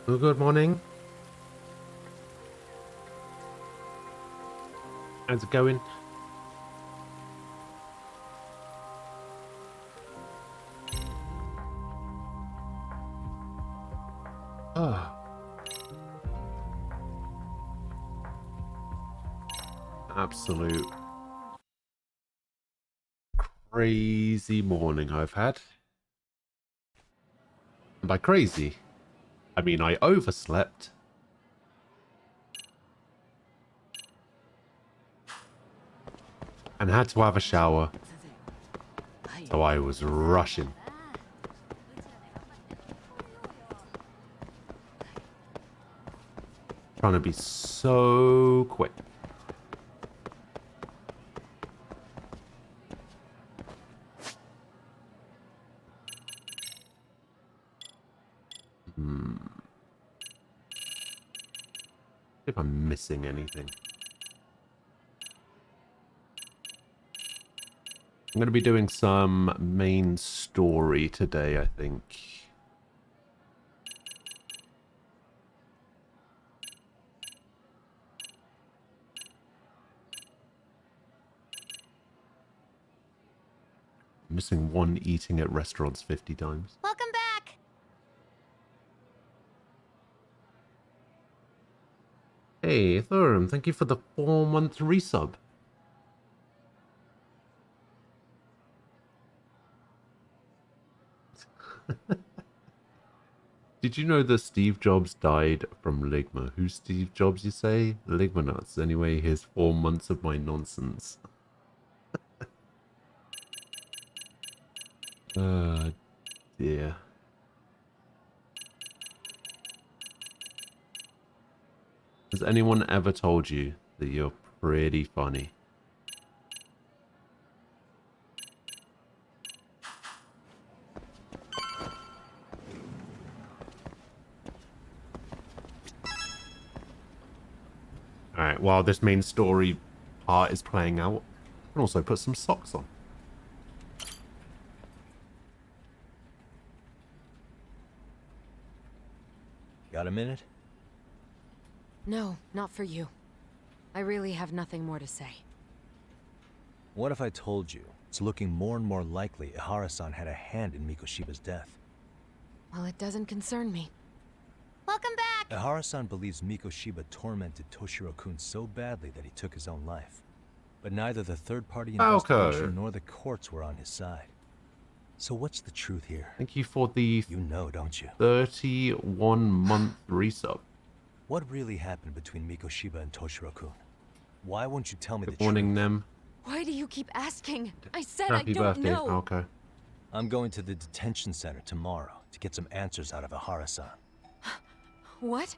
Well, good morning. How's it going? Ah, absolute crazy morning I've had. And by crazy, I mean I overslept. And had to have a shower. So I was rushing. Trying to be so quick. If I'm missing anything. I'm going to be doing some main story today, I think. Missing one eating at restaurants 50 times. Welcome back! Hey, Thurum, thank you for the 4-month resub. Did you know that Steve Jobs died from Ligma? Who's Steve Jobs, you say? Ligma nuts. Anyway, here's 4 months of my nonsense. Dear. Has anyone ever told you that you're pretty funny? Alright, while this main story part is playing out, I can also put some socks on. Got a minute? No, not for you. I really have nothing more to say. What if I told you it's looking more and more likely Ihara-san had a hand in Mikoshiba's death? Well, it doesn't concern me. Welcome back! Ihara-san believes Mikoshiba tormented Toshiro-kun so badly that he took his own life. But neither the third-party investigation nor the courts were on his side. So what's the truth here? Thank you for the You know, don't you? 31-month resub. What really happened between Mikoshiba and Toshiro-kun? Why won't you tell me the truth? Good morning, Nem. Why do you keep asking? I said Happy I don't birthday, know. Falco. I'm going to the detention center tomorrow to get some answers out of Ihara-san. What?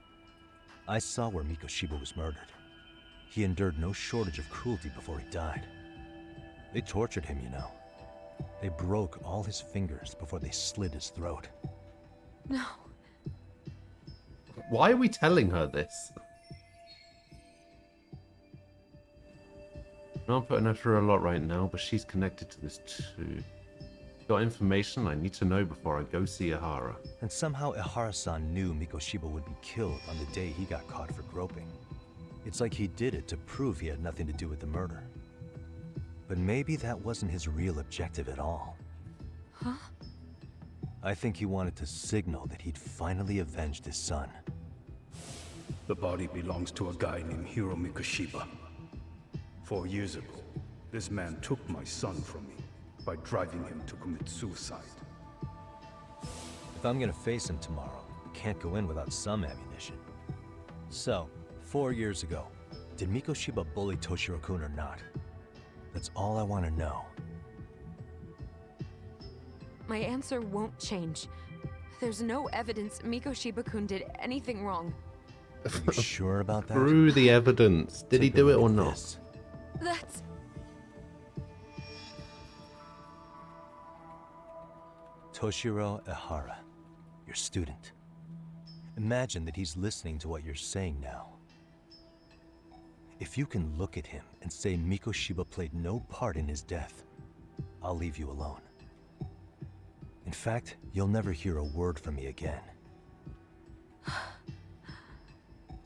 I saw where Mikoshiba was murdered. He endured no shortage of cruelty before he died. They tortured him, you know. They broke all his fingers before they slit his throat. No. Why are we telling her this? I'm not putting her through a lot right now, but she's connected to this too. Got information I need to know before I go see Ihara. And somehow Ihara-san knew Mikoshiba would be killed on the day he got caught for groping. It's like he did it to prove he had nothing to do with the murder. But maybe that wasn't his real objective at all. Huh? I think he wanted to signal that he'd finally avenged his son. The body belongs to a guy named Hiro Mikoshiba. 4 years ago, this man took my son from me by driving him to commit suicide. If I'm gonna face him tomorrow, I can't go in without some ammunition. So, 4 years ago, did Mikoshiba bully Toshiro-kun or not? That's all I want to know. My answer won't change. There's no evidence Mikoshiba-kun did anything wrong. Are you sure about that? Through the evidence. Did he Take a do it look or at not? this. That's... Toshiro Ihara, your student. Imagine that he's listening to what you're saying now. If you can look at him and say Mikoshiba played no part in his death, I'll leave you alone. In fact, you'll never hear a word from me again.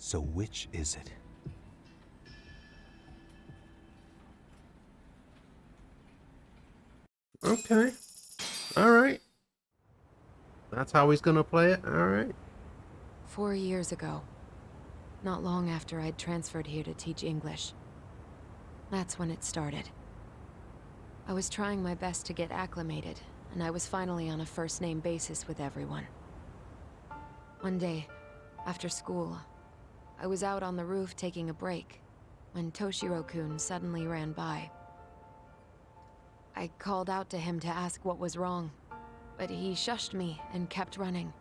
So which is it? Okay. Alright. That's how he's gonna play it? Alright. 4 years ago, not long after I'd transferred here to teach English. That's when it started. I was trying my best to get acclimated, and I was finally on a first-name basis with everyone. One day, after school, I was out on the roof taking a break, when Toshiro-kun suddenly ran by. I called out to him to ask what was wrong, but he shushed me and kept running.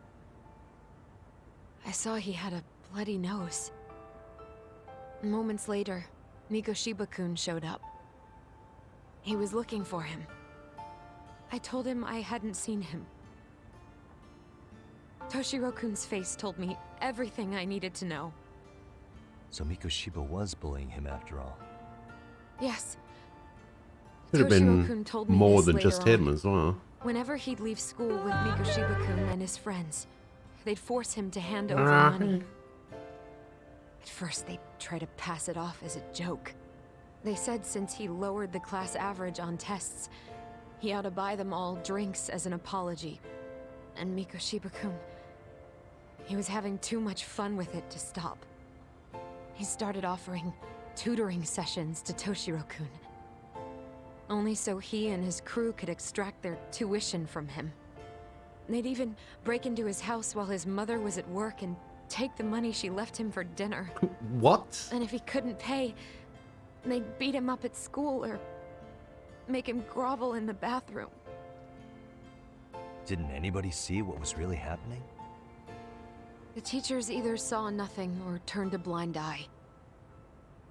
I saw he had a bloody nose. Moments later, Mikoshiba-kun showed up. He was looking for him. I told him I hadn't seen him. Toshiro-kun's face told me everything I needed to know. So Mikoshiba was bullying him after all. Yes. Could have Toshiro-kun been told me more this than later just him on. as well. Whenever he'd leave school with Mikoshiba-kun and his friends, they'd force him to hand over money. At first, they'd try to pass it off as a joke. They said since he lowered the class average on tests, he ought to buy them all drinks as an apology. And Mikoshiba-kun, he was having too much fun with it to stop. He started offering tutoring sessions to Toshiro-kun. Only so he and his crew could extract their tuition from him. They'd even break into his house while his mother was at work and take the money she left him for dinner. What? And if he couldn't pay, they'd beat him up at school or make him grovel in the bathroom. Didn't anybody see what was really happening? The teachers either saw nothing or turned a blind eye.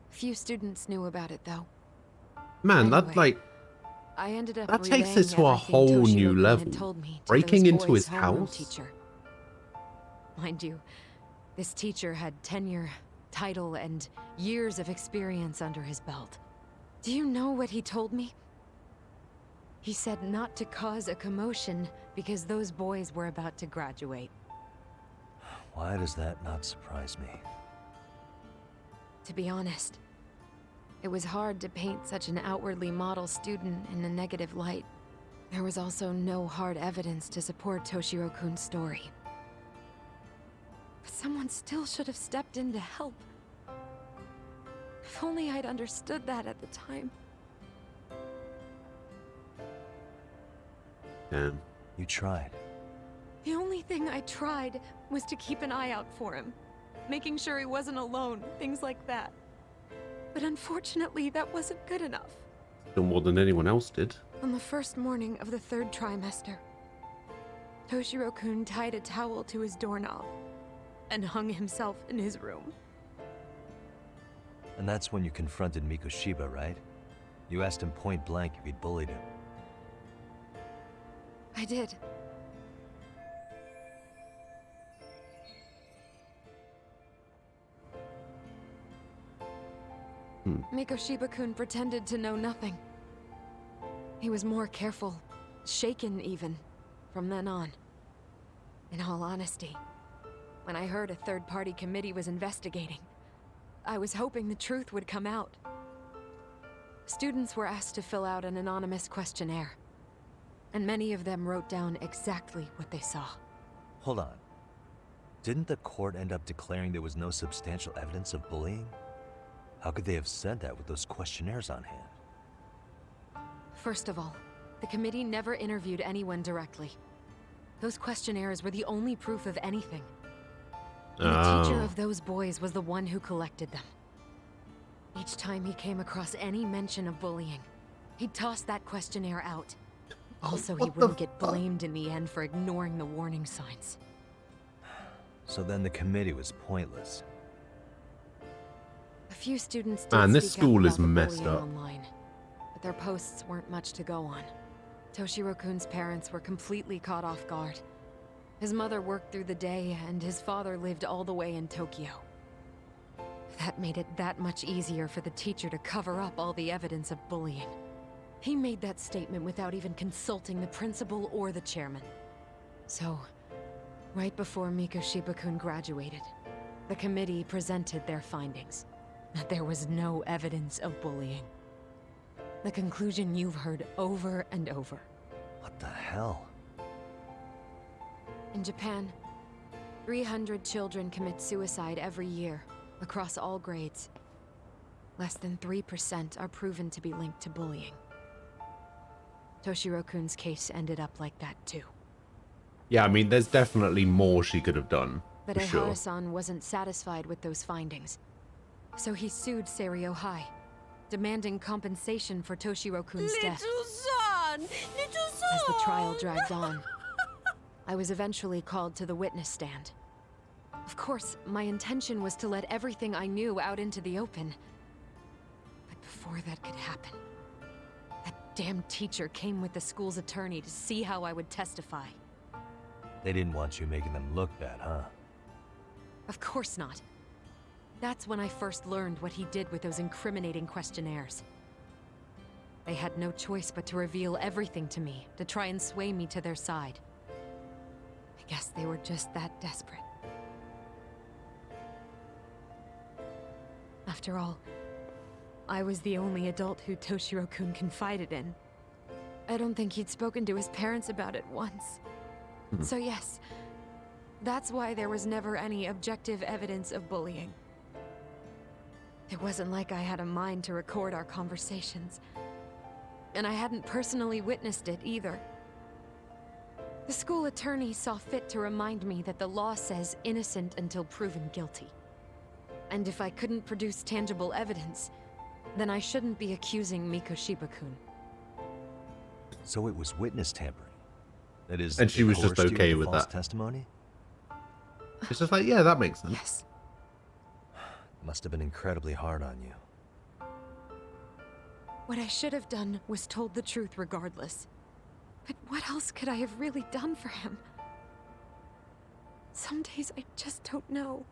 Few students knew about it, though. Man, Anyway, that like I ended up that takes relaying it to a everything whole new Toshiro-kun level. had told me to Breaking those into boys' his homeroom house? teacher. Mind you, this teacher had tenure, title, and years of experience under his belt. Do you know what he told me? He said not to cause a commotion because those boys were about to graduate. Why does that not surprise me? To be honest, it was hard to paint such an outwardly model student in a negative light. There was also no hard evidence to support Toshiro-kun's story. But someone still should have stepped in to help. If only I'd understood that at the time. Damn. You tried. The only thing I tried was to keep an eye out for him, making sure he wasn't alone, things like that. But unfortunately, that wasn't good enough. Still more than anyone else did. On the first morning of the 3rd trimester, Toshiro-kun tied a towel to his doorknob and hung himself in his room. And that's when you confronted Mikoshiba, right? You asked him point blank if he'd bullied him. I did. Mikoshiba-kun pretended to know nothing. He was more careful, shaken even, from then on. In all honesty, when I heard a third-party committee was investigating, I was hoping the truth would come out. Students were asked to fill out an anonymous questionnaire, and many of them wrote down exactly what they saw. Hold on. Didn't the court end up declaring there was no substantial evidence of bullying? How could they have said that with those questionnaires on hand? First of all, the committee never interviewed anyone directly. Those questionnaires were the only proof of anything. And the teacher of those boys was the one who collected them. Each time he came across any mention of bullying, he'd toss that questionnaire out. Also, he wouldn't get blamed in the end for ignoring the warning signs. So then the committee was pointless. A few students did Man, this speak up school is about the messed bullying up. online, but their posts weren't much to go on. Toshiro-kun's parents were completely caught off guard. His mother worked through the day, and his father lived all the way in Tokyo. That made it that much easier for the teacher to cover up all the evidence of bullying. He made that statement without even consulting the principal or the chairman. So, right before Mikoshiba-kun graduated, The committee presented their findings, that there was no evidence of bullying. The conclusion you've heard over and over. What the hell? In Japan, 300 children commit suicide every year, across all grades. Less than 3% are proven to be linked to bullying. Toshiro-kun's case ended up like that too. Yeah, I mean, there's definitely more she could have done, But for sure. Ehara-san wasn't satisfied with those findings. So he sued Seiryo High, demanding compensation for Toshiro-kun's death. As the trial dragged on, I was eventually called to the witness stand. Of course, my intention was to let everything I knew out into the open. But before that could happen, that damn teacher came with the school's attorney to see how I would testify. They didn't want you making them look bad, huh? Of course not. That's when I first learned what he did with those incriminating questionnaires. They had no choice but to reveal everything to me, to try and sway me to their side. I guess they were just that desperate. After all, I was the only adult who Toshiro-kun confided in. I don't think he'd spoken to his parents about it once. So yes, that's why there was never any objective evidence of bullying. It wasn't like I had a mind to record our conversations. And I hadn't personally witnessed it either. The school attorney saw fit to remind me that the law says innocent until proven guilty. And if I couldn't produce tangible evidence, then I shouldn't be accusing Mikoshiba-kun. So it was witness tampering. That is, And she they was just coerced you okay into with false that. testimony? It's just like, yeah, that makes sense. Yes. Must have been incredibly hard on you. What I should have done was told the truth regardless. But what else could I have really done for him? Some days I just don't know.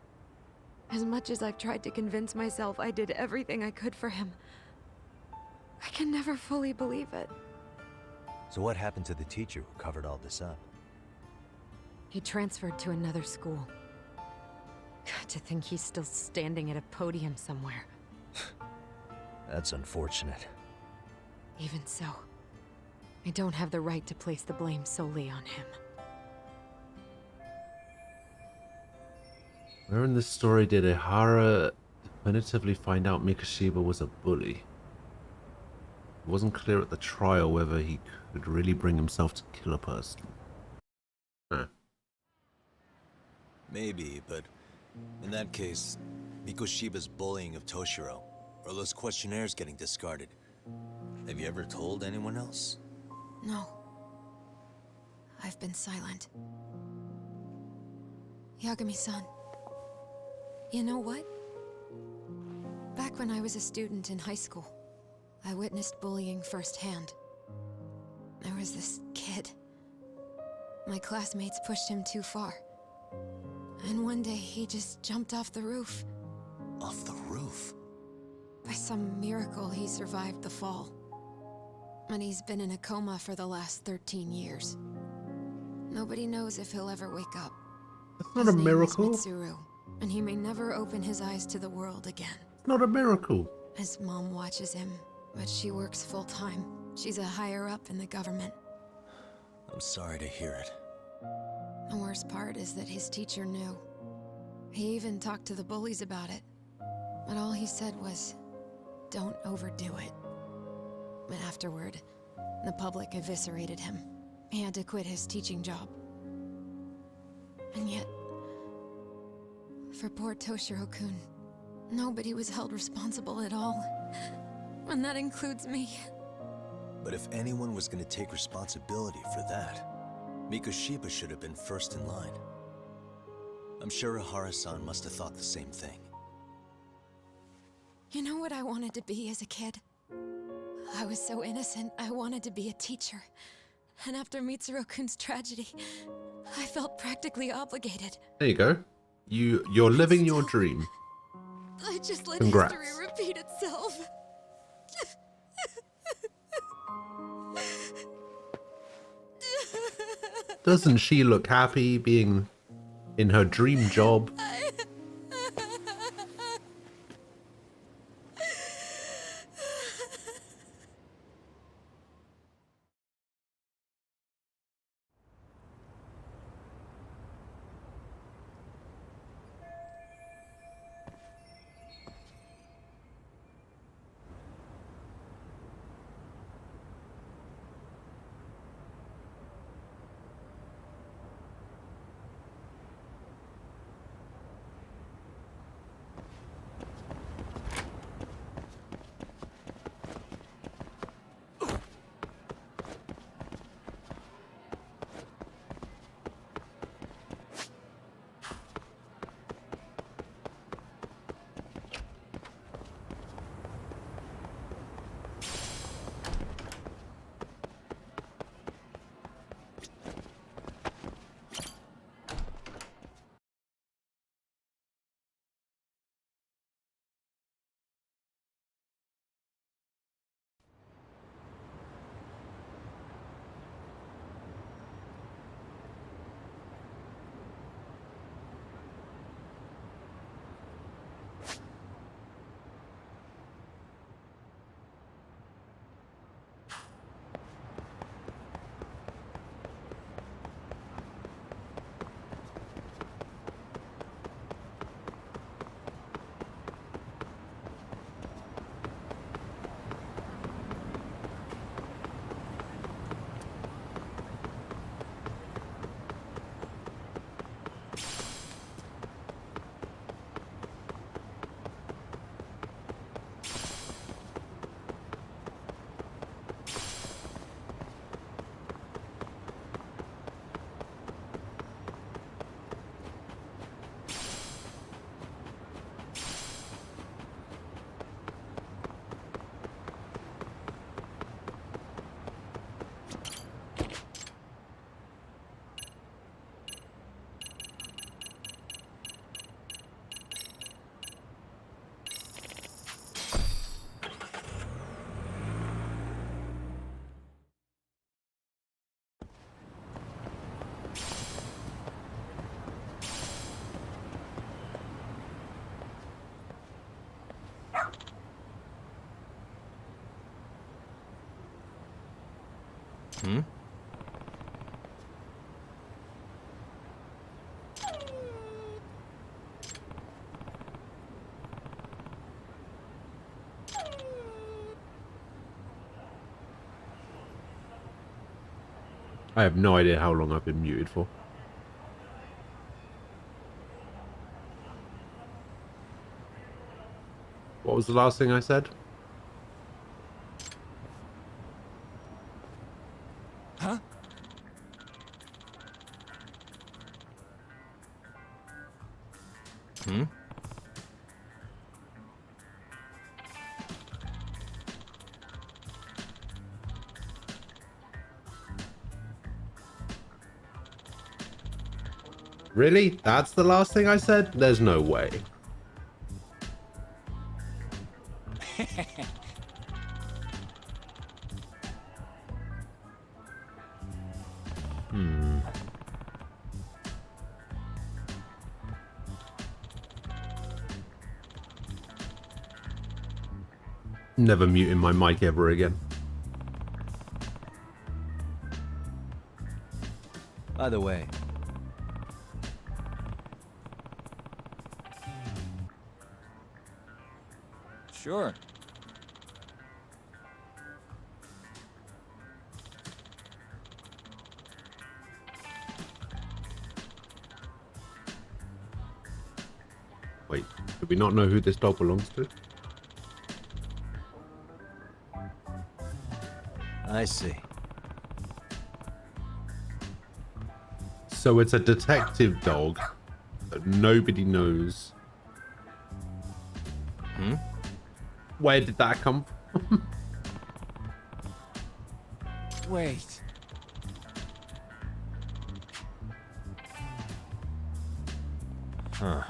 As much as I've tried to convince myself I did everything I could for him, I can never fully believe it. So what happened to the teacher who covered all this up? He transferred to another school. God, to think he's still standing at a podium somewhere. That's unfortunate. Even so, I don't have the right to place the blame solely on him. Where in this story did Ehara definitively find out Mikoshiba was a bully? It wasn't clear at the trial whether he could really bring himself to kill a person. Huh. Maybe, but in that case, Mikoshiba's bullying of Toshiro, or those questionnaires getting discarded. Have you ever told anyone else? No. I've been silent. Yagami-san. You know what? Back when I was a student in high school, I witnessed bullying firsthand. There was this kid. My classmates pushed him too far. And one day he just jumped off the roof. Off the roof? By some miracle, he survived the fall. And he's been in a coma for the last 13 years. Nobody knows if he'll ever wake up. That's not a miracle. His name is Mitsuru, and he may never open his eyes to the world again. It's not a miracle. His mom watches him, but she works full-time. She's a higher-up in the government. I'm sorry to hear it. The worst part is that his teacher knew. He even talked to the bullies about it. But all he said was, don't overdo it. But afterward, the public eviscerated him. He had to quit his teaching job. And yet, for poor Toshiro-kun, nobody was held responsible at all. And that includes me. But if anyone was going to take responsibility for that, Mikoshiba should have been first in line. I'm sure Ehara-san must have thought the same thing. You know what I wanted to be as a kid? I was so innocent, I wanted to be a teacher. And after Mitsuru-kun's tragedy, I felt practically obligated. There you go. You're living your dream. I just let Congrats. history repeat itself. Doesn't she look happy being in her dream job? Hmm? I have no idea how long I've been muted for. What was the last thing I said? Huh? Hmm? Really? That's the last thing I said? There's no way. Never muting my mic ever again. By the way, Sure. Wait, do we not know who this dog belongs to? I see. So it's a detective dog that nobody knows. Hmm? Where did that come from? Wait. Huh.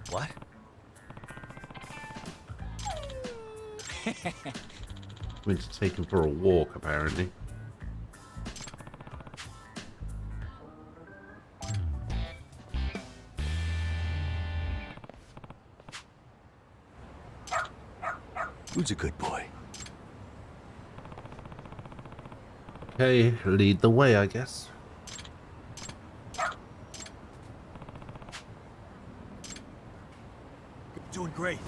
What? Went to take him for a walk, apparently. Who's a good boy? Okay, lead the way, I guess. Doing great.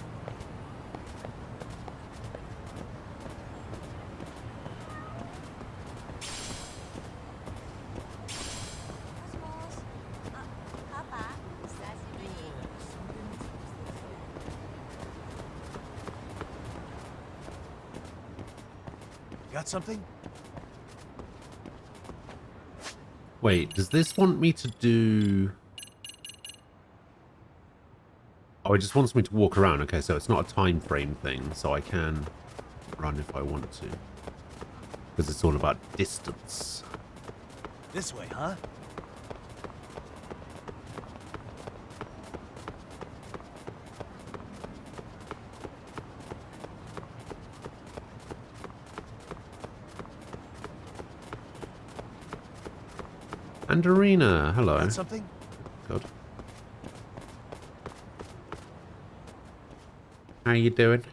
Got something? Wait, does this want me to do... Oh, it just wants me to walk around. Okay, so it's not a time frame thing, so I can run if I want to. Because it's all about distance. This way, huh? And Arena, hello. Got something? God. How you doing?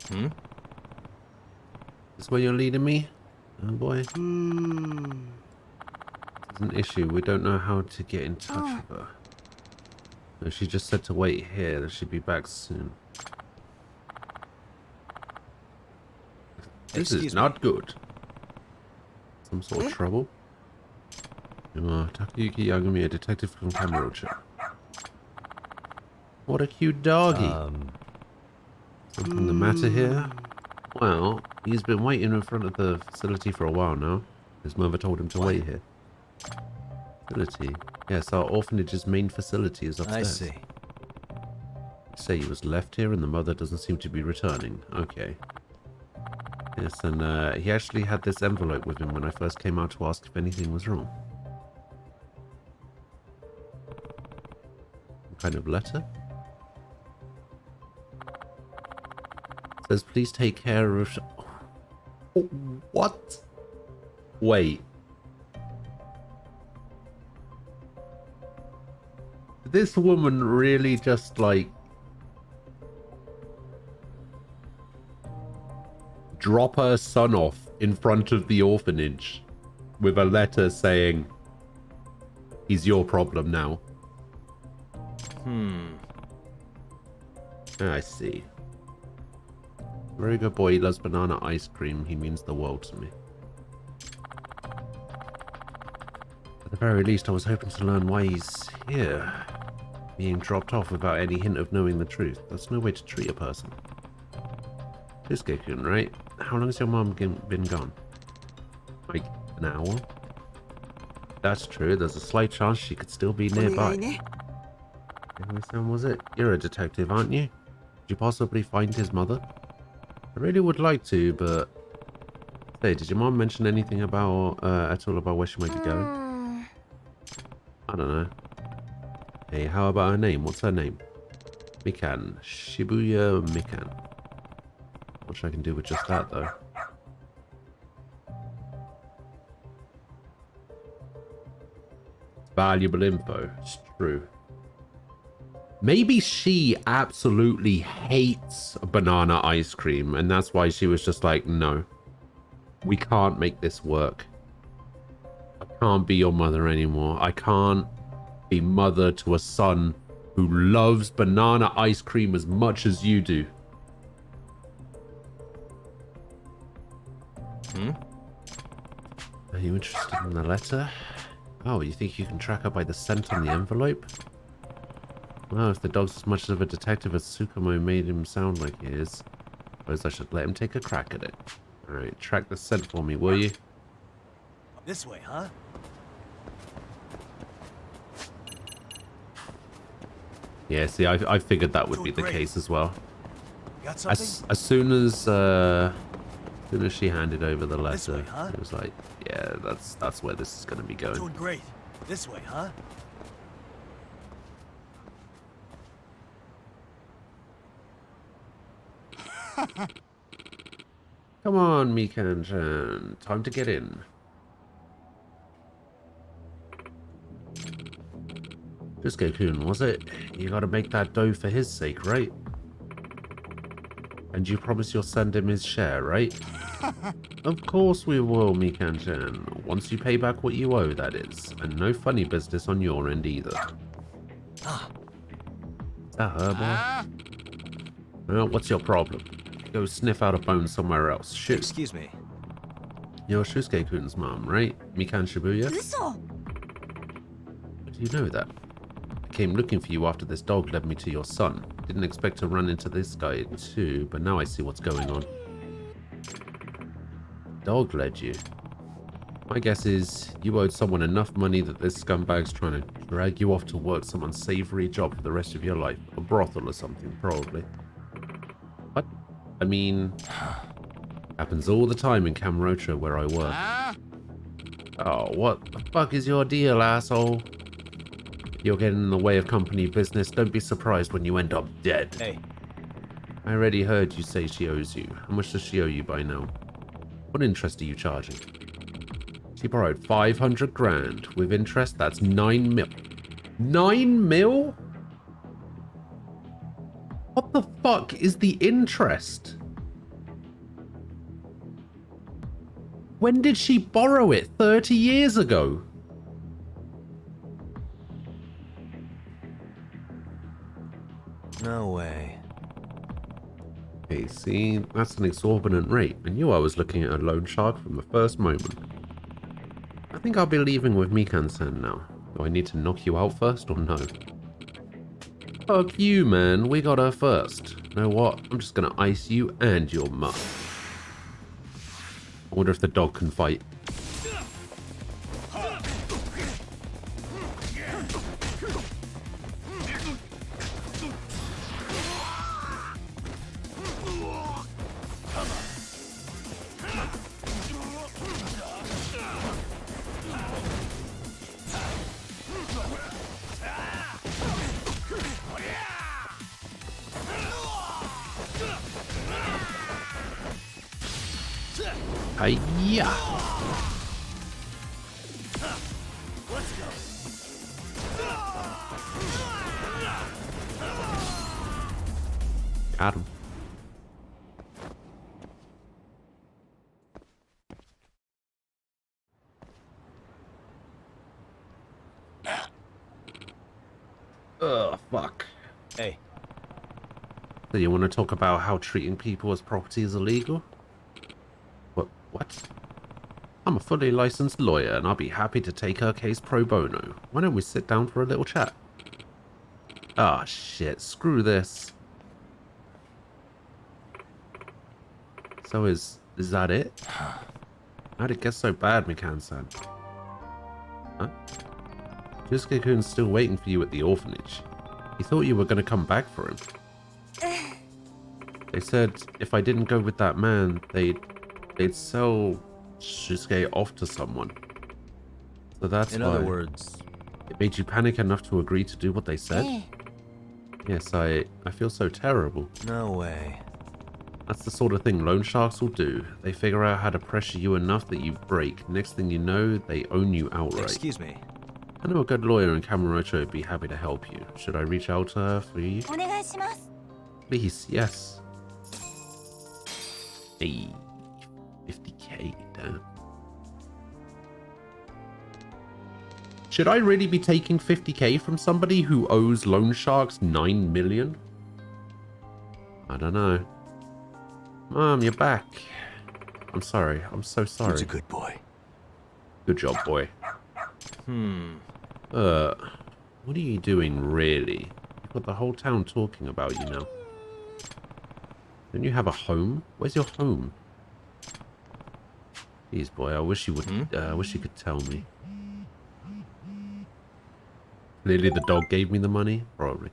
Hmm? This where you're leading me? Oh boy. There's an issue. We don't know how to get in touch with her. No, she just said to wait here. That she'd be back soon. This Excuse is not good. Some sort of trouble? Takayuki Yagami, a detective from Kamurocho. What a cute doggy. Something the matter here? Well, he's been waiting in front of the facility for a while now. His mother told him to wait here. Facility? Yes, our orphanage's main facility is upstairs. I see. Say he was left here and the mother doesn't seem to be returning. Okay. Yes, and he actually had this envelope with him when I first came out to ask if anything was wrong. What kind of letter? It says, please take care of... What? Wait. This woman really just like drop her son off in front of the orphanage with a letter saying, he's your problem now. I see. Very good boy. He loves banana ice cream. He means the world to me. At the very least, I was hoping to learn why he's here. Being dropped off without any hint of knowing the truth. That's no way to treat a person. Yusuke-kun, right? How long has your mom been gone? Like an hour? That's true. There's a slight chance she could still be nearby. Which son was it? You're a detective, aren't you? Could you possibly find his mother? I really would like to, but... Hey, did your mom mention anything about, at all about where she might be going? I don't know. Hey, how about her name? What's her name? Mikan. Shibuya Mikan. Not sure I can do with just that, though. Valuable info. It's true. Maybe she absolutely hates banana ice cream, and that's why she was just like, no, we can't make this work. I can't be your mother anymore. I can't be mother to a son who loves banana ice cream as much as you do. Are you interested in the letter? Oh, you think you can track her by the scent on the envelope? Well, if the dog's as much of a detective as Tsukumo made him sound like he is, I suppose I should let him take a crack at it. Alright, track the scent for me, will you? This way, huh? Yeah, see, I figured that would be the case as well. Got something? As soon as she handed over the letter, way, huh? it was like, yeah, that's where this is going to be going. Doing great. This way, huh? Come on, Mikan-chan. Time to get in. Yusuke-kun, was it? You gotta make that dough for his sake, right? And you promise you'll send him his share, right? Of course we will, Mikan-chan. Once you pay back what you owe, that is. And no funny business on your end either. Is that her, boy? Well, what's your problem? Go sniff out a bone somewhere else. Shoot. Excuse me. You're Shusuke-kun's mom, right? Mikan Shibuya? How do you know that? I came looking for you after this dog led me to your son. Didn't expect to run into this guy too, but now I see what's going on. Dog led you? My guess is you owed someone enough money that this scumbag's trying to drag you off to work some unsavory job for the rest of your life. A brothel or something, probably. What? I mean, happens all the time in Kamurocho where I work. Oh, what the fuck is your deal, asshole? You're getting in the way of company business. Don't be surprised when you end up dead. Hey. I already heard you say she owes you. How much does she owe you by now? What interest are you charging? She borrowed 500 grand. With interest, that's 9 mil. 9 mil? What the fuck is the interest? When did she borrow it? 30 years ago? No way. Hey, see, that's an exorbitant rate. I knew I was looking at a loan shark from the first moment. I think I'll be leaving with Mikan-san now. Do I need to knock you out first or no? Fuck you, man. We got her first. You know what? I'm just gonna ice you and your mum. I wonder if the dog can fight. Hiya! Got him. Ugh, fuck. Hey, So you want to talk about how treating people as property is illegal? What? I'm a fully licensed lawyer and I'll be happy to take her case pro bono. Why don't we sit down for a little chat? Ah, shit. Screw this. So is that it? How'd it get so bad, Mikan-san? Huh? Jusuke-kun's still waiting for you at the orphanage. He thought you were going to come back for him. They said if I didn't go with that man, they'd sell Shusuke off to someone. So that's in why other words, it made you panic enough to agree to do what they said? Yes, I feel so terrible. no way. That's the sort of thing loan sharks will do. They figure out how to pressure you enough that you break. Next thing you know, they own you outright. Excuse me. I know a good lawyer in Kamurocho would be happy to help you. Should I reach out to her for you? Please, yes. Hey, 50k, damn. Should I really be taking 50k from somebody who owes loan sharks 9 million? I don't know. Mom, you're back. I'm sorry. I'm so sorry. He's a good boy. Good job, boy. What are you doing, really? You've got the whole town talking about you now. Don't you have a home? Where's your home? Jeez, boy, I wish you would. I wish you could tell me. Clearly, the dog gave me the money. Probably.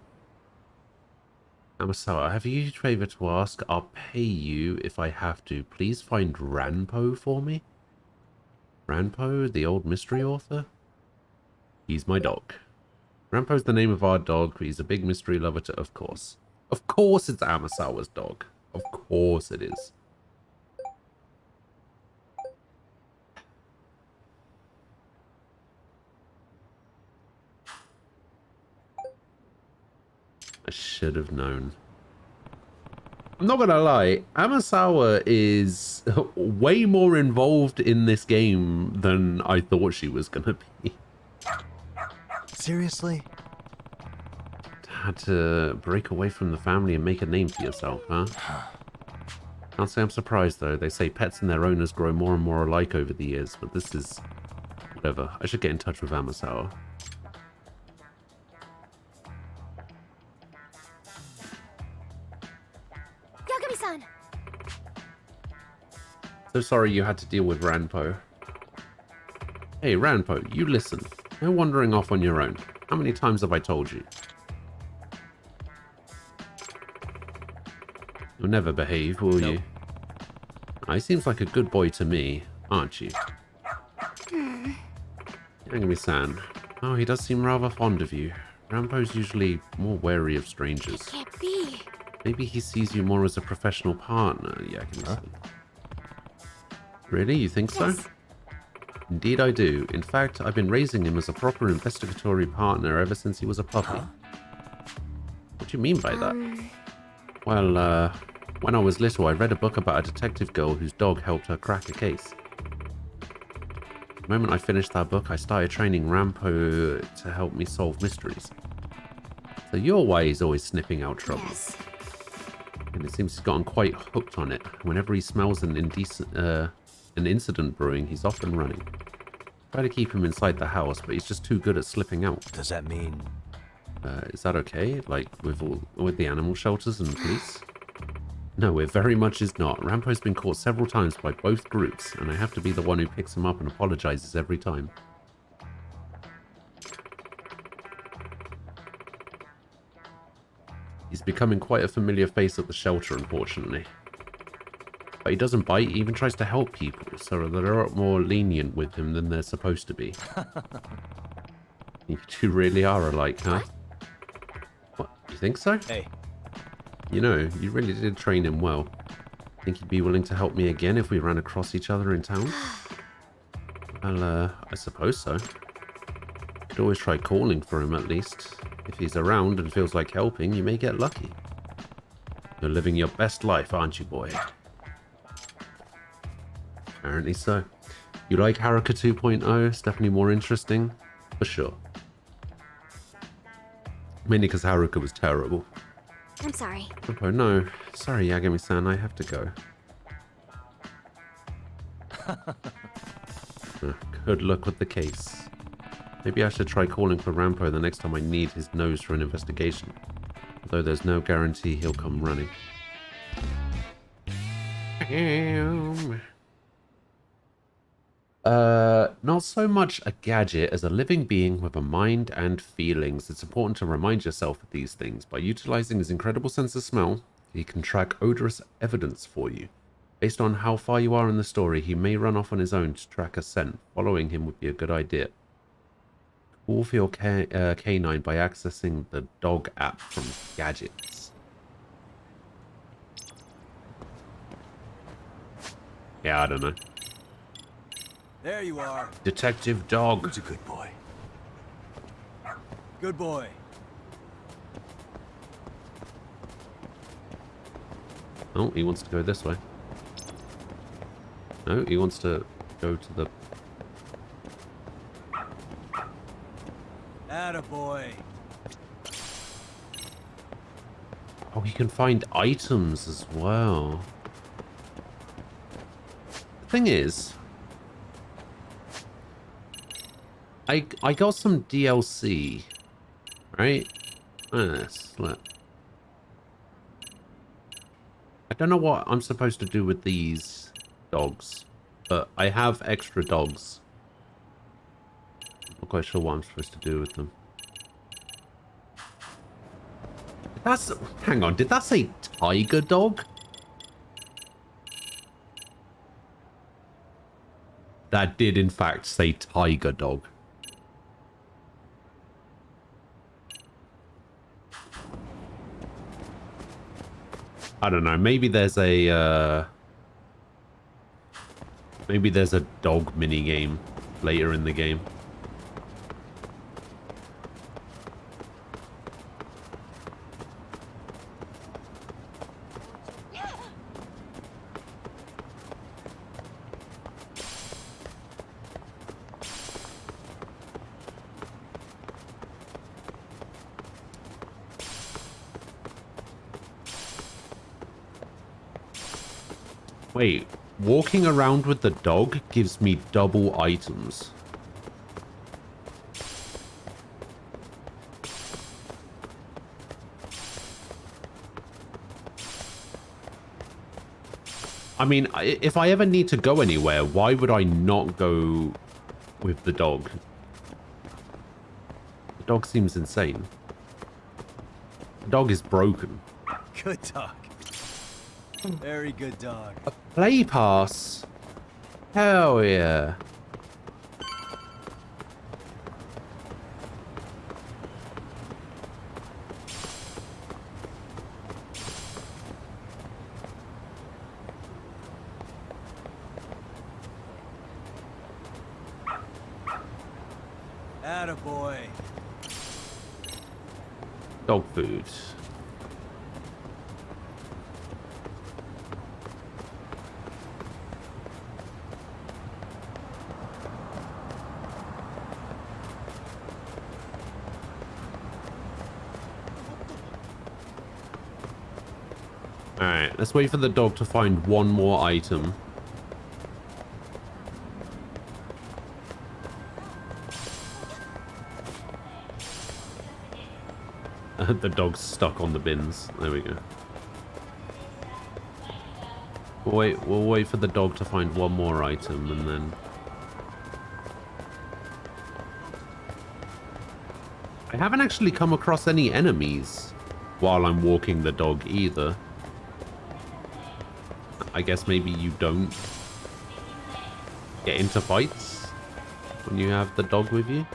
Amasawa, I have a huge favor to ask. I'll pay you if I have to. Please find Ranpo for me. Ranpo, the old mystery author? He's my dog. Ranpo's the name of our dog, but he's a big mystery lover too, of course. Of course it's Amasawa's dog. Of course it is. I should have known. I'm not gonna lie, Amasawa is way more involved in this game than I thought she was gonna be. Seriously? Had to break away from the family and make a name for yourself, huh? Can't say I'm surprised though. They say pets and their owners grow more and more alike over the years, but this is... whatever. I should get in touch with Amasawa. So sorry you had to deal with Ranpo. Hey, Ranpo, you listen. No wandering off on your own. How many times have I told you? You'll never behave, will you? He seems like a good boy to me, aren't you? Yagami-san. Oh, he does seem rather fond of you. Rampo's usually more wary of strangers. Can't be. Maybe he sees you more as a professional partner, Yagami-san. Really? You think so? Indeed I do. In fact, I've been raising him as a proper investigatory partner ever since he was a puppy. What do you mean by that? Well, when I was little, I read a book about a detective girl whose dog helped her crack a case. The moment I finished that book, I started training Rampo to help me solve mysteries. So you're why he's always sniffing out trouble. Yes. And it seems he's gotten quite hooked on it. Whenever he smells an incident brewing, he's off and running. Try to keep him inside the house, but he's just too good at slipping out. Does that mean... is that okay? Like, with the animal shelters and police? No, it very much is not. Rampo's been caught several times by both groups, and I have to be the one who picks him up and apologizes every time. He's becoming quite a familiar face at the shelter, unfortunately. But he doesn't bite, he even tries to help people, so they're a lot more lenient with him than they're supposed to be. You two really are alike, huh? What? You think so? Hey. You know, you really did train him well. Think he'd be willing to help me again if we ran across each other in town? Well, I suppose so. Could always try calling for him at least. If he's around and feels like helping, you may get lucky. You're living your best life, aren't you, boy? Apparently so. You like Haruka 2.0? It's definitely more interesting. For sure. Mainly because Haruka was terrible. I'm sorry. Oh no. Sorry, Yagami-san, I have to go. Good luck with the case. Maybe I should try calling for Rampo the next time I need his nose for an investigation. Although there's no guarantee he'll come running. Not so much a gadget as a living being with a mind and feelings. It's important to remind yourself of these things. By utilizing his incredible sense of smell, he can track odorous evidence for you. Based on how far you are in the story, he may run off on his own to track a scent. Following him would be a good idea. Call for your canine by accessing the dog app from gadgets. Yeah, I don't know. There you are. Detective Dog. Who's a good boy? Good boy. Oh, he wants to go this way. No, he wants to go to the... Attaboy. Oh, he can find items as well. The thing is, I got some DLC, right? Look. I don't know what I'm supposed to do with these dogs, but I have extra dogs. Not quite sure what I'm supposed to do with them. Hang on, did that say tiger dog? That did in fact say tiger dog. I don't know, maybe there's a dog mini game later in the game. Wait, walking around with the dog gives me double items. I mean, if I ever need to go anywhere, why would I not go with the dog? The dog seems insane. The dog is broken. Good dog. Very good dog. Play pass? Hell yeah. Attaboy. Dog food. Alright, let's wait for the dog to find one more item. The dog's stuck on the bins. There we go. We'll wait for the dog to find one more item and then... I haven't actually come across any enemies while I'm walking the dog either. I guess maybe you don't get into fights when you have the dog with you.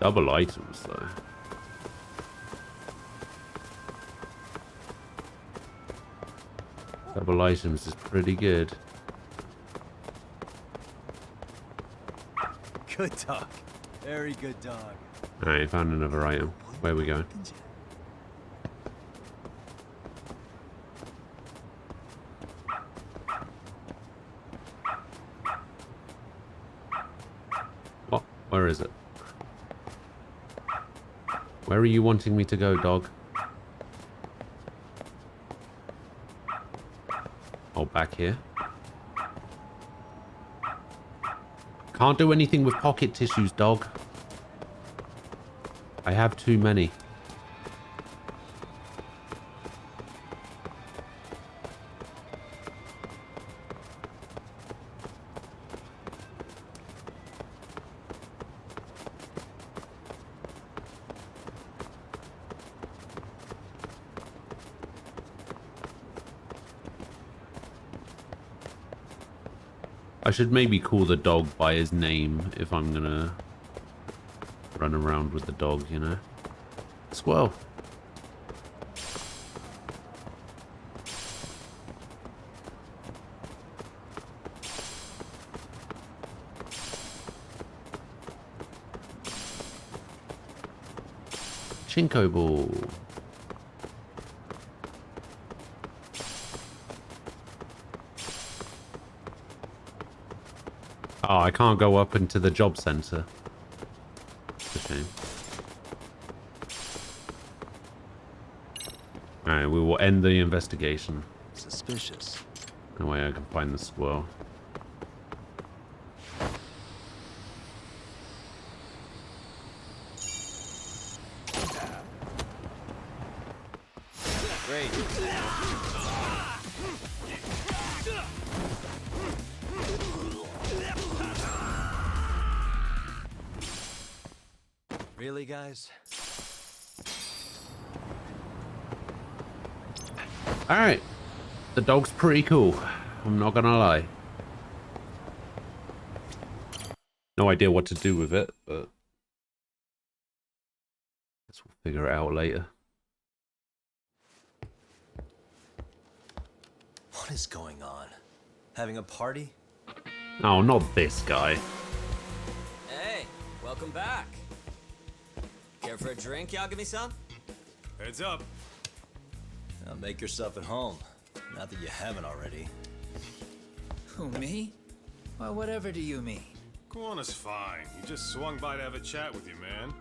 Double items, though. Double items is pretty good. Good dog. Very good dog. Alright, found another item. Where are we going? What? Where is it? Where are you wanting me to go, dog? Oh, back here. Can't do anything with pocket tissues, dog. I have too many. I should maybe call the dog by his name if I'm gonna run around with the dog, you know? Squirrel. Chinko ball. Oh, I can't go up into the job center. It's a shame. Alright, we will end the investigation. Suspicious. No way I can find the squirrel. Great. Really, guys? Alright. The dog's pretty cool. I'm not gonna lie. No idea what to do with it, but guess we'll figure it out later. What is going on? Having a party? Oh, not this guy. Hey, welcome back. Care for a drink, Yagami-san? Heads up. Now make yourself at home. Not that you haven't already. Who, me? Well, whatever do you mean? Kuwana's fine. He just swung by to have a chat with you, man.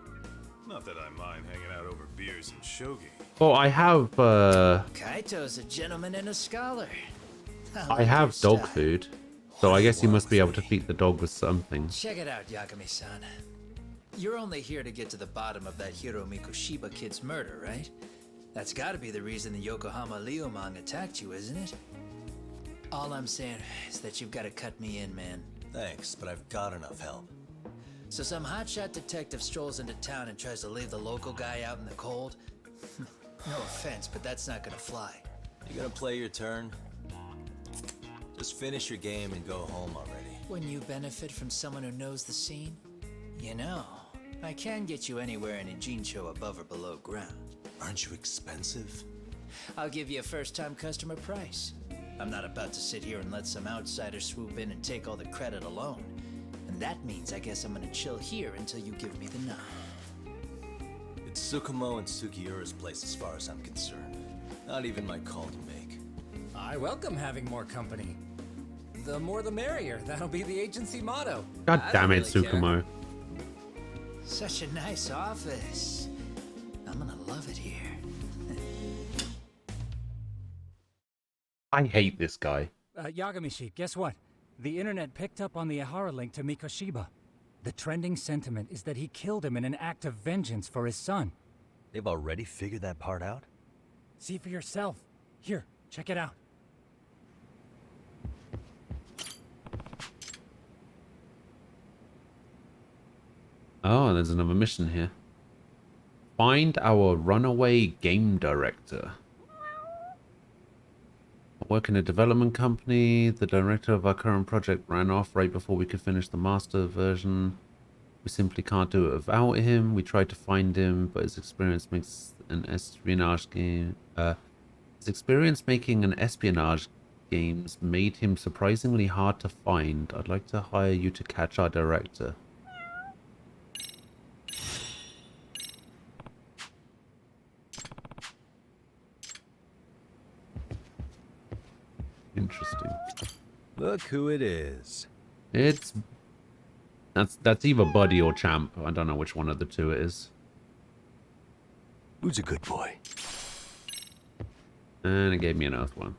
Not that I mind hanging out over beers and shogi. Well, I have, Kaito's a gentleman and a scholar. I like have your dog style. food. So I guess you must be able to feed the dog with something. Check it out, Yagami-san. You're only here to get to the bottom of that Hiro Mikoshiba kid's murder, right? That's gotta be the reason the Yokohama Liumang attacked you, isn't it? All I'm saying is that you've gotta cut me in, man. Thanks, but I've got enough help. So some hotshot detective strolls into town and tries to leave the local guy out in the cold? No offense, but that's not gonna fly. You gonna play your turn? Just finish your game and go home already. Wouldn't you benefit from someone who knows the scene? You know, I can get you anywhere in a Jincho above or below ground. Aren't you expensive? I'll give you a first-time customer price. I'm not about to sit here and let some outsider swoop in and take all the credit alone. And that means I guess I'm gonna chill here until you give me the nod. It's Tsukumo and Sugiura's place as far as I'm concerned. Not even my call to make. I welcome having more company. The more the merrier. That'll be the agency motto. God I damn don't it, really care. Tsukumo. Such a nice office. I'm gonna love it here. I hate this guy. Yagamishi, guess what? The internet picked up on the Ihara link to Mikoshiba. The trending sentiment is that he killed him in an act of vengeance for his son. They've already figured that part out? See for yourself. Here, check it out. Oh, there's another mission here. Find our runaway game director. I work in a development company. The director of our current project ran off right before we could finish the master version. We simply can't do it without him. We tried to find him, but his experience makes an espionage game. His experience making an espionage games made him surprisingly hard to find. I'd like to hire you to catch our director. Interesting. Look who it is. It's that's either Buddy or Champ. I don't know which one of the two it is. Who's a good boy? And it gave me an earth one.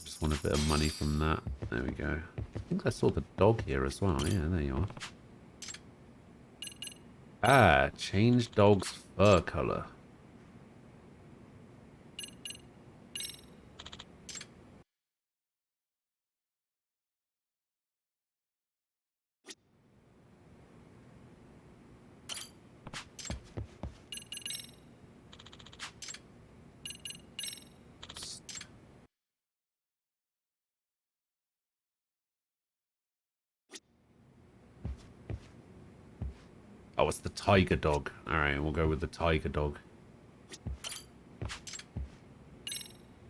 Just want a bit of money from that. There we go. I think I saw the dog here as well. Yeah, there you are. Ah, change dog's fur color. Oh, it's the tiger dog. Alright, we'll go with the tiger dog.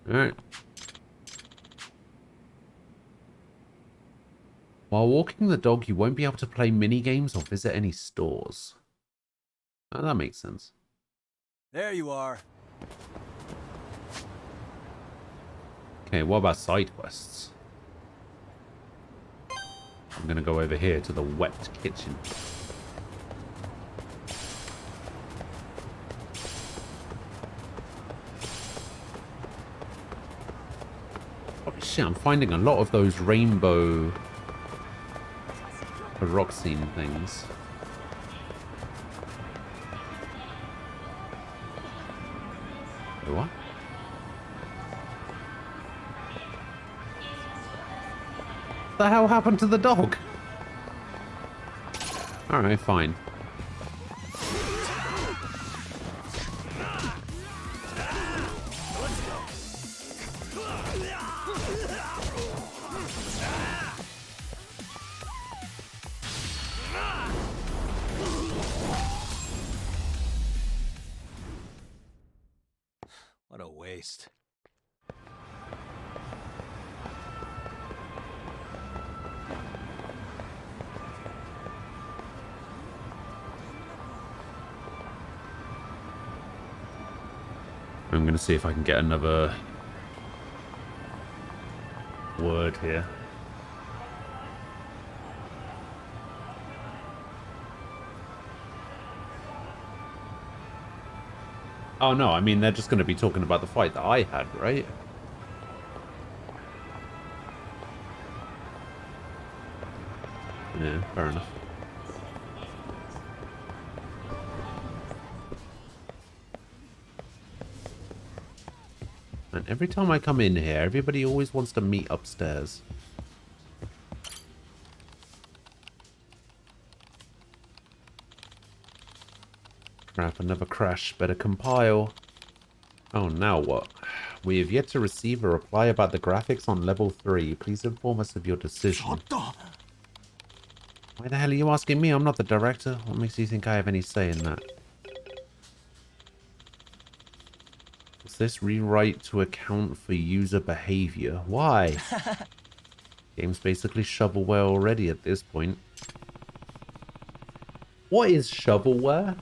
Alright. While walking the dog, you won't be able to play mini-games or visit any stores. Oh, that makes sense. There you are. Okay, what about side quests? I'm gonna go over here to the wet kitchen. Holy shit, I'm finding a lot of those rainbow rock scene things. What? What the hell happened to the dog? Alright, fine. What a waste. I'm gonna see if I can get another word here. Oh no, I mean they're just gonna be talking about the fight that I had, right? Yeah, fair enough. And every time I come in here, everybody always wants to meet upstairs. Crap, another crash. Better compile. Oh, now what? We have yet to receive a reply about the graphics on level 3. Please inform us of your decision. Why the hell are you asking me? I'm not the director. What makes you think I have any say in that? Is this rewrite to account for user behavior? Why? Game's basically shovelware already at this point. What is shovelware?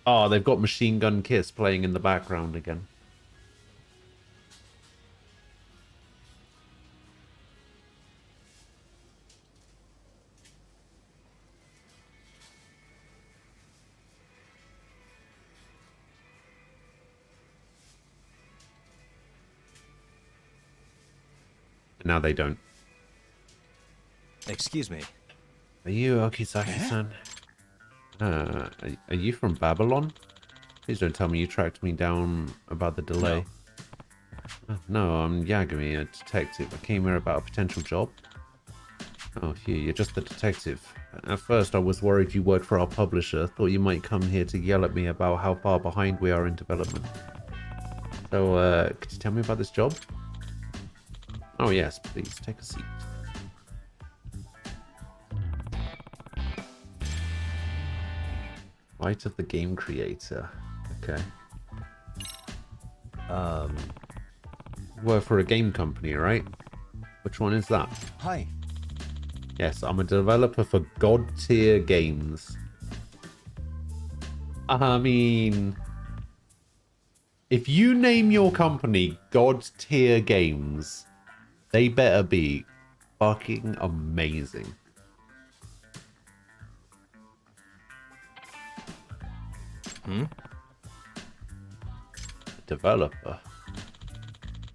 Oh, they've got Machine Gun Kiss playing in the background again. Now they don't. Excuse me. Are you Okizaki-san? Are you from Babylon? Please don't tell me you tracked me down about the delay. No, I'm Yagami, a detective. I came here about a potential job. Oh, Hugh, you're just the detective. At first, I was worried you worked for our publisher. Thought you might come here to yell at me about how far behind we are in development. So, could you tell me about this job? Oh, yes, please. Take a seat. Right of the game creator. Okay. Work for a game company, right? Which one is that? Hi. Yes, I'm a developer for God tier games. I mean, if you name your company God tier games, they better be fucking amazing. Developer.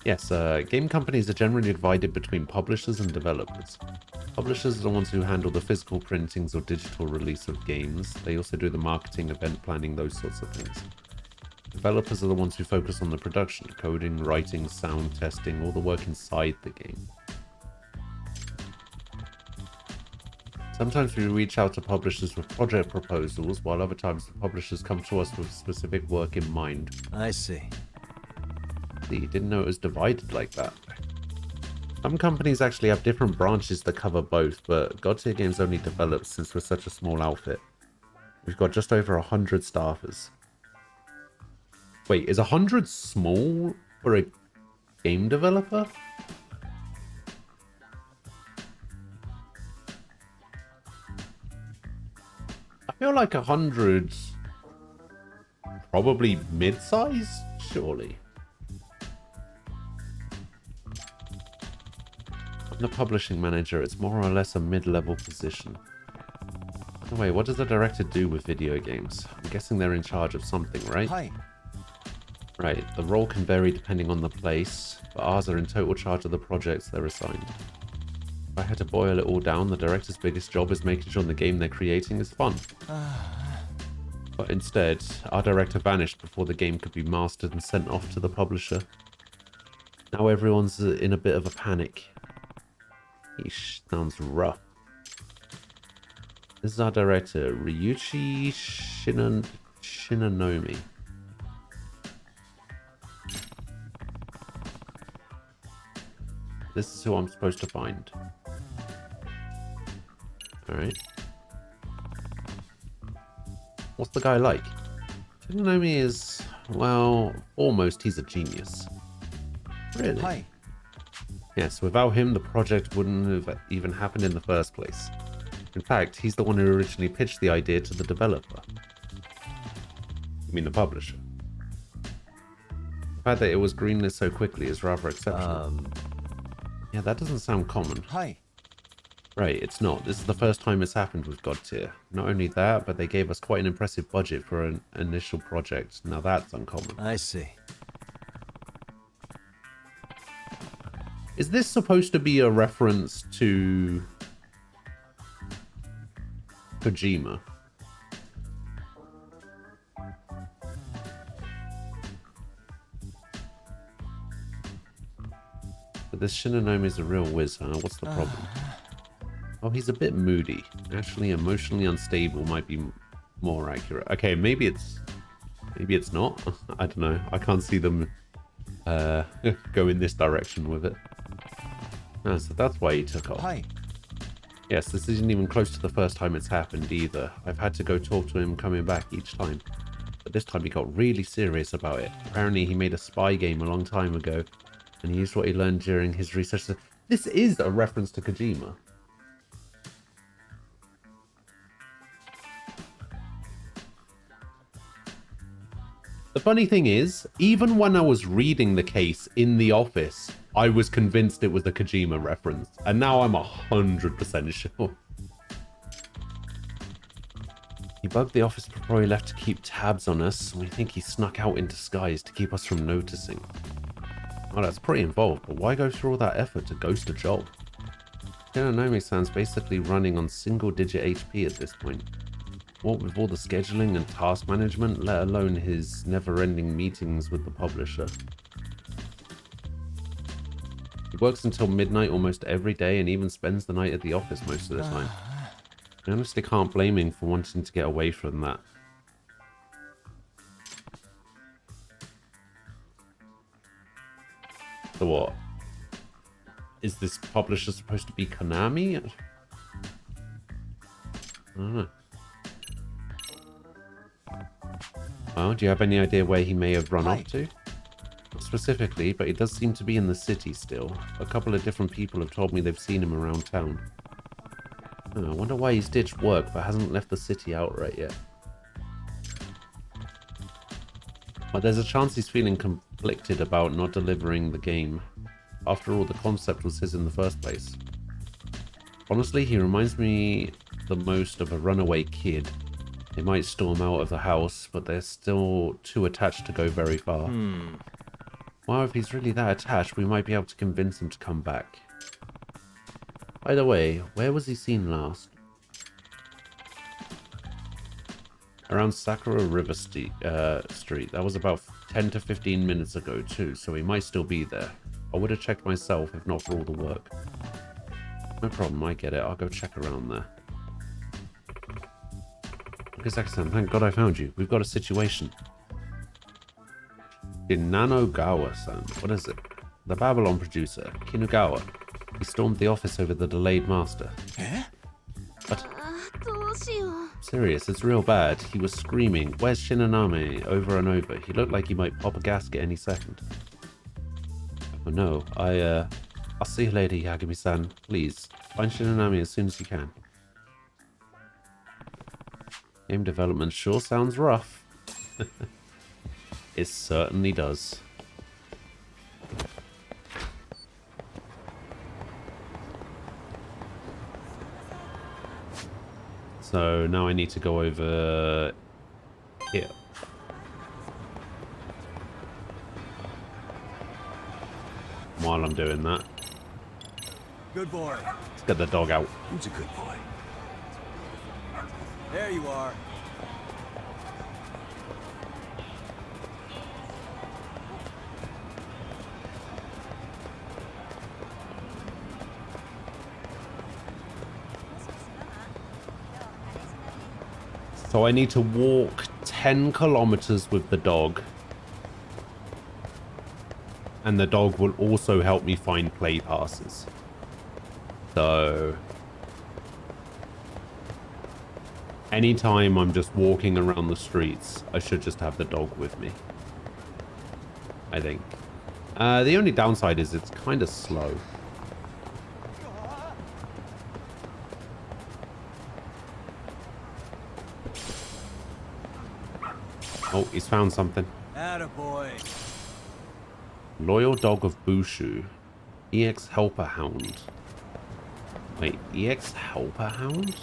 Yes, game companies are generally divided between publishers and developers. Publishers are the ones who handle the physical printings or digital release of games. They also do the marketing, event planning, those sorts of things. Developers are the ones who focus on the production, coding, writing, sound testing, all the work inside the game. Sometimes we reach out to publishers with project proposals, while other times the publishers come to us with specific work in mind. I see. You didn't know it was divided like that. Some companies actually have different branches that cover both, but God Tier Games only develops since we're such a small outfit. We've got just over 100 staffers. Wait, is 100 small for a game developer? I feel like 100 probably mid-size, surely. I'm the publishing manager. It's more or less a mid-level position. By the way, what does the director do with video games? I'm guessing they're in charge of something, right? Hi. Right, the role can vary depending on the place, but ours are in total charge of the projects they're assigned. If I had to boil it all down, the director's biggest job is making sure the game they're creating is fun. But instead, our director vanished before the game could be mastered and sent off to the publisher. Now everyone's in a bit of a panic. Eesh, sounds rough. This is our director, Ryuichi Shinanomi. This is who I'm supposed to find. Alright. What's the guy like? Shinanomi is, well, almost he's a genius. Really? Hi. Yes, without him, the project wouldn't have even happened in the first place. In fact, he's the one who originally pitched the idea to the developer. I mean, the publisher. The fact that it was greenlit so quickly is rather exceptional. Yeah, that doesn't sound common. Hi. Right, it's not. This is the first time it's happened with God Tier. Not only that, but they gave us quite an impressive budget for an initial project. Now that's uncommon. I see. Is this supposed to be a reference to Kojima? But this Shinanomi is a real whiz, huh? What's the problem? Oh, he's a bit moody. Actually, emotionally unstable might be more accurate. Okay, maybe it's not. I don't know. I can't see them go in this direction with it. Ah, so that's why he took off. Hi. Yes, this isn't even close to the first time it's happened either. I've had to go talk to him coming back each time. But this time he got really serious about it. Apparently he made a spy game a long time ago, and he used what he learned during his research. This is a reference to Kojima. The funny thing is, even when I was reading the case in the office, I was convinced it was a Kojima reference, and now I'm 100% sure. He bugged the office before he left to keep tabs on us, and we think he snuck out in disguise to keep us from noticing. Well, that's pretty involved, but why go through all that effort to ghost a job? Shinanomi-san's basically running on single-digit HP at this point. What with all the scheduling and task management, let alone his never-ending meetings with the publisher. He works until midnight almost every day and even spends the night at the office most of the time. I honestly can't blame him for wanting to get away from that. So what? Is this publisher supposed to be Konami? I don't know. Well, do you have any idea where he may have run off to? Not specifically, but he does seem to be in the city still. A couple of different people have told me they've seen him around town. Oh, I wonder why he's ditched work but hasn't left the city outright yet. But there's a chance he's feeling conflicted about not delivering the game. After all, the concept was his in the first place. Honestly, he reminds me the most of a runaway kid. They might storm out of the house, but they're still too attached to go very far. Well, if he's really that attached, we might be able to convince him to come back. By the way, where was he seen last? Around Sakura River Street. That was about 10 to 15 minutes ago too, so he might still be there. I would have checked myself if not for all the work. No problem, I get it. I'll go check around there. Okay, Zaki-san, thank God I found you. We've got a situation. Shinanogawa-san. What is it? The Babylon producer, Kinugawa. He stormed the office over the delayed master. But... serious, it's real bad. He was screaming, "Where's Shinoname?" over and over. He looked like he might pop a gasket any second. Oh no, I'll see you later, Yagami-san. Please, find Shinoname as soon as you can. Game development sure sounds rough. It certainly does. So now I need to go over here. While I'm doing that, Good boy. let's get the dog out. Who's a good boy? There you are. So I need to walk 10 kilometers with the dog. And the dog will also help me find play passes. So... anytime I'm just walking around the streets, I should just have the dog with me. I think. The only downside is it's kind of slow. Oh, he's found something. Attaboy. Loyal Dog of Bushu. EX Helper Hound. Wait, EX Helper Hound?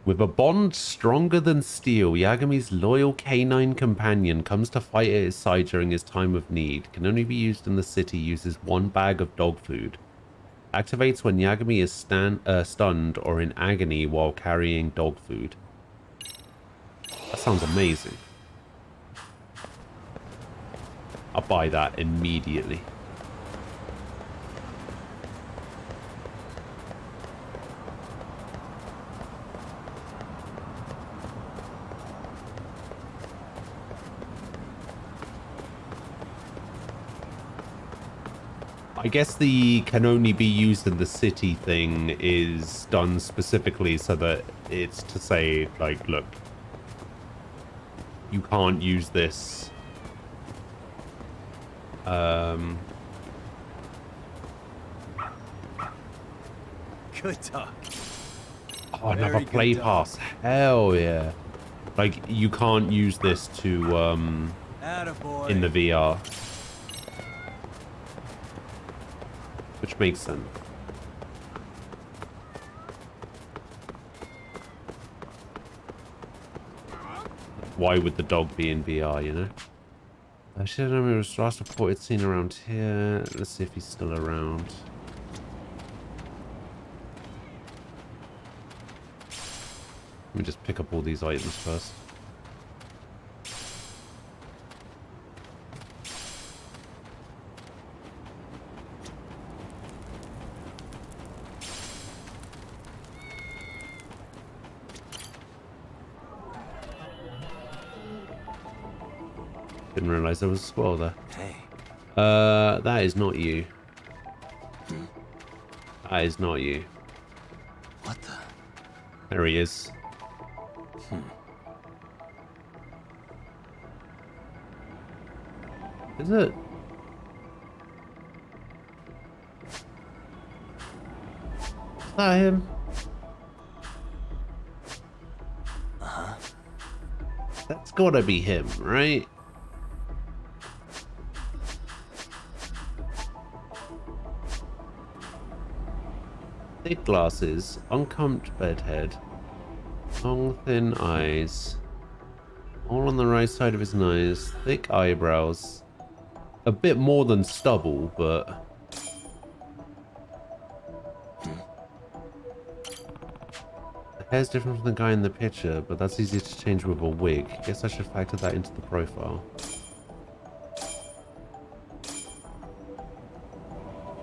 With a bond stronger than steel, Yagami's loyal canine companion comes to fight at his side during his time of need. Can only be used in the city, uses 1 bag of dog food. Activates when Yagami is stunned or in agony while carrying dog food. That sounds amazing. I'll buy that immediately. I guess the can only be used in the city thing is done specifically so that it's to say, like, look, you can't use this. Good dog. Oh, another play pass. Hell yeah. Like, you can't use this to, Attaboy. in the VR. Which makes sense. Why would the dog be in VR, you know? I should have known it was last reported seen around here. Let's see if he's still around. Let me just pick up all these items first. Didn't realize there was a squirrel there. Hey. That is not you. That is not you. What the? There he is. Is it? Is that him? Uh-huh. That's gotta be him, right? Thick glasses, unkempt bedhead, long thin eyes, all on the right side of his nose, thick eyebrows, a bit more than stubble, but the hair's different from the guy in the picture, but that's easy to change with a wig. Guess I should factor that into the profile.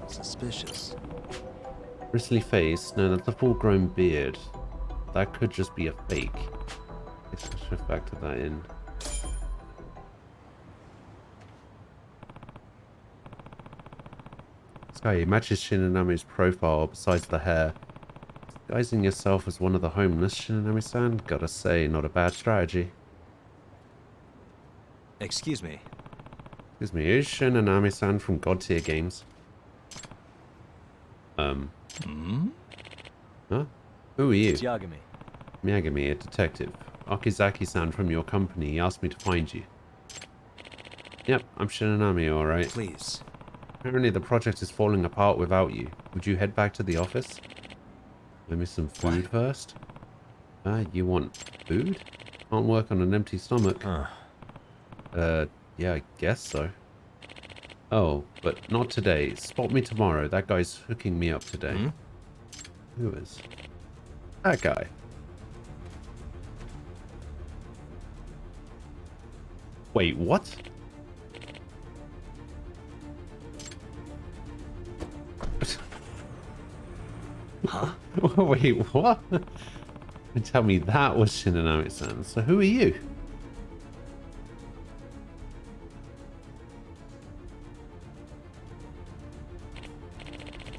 Suspicious. Bristly face, no, that's a full-grown beard. That could just be a fake. Guess I should factor that in. This guy matches Shinaname's profile besides the hair. Disguising yourself as one of the homeless, Shinanami-san, gotta say, not a bad strategy. Excuse me. Excuse me, is Shinanami-san from God Tier Games? Huh? Who are you? It's Yagami. Miyagami, a detective. Okizaki-san from your company. He asked me to find you. Yep, I'm Shinanami, alright. Please. Apparently the project is falling apart without you. Would you head back to the office? Give me some food first. You want food? Can't work on an empty stomach. Huh. Yeah, I guess so. Oh, but not today. Spot me tomorrow. That guy's hooking me up today. Who is? That guy. Wait, what? Huh? Wait, what? Tell me that was Shinanami-san. So who are you?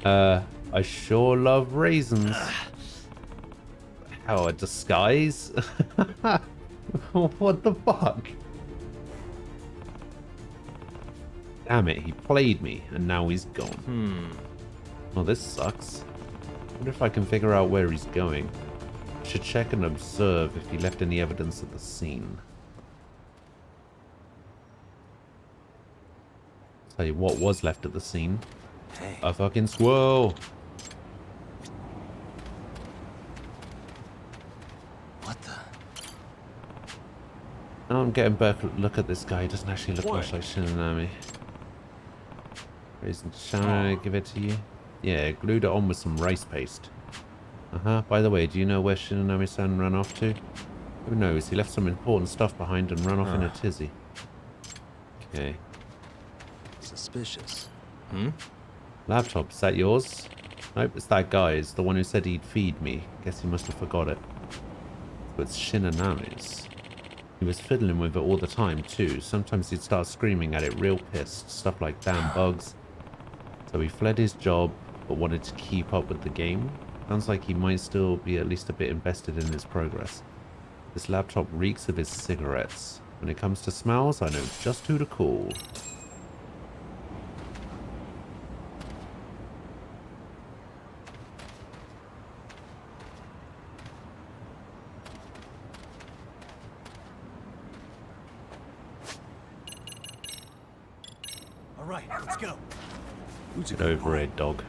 I sure love raisins. How, a disguise? What the fuck? Damn it, he played me, and now he's gone. Well, this sucks. Wonder if I can figure out where he's going. Should check and observe if he left any evidence at the scene. Tell you what was left at the scene. Hey. A fucking squirrel. What the? Now I'm getting back a look at this guy. He doesn't actually look much like Shinanami. Shall I give it to you? Yeah, glued it on with some rice paste. By the way, do you know where Shinanami-san ran off to? Who knows? He left some important stuff behind and ran off in a tizzy. Okay. Suspicious. Laptop, is that yours? Nope, it's that guy's. The one who said he'd feed me. Guess he must have forgot it. But it's Shinanami's. He was fiddling with it all the time, too. Sometimes he'd start screaming at it real pissed. Stuff like damn bugs. So he fled his job, but wanted to keep up with the game. Sounds like he might still be at least a bit invested in his progress. This laptop reeks of his cigarettes. When it comes to smells, I know just who to call. All right, let's go. Get over it, dog.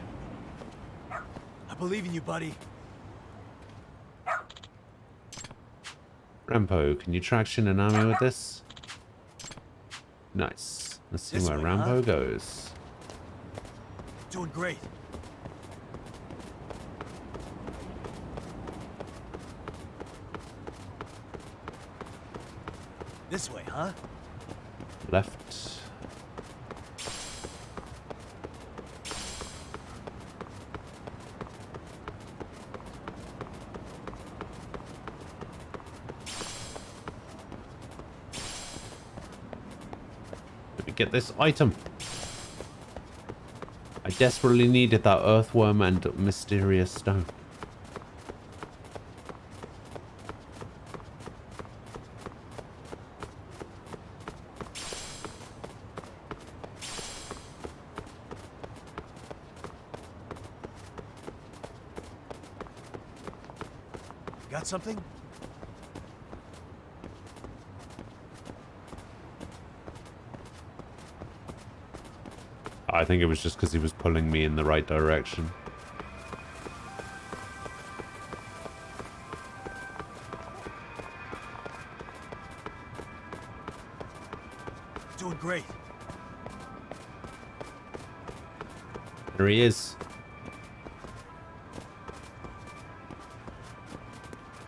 I believe in you, buddy. Rambo, can you track Shinanami with this? Nice. Let's see This where way, Rambo huh? goes. Doing great. This way, huh? Left. Let me get this item. I desperately needed that earthworm and mysterious stone. Got something? I think it was just because he was pulling me in the right direction. Doing great. There he is.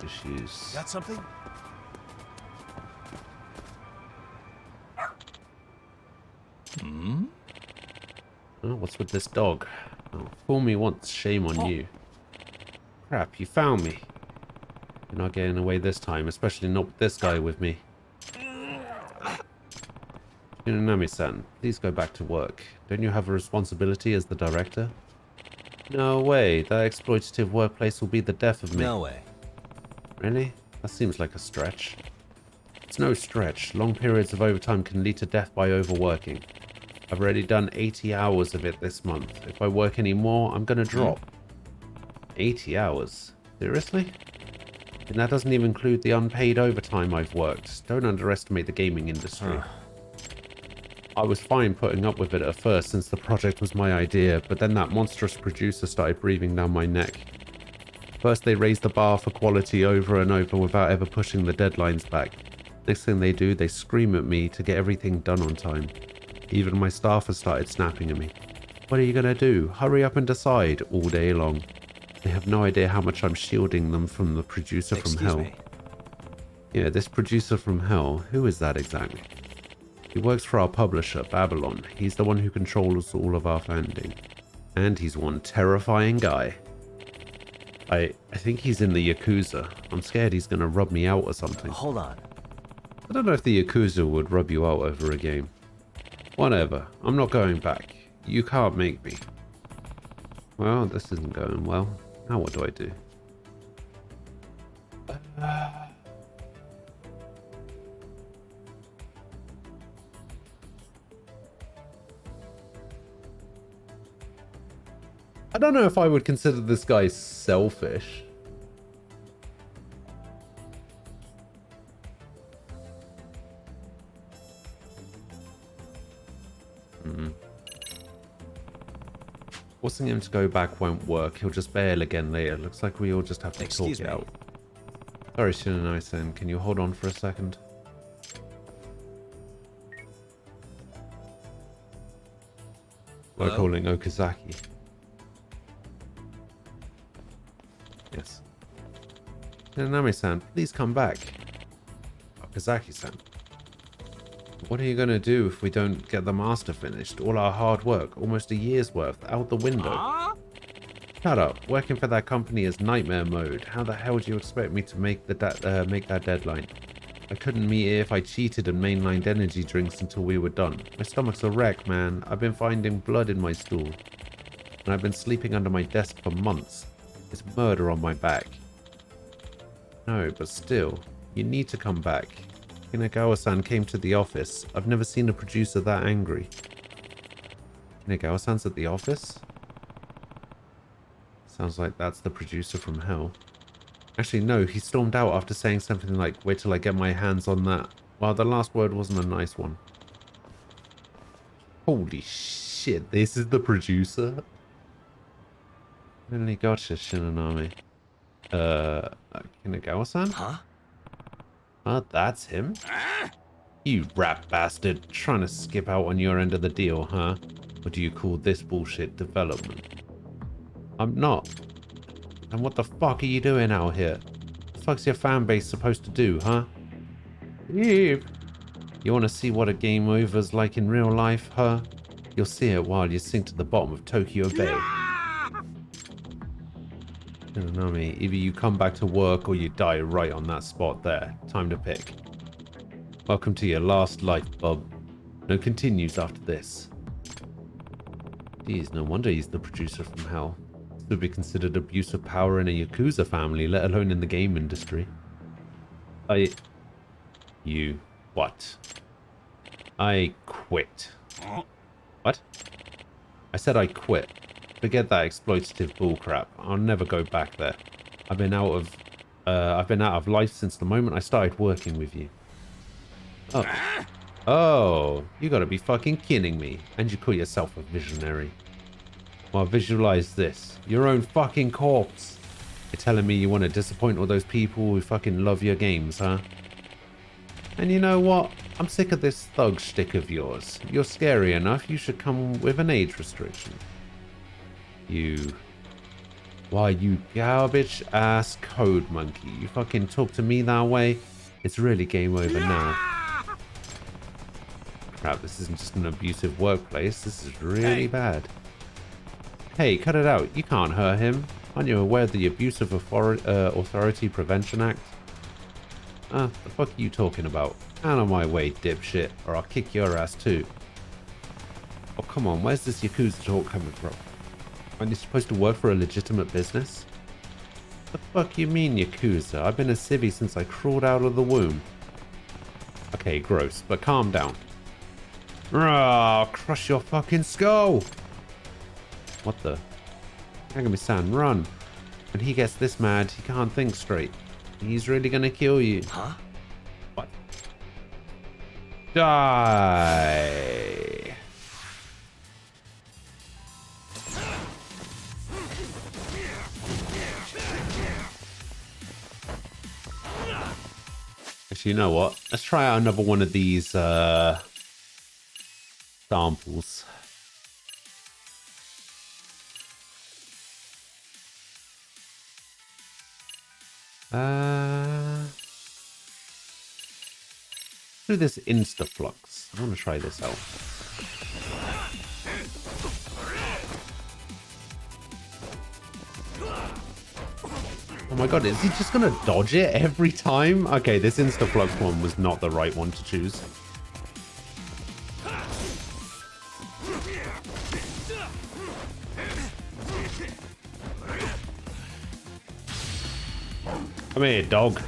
Issues. Got something? Oh, what's with this dog? Oh, fool me once, shame on you. Crap, you found me. You're not getting away this time, especially not with this guy with me. Shinonami-san, please go back to work. Don't you have a responsibility as the director? No way, that exploitative workplace will be the death of me. No way. Really? That seems like a stretch. It's no stretch. Long periods of overtime can lead to death by overworking. I've already done 80 hours of it this month. If I work any more, I'm gonna drop. 80 hours? Seriously? And that doesn't even include the unpaid overtime I've worked. Don't underestimate the gaming industry. I was fine putting up with it at first since the project was my idea, but then that monstrous producer started breathing down my neck. First they raised the bar for quality over and over without ever pushing the deadlines back. Next thing they do, they scream at me to get everything done on time. Even my staff has started snapping at me. What are you gonna do? Hurry up and decide all day long. They have no idea how much I'm shielding them from the producer from hell. Me. Yeah, this producer from hell, who is that exactly? He works for our publisher, Babylon. He's the one who controls all of our funding. And he's one terrifying guy. I think he's in the Yakuza. I'm scared he's gonna rub me out or something. Hold on. I don't know if the Yakuza would rub you out over a game. Whatever, I'm not going back. You can't make me. Well, this isn't going well. Now what do I do? I don't know if I would consider this guy selfish. Forcing him to go back won't work. He'll just bail again later. Looks like we all just have to talk it out. Sorry, Shinonai-san. Can you hold on for a second? We're calling Okazaki. Yes. Shinonami-san, please come back. Okazaki-san. What are you going to do if we don't get the master finished? All our hard work, almost a year's worth, out the window. Shut up. Working for that company is nightmare mode. How the hell do you expect me to make that deadline? I couldn't meet it if I cheated and mainlined energy drinks until we were done. My stomach's a wreck, man. I've been finding blood in my stool. And I've been sleeping under my desk for months. It's murder on my back. No, but still, you need to come back. Kinagawa-san came to the office. I've never seen a producer that angry. Kinagawa-san's at the office? Sounds like that's the producer from hell. Actually, no, he stormed out after saying something like, wait till I get my hands on that. Well, the last word wasn't a nice one. Holy shit, this is the producer? Really gotcha, Shinonami. Kinagawa-san? Huh? That's him? You rat bastard, trying to skip out on your end of the deal, huh? Or do you call this bullshit development? I'm not. And what the fuck are you doing out here? What the fuck's your fan base supposed to do, huh? Eve, You want to see what a game over's like in real life, huh? You'll see it while you sink to the bottom of Tokyo Bay. Nami, either you come back to work or you die right on that spot there. Time to pick. Welcome to your last life, bub. No continues after this. Geez, no wonder he's the producer from hell. This would be considered abuse of power in a Yakuza family, let alone in the game industry. You... what? I quit. What? I said I quit. Forget that exploitative bullcrap. I'll never go back there. I've been out of life since the moment I started working with you. Oh. Oh, you gotta be fucking kidding me. And you call yourself a visionary. Well, visualize this. Your own fucking corpse. You're telling me you want to disappoint all those people who fucking love your games, huh? And you know what? I'm sick of this thug shtick of yours. You're scary enough, you should come with an age restriction. You... Why, you garbage ass code monkey. You fucking talk to me that way? It's really game over now. Crap, this isn't just an abusive workplace. This is really bad. Hey, cut it out. You can't hurt him. Aren't you aware of the Abuse of Authority Prevention Act? The fuck are you talking about? Out of my way, dipshit, or I'll kick your ass too. Oh, come on, where's this Yakuza talk coming from? Aren't you supposed to work for a legitimate business? The fuck you mean, Yakuza? I've been a civvy since I crawled out of the womb. Okay, gross, but calm down. I'll crush your fucking skull! What the? Yagami-san, run. When he gets this mad, he can't think straight. He's really gonna kill you. Huh? What? Die! Actually, you know what? Let's try out another one of these samples. Do this Instaflux. I want to try this out. Oh my god, is he just gonna dodge it every time? Okay, this Instaflux one was not the right one to choose. Come here, dog.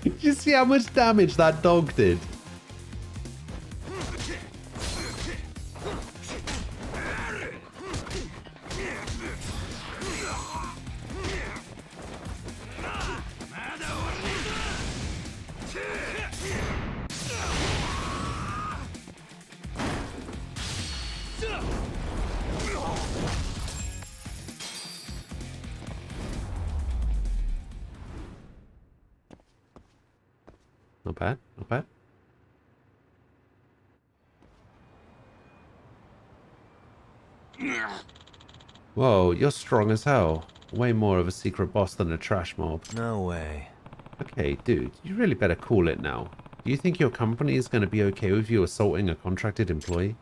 Did you see how much damage that dog did? Not bad, not bad. Whoa, you're strong as hell. Way more of a secret boss than a trash mob. No way. Okay, dude, you really better cool it now. Do you think your company is going to be okay with you assaulting a contracted employee?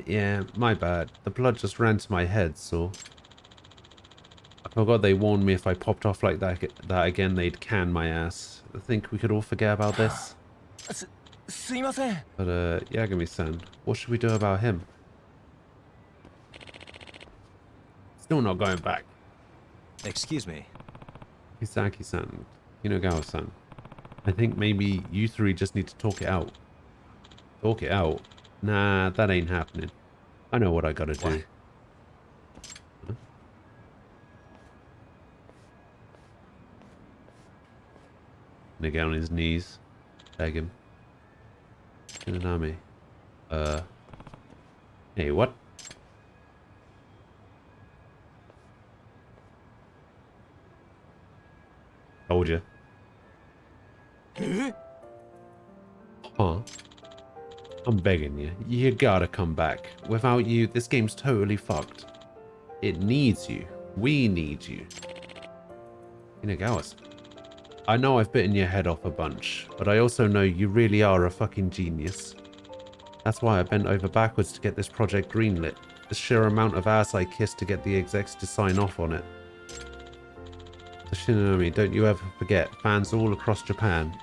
Yeah, my bad. The blood just ran to my head, so... I forgot they warned me if I popped off like that again, they'd can my ass. I think we could all forget about this. But, Yagami-san, what should we do about him? Still not going back. Excuse me. Hisaki-san, Kinogawa-san. I think maybe you three just need to talk it out. Talk it out? Nah, that ain't happening. I know what I gotta do. Huh? Gonna get on his knees. Beg him. Shinanami. Hey, what? Told you. Huh? I'm begging you. You gotta come back. Without you, this game's totally fucked. It needs you. We need you. Inagawa. I know I've bitten your head off a bunch, but I also know you really are a fucking genius. That's why I bent over backwards to get this project greenlit. The sheer amount of ass I kissed to get the execs to sign off on it. So Shinonami, don't you ever forget, fans all across Japan.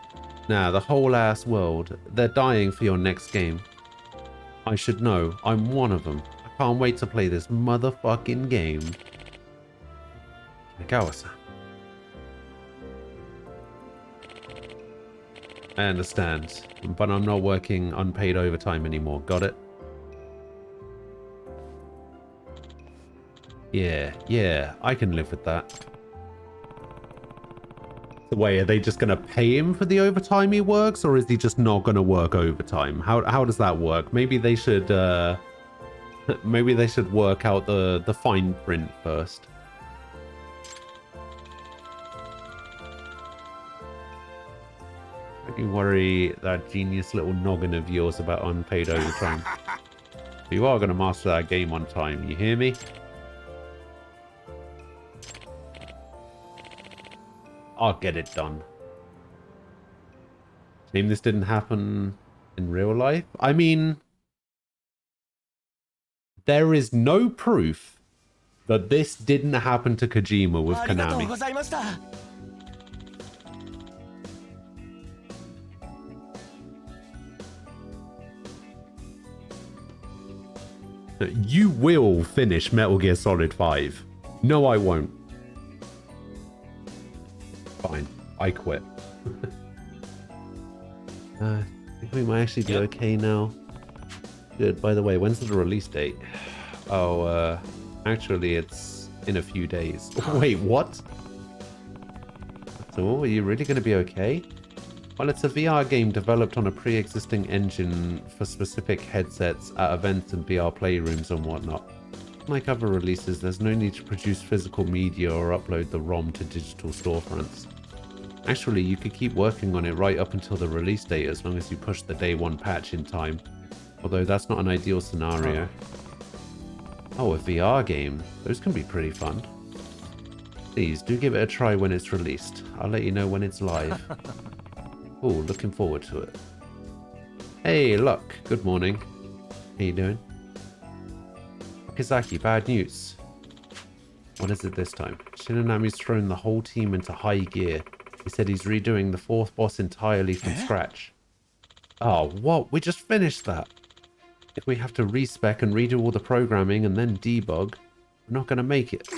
Nah, the whole ass world, they're dying for your next game. I should know, I'm one of them. I can't wait to play this motherfucking game. Inagawa-san. I understand, but I'm not working unpaid overtime anymore. Got it? Yeah, I can live with that. So wait, are they just going to pay him for the overtime he works, or is he just not going to work overtime? How does that work? Maybe they should work out the fine print first. Don't you worry that genius little noggin of yours about unpaid overtime. You are going to master that game on time, you hear me? I'll get it done. Shame this didn't happen in real life. I mean, there is no proof that this didn't happen to Kojima with Konami. You will finish Metal Gear Solid 5. No, I won't. Fine. I quit. I think we might actually be okay now. Good. By the way, when's the release date? Oh, actually, it's in a few days. Wait, what? So, are you really going to be okay? Well, it's a VR game developed on a pre-existing engine for specific headsets at events and VR playrooms and whatnot. Like other releases, there's no need to produce physical media or upload the ROM to digital storefronts. Actually, you could keep working on it right up until the release date as long as you push the day one patch in time. Although that's not an ideal scenario. Oh, a VR game. Those can be pretty fun. Please, do give it a try when it's released. I'll let you know when it's live. Oh, looking forward to it. Hey, look. Good morning. How you doing? Kizaki, bad news. What is it this time? Shinonami's thrown the whole team into high gear. He said he's redoing the fourth boss entirely from scratch. Oh, what? We just finished that. If we have to respec and redo all the programming and then debug, we're not going to make it.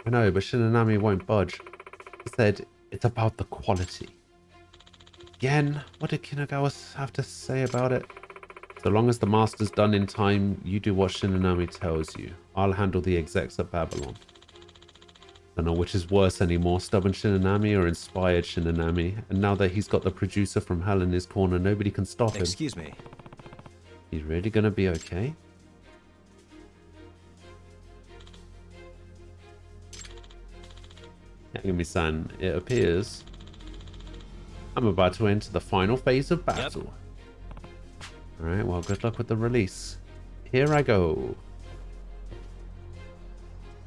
I know, but Shinonami won't budge. He said it's about the quality. Again, what did Kinagawa have to say about it? So long as the master's done in time, you do what Shinonami tells you. I'll handle the execs at Babylon. Don't know which is worse anymore, stubborn Shinonami or inspired Shinonami. And now that he's got the producer from hell in his corner, nobody can stop him. Excuse me. He's really gonna be okay? Yagami-san, it appears I'm about to enter the final phase of battle. Alright, well, good luck with the release. Here I go.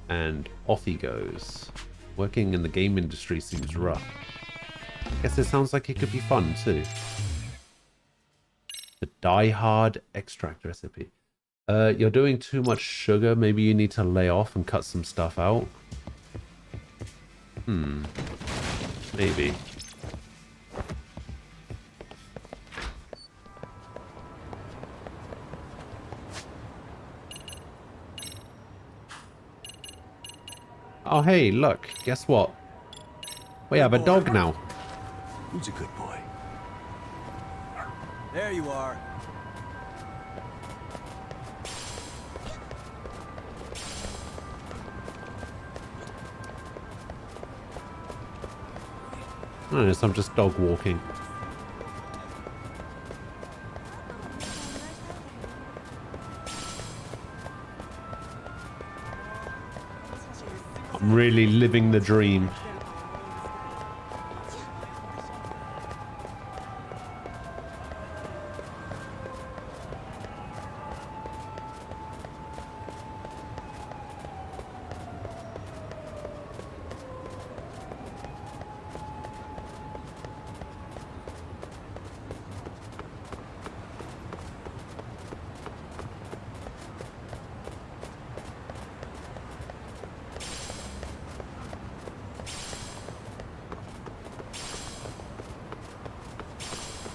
And off he goes. Working in the game industry seems rough. Guess it sounds like it could be fun too. The Die Hard extract recipe. You're doing too much sugar. Maybe you need to lay off and cut some stuff out. Maybe. Oh, hey, look. Guess what? We have a dog now. Who's a good boy? There you are. I guess I'm just dog walking. I'm really living the dream.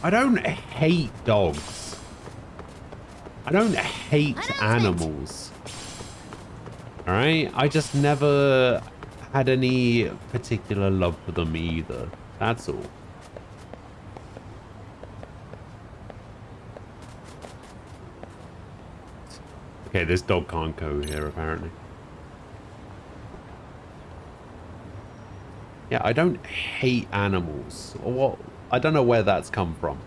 I don't hate dogs. I don't hate animals. Alright? I just never had any particular love for them either. That's all. Okay, this dog can't go here, apparently. Yeah, I don't hate animals. Or what? I don't know where that's come from.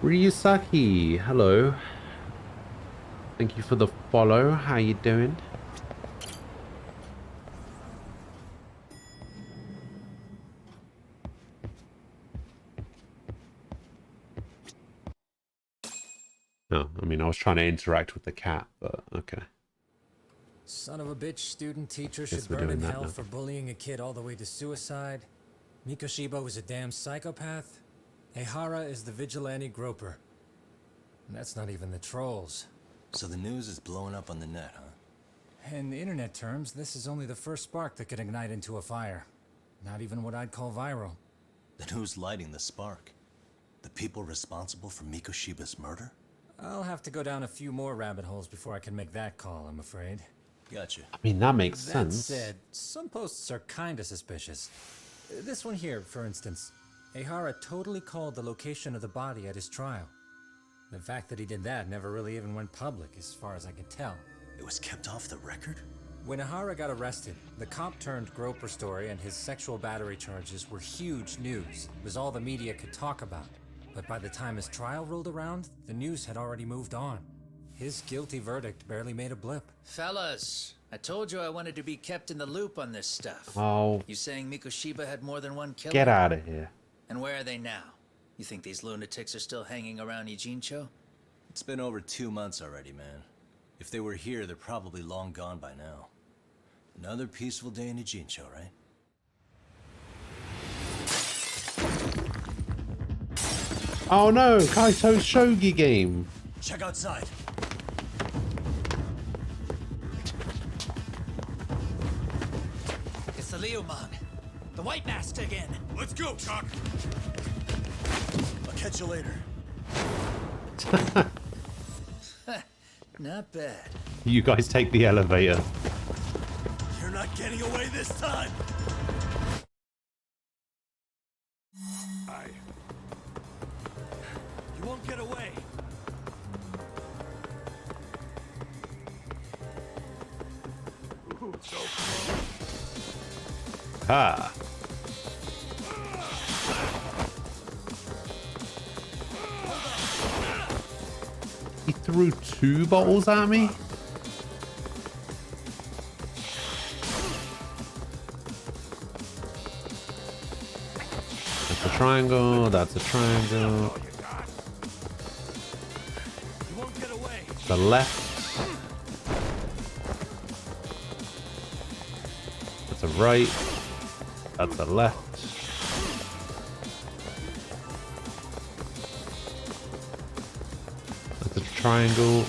Ryusaki, hello. Thank you for the follow. How you doing? No, I mean, I was trying to interact with the cat, but okay. Son of a bitch student teacher Guess should we're burn in doing that hell now. for bullying a kid all the way to suicide. Mikoshiba was a damn psychopath. Ehara is the vigilante groper. And that's not even the trolls. So the news is blowing up on the net, huh? In internet terms, this is only the first spark that could ignite into a fire. Not even what I'd call viral. Then who's lighting the spark? The people responsible for Mikoshiba's murder? I'll have to go down a few more rabbit holes before I can make that call, I'm afraid. Gotcha. I mean, that makes That sense. said, some posts are kinda suspicious. This one here, for instance. Ehara totally called the location of the body at his trial. The fact that he did that never really even went public, as far as I can tell. It was kept off the record? When Ehara got arrested, the cop-turned-groper story and his sexual battery charges were huge news. It was all the media could talk about. But by the time his trial rolled around, the news had already moved on. His guilty verdict barely made a blip. Fellas, I told you I wanted to be kept in the loop on this stuff. Oh, You saying Mikoshiba had more than one killer? get out of here. And where are they now? You think these lunatics are still hanging around Ijincho? It's been over 2 months already, man. If they were here, they're probably long gone by now. Another peaceful day in Ijincho, right? Oh no, Kaito's shogi game. Check outside. It's the Leomon. The White Mask again. Let's go, Chuck. I'll catch you later. Not bad. You guys take the elevator. You're not getting away this time! You won't get away! Ooh, so close. Ah. He threw 2 bottles at me? That's a triangle, that's a triangle. You won't get away! The left. That's a right. That's a left. That's a triangle.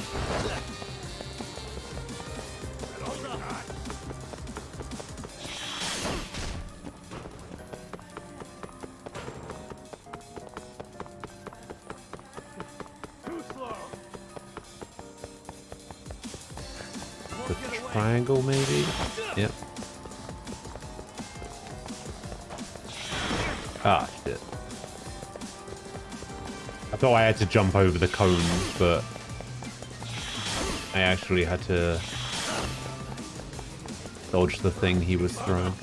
Too slow. The triangle, maybe? Yep. Ah, shit. I thought I had to jump over the cone, but I actually had to dodge the thing he was throwing.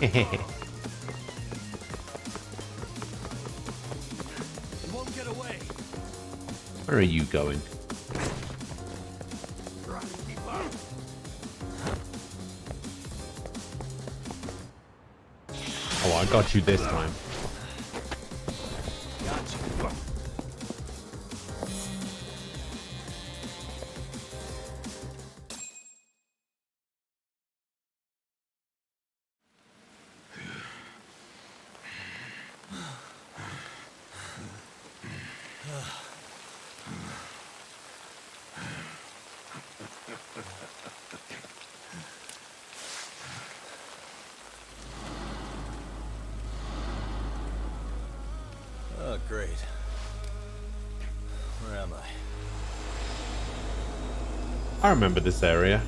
You won't get away! Where are you going? Oh, I got you this time. Great. Where am I? I remember this area.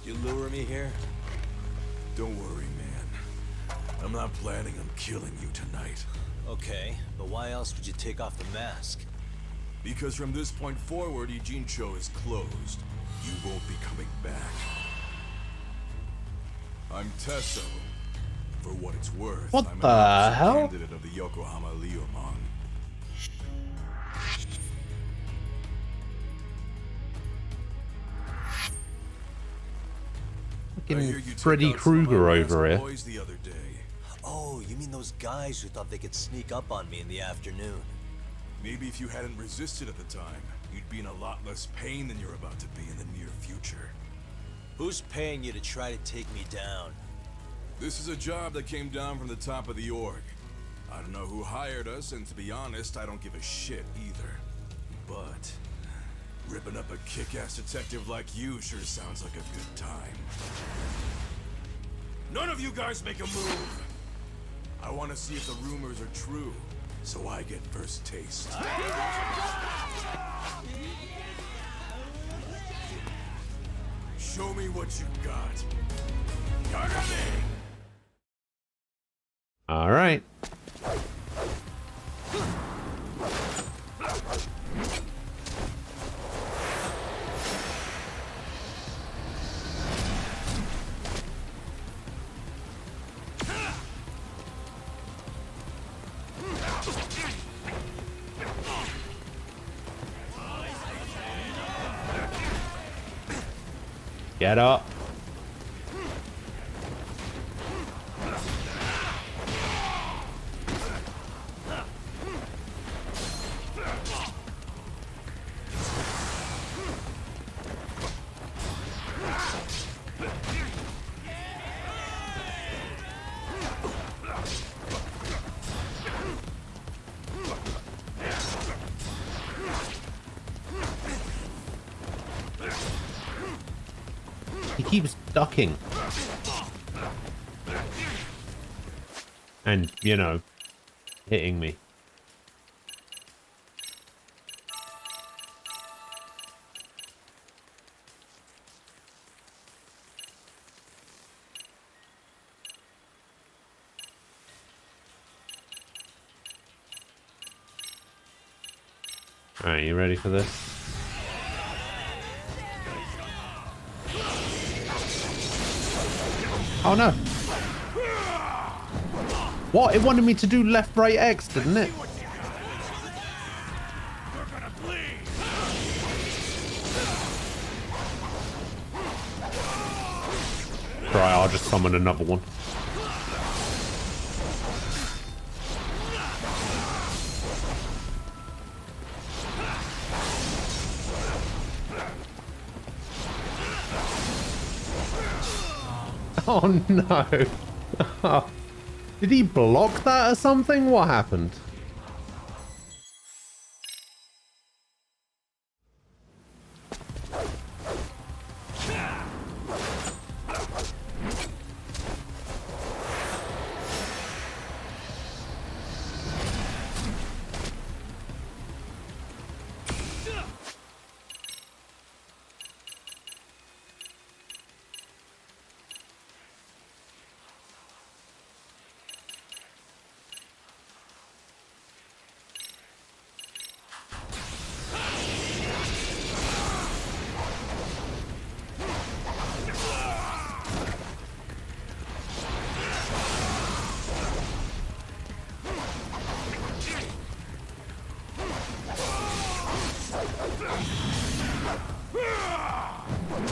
You lure me here? Don't worry, man. I'm not planning on killing you tonight. Okay, but why else would you take off the mask? Because from this point forward, Eugene Cho is closed. You won't be coming back. I'm Tesso. For what it's worth, What I'm the an officer hell? candidate of the Yokohama Leomon. I hear you took Freddy out some of my Krueger masked over here. boys the other day. Oh, you mean those guys who thought they could sneak up on me in the afternoon? Maybe if you hadn't resisted at the time, you'd be in a lot less pain than you're about to be in the near future. Who's paying you to try to take me down? This is a job that came down from the top of the org. I don't know who hired us, and to be honest, I don't give a shit either. But ripping up a kick-ass detective like you sure sounds like a good time. None of you guys make a move! I want to see if the rumors are true, so I get first taste. Show me what you got. Cover me! All right. Get up. He keeps ducking. And, you know, hitting me. Alright, you ready for this? Oh no. What? It wanted me to do left, right, X, didn't it? Right, I'll just summon another one. Oh no. Did he block that or something? What happened?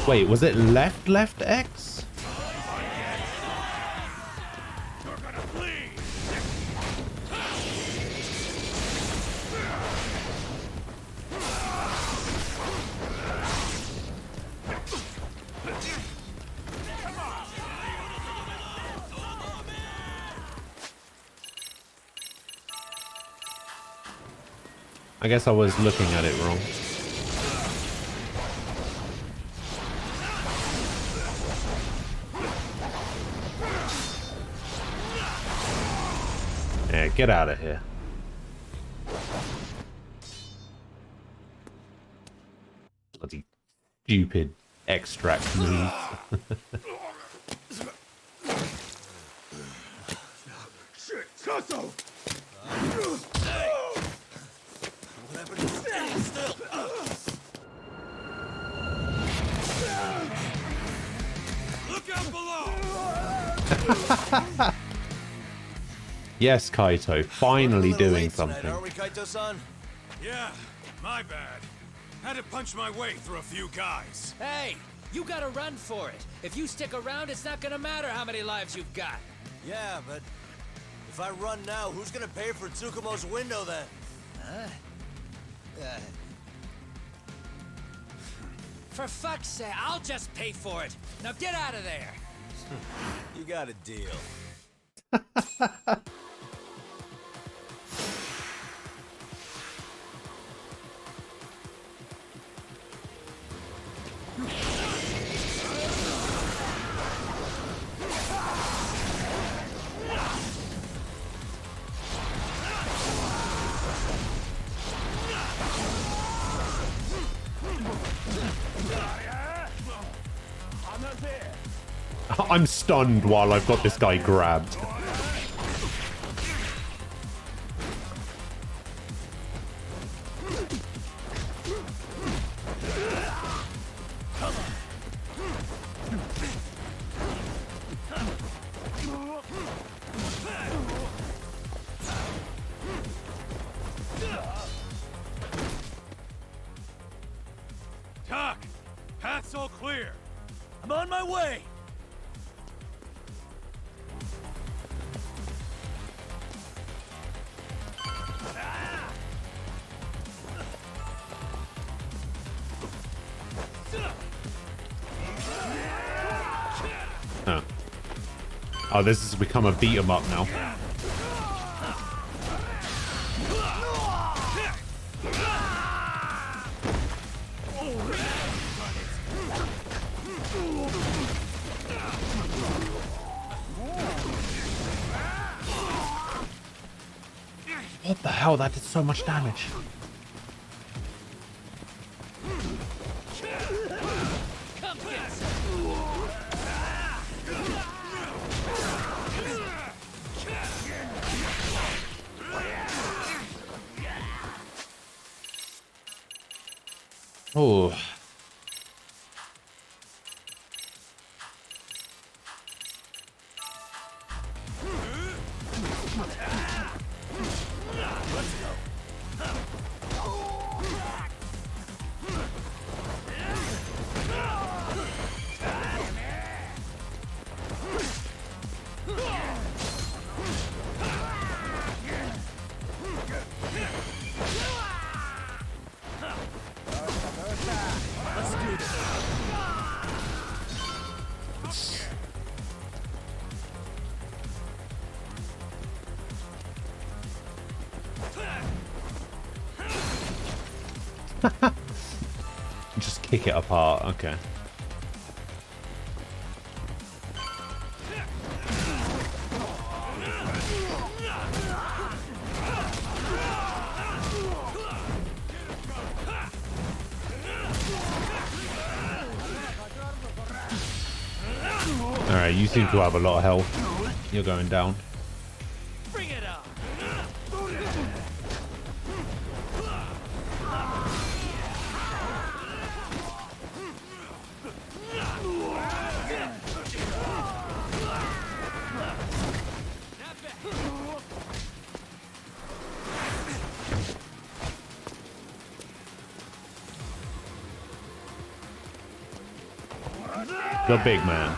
Wait, was it left, left, X? I guess I was looking at it wrong. get out of here. Bloody stupid extract move. Shit, Sasso! Look out below! Yes, Kaito, finally doing something. Are we, Kaito-san? Yeah, my bad. Had to punch my way through a few guys. Hey, you gotta run for it. If you stick around, it's not gonna matter how many lives you've got. Yeah, but if I run now, who's gonna pay for Tsukumo's window then? For fuck's sake, I'll just pay for it. Now get out of there. You got a deal. I'm stunned while I've got this guy grabbed. Doc, path's all clear. I'm on my way. Oh. Oh, this has become a beat 'em up now. What the hell? That did so much damage. Come get Oh. Just kick it apart, okay. Alright, you seem to have a lot of health. You're going down. Bring it on. The big man.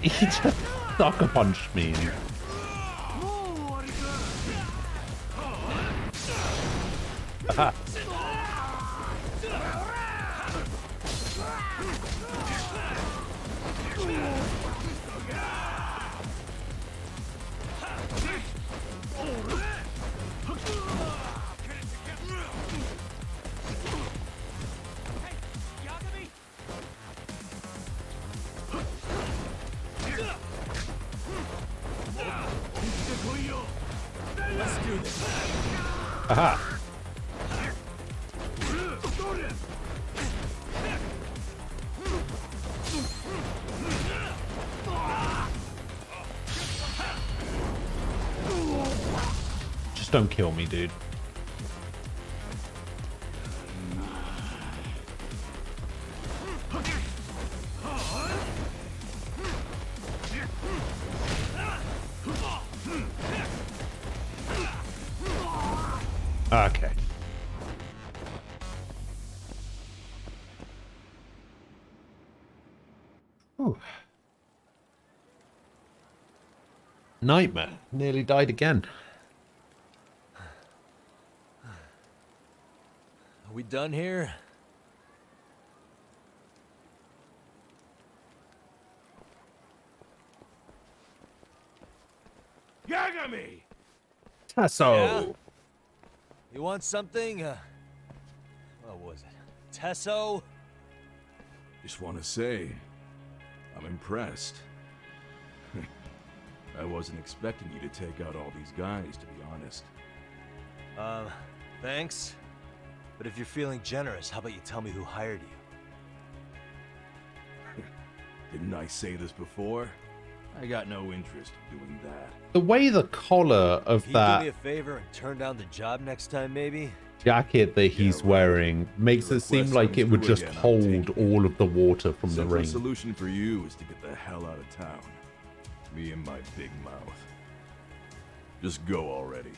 He just sucker punched me. Aha. Let's do this. Aha. Just don't kill me, dude. Okay. Ooh. Nightmare. Nearly died again. Are we done here? Yagami! Tasso. Yeah? You want something? What was it? Tesso? Just want to say, I'm impressed. I wasn't expecting you to take out all these guys, to be honest. Thanks. But if you're feeling generous, how about you tell me who hired you? Didn't I say this before? I got no interest in doing that. The way the collar of Can you do me a that favor and turn down the job next time, maybe? jacket that he's wearing makes The it seem request like comes it would through just again, I'm hold taking it. all of the water from the Simple ring. solution for you is to get the hell out of town. Me and my big mouth. Just go already.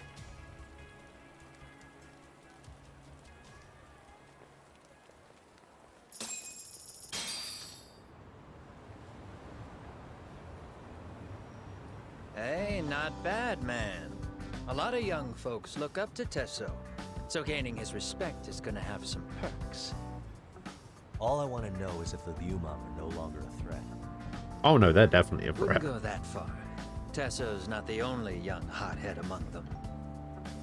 Hey, not bad, man. A lot of young folks look up to Tesso, so gaining his respect is gonna have some perks. All I want to know is if the Liumang are no longer a threat. Oh no, they're definitely a Wouldn't threat. go that far. Tesso's not the only young hothead among them.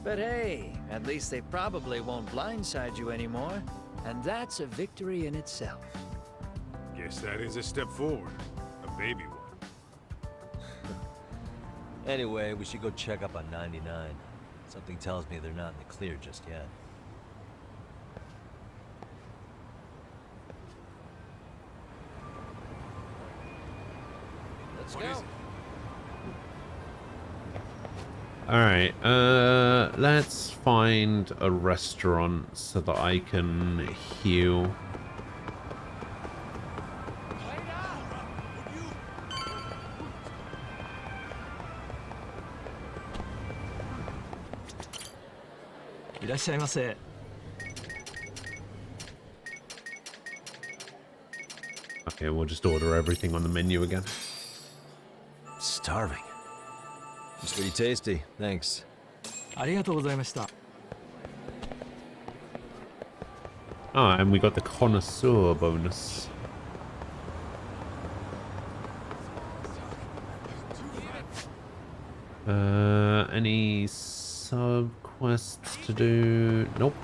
But hey, at least they probably won't blindside you anymore, and that's a victory in itself. Guess that is a step forward. A baby one. Anyway, we should go check up on 99. Something tells me they're not in the clear just yet. Let's What go. is it? Alright, let's find a restaurant so that I can heal. Okay, we'll just order everything on the menu again. Starving. It's pretty tasty, thanks. Oh, and we got the connoisseur bonus. Any sub quests to do? Nope.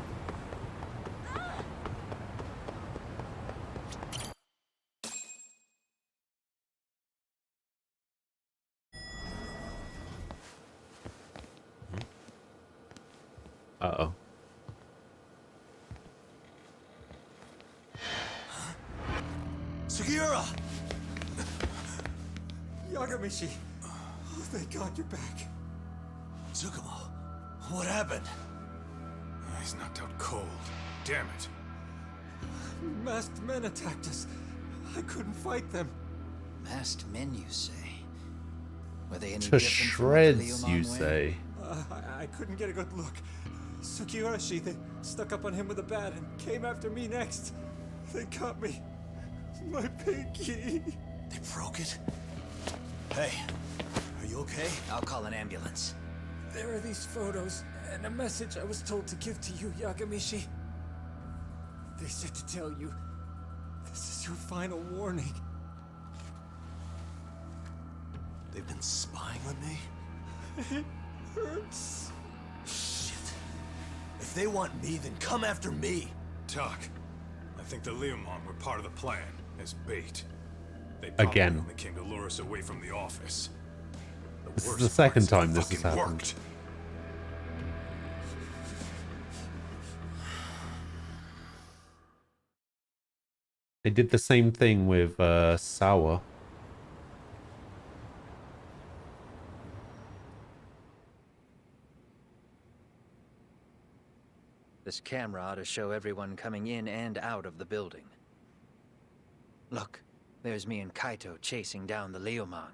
Uh-oh. Sugiura! Yagamishi! Oh, thank God you're back. Tsukumo, what happened? He's knocked out cold. Damn it. Masked men attacked us. I couldn't fight them. Masked men, you say? Were they any To different from what the shreds, Liumang you were? say? I couldn't get a good look. Sugiura, they stuck up on him with a bat and came after me next. They cut me. My pinky. They broke it? Hey, are you okay? I'll call an ambulance. There are these photos and a message I was told to give to you, Yagamishi. They said to tell you, this is your final warning. They've been spying on me? It hurts. Shit. If they want me, then come after me. Talk. I think the Liumang were part of the plan, as bait. They probably Again. only came to lure us away from the office. This is worst the second part time it this has fucking happened. worked. They did the same thing with Sour. This camera ought to show everyone coming in and out of the building. Look, there's me and Kaito chasing down the Liumang.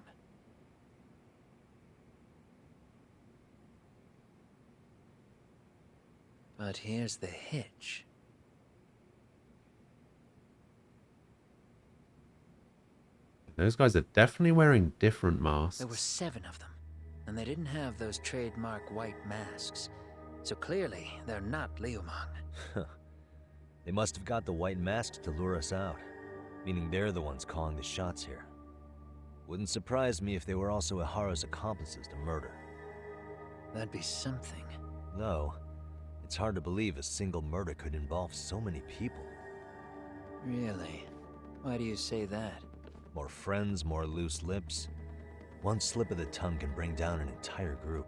But here's the hitch. Those guys are definitely wearing different masks. There were 7 of them, and they didn't have those trademark white masks. So clearly, they're not Liumang. They must have got the white masks to lure us out, meaning they're the ones calling the shots here. Wouldn't surprise me if they were also Ihara's accomplices to murder. That'd be something. Though, it's hard to believe a single murder could involve so many people. Really? Why do you say that? More friends, more loose lips. One slip of the tongue can bring down an entire group.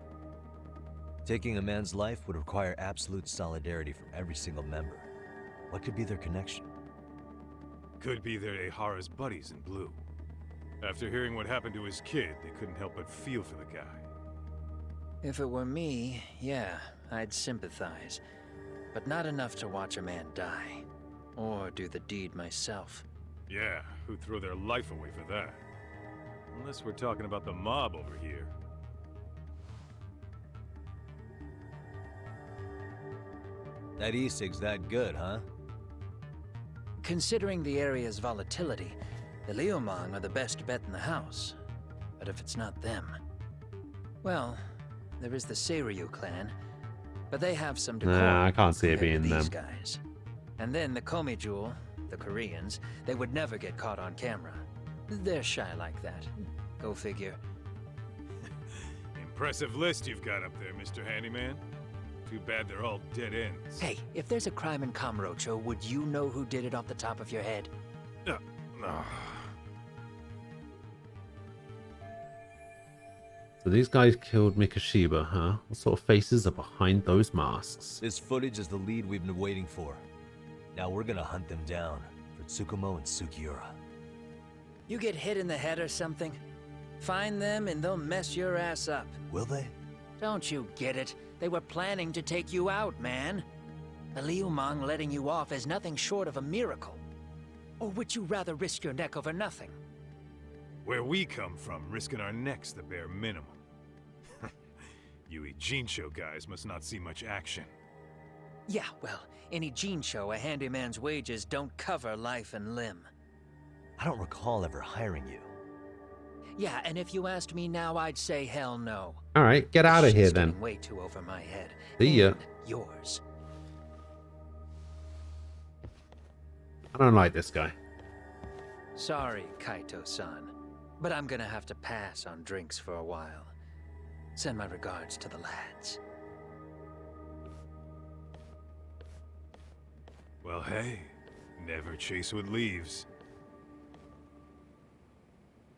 Taking a man's life would require absolute solidarity from every single member. What could be their connection? Could be they're Ihara's buddies in blue. After hearing what happened to his kid, they couldn't help but feel for the guy. If it were me, yeah, I'd sympathize. But not enough to watch a man die. Or do the deed myself. Yeah, who'd throw their life away for that? Unless we're talking about the mob over here. That e-cig's that good, huh? Considering the area's volatility, the Liumang are the best bet in the house. But if it's not them... Well, there is the Seiryu clan, but they have some decorum. Nah, I can't see it compared being to these them. guys. And then the Komijul, the Koreans, they would never get caught on camera. They're shy like that. Go figure. Impressive list you've got up there, Mr. Handyman. Too bad they're all dead ends. Hey, if there's a crime in Kamurocho, would you know who did it off the top of your head? No. So these guys killed Mikashiba, huh? What sort of faces are behind those masks? This footage is the lead we've been waiting for. Now we're gonna hunt them down for Tsukumo and Sugiura. You get hit in the head or something? Find them and they'll mess your ass up. Will they? Don't you get it? They were planning to take you out, man. The Liumang letting you off is nothing short of a miracle. Or would you rather risk your neck over nothing? Where we come from, risking our necks the bare minimum. You Ijincho guys must not see much action. Yeah, well, in Ijincho, a handyman's wages don't cover life and limb. I don't recall ever hiring you. Yeah, and if you asked me now, I'd say hell no. All right, get out of This here shit's then. getting way too over my head. See ya. And yours. I don't like this guy. Sorry, Kaito-san, but I'm gonna have to pass on drinks for a while. Send my regards to the lads. Well, hey, never chase what leaves.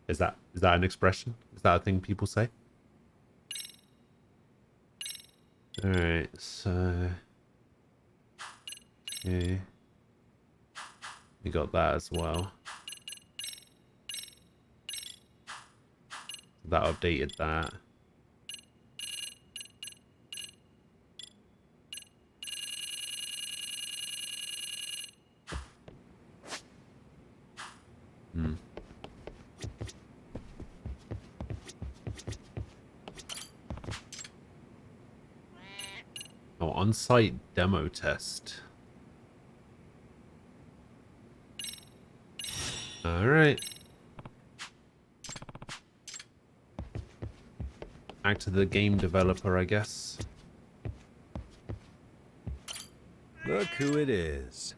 Is that an expression? Is that a thing people say? All right, so okay, we got that as well. That updated that. Oh, on-site demo test. All right. Back to the game developer, I guess. Look who it is.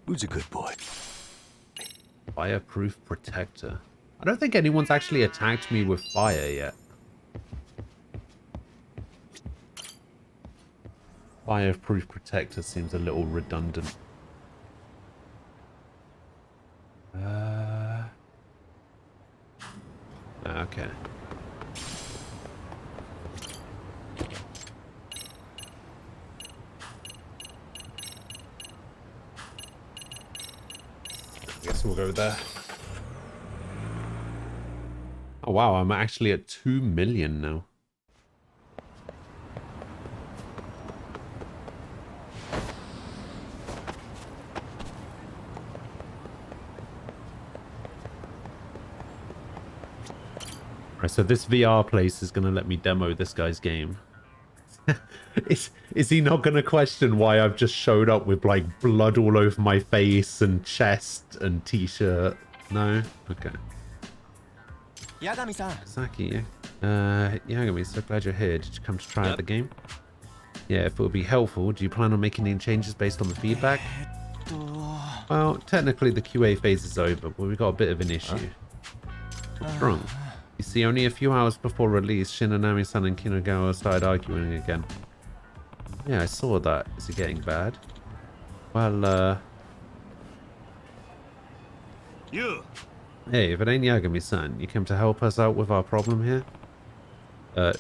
Who's a good boy? Fireproof protector. I don't think anyone's actually attacked me with fire yet. Fireproof protector seems a little redundant. Okay. So we'll go there. Oh wow, I'm actually at 2 million now. Right, so this VR place is going to let me demo this guy's game. Is he not going to question why I've just showed up with like blood all over my face and chest and t-shirt? No? Okay. Yagami-san. Saki, yeah. Yagami, so glad you're here. Did you come to try out the game? Yeah, if it would be helpful, do you plan on making any changes based on the feedback? Well, technically the QA phase is over, but we've got a bit of an issue. What's wrong? You see, only a few hours before release, Shinonami-san and Kinagawa started arguing again. Yeah, I saw that. Is it getting bad? Well, You! Hey, if it ain't Yagami-san, you came to help us out with our problem here?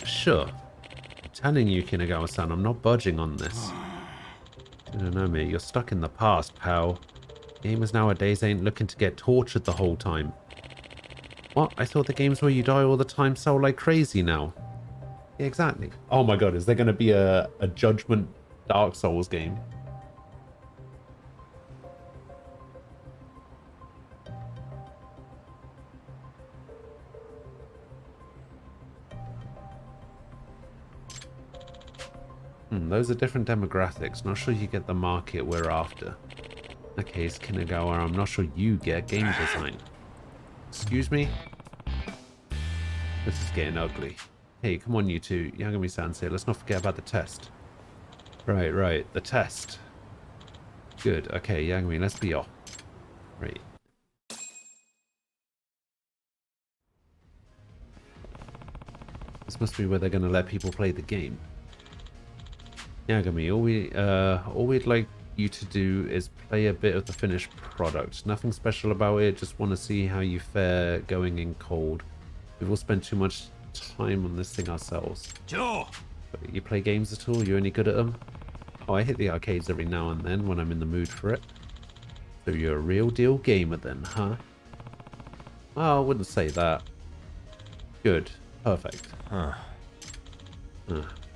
Sure. I'm telling you, Kinagawa-san, I'm not budging on this. Shinonami, you're stuck in the past, pal. Gamers nowadays ain't looking to get tortured the whole time. What? I thought the games where you die all the time sell like crazy now. Yeah, exactly. Oh my god, is there going to be a Judgement Dark Souls game? Those are different demographics. Not sure you get the market we're after. In that case, Kinagawa, I'm not sure you get game design. Excuse me? This is getting ugly. Hey, come on you two. Yagami-san's here. Let's not forget about the test. Right. The test. Good. Okay, Yagami, let's be off. Right. This must be where they're going to let people play the game. Yagami, all we'd like you to do is play a bit of the finished product. Nothing special about it. Just want to see how you fare going in cold. We've all spent too much time on this thing ourselves. Joe! You play games at all? You any good at them? Oh, I hit the arcades every now and then when I'm in the mood for it. So you're a real deal gamer then, huh? Well, I wouldn't say that. Good. Perfect. Alright,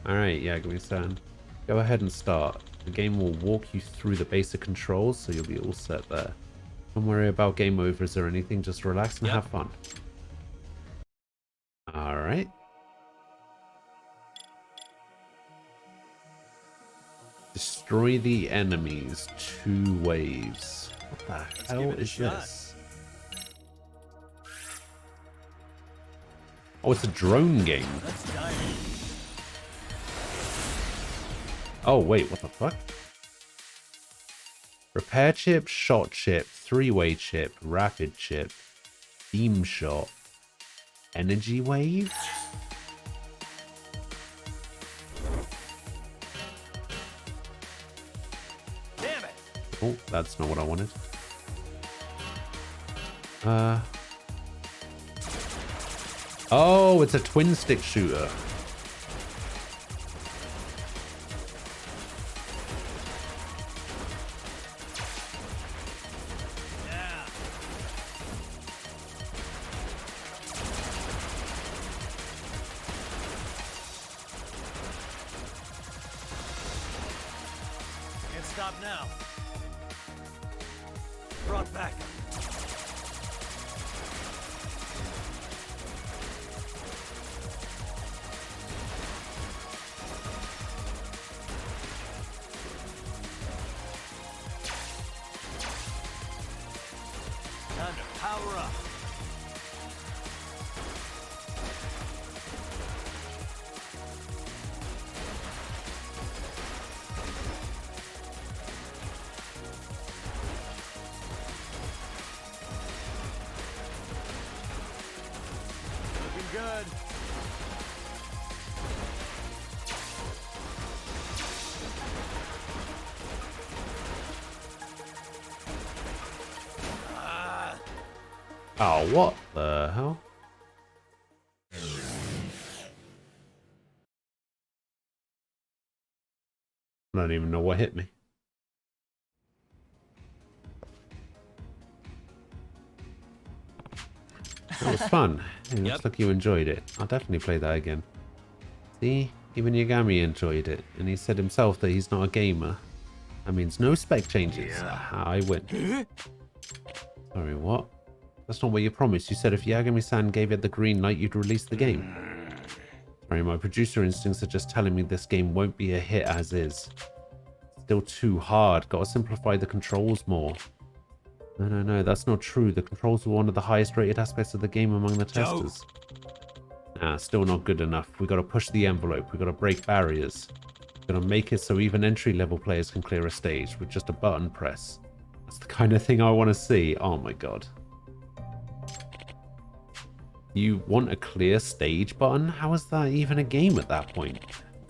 Yagami-san. Go ahead and start. The game will walk you through the basic controls, so you'll be all set there. Don't worry about game overs or anything, just relax and have fun. Alright. Destroy the enemies. 2 waves. What the hell is this? Oh, it's a drone game. Oh, wait, what the fuck? Repair chip, shot chip, 3-way chip, rapid chip, beam shot, energy wave? Damn it! Oh, that's not what I wanted. Oh, it's a twin stick shooter. Stop now. Brought back. Time to power up. Good. Oh, what the hell? I don't even know what hit me. It was fun. It looks like you enjoyed it. I'll definitely play that again. See? Even Yagami enjoyed it. And he said himself that he's not a gamer. That means no spec changes. I win. Sorry, what? That's not what you promised. You said if Yagami-san gave it the green light, you'd release the game. Sorry, my producer instincts are just telling me this game won't be a hit as is. Still too hard. Gotta simplify the controls more. No, that's not true. The controls were one of the highest rated aspects of the game among the testers. Nah, still not good enough. We gotta push the envelope. We gotta break barriers. We gotta make it so even entry-level players can clear a stage with just a button press. That's the kind of thing I want to see. Oh my god. You want a clear stage button? How is that even a game at that point?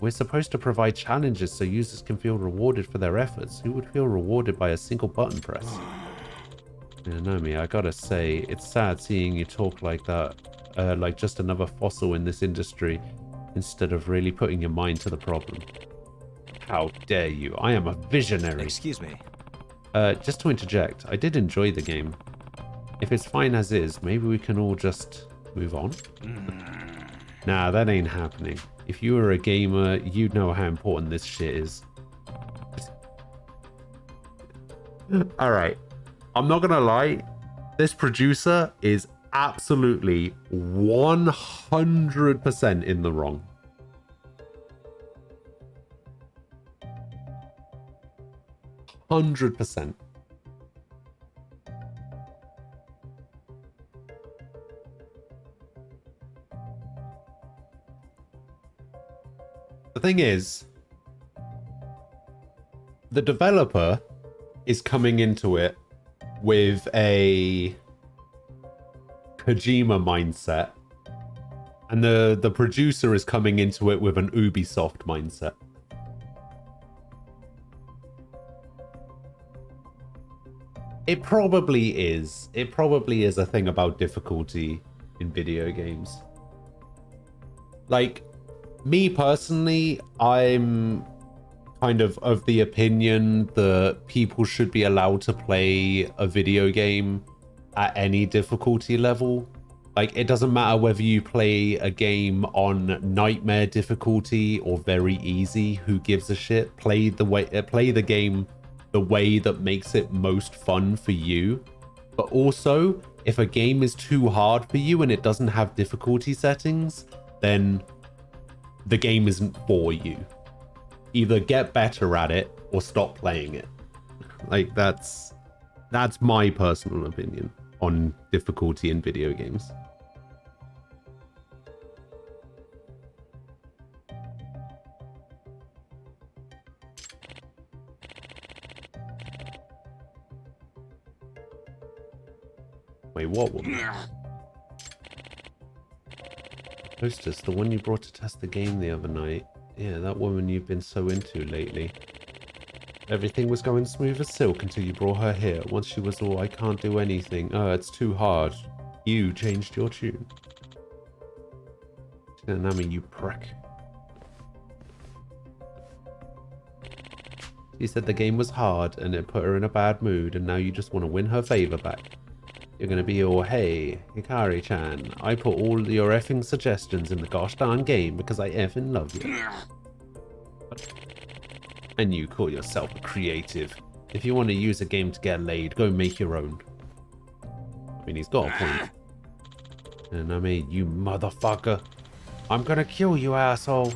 We're supposed to provide challenges so users can feel rewarded for their efforts. Who would feel rewarded by a single button press? Yeah, Naomi, I gotta say, it's sad seeing you talk like that. Like just another fossil in this industry, instead of really putting your mind to the problem. How dare you? I am a visionary. Excuse me. Just to interject, I did enjoy the game. If it's fine as is, maybe we can all just move on? Nah, that ain't happening. If you were a gamer, you'd know how important this shit is. Alright. I'm not gonna lie. This producer is absolutely 100% in the wrong. 100%. The thing is, the developer is coming into it with a Kojima mindset, and the producer is coming into it with an Ubisoft mindset. It probably is. It probably is a thing about difficulty in video games. Like, me personally, I'm kind of the opinion that people should be allowed to play a video game at any difficulty level. Like, it doesn't matter whether you play a game on nightmare difficulty or very easy. Who gives a shit? Play the game the way that makes it most fun for you. But also, if a game is too hard for you and it doesn't have difficulty settings, then the game isn't for you. Either get better at it or stop playing it. Like, that's my personal opinion on difficulty in video games. Wait, what woman? Hostess, the one you brought to test the game the other night. Yeah, that woman you've been so into lately. Everything was going smooth as silk until you brought her here. Once she was all, I can't do anything. Oh, it's too hard. You changed your tune. Nami, you prick. She said the game was hard and it put her in a bad mood, and now you just want to win her favor back. You're gonna be all, hey, Hikari-chan, I put all your effing suggestions in the gosh darn game because I effing love you. And you call yourself a creative. If you want to use a game to get laid, go make your own. I mean, he's got a point. And I mean, you motherfucker. I'm gonna kill you, asshole.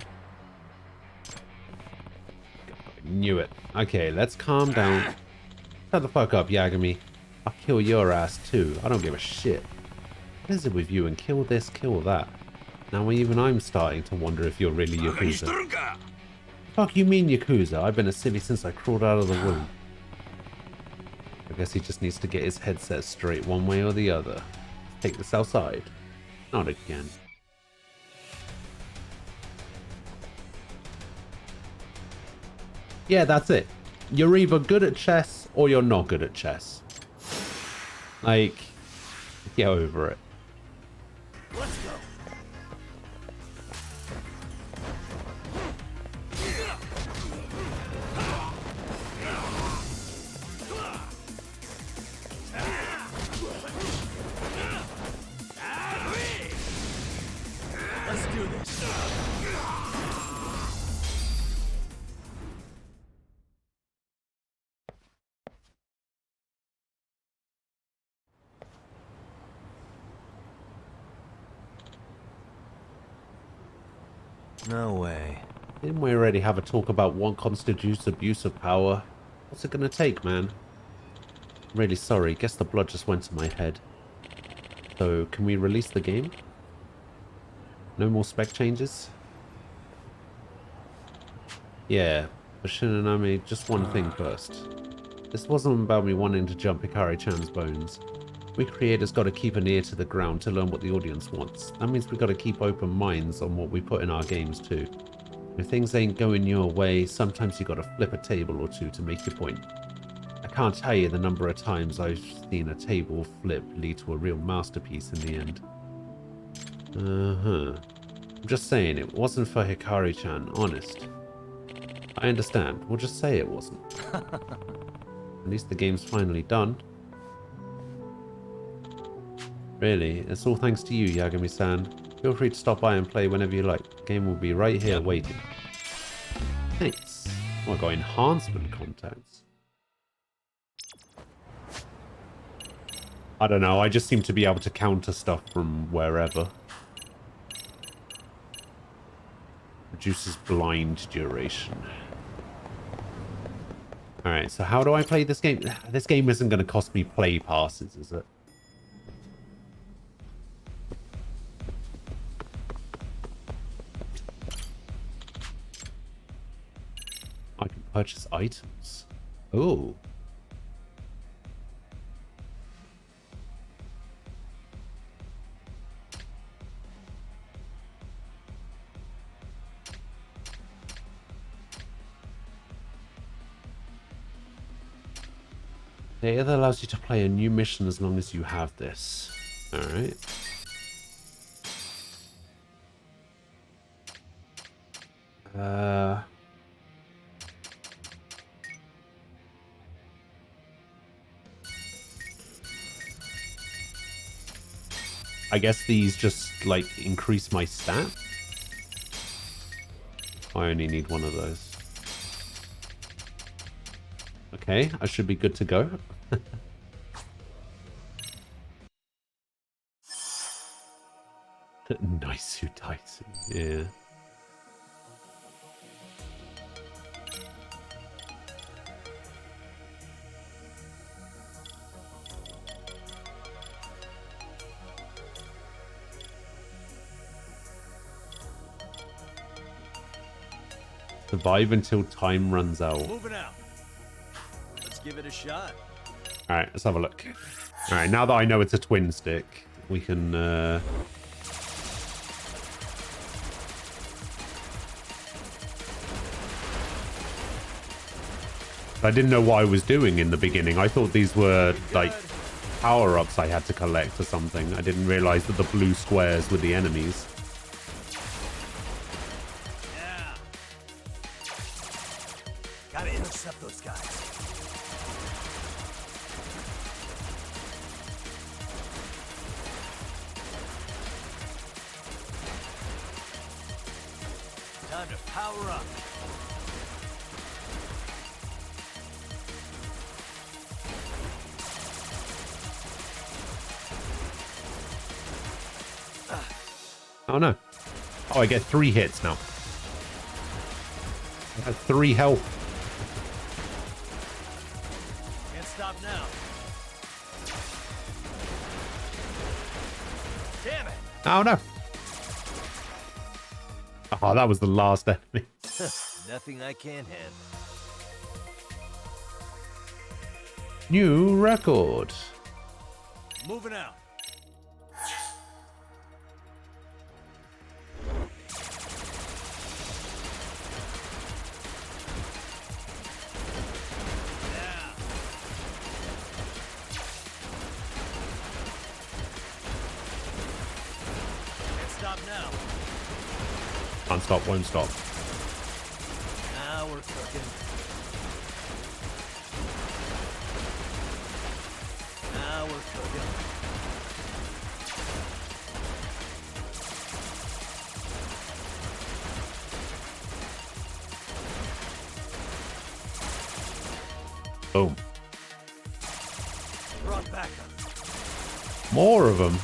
I knew it. Okay, let's calm down. Shut the fuck up, Yagami. I'll kill your ass too. I don't give a shit. What is it with you and kill this, kill that? Now even I'm starting to wonder if you're really Yakuza. Fuck you mean Yakuza? I've been a civvy since I crawled out of the womb. I guess he just needs to get his headset straight one way or the other. Take this outside. Not again. Yeah, that's it. You're either good at chess or you're not good at chess. Like, get over it. Let's go. No way. Didn't we already have a talk about what constitutes abuse of power? What's it gonna take, man? I'm really sorry. Guess the blood just went to my head. So, can we release the game? No more spec changes? Yeah, but Shinonami, just one thing first. This wasn't about me wanting to jump Hikari-chan's bones. We creators gotta keep an ear to the ground to learn what the audience wants. That means we gotta keep open minds on what we put in our games too. If things ain't going your way, sometimes you gotta flip a table or two to make your point. I can't tell you the number of times I've seen a table flip lead to a real masterpiece in the end. I'm just saying, it wasn't for Hikari-chan, honest. I understand, we'll just say it wasn't. At least the game's finally done. Really, it's all thanks to you, Yagami-san. Feel free to stop by and play whenever you like. The game will be right here waiting. Thanks. Oh, I got enhancement contacts. I don't know, I just seem to be able to counter stuff from wherever. Reduces blind duration. Alright, so how do I play this game? This game isn't going to cost me play passes, is it? I can purchase items. Oh. Data allows you to play a new mission as long as you have this. Alright. I guess these just, like, increase my stat. I only need one of those. Okay, I should be good to go. Nice Tyson, yeah. Survive until time runs out. Moving out. Let's give it a shot. Alright, let's have a look. Alright, now that I know it's a twin stick, we can I didn't know what I was doing in the beginning. I thought these were like power-ups I had to collect or something. I didn't realize that the blue squares were the enemies. Yeah. Gotta intercept those guys. Time to power up. Oh no. Oh, I get 3 hits now. I have 3 health. Can't stop now. Damn it. Oh no. Oh, that was the last enemy. Nothing I can't handle. New record. Moving out. Can't stop, won't stop. Now we're cooking. Now we're cooking. Boom. Brought back up. More of them.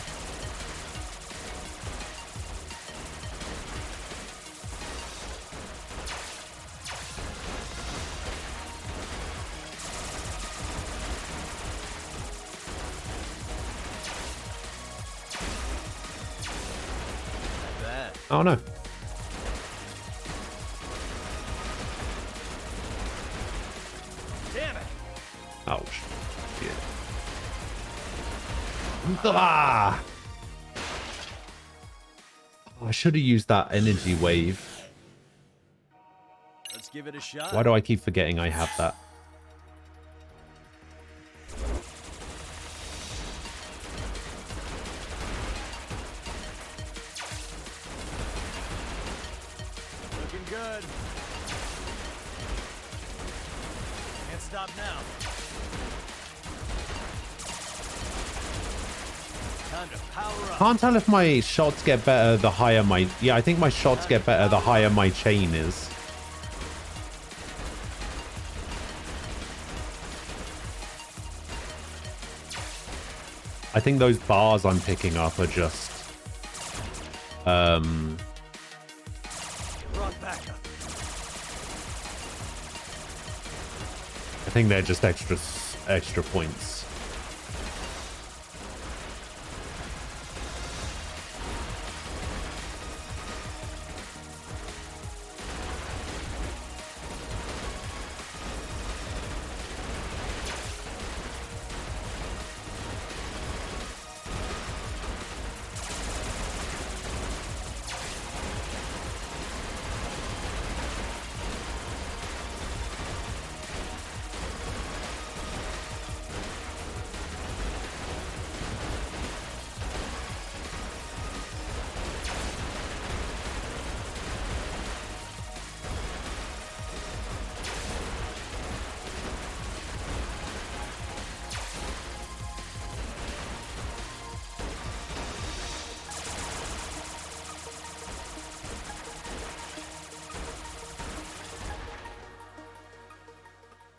Oh no. Damn it. Oh shit. Ah! I should have used that energy wave. Let's give it a shot. Why do I keep forgetting I have that? Looking good. Can't stop now. Time to power up. Can't tell if my shots get better the higher my... Yeah, I think my shots get better the higher my chain is. I think those bars I'm picking up are just... Brought back up. I think they're just extra points.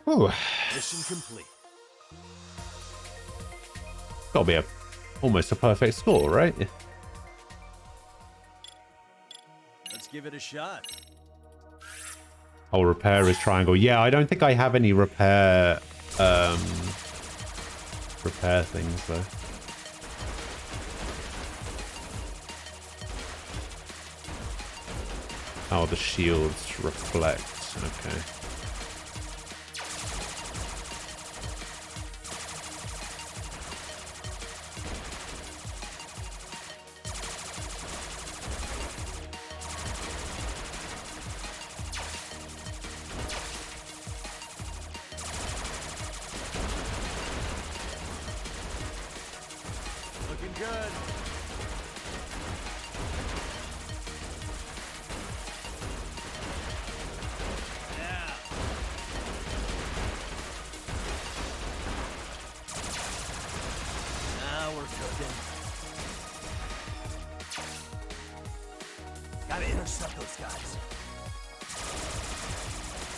Ooh. Mission complete. Gotta be almost a perfect score, right? Let's give it a shot. Oh, repair is triangle. Yeah, I don't think I have any repair things though. Oh, the shields reflect. Okay. Looking good. Yeah. Now we're cooking. Gotta intercept those guys.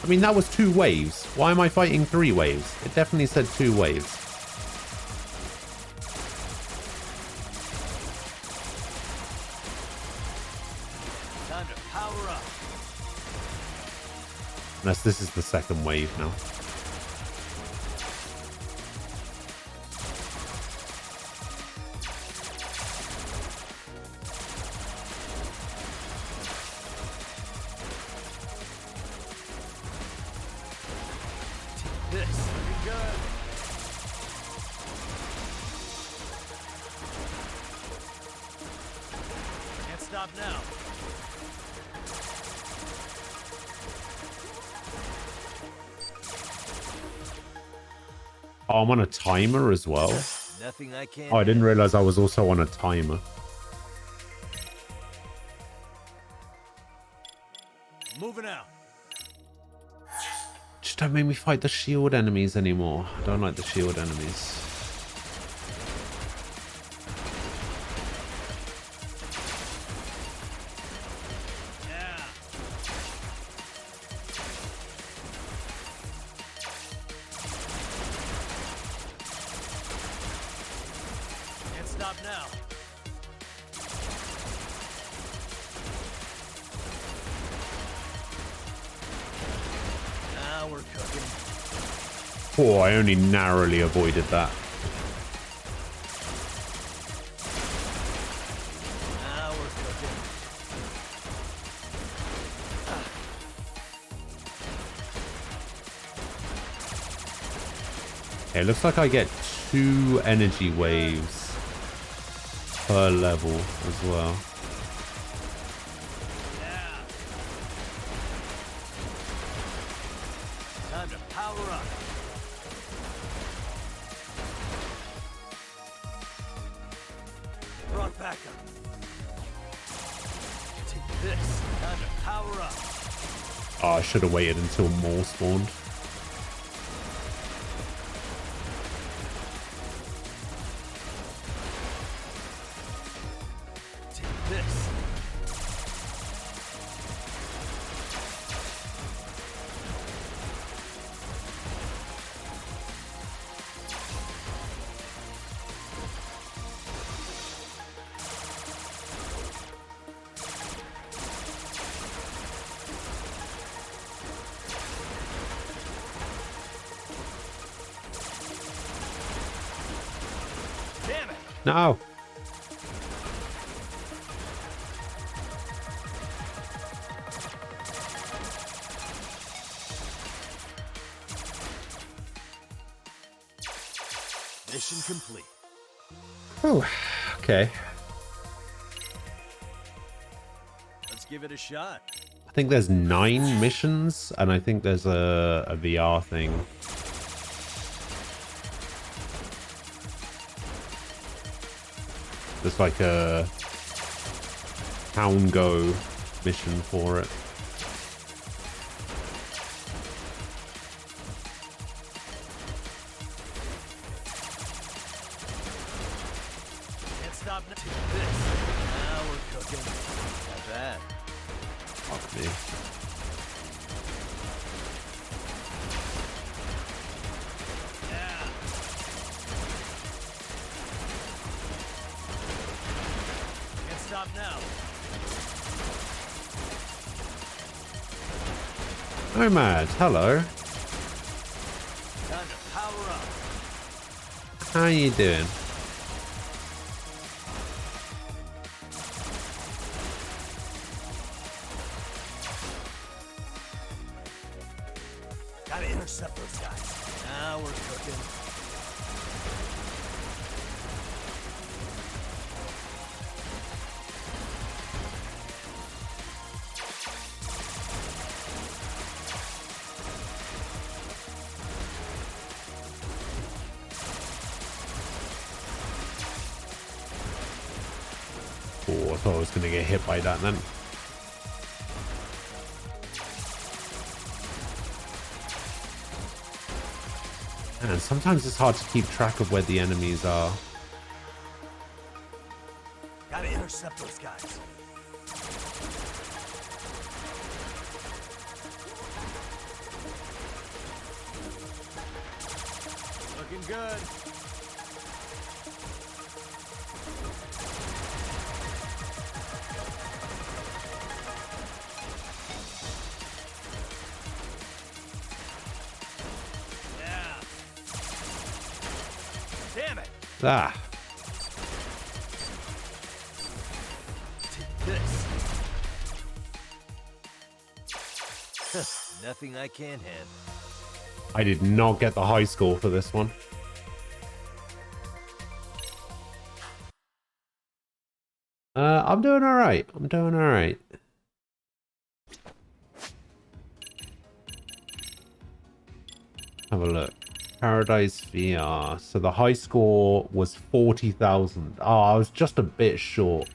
I mean, that was 2 waves. Why am I fighting 3 waves? It definitely said 2 waves. Time to power up. Unless this is the second wave now. This looking good. Can't stop now. Oh, I'm on a timer as well. Nothing I can't. Oh, I didn't realize I was also on a timer. Moving out. Just don't make me fight the shield enemies anymore. I don't like the shield enemies. Yeah. stop now. Now we're cooking. Oh, I only narrowly avoided that. Now we're cooking. Okay, it looks like I get 2 energy waves per level as well. Yeah. Time to power up. Brought back up. Take this. Time to power up. Oh, I should have waited until more spawned. Take this. Damn it. No. Mission complete. Oh, okay. Let's give it a shot. I think there's 9 missions, and I think there's a VR thing. There's like a town go mission for it. Can't stop now. Take this. Now we're cooking. Not bad. Fuck me. Yeah. Can't stop now. Nomad, hello. Time to power up. How you doing? Gotta intercept those guys. Now we're cooking. Oh, I thought I was going to get hit by that then. And sometimes it's hard to keep track of where the enemies are. Gotta intercept those guys. Looking good. Yeah. Damn it. Ah, Take this. Nothing I can't handle. I did not get the high score for this one. I'm doing all right. I'm doing all right. Have a look. Paradise VR. So the high score was 40,000. Oh, I was just a bit short.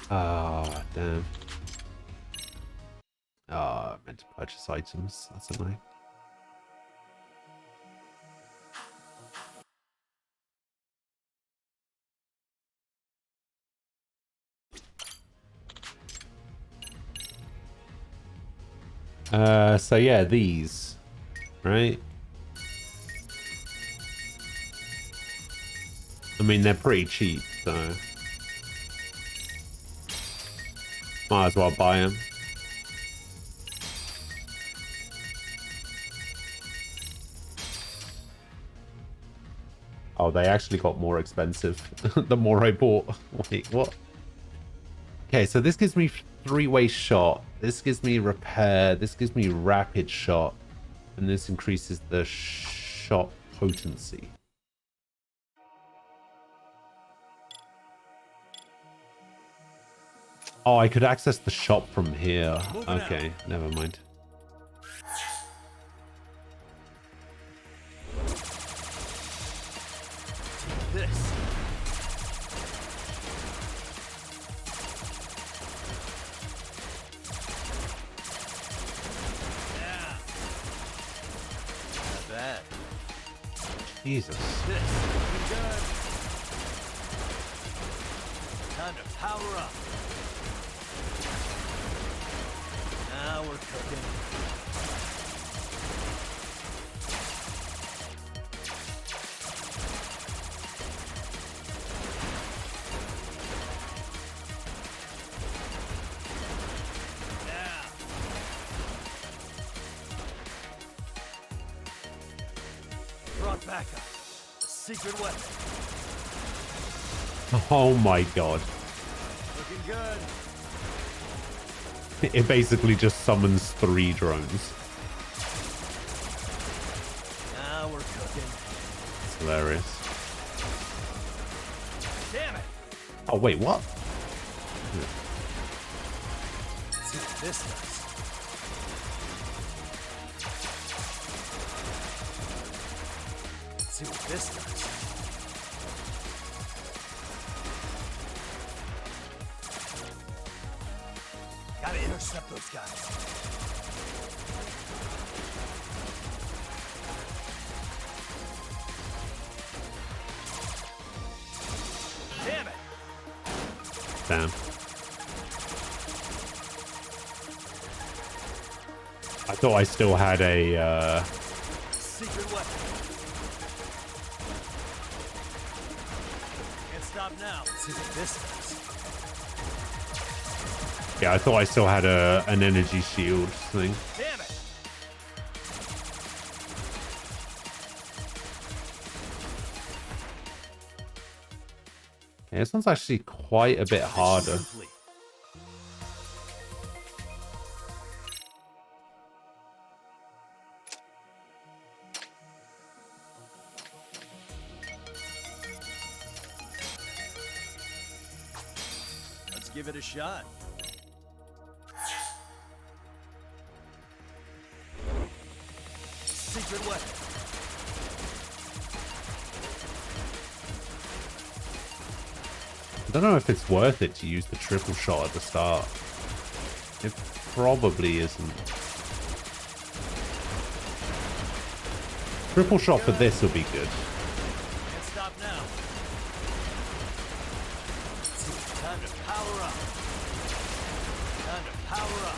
Ah, damn. Oh, I meant to purchase items. That's annoying. So yeah, these, right? I mean, they're pretty cheap, so might as well buy them. Oh, they actually got more expensive the more I bought. Wait, what? Okay, so this gives me 3-way shot. This gives me repair. This gives me rapid shot. And this increases the shot potency. Oh, I could access the shop from here. Okay, never mind. This. Yeah. Not bad. Jesus. This. Good. Time to power up. Now we're cooking. Brought back a secret weapon. Oh my god. Looking good. It basically just summons 3 drones. Now we're cooking. It's hilarious. Damn it. Oh wait, what? Let's see what this does. Let's see what this does. Gotta intercept those guys. Damn it! Damn. I thought I still had a secret weapon. Can't stop now. Let's see what this does. yeah, I thought I still had an energy shield thing. Damn it! Yeah, this one's actually quite a bit harder. Complete. Let's give it a shot. Secret weapon. I don't know if it's worth it to use the triple shot at the start. It probably isn't. Triple shot for this will be good. Can't stop now. Time to power up. Time to power up.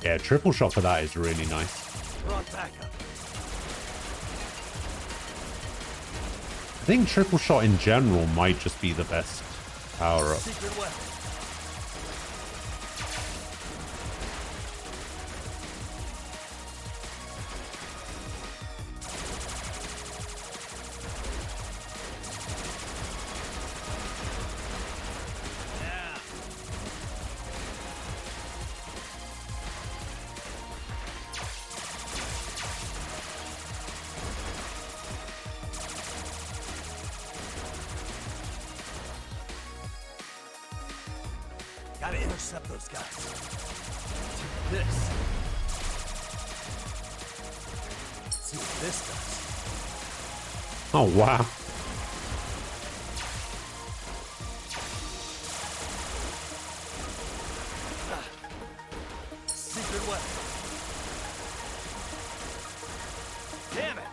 Yeah, triple shot for that is really nice. Brought back up. I think triple shot in general might just be the best power up. Secret weapon. Yeah. Gotta intercept those guys. Do this. Let's see what this does. Oh, wow. Secret weapon. Damn it.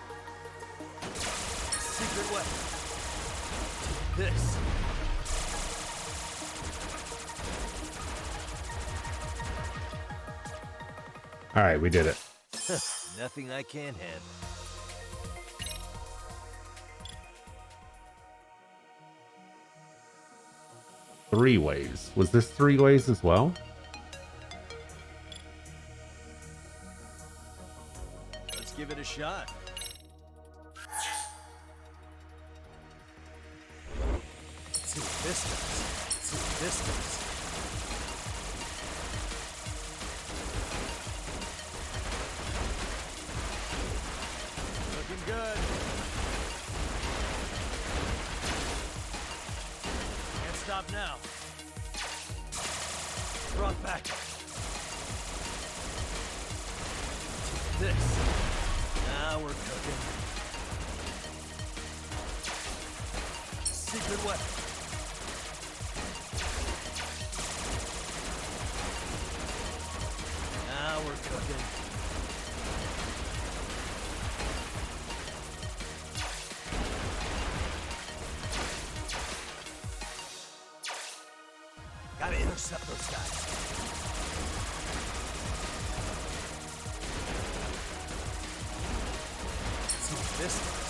Secret weapon. Do this. All right, we did it. Nothing I can't handle. Three ways. Was this three ways as well? Let's give it a shot. See what this does. See what this does. Looking good. Can't stop now. Brought back. This. Now we're cooking. Secret weapon. Now we're cooking. Gotta intercept those guys. Let's see what this does.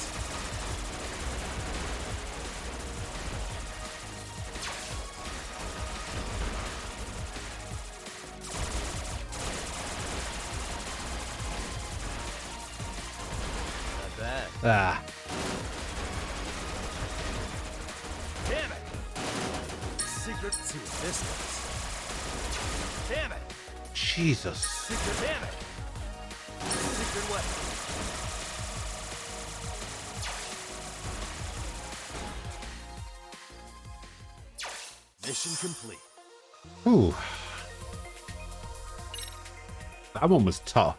Not bad. Ah. Damn it! Secret. See what this does. Damn it! Jesus. Secret. Damn it! Secret weapon. Mission complete. Ooh. That one was tough.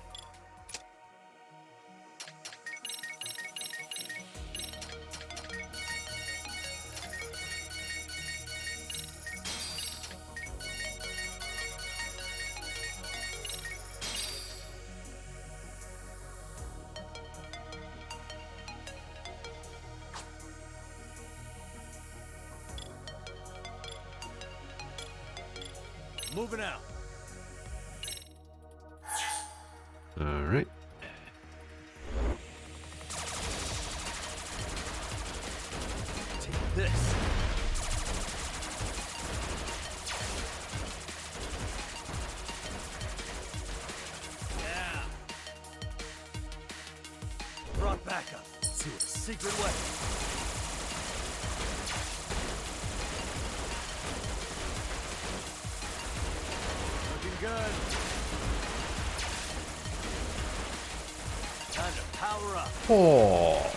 Moving out. All right. Take this. Yeah. Brought back up to a secret weapon. Looking good. Time to power up. Oh.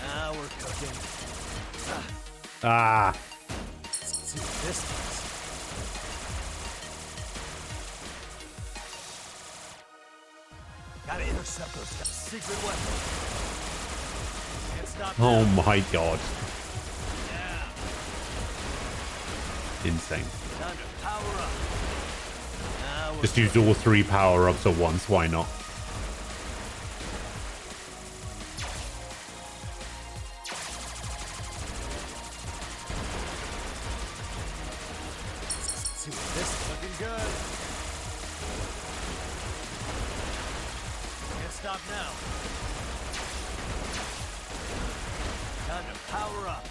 Now we're cooking. Ah. Let's see what this does. Gotta intercept those guys. Secret weapon. Can't stop Oh now. my god. Yeah. Insane. Time to power up. Now we're Just use all three power-ups at once. Why not? see what this is looking good. Can't stop now. Time to power up.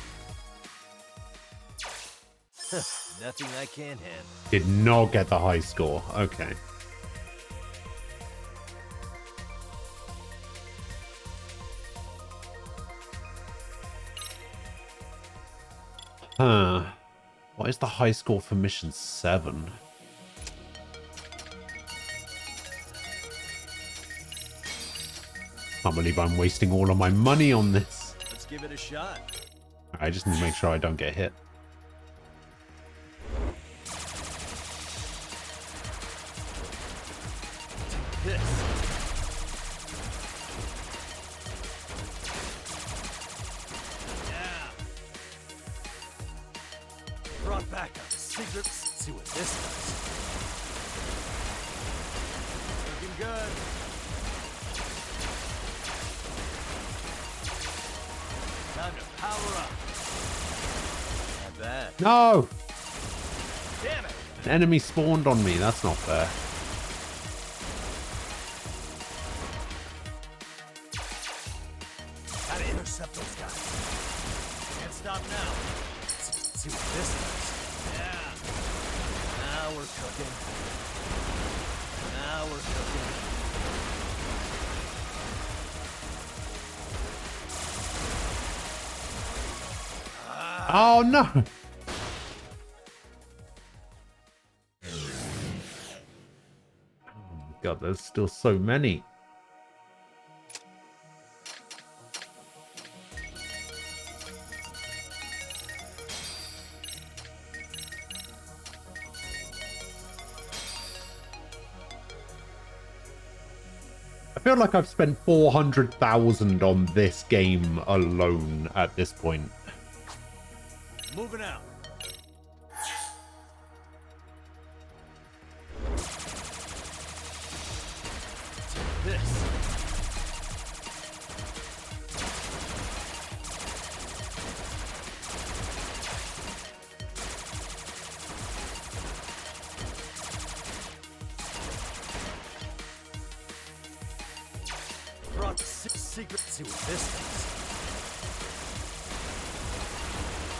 Nothing I can't handle. Did not get the high score. Okay. Huh. What is the high score for mission 7? Can't believe I'm wasting all of my money on this. Let's give it a shot. I just need to make sure I don't get hit. This. Yeah. Brought back up secrets. See what this does. Looking good. Time to power up. Not bad. No! An enemy spawned on me. That's not fair. Gotta intercept those guys. Can't stop now. See what this is. Yeah. Now we're cooking. Now we're cooking. Oh no! Oh my god, there's still so many. I feel like I've spent 400,000 on this game alone at this point. Moving out. This. Brought the secret. See what this is.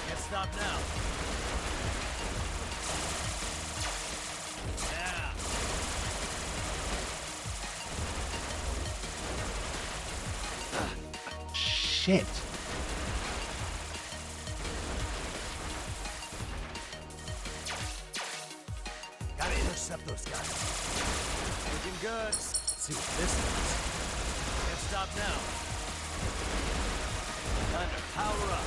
Can't stop now. Yeah. Shit. Gotta intercept those guys. Looking good. See what this is. Can't stop now. Time to power up.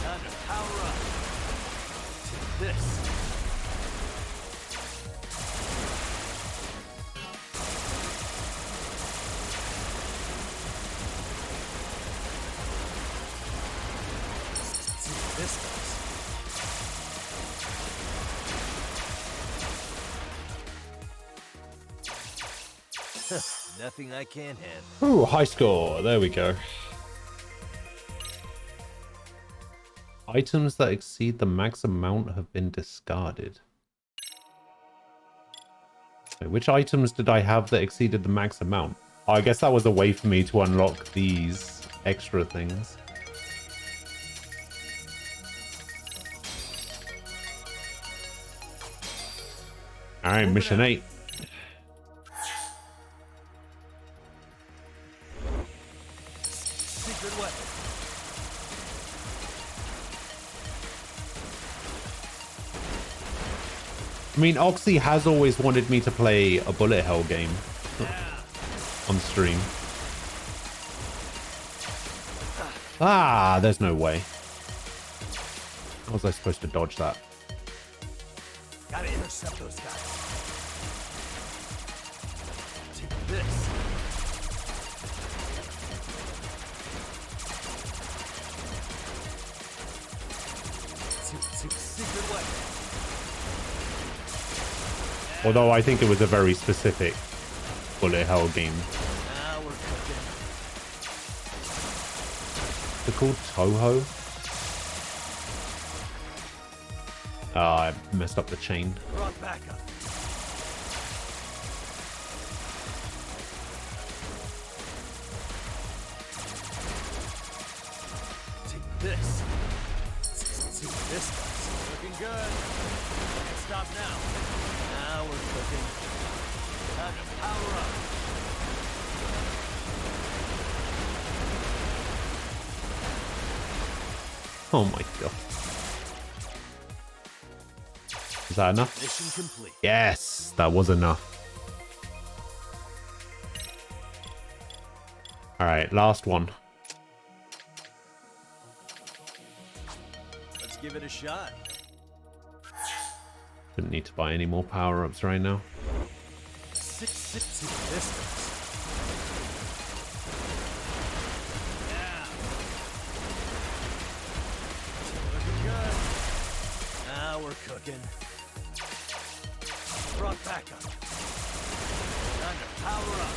Time to power up. To this. See what this does. Nothing I can't handle. Ooh, high score. There we go. Items that exceed the max amount have been discarded. Wait, which items did I have that exceeded the max amount? Oh, I guess that was a way for me to unlock these extra things. Alright, mission 8. Secret weapon. I mean, Oxy has always wanted me to play a bullet hell game on stream. Ah, there's no way. How was I supposed to dodge that? Gotta intercept those guys. Take this. Secret weapon. Although I think it was a very specific bullet hell game. Now we're cooking. They're called Toho? Ah, I messed up the chain. Brought back up. Take this. See what this does. Looking good. Can't stop now. Now we're cooking. Time to power up. Oh my god. Is that enough? Mission complete. Yes, that was enough. Alright, last one. Let's give it a shot. Didn't need to buy any more power-ups right now. See what this does. Yeah. Looking good. Now we're cooking. Brought back up. Time to power up.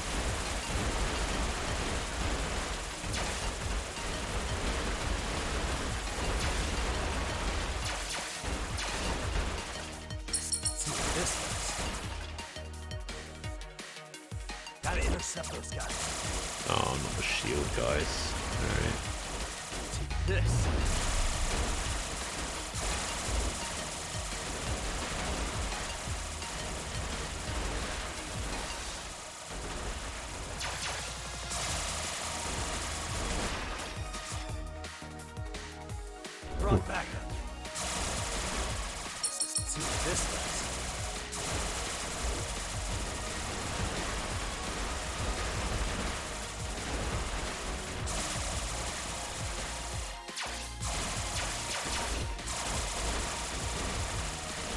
intercept those guys. Oh, not the shield guys. Alright. Take this. Brought back up. Let's see what this does.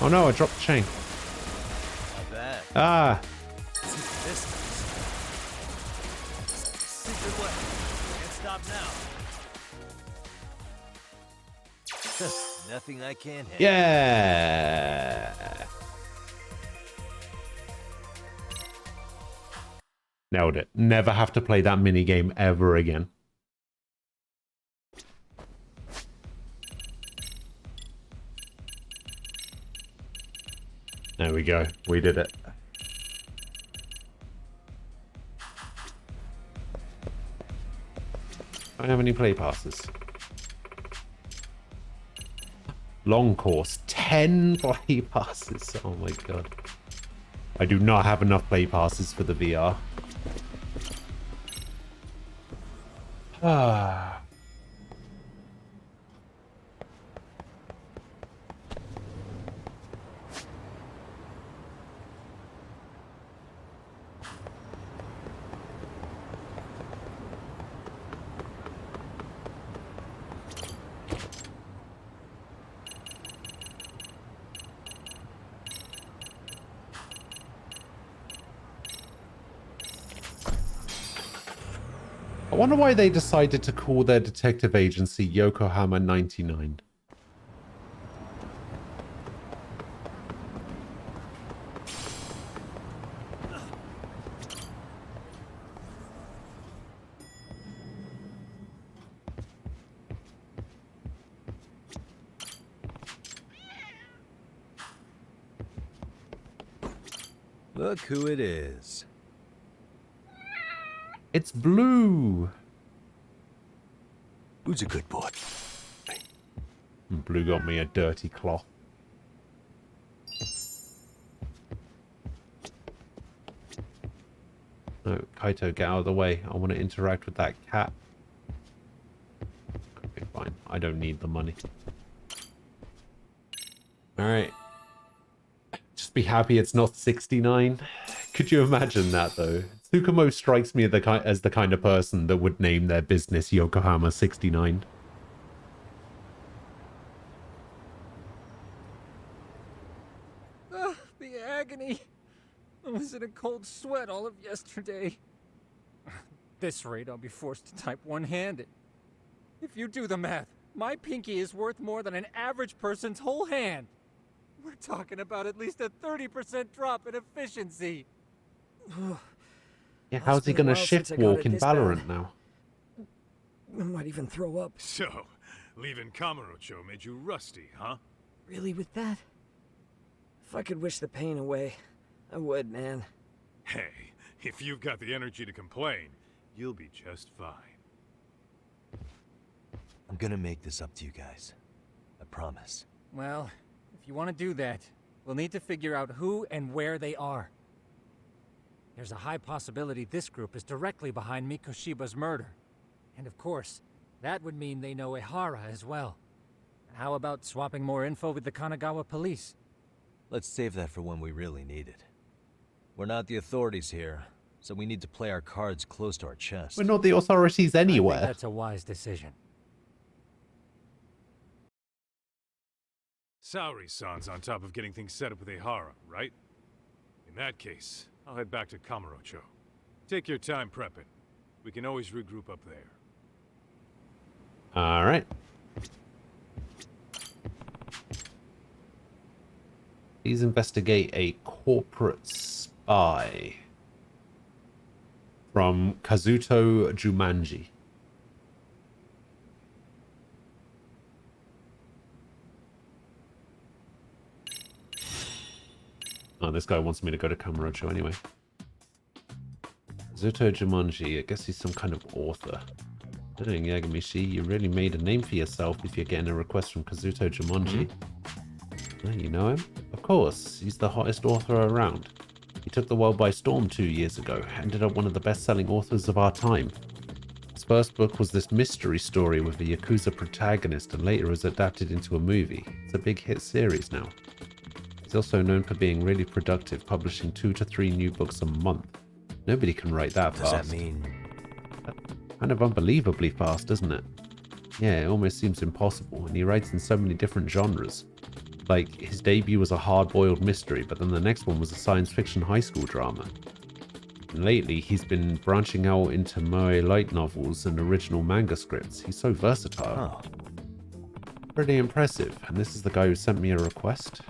Oh no, I dropped the chain. Not bad. Ah! Let's see what this does. Secret way. Can't stop now. Nothing I can't handle. Yeah! Nailed it. Never have to play that minigame ever again. There we go. We did it. I don't have any play passes. Long course. 10 play passes. Oh my god. I do not have enough play passes for the VR. Ah. I wonder why they decided to call their detective agency Yokohama 99. Look who it is. It's Blue. Who's a good boy? And Blue got me a dirty cloth. No, Kaito, get out of the way. I want to interact with that cat. Okay, fine. I don't need the money. Alright. Just be happy it's not 69. Could you imagine that, though? Tsukumo strikes me as the kind of person that would name their business Yokohama 69. The agony. I was in a cold sweat all of yesterday. At this rate, I'll be forced to type one-handed. If you do the math, my pinky is worth more than an average person's whole hand. We're talking about at least a 30% drop in efficiency. Yeah, how's he gonna shift walk in Valorant now? I might even throw up. So, leaving Kamurocho made you rusty, huh? Really with that? If I could wish the pain away, I would, man. Hey, if you've got the energy to complain, you'll be just fine. I'm gonna make this up to you guys. I promise. Well, if you want to do that, we'll need to figure out who and where they are. There's a high possibility this group is directly behind Mikoshiba's murder. And of course, that would mean they know Ehara as well. How about swapping more info with the Kanagawa police? Let's save that for when we really need it. We're not the authorities here, so we need to play our cards close to our chest. We're not the authorities I anywhere. think that's a wise decision. Saori-san's on top of getting things set up with Ehara, right? In that case, I'll head back to Kamurocho. Take your time prepping. We can always regroup up there. Alright. Please investigate a corporate spy. From Kazuto Jumanji. Oh, this guy wants me to go to Kamurocho anyway. Kazuto Jumonji, I guess he's some kind of author. Dang, Yagamishi, you really made a name for yourself if you're getting a request from Kazuto Jumonji. Oh, you know him? Of course, he's the hottest author around. He took the world by storm 2 years ago, ended up one of the best-selling authors of our time. His first book was this mystery story with a Yakuza protagonist and later was adapted into a movie. It's a big hit series now. He's also known for being really productive, publishing 2 to 3 new books a month. Nobody can write that fast. Does that mean... Kind of unbelievably fast, isn't it? Yeah, it almost seems impossible, and he writes in so many different genres. Like, his debut was a hard-boiled mystery, but then the next one was a science fiction high school drama. And lately, he's been branching out into moe light novels and original manga scripts. He's so versatile. Pretty impressive, and this is the guy who sent me a request.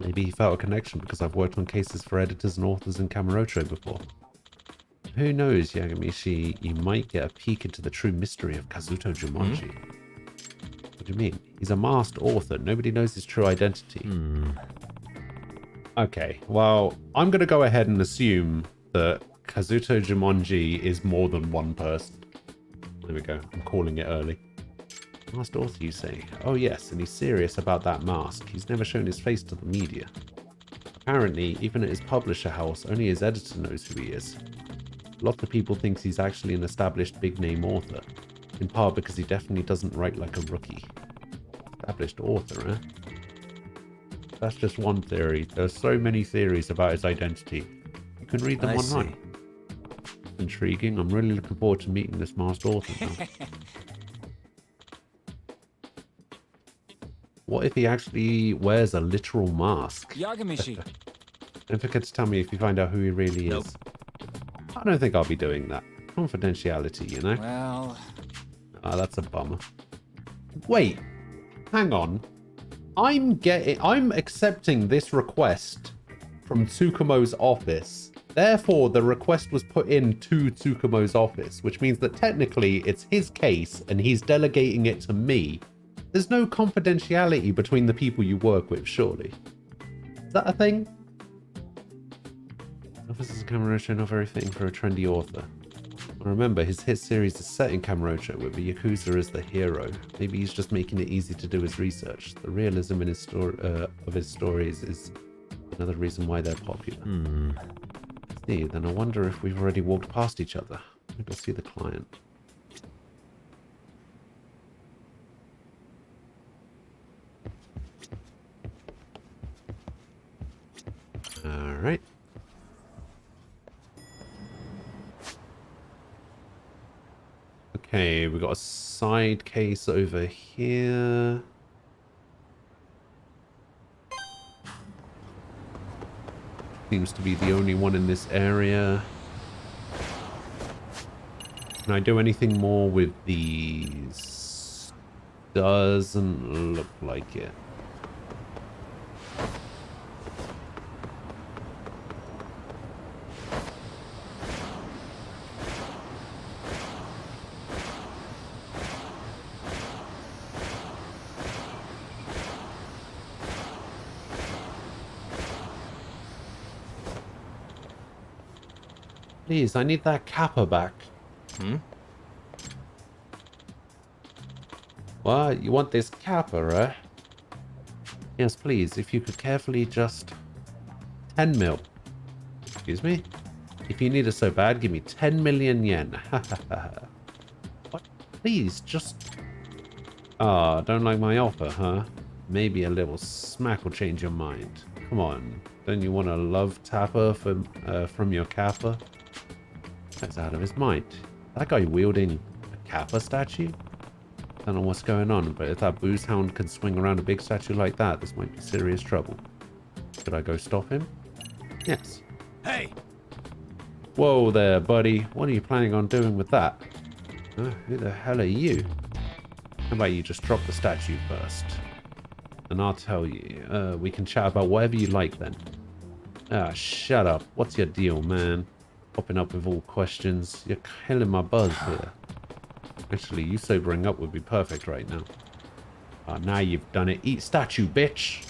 Maybe he felt a connection because I've worked on cases for editors and authors in Kamurocho before. Who knows, Yagamishi, you might get a peek into the true mystery of Kazuto Jumonji. What do you mean? He's a masked author. Nobody knows his true identity. Okay, well, I'm going to go ahead and assume that Kazuto Jumonji is more than one person. There we go. I'm calling it early. Masked author, you say? Oh yes, and he's serious about that mask. He's never shown his face to the media. Apparently, even at his publisher house, only his editor knows who he is. Lots of people think he's actually an established big-name author, in part because he definitely doesn't write like a rookie. Established author, eh? That's just one theory. There's so many theories about his identity. You can read them online. Intriguing. I'm really looking forward to meeting this masked author now. What if he actually wears a literal mask? Yagamishi. Don't forget to tell me if you find out who he really is. I don't think I'll be doing that. Confidentiality, you know? Well... that's a bummer. Wait. Hang on. I'm accepting this request from Tsukumo's office. Therefore, the request was put in to Tsukumo's office, which means that technically it's his case and he's delegating it to me. There's no confidentiality between the people you work with, surely. Is that a thing? Offices in Kamurocho are not very fitting for a trendy author. Remember, his hit series is set in Kamurocho with the Yakuza as the hero. Maybe he's just making it easy to do his research. The realism in his stories is another reason why they're popular. See, then I wonder if we've already walked past each other. Maybe I'll see the client. Alright. Okay, we got a side case over here. Seems to be the only one in this area. Can I do anything more with these? Doesn't look like it. Please, I need that kappa back. What? You want this kappa, eh? Yes, please, if you could carefully just... 10 mil. Excuse me? If you need it so bad, give me 10 million yen. What? Please, just... Ah, don't like my offer, huh? Maybe a little smack will change your mind. Come on. Don't you want a love tapper from your kappa? That's out of his mind. That guy wielding a kappa statue? Don't know what's going on, but if that booze hound can swing around a big statue like that, this might be serious trouble. Should I go stop him? Yes. Hey! Whoa there, buddy. What are you planning on doing with that? Who the hell are you? How about you just drop the statue first? And I'll tell you. We can chat about whatever you like then. Ah, shut up. What's your deal, man? Popping up with all questions. You're killing my buzz here. Actually, you sobering up would be perfect right now. Now you've done it. Eat statue, bitch!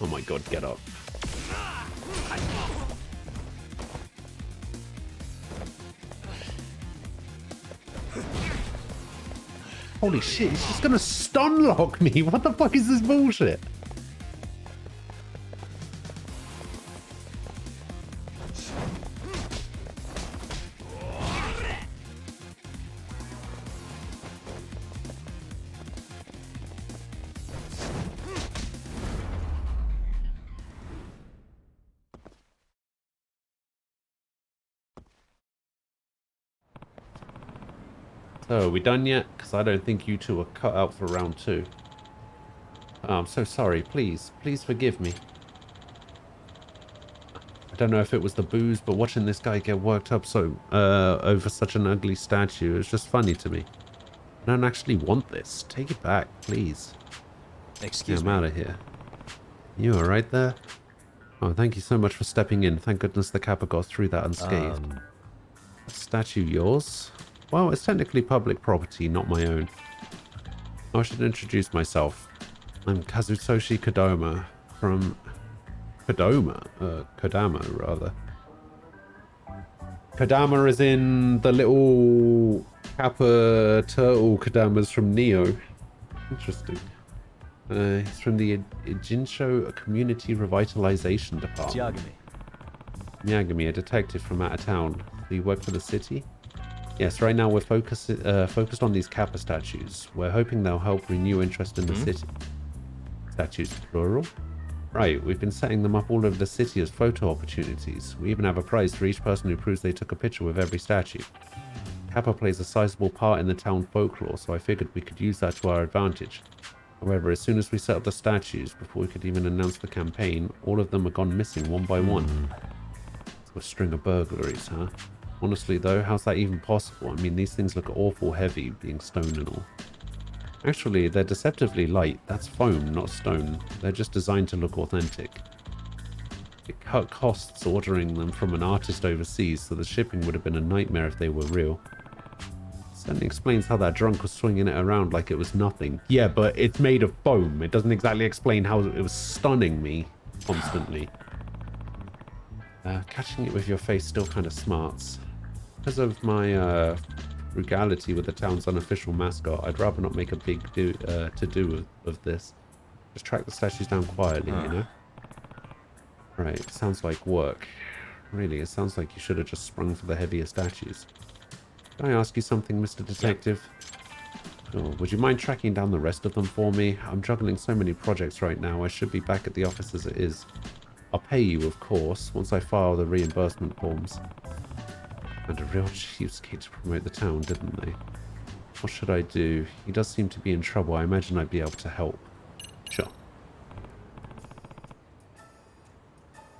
my god, get up. Holy shit, he's just gonna stun lock me. What the fuck is this bullshit? So, are we done yet? Because I don't think you two are cut out for round 2. Oh, I'm so sorry. Please, please forgive me. I don't know if it was the booze, but watching this guy get worked up so over such an ugly statue is just funny to me. I don't actually want this. Take it back, please. Excuse me. I'm out of here. You alright there? Oh, thank you so much for stepping in. Thank goodness the Kappa got through that unscathed. Statue yours? Well, it's technically public property, not my own. I should introduce myself. I'm Kazutoshi Kodama from... Kodama, rather. Kodama is in the little Kappa turtle Kodamas from Neo. Interesting. He's from the Jinsho Community Revitalization Department. Yagami, a detective from out of town. Do you work for the city? Yes, right now we're focused on these Kappa statues. We're hoping they'll help renew interest in the city. Statues, plural? Right, we've been setting them up all over the city as photo opportunities. We even have a prize for each person who proves they took a picture with every statue. Kappa plays a sizable part in the town folklore, so I figured we could use that to our advantage. However, as soon as we set up the statues, before we could even announce the campaign, all of them are gone missing one by one. So a string of burglaries, huh? Honestly though, how's that even possible? I mean, these things look awful heavy, being stone and all. Actually, they're deceptively light. That's foam, not stone. They're just designed to look authentic. It cut costs ordering them from an artist overseas, so the shipping would have been a nightmare if they were real. Certainly explains how that drunk was swinging it around like it was nothing. Yeah, but it's made of foam. It doesn't exactly explain how it was stunning me constantly. Catching it with your face still kind of smarts. Because of my frugality with the town's unofficial mascot, I'd rather not make a big to-do of this. Just track the statues down quietly, you know? Right, sounds like work. Really, it sounds like you should have just sprung for the heavier statues. Can I ask you something, Mr. Detective? Sure. Would you mind tracking down the rest of them for me? I'm juggling so many projects right now, I should be back at the office as it is. I'll pay you, of course, once I file the reimbursement forms. And a real cheapskate to promote the town, didn't they? What should I do? He does seem to be in trouble. I imagine I'd be able to help. Sure.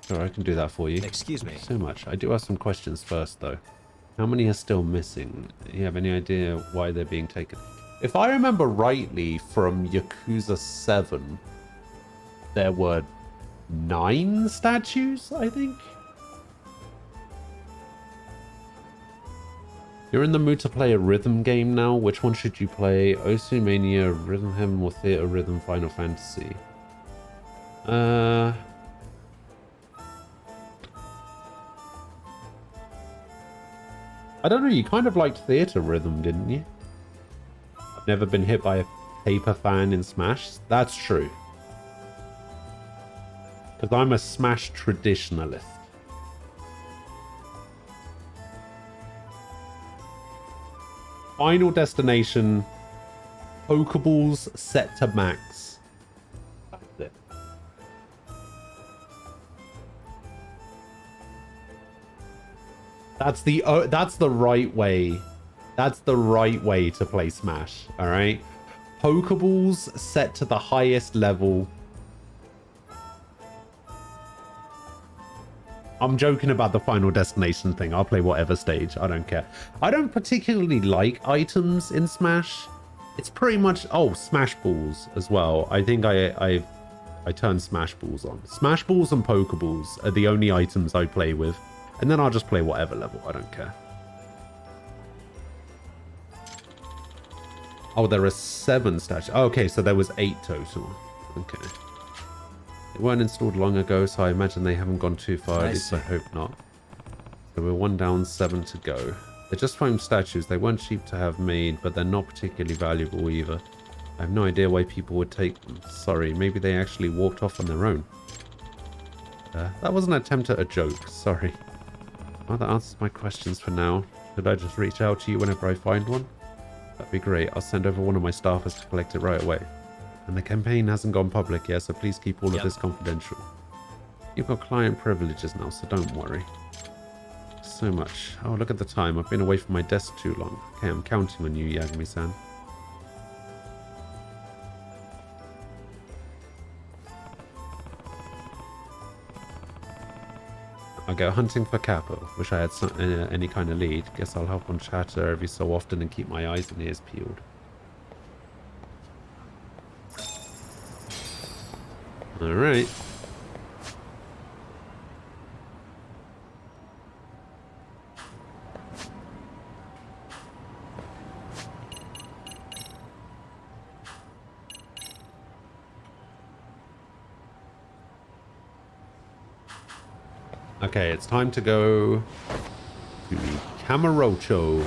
Sure, I can do that for you. Excuse me. Thank you so much. I do have some questions first, though. How many are still missing? Do you have any idea why they're being taken? If I remember rightly from Yakuza 7, there were 9 statues, I think? You're in the mood to play a rhythm game now. Which one should you play? Osu Mania, Rhythm Heaven, or Theater Rhythm Final Fantasy? I don't know, you kind of liked Theater Rhythm, didn't you? I've never been hit by a paper fan in Smash. That's true. Because I'm a Smash traditionalist. Final destination, Pokeballs set to max. That's it. That's the right way. That's the right way to play Smash, all right? Pokeballs set to the highest level. I'm joking about the final destination thing. I'll play whatever stage. I don't care. I don't particularly like items in Smash. It's pretty much... Oh, Smash Balls as well. I think I turned Smash Balls on. Smash Balls and Pokeballs are the only items I play with. And then I'll just play whatever level. I don't care. Oh, there are 7 statues. Okay, so there was 8 total. Okay. They weren't installed long ago, so I imagine they haven't gone too far. At least I see. hope not. So we're 1 down, 7 to go. They're just foam statues. They weren't cheap to have made, but they're not particularly valuable either. I have no idea why people would take them. Sorry, maybe they actually walked off on their own. That was an attempt at a joke. Sorry. Well, that answers my questions for now. Should I just reach out to you whenever I find one? That'd be great. I'll send over one of my staffers to collect it right away. And the campaign hasn't gone public yet, so please keep all of this confidential. You've got client privileges now, so don't worry. So much. Oh, look at the time. I've been away from my desk too long. Okay, I'm counting on you, Yagami-san. I'll go hunting for Capo. Wish I had any kind of lead. Guess I'll help on chatter every so often and keep my eyes and ears peeled. Alright. Okay, it's time to go to Kamurocho.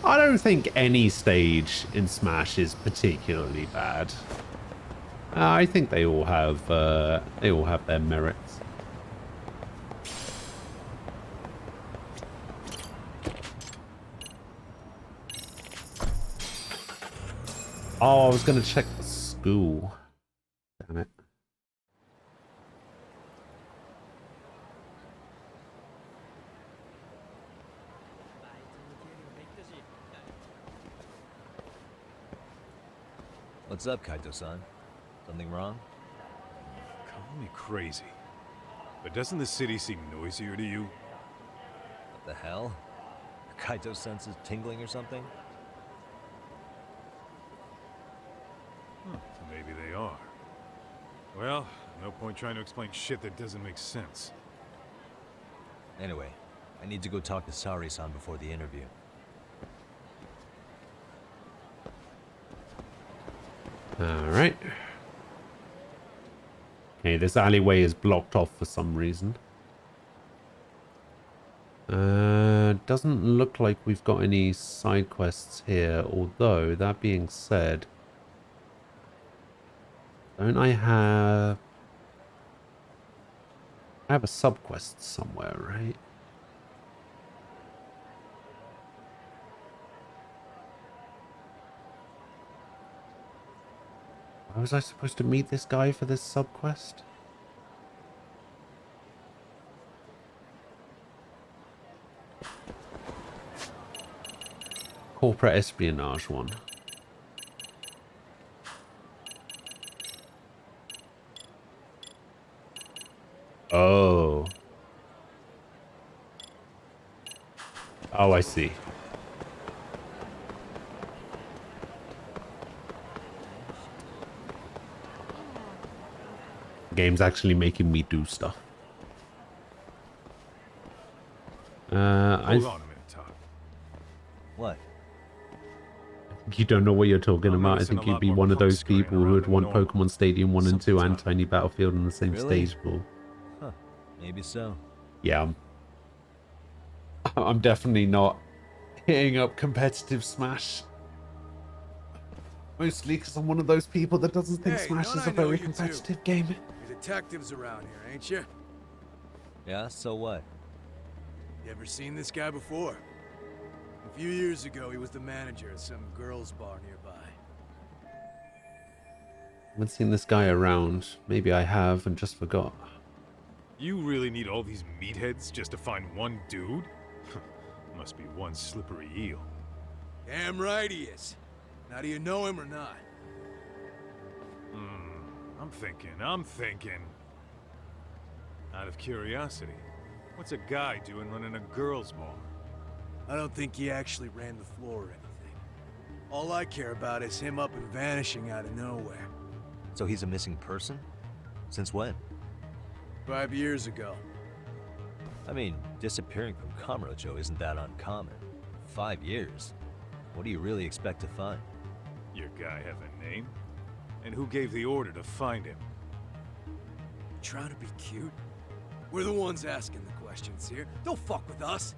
I don't think any stage in Smash is particularly bad. I think they all have their merits. Oh, I was going to check the school. Damn it. What's up, Kaito-san? Something wrong? Call me crazy, but doesn't the city seem noisier to you? What the hell? Kaito's senses tingling or something? Maybe they are. Well, no point trying to explain shit that doesn't make sense. Anyway, I need to go talk to Sari-san before the interview. Alright. Okay, this alleyway is blocked off for some reason. Doesn't look like we've got any side quests here, although, that being said, don't I have a sub-quest somewhere, right? Why was I supposed to meet this guy for this sub-quest? Corporate espionage one. Oh. Oh, I see. The game's actually making me do stuff. Hold on a minute, Todd. What? You don't know what you're talking I'm about. I noticing think a you'd lot be more one of those punks scurrying people who around would than want normal. Pokemon Stadium 1 and 2 and Something's up. Tiny Battlefield on the same Really? stage pool. Huh. Maybe so. Yeah, I'm definitely not hitting up competitive Smash. Mostly because I'm one of those people that doesn't think Hey, Smash don't is a I know very you competitive game. You're detectives around here, ain't you? Yeah, so what? You ever seen this guy before? A few years ago, he was the manager at some girls' bar nearby. Haven't seen this guy around. Maybe I have and just forgot. You really need all these meatheads just to find one dude? Must be one slippery eel. Damn right he is. Now, do you know him or not? I'm thinking. Out of curiosity, what's a guy doing running a girls' bar? I don't think he actually ran the floor or anything. All I care about is him up and vanishing out of nowhere. So he's a missing person? Since when? 5 years ago. I mean, disappearing from Kamurocho isn't that uncommon. 5 years? What do you really expect to find? Your guy have a name? And who gave the order to find him? Trying to be cute? We're the ones asking the questions here. Don't fuck with us.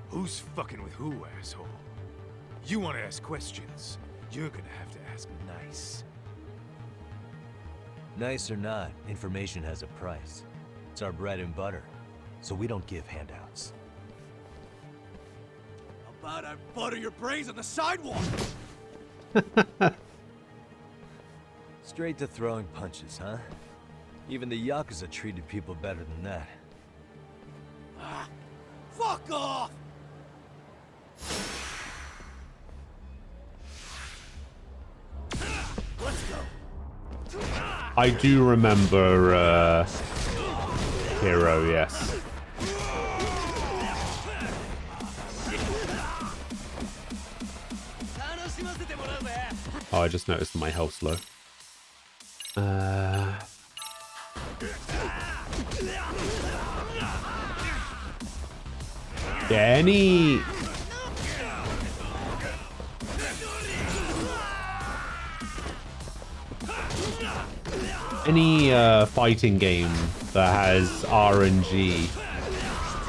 Who's fucking with who, asshole? You want to ask questions? You're gonna have to ask nice. Nice or not, information has a price. It's our bread and butter, so we don't give handouts. How about I butter your brains on the sidewalk? Straight to throwing punches, huh? Even the Yakuza treated people better than that. Ah, fuck off! Let's go. I do remember Hero, yes. Oh, I just noticed my health's low. Yeah, any fighting game that has RNG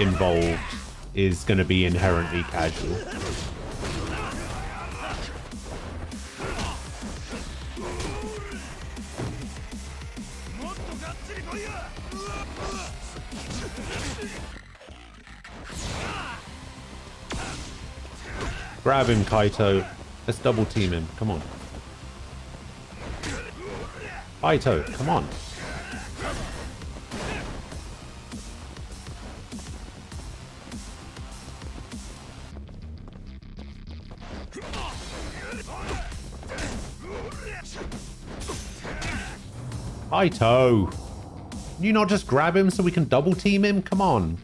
involved is going to be inherently casual. Grab him, Kaito. Let's double team him. Come on. Kaito, come on. Kaito. Can you not just grab him so we can double team him? Come on.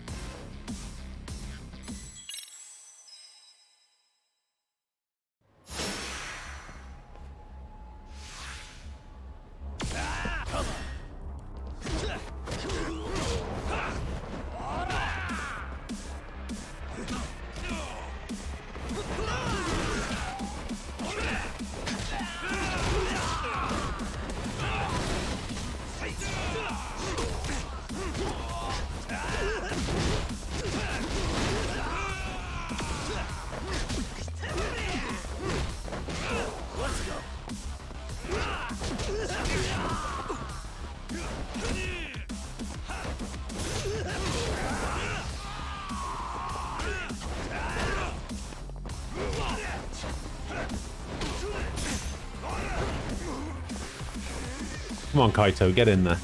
Come on, Kaito, get in there.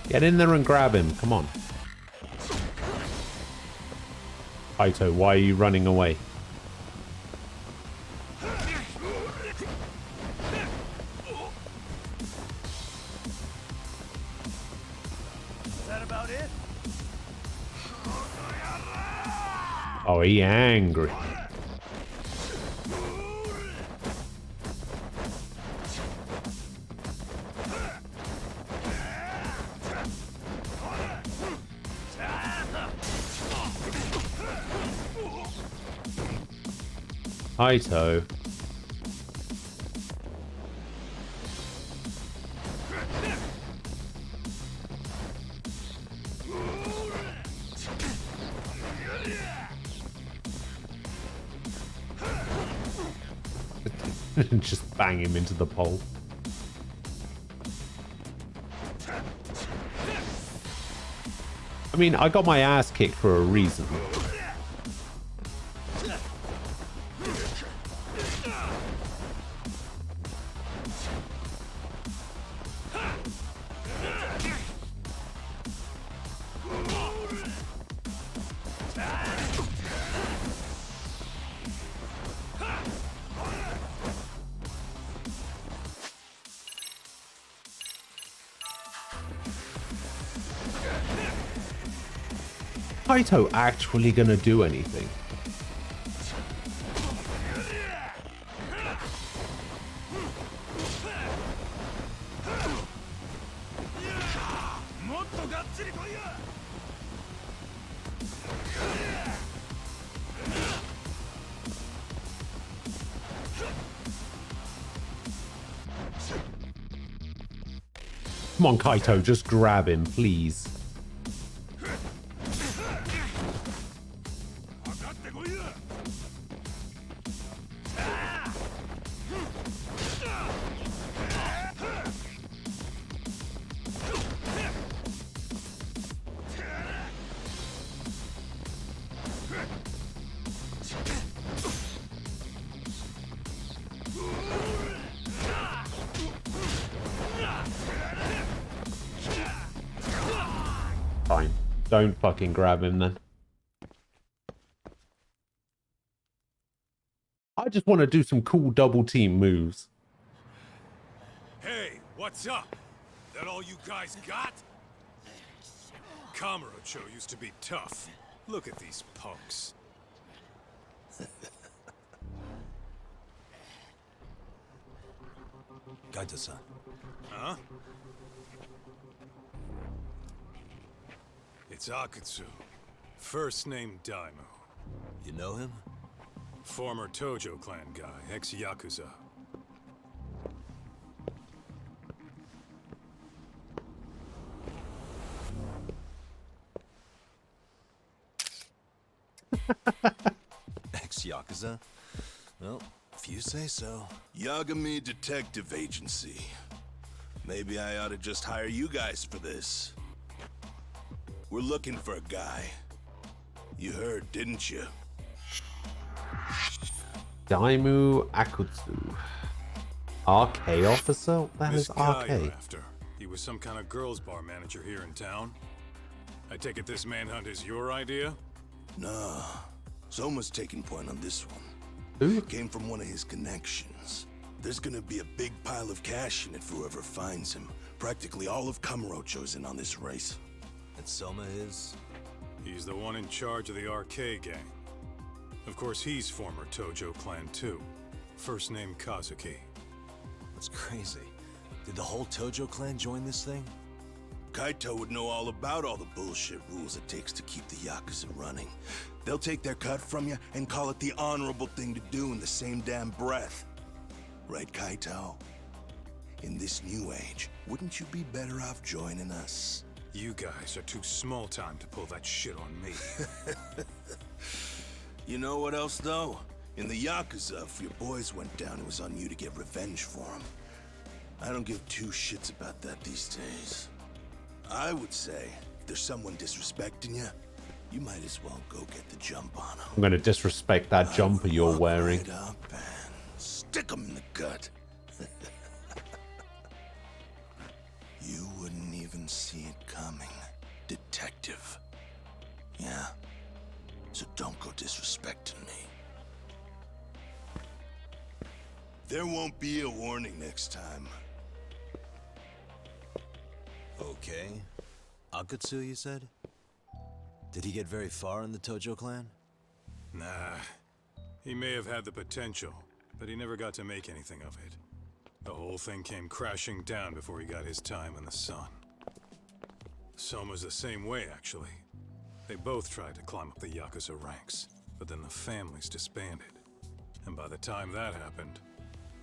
Get in there and grab him. Come on. Kaito, why are you running away? Is that about it? Oh, he angry. Kaito. Just bang him into the pole. I mean, I got my ass kicked for a reason. Kaito actually gonna do anything? Come on, Kaito, just grab him, please. Fine. Don't fucking grab him then. I just want to do some cool double team moves. Hey, what's up? That all you guys got? Kamurocho used to be tough. Look at these punks. Kaito-san. Huh? It's Akutsu. First name Daimyo. You know him? Former Tojo clan guy, ex-Yakuza. Ex-Yakuza? Well, if you say so. Yagami Detective Agency. Maybe I ought to just hire you guys for this. We're looking for a guy. You heard, didn't you? Daimu Akutsu. RK officer? What the hell is This guy you're RK? after. He was some kind of girls' bar manager here in town. I take it this manhunt is your idea? Nah. Soma's taking point on this one. Who? It came from one of his connections. There's gonna be a big pile of cash in it for whoever finds him. Practically all of Kamurocho's in on this race. And Soma is? He's the one in charge of the RK gang. Of course, he's former Tojo clan too. First name Kazuki. That's crazy. Did the whole Tojo clan join this thing? Kaito would know all about all the bullshit rules it takes to keep the Yakuza running. They'll take their cut from you and call it the honorable thing to do in the same damn breath. Right, Kaito? In this new age, wouldn't you be better off joining us? You guys are too small time to pull that shit on me. You know what else, though? In the Yakuza, if your boys went down, it was on you to get revenge for them. I don't give two shits about that these days. I would say, if there's someone disrespecting you, you might as well go get the jump on them. I'm gonna disrespect that jumper you're wearing. Right up and stick them in the gut. You wouldn't even see it coming, detective. Yeah? So don't go disrespecting me. There won't be a warning next time. Okay. Akutsu, you said? Did he get very far in the Tojo clan? Nah. He may have had the potential, but he never got to make anything of it. The whole thing came crashing down before he got his time in the sun. Soma's the same way, actually. They both tried to climb up the Yakuza ranks, but then the families disbanded. And by the time that happened,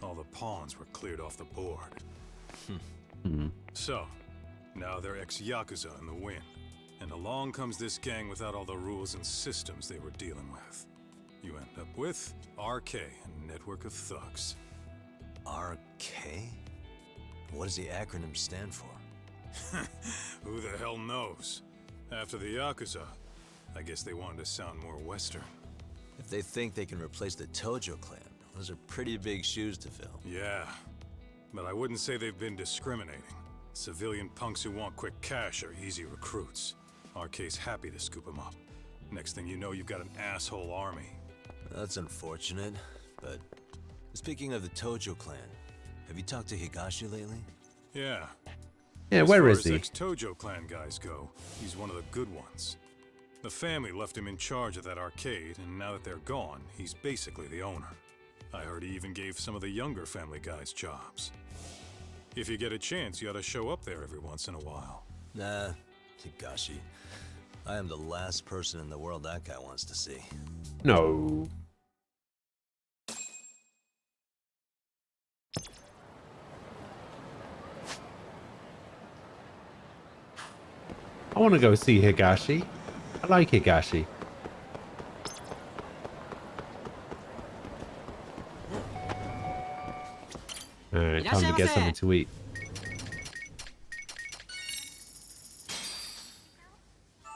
all the pawns were cleared off the board. So, now they're ex-Yakuza in the win. And along comes this gang without all the rules and systems they were dealing with. You end up with RK, a network of thugs. RK? What does the acronym stand for? Who the hell knows? After the Yakuza, I guess they wanted to sound more Western. If they think they can replace the Tojo clan, those are pretty big shoes to fill. Yeah, but I wouldn't say they've been discriminating. Civilian punks who want quick cash are easy recruits. RK's happy to scoop them up. Next thing you know, you've got an asshole army. That's unfortunate, but speaking of the Tojo clan, have you talked to Higashi lately? Yeah. Yeah, where is he? As far as ex-Tojo clan guys go, he's one of the good ones. The family left him in charge of that arcade, and now that they're gone, he's basically the owner. I heard he even gave some of the younger family guys jobs. If you get a chance, you ought to show up there every once in a while. Nah, Higashi. I am the last person in the world that guy wants to see. No. I want to go see Higashi. I like Higashi. Alright, time to get something to eat.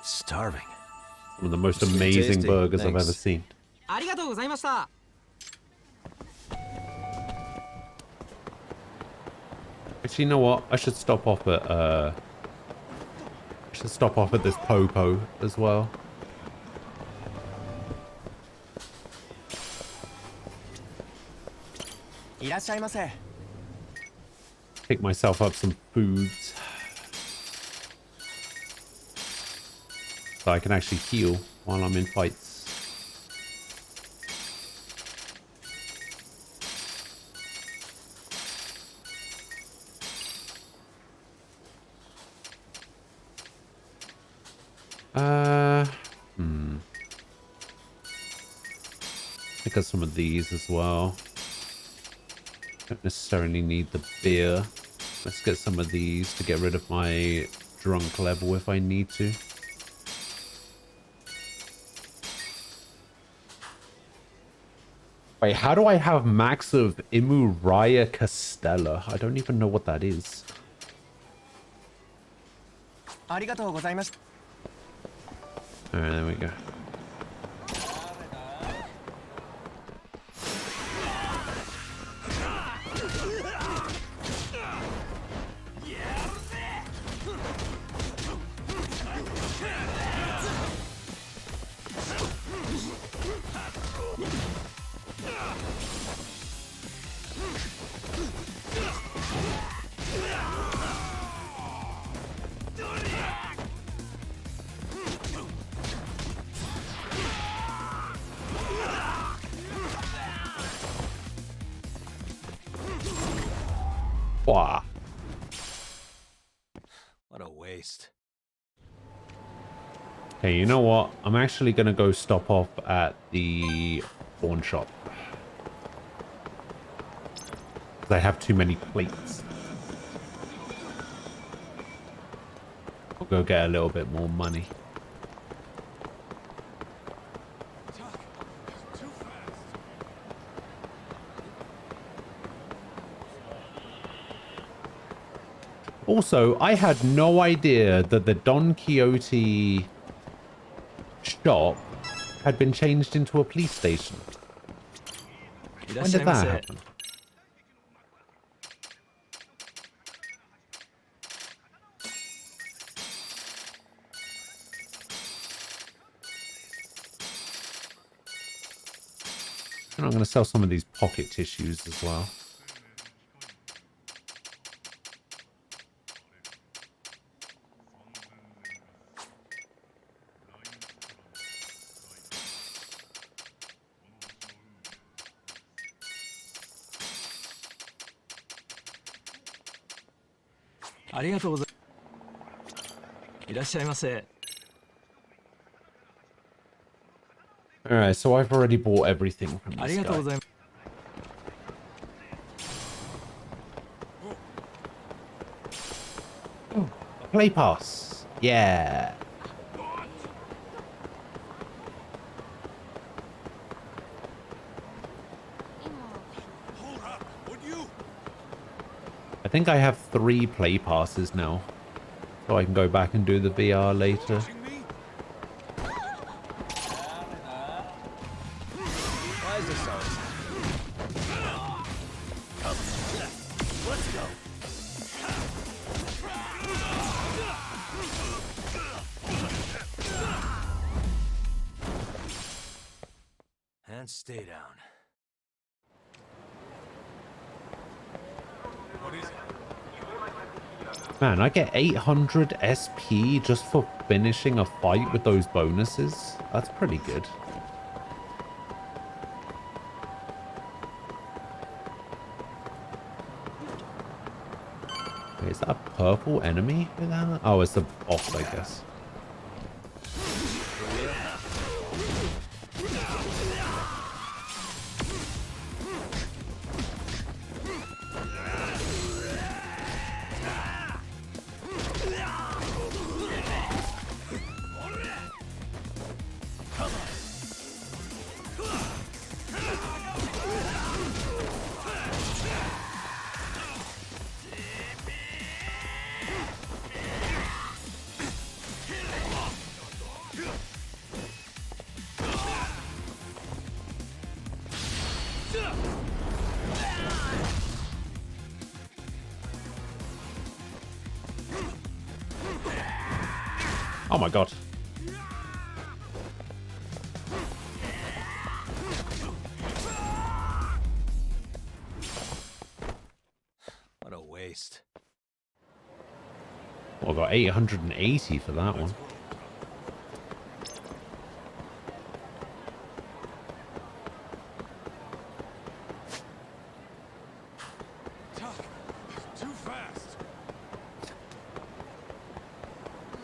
Starving. One of the most amazing tasty. burgers I've Thanks. ever seen. Actually, you know what? I should stop off at this Popo as well. Pick myself up some foods so I can actually heal while I'm in fights. Pick up some of these as well. Don't necessarily need the beer. Let's get some of these to get rid of my drunk level if I need to. Wait, how do I have max of Imuraya Castella? I don't even know what that is. Alright, there we go. Wow. What a waste. Okay, you know what? I'm actually going to go stop off at the pawn shop. Because I have too many plates. I'll go get a little bit more money. Also, I had no idea that the Don Quixote shop had been changed into a police station. When did that happen? And I'm going to sell some of these pocket tissues as well. Alright, so I've already bought everything from this guy. Oh, play pass. Yeah. I think I have 3 play passes now. So I can go back and do the VR later. Why is this always Let's go. And stay down. What is it? Man, I get 800 SP just for finishing a fight with those bonuses. That's pretty good. Wait, is that a purple enemy? Oh, it's the boss, I guess. Oh my god. What a waste. Well, I got 880 for that one.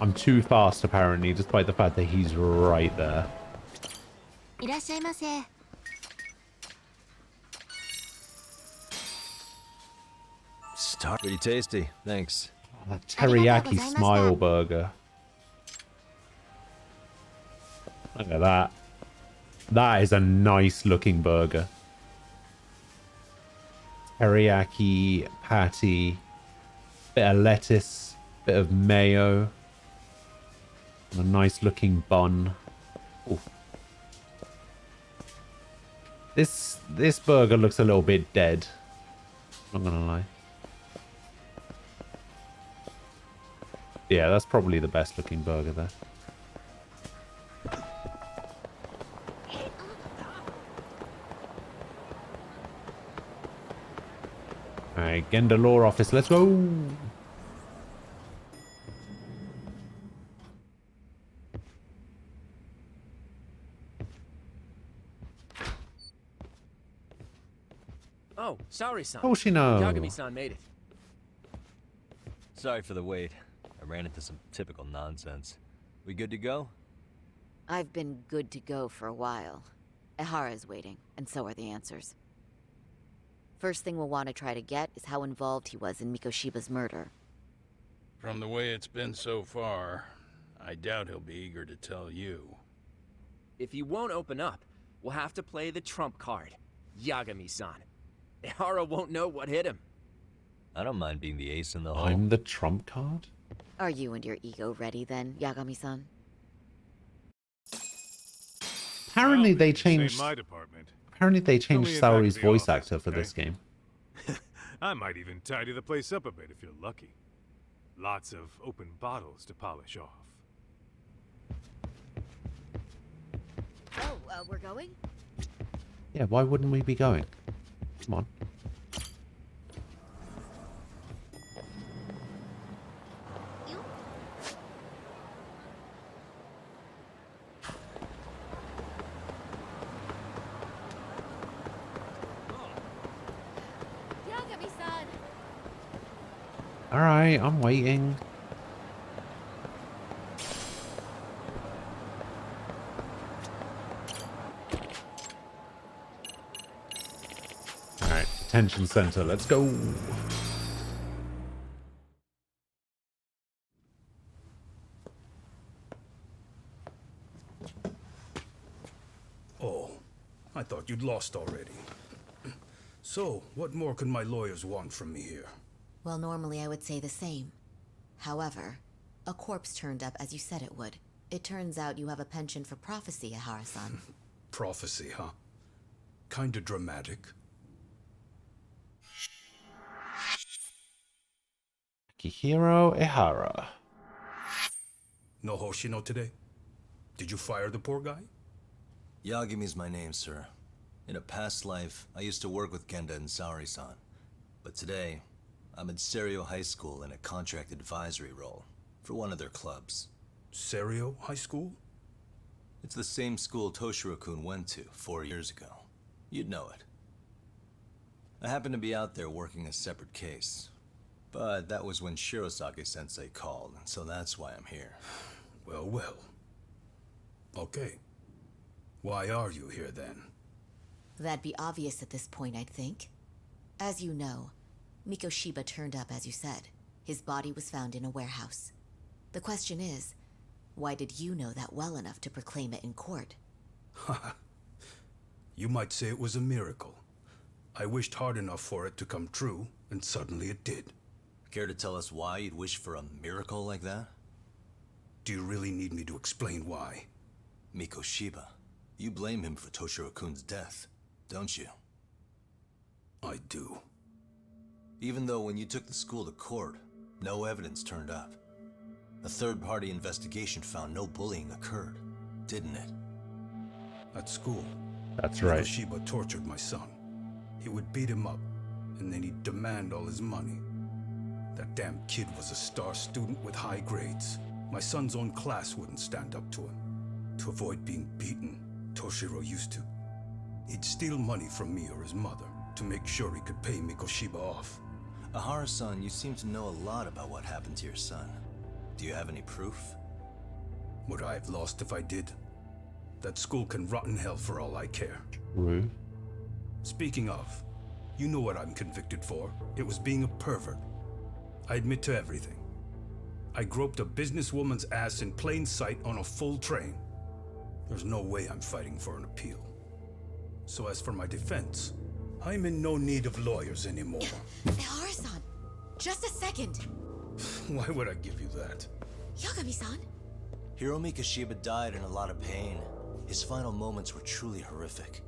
I'm too fast, apparently, despite the fact that he's right there. Pretty tasty, thanks. That teriyaki smile burger. Look at that. That is a nice looking burger. Teriyaki patty, bit of lettuce, bit of mayo, and a nice looking bun. Ooh. This burger looks a little bit dead. Not gonna lie. Yeah, that's probably the best looking burger there. Alright, Genda Law Office, let's go! Oh, sorry-san. Hoshino. Yagami-san made it. Sorry for the wait. I ran into some typical nonsense. We good to go? I've been good to go for a while. Ehara's waiting, and so are the answers. First thing we'll want to try to get is how involved he was in Mikoshiba's murder. From the way it's been so far, I doubt he'll be eager to tell you. If he won't open up, we'll have to play the trump card. Yagami-san. Ehara won't know what hit him. I don't mind being the ace in the hole. I'm the trump card? Are you and your ego ready then, Yagami-san? Apparently they changed. My department. Apparently they changed Only Saori's back at the voice office, actor for okay? this game. I might even tidy the place up a bit if you're lucky. Lots of open bottles to polish off. Oh, we're going? Yeah, why wouldn't we be going? Come on. Yagami-san! Alright, I'm waiting. Alright, detention center, let's go. Oh, I thought you'd lost already. So, what more could my lawyers want from me here? Well, normally I would say the same. However, a corpse turned up as you said it would. It turns out you have a penchant for prophecy, Ehara-san. Prophecy, huh? Kinda dramatic. Akihiro Ehara. No Hoshino today? Did you fire the poor guy? Yagami's my name, sir. In a past life, I used to work with Genda and Saori-san. But today, I'm at Serio High School in a contract advisory role for one of their clubs. Serio High School? It's the same school Toshiro-kun went to 4 years ago. You'd know it. I happened to be out there working a separate case. But that was when Shirosake-sensei called, so that's why I'm here. Well, well. Okay. Why are you here then? That'd be obvious at this point, I'd think. As you know, Mikoshiba turned up as you said. His body was found in a warehouse. The question is, why did you know that well enough to proclaim it in court? You might say it was a miracle. I wished hard enough for it to come true, and suddenly it did. Care to tell us why you'd wish for a miracle like that? Do you really need me to explain why? Mikoshiba. You blame him for Toshiro-kun's death, don't you? I do. Even though when you took the school to court, no evidence turned up. A third-party investigation found no bullying occurred, didn't it? At school, That's right. Mikoshiba tortured my son. He would beat him up, and then he'd demand all his money. That damn kid was a star student with high grades. My son's own class wouldn't stand up to him. To avoid being beaten, Toshiro used to. He'd steal money from me or his mother to make sure he could pay Mikoshiba off. Ahara-san, you seem to know a lot about what happened to your son. Do you have any proof? Would I have lost if I did? That school can rot in hell for all I care. True. Speaking of, you know what I'm convicted for. It was being a pervert. I admit to everything. I groped a businesswoman's ass in plain sight on a full train. There's no way I'm fighting for an appeal. So as for my defense, I'm in no need of lawyers anymore. Ahara-san, just a second. Why would I give you that? Yagami-san? Hiro Mikoshiba died in a lot of pain. His final moments were truly horrific.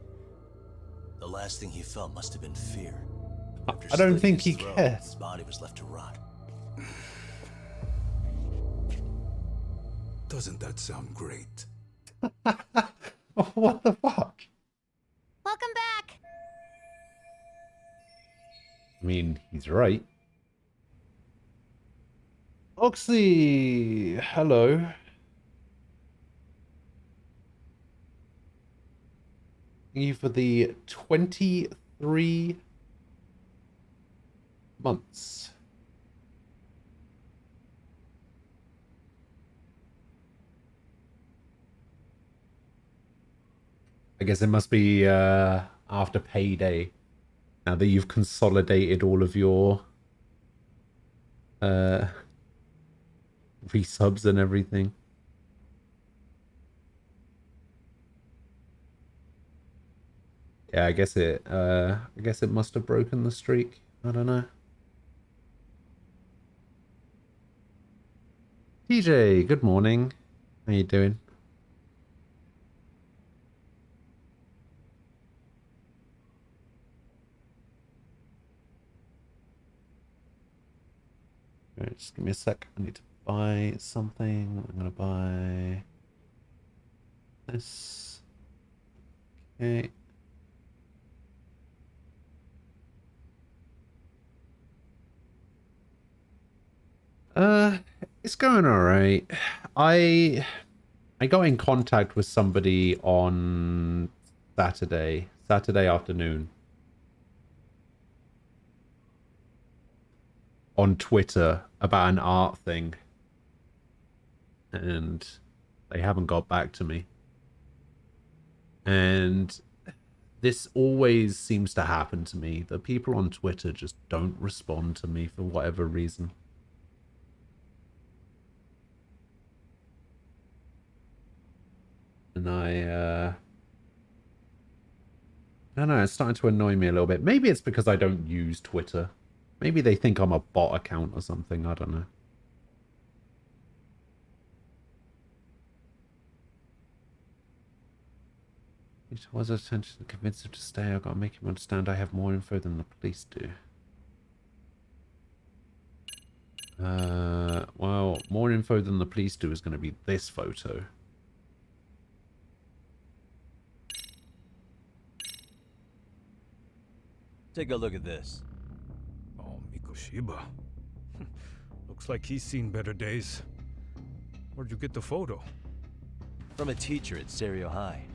The last thing he felt must have been fear. After I don't think slitting he his throat, cares. His body was left to rot. Doesn't that sound great? What the fuck? Welcome back. I mean, he's right. Oxy, hello. Thank you for the 23 months. I guess it must be after payday. Now that you've consolidated all of your resubs and everything. Yeah, I guess it must have broken the streak. I don't know. TJ, good morning. How you doing? Alright, just give me a sec. I need to buy something. I'm gonna buy this. Okay. It's going alright. I got in contact with somebody on Saturday afternoon. On Twitter about an art thing. And they haven't got back to me. And this always seems to happen to me. The people on Twitter just don't respond to me for whatever reason. And I don't know, it's starting to annoy me a little bit. Maybe it's because I don't use Twitter. Maybe they think I'm a bot account or something. I don't know. It was attention to convince him to stay. I've got to make him understand I have more info than the police do. Well, more info than the police do is going to be this photo. Take a look at this. Oh, Mikoshiba. Looks like he's seen better days. Where'd you get the photo? From a teacher at Serio High.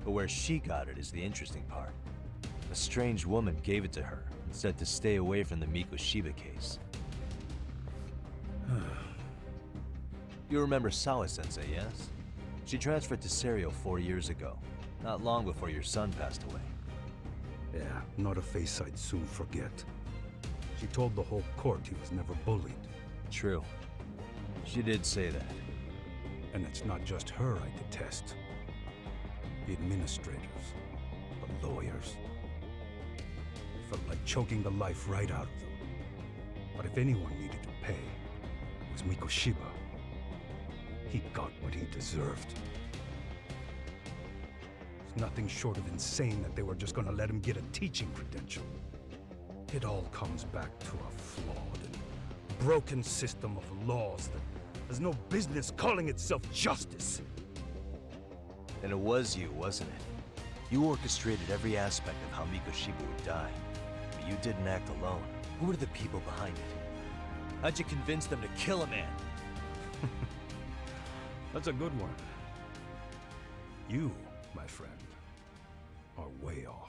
But where she got it is the interesting part. A strange woman gave it to her and said to stay away from the Mikoshiba case. You remember Sawa-sensei, yes? She transferred to Serio 4 years ago, not long before your son passed away. Yeah, not a face I'd soon forget. She told the whole court he was never bullied. True. She did say that. And it's not just her I detest. The administrators, the lawyers. I felt like choking the life right out of them. But if anyone needed to pay, it was Mikoshiba. He got what he deserved. It's nothing short of insane that they were just gonna let him get a teaching credential. It all comes back to a flawed and broken system of laws that has no business calling itself justice. And it was you, wasn't it? You orchestrated every aspect of how Mikoshiba would die. But you didn't act alone. Who were the people behind it? How'd you convince them to kill a man? That's a good one. You, my friend, are way off.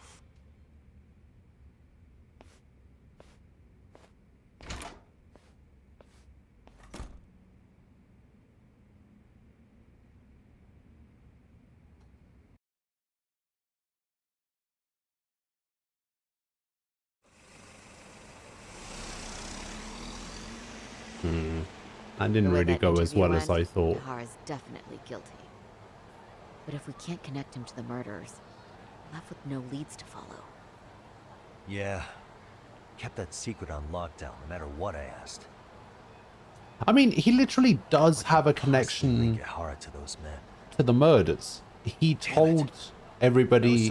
That didn't really go as well as I thought. Ihara's definitely guilty. But if we can't connect him to the murderers, we're left with no leads to follow. Yeah. Kept that secret on lockdown, no matter what I asked. I mean, he literally does have a connection To those men. to the murders. He told everybody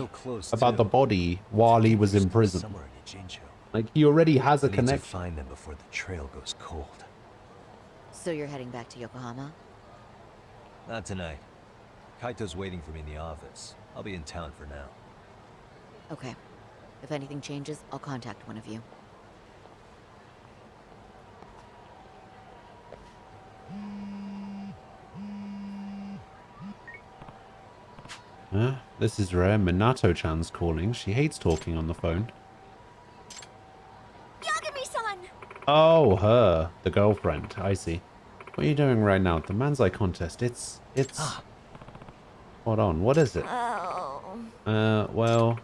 about the body while he was in prison. Like, he already has a I need to connection. find them before the trail goes cold. So you're heading back to Yokohama? Not tonight. Kaito's waiting for me in the office. I'll be in town for now. Okay. If anything changes, I'll contact one of you. This is rare. Minato-chan's calling. She hates talking on the phone. Yagami-san! Oh, her. The girlfriend. I see. What are you doing right now? The Manzai contest. It's... Hold on. What is it? Oh. Well...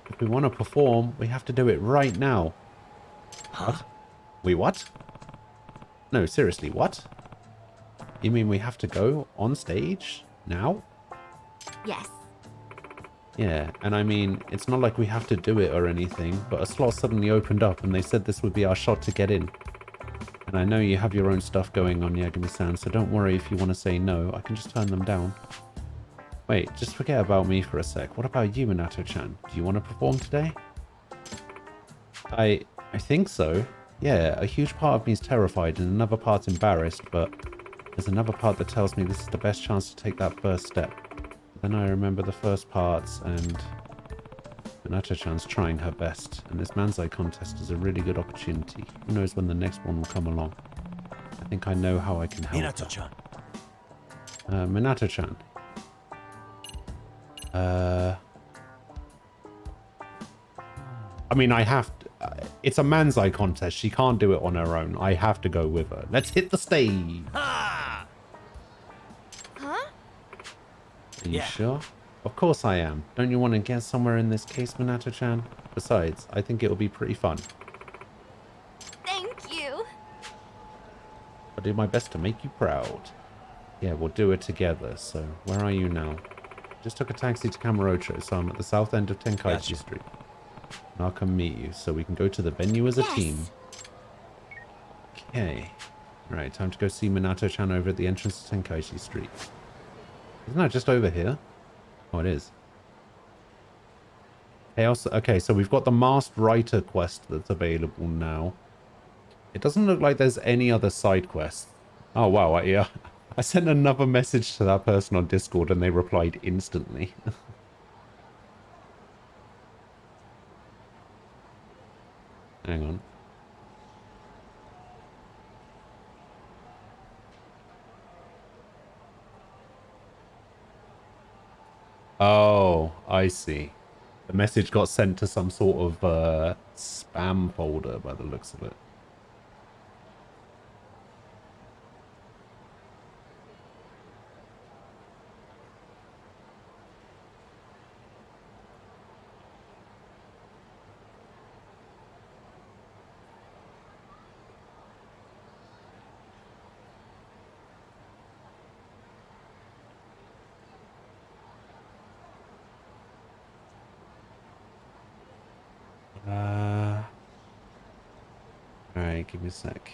If we want to perform, we have to do it right now. What? We what? No, seriously, what? You mean we have to go on stage? Now? Yes. Yeah, and I mean, it's not like we have to do it or anything, but a slot suddenly opened up and they said this would be our shot to get in. And I know you have your own stuff going on, Yagami-san, so don't worry if you want to say no. I can just turn them down. Wait, just forget about me for a sec. What about you, Minato-chan? Do you want to perform today? I think so. Yeah, a huge part of me is terrified and another part's embarrassed, but there's another part that tells me this is the best chance to take that first step. Then I remember the first parts, and Minato-chan's trying her best, and this Manzai contest is a really good opportunity. Who knows when the next one will come along. I think I know how I can help Minato-chan. Minato-chan. I mean, I have to... it's a Manzai contest. She can't do it on her own. I have to go with her. Let's hit the stage. Huh? Are you sure? Of course I am. Don't you want to get somewhere in this case, Minato-chan? Besides, I think it'll be pretty fun. Thank you. I'll do my best to make you proud. Yeah, we'll do it together. So, where are you now? Just took a taxi to Kamurocho, so I'm at the south end of Tenkaichi Street. And I'll come meet you, so we can go to the venue as a team. Okay. Right, time to go see Minato-chan over at the entrance to Tenkaichi Street. Isn't that just over here? Oh, it is. Okay, so we've got the Masked Writer quest that's available now. It doesn't look like there's any other side quests. Oh, wow. I sent another message to that person on Discord and they replied instantly. Hang on. Oh, I see. The message got sent to some sort of spam folder by the looks of it. Alright, give me a sec.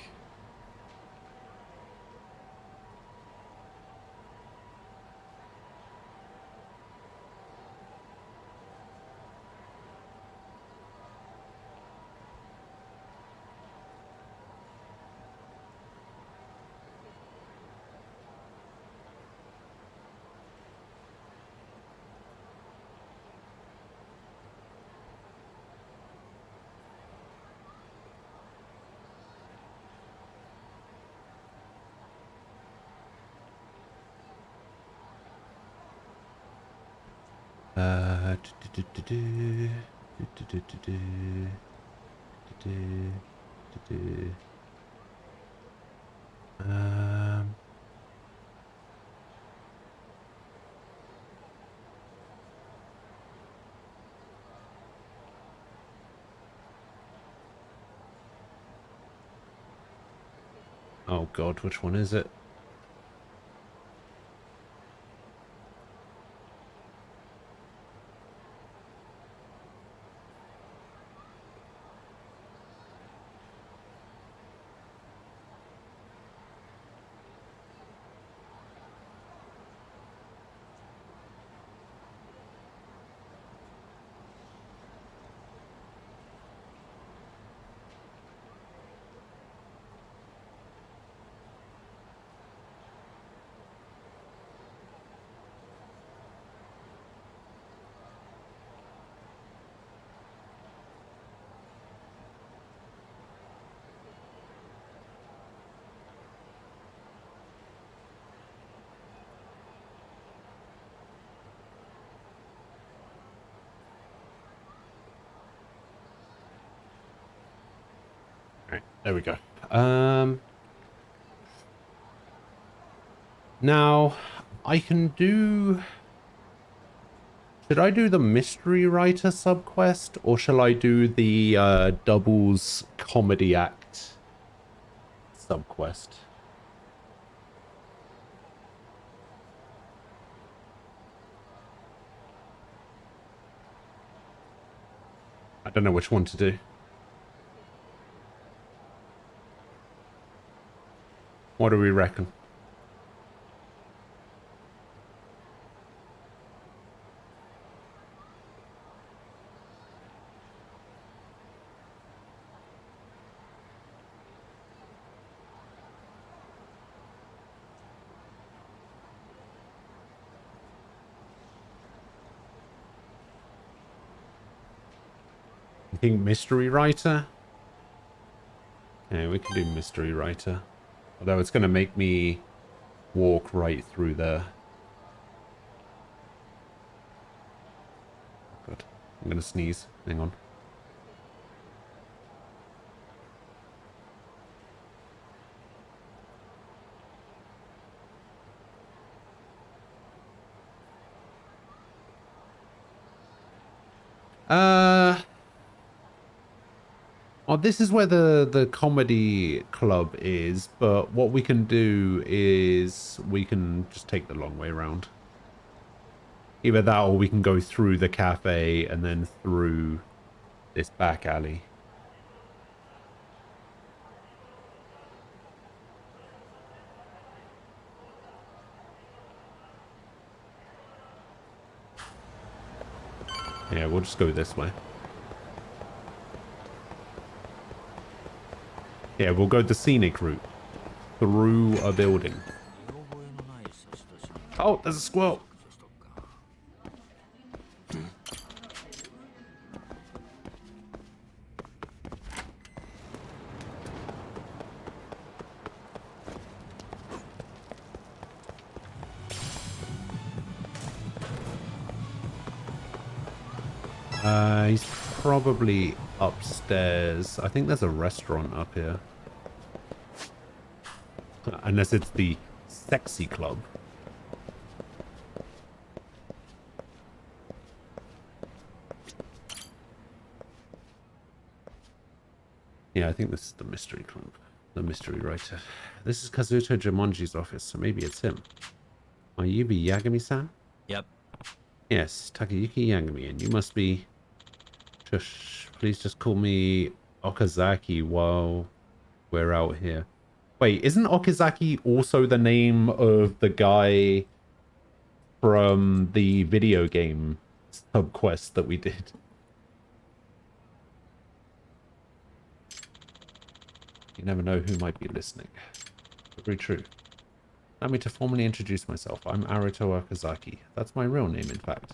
Oh God, which one is it? Right, there we go. Now I can do. Should I do the mystery writer subquest, or shall I do the doubles comedy act subquest? I don't know which one to do. What do we reckon? I think mystery writer. Yeah, we can do mystery writer. Although it's going to make me walk right through there. God, I'm going to sneeze. Hang on. Oh, this is where the comedy club is, but what we can do is we can just take the long way around. Either that or we can go through the cafe and then through this back alley. Yeah, we'll just go this way. Yeah, we'll go the scenic route through a building. Oh, there's a squirrel. He's probably upstairs. I think there's a restaurant up here. Unless it's the sexy club. Yeah, I think this is the mystery club. The mystery writer. This is Kazuto Jumonji's office, so maybe it's him. Are you be Yagami-san? Yep. Yes, Takayuki Yagami, and you must be... Please just call me Okazaki while we're out here. Wait, isn't Okazaki also the name of the guy from the video game subquest that we did? You never know who might be listening. Very true. Allow me to formally introduce myself. I'm Aruto Okazaki. That's my real name, in fact.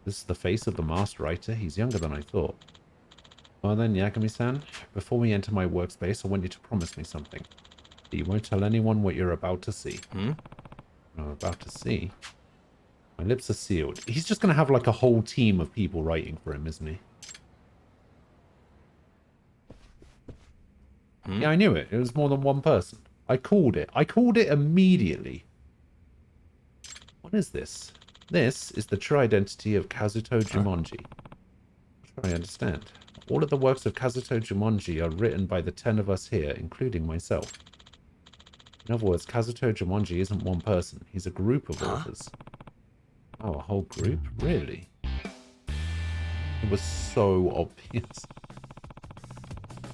This is the face of the masked writer. He's younger than I thought. Well then, Yagami-san, before we enter my workspace, I want you to promise me something. You won't tell anyone what you're about to see. I'm about to see? My lips are sealed. He's just going to have like a whole team of people writing for him, isn't he? Yeah, I knew it. It was more than one person. I called it. I called it immediately. What is this? This is the true identity of Kazuto Jumonji. I'm sure I understand. All of the works of Kazuto Jumonji are written by the 10 of us here, including myself. In other words, Kazuto Jumonji isn't one person. He's a group of authors. Oh, a whole group? Really? It was so obvious.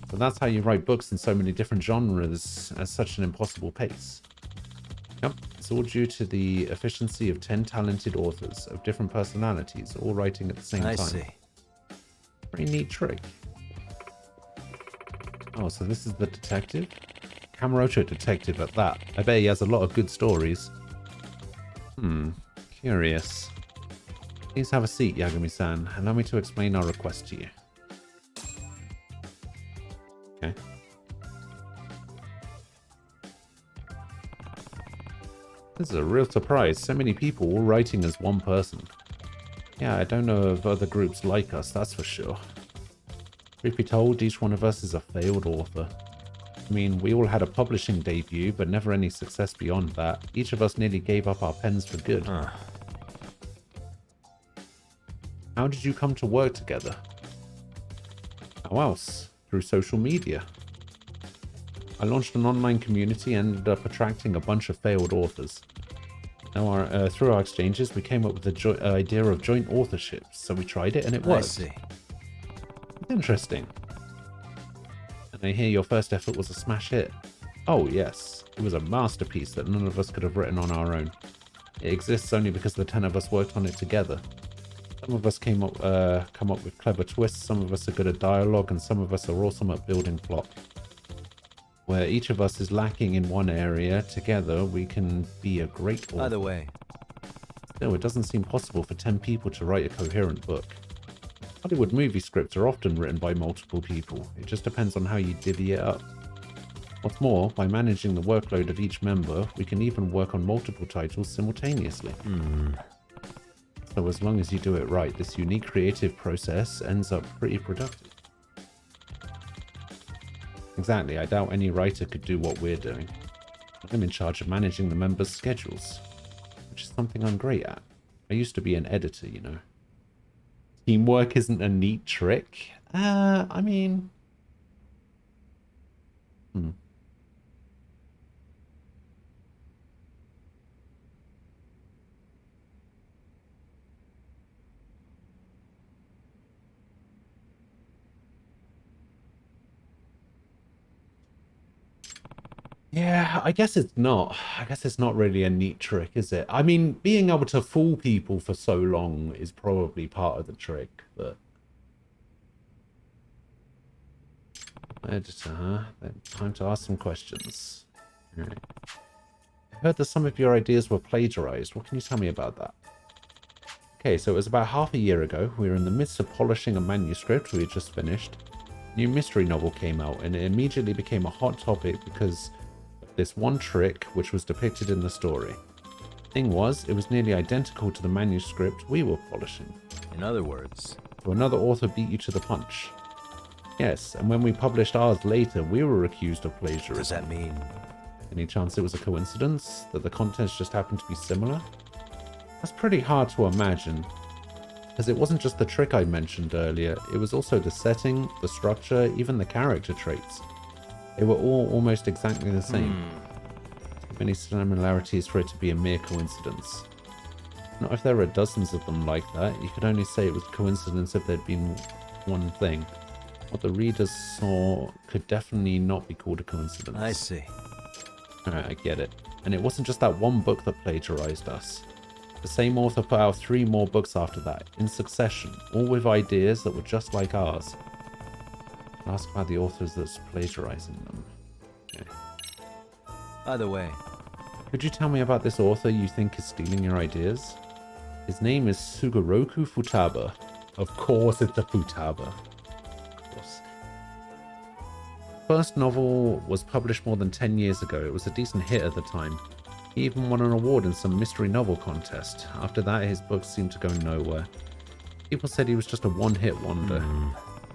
So that's how you write books in so many different genres at such an impossible pace. Yep, it's all due to the efficiency of 10 talented authors of different personalities, all writing at the same time. I see. Pretty neat trick. Oh, so this is the detective? Kamurocho detective at that. I bet he has a lot of good stories. Curious. Please have a seat, Yagami-san. Allow me to explain our request to you. Okay. This is a real surprise. So many people all writing as one person. Yeah, I don't know of other groups like us, that's for sure. Truth be told, each one of us is a failed author. I mean, we all had a publishing debut, but never any success beyond that. Each of us nearly gave up our pens for good. How did you come to work together? How else? Through social media. I launched an online community and ended up attracting a bunch of failed authors. Now, through our exchanges, we came up with the idea of joint authorship, so we tried it and it worked. I see. Interesting. And I hear your first effort was a smash hit. Oh, yes. It was a masterpiece that none of us could have written on our own. It exists only because the 10 of us worked on it together. Some of us come up with clever twists, some of us are good at dialogue, and some of us are awesome at building plot. Where each of us is lacking in one area, together we can be a great author. Either way. Still, it doesn't seem possible for 10 people to write a coherent book. Hollywood movie scripts are often written by multiple people. It just depends on how you divvy it up. What's more, by managing the workload of each member, we can even work on multiple titles simultaneously. So as long as you do it right, this unique creative process ends up pretty productive. Exactly, I doubt any writer could do what we're doing. I'm in charge of managing the members' schedules, which is something I'm great at. I used to be an editor, you know. Teamwork isn't a neat trick? I mean... Yeah, I guess it's not. I guess it's not really a neat trick, is it? I mean, being able to fool people for so long is probably part of the trick, but... Editor, then time to ask some questions. Right. I heard that some of your ideas were plagiarized. What can you tell me about that? Okay, so it was about half a year ago. We were in the midst of polishing a manuscript we had just finished. A new mystery novel came out, and it immediately became a hot topic because... this one trick which was depicted in the story. Thing was, it was nearly identical to the manuscript we were polishing. In other words, so another author beat you to the punch. Yes, and when we published ours later, we were accused of plagiarism. Does that mean? Any chance it was a coincidence? That the contents just happened to be similar? That's pretty hard to imagine. Because it wasn't just the trick I mentioned earlier, it was also the setting, the structure, even the character traits. They were all almost exactly the same. Too many similarities for it to be a mere coincidence. Not if there are dozens of them like that. You could only say it was a coincidence if there'd been one thing. What the readers saw could definitely not be called a coincidence. I see. Alright, I get it. And it wasn't just that one book that plagiarized us. The same author put out 3 more books after that, in succession, all with ideas that were just like ours. I'll ask about the authors that's plagiarizing them. Okay. Either way. Could you tell me about this author you think is stealing your ideas? His name is Sugoroku Futaba. Of course it's a Futaba. Of course. First novel was published more than 10 years ago. It was a decent hit at the time. He even won an award in some mystery novel contest. After that, his books seemed to go nowhere. People said he was just a one-hit wonder.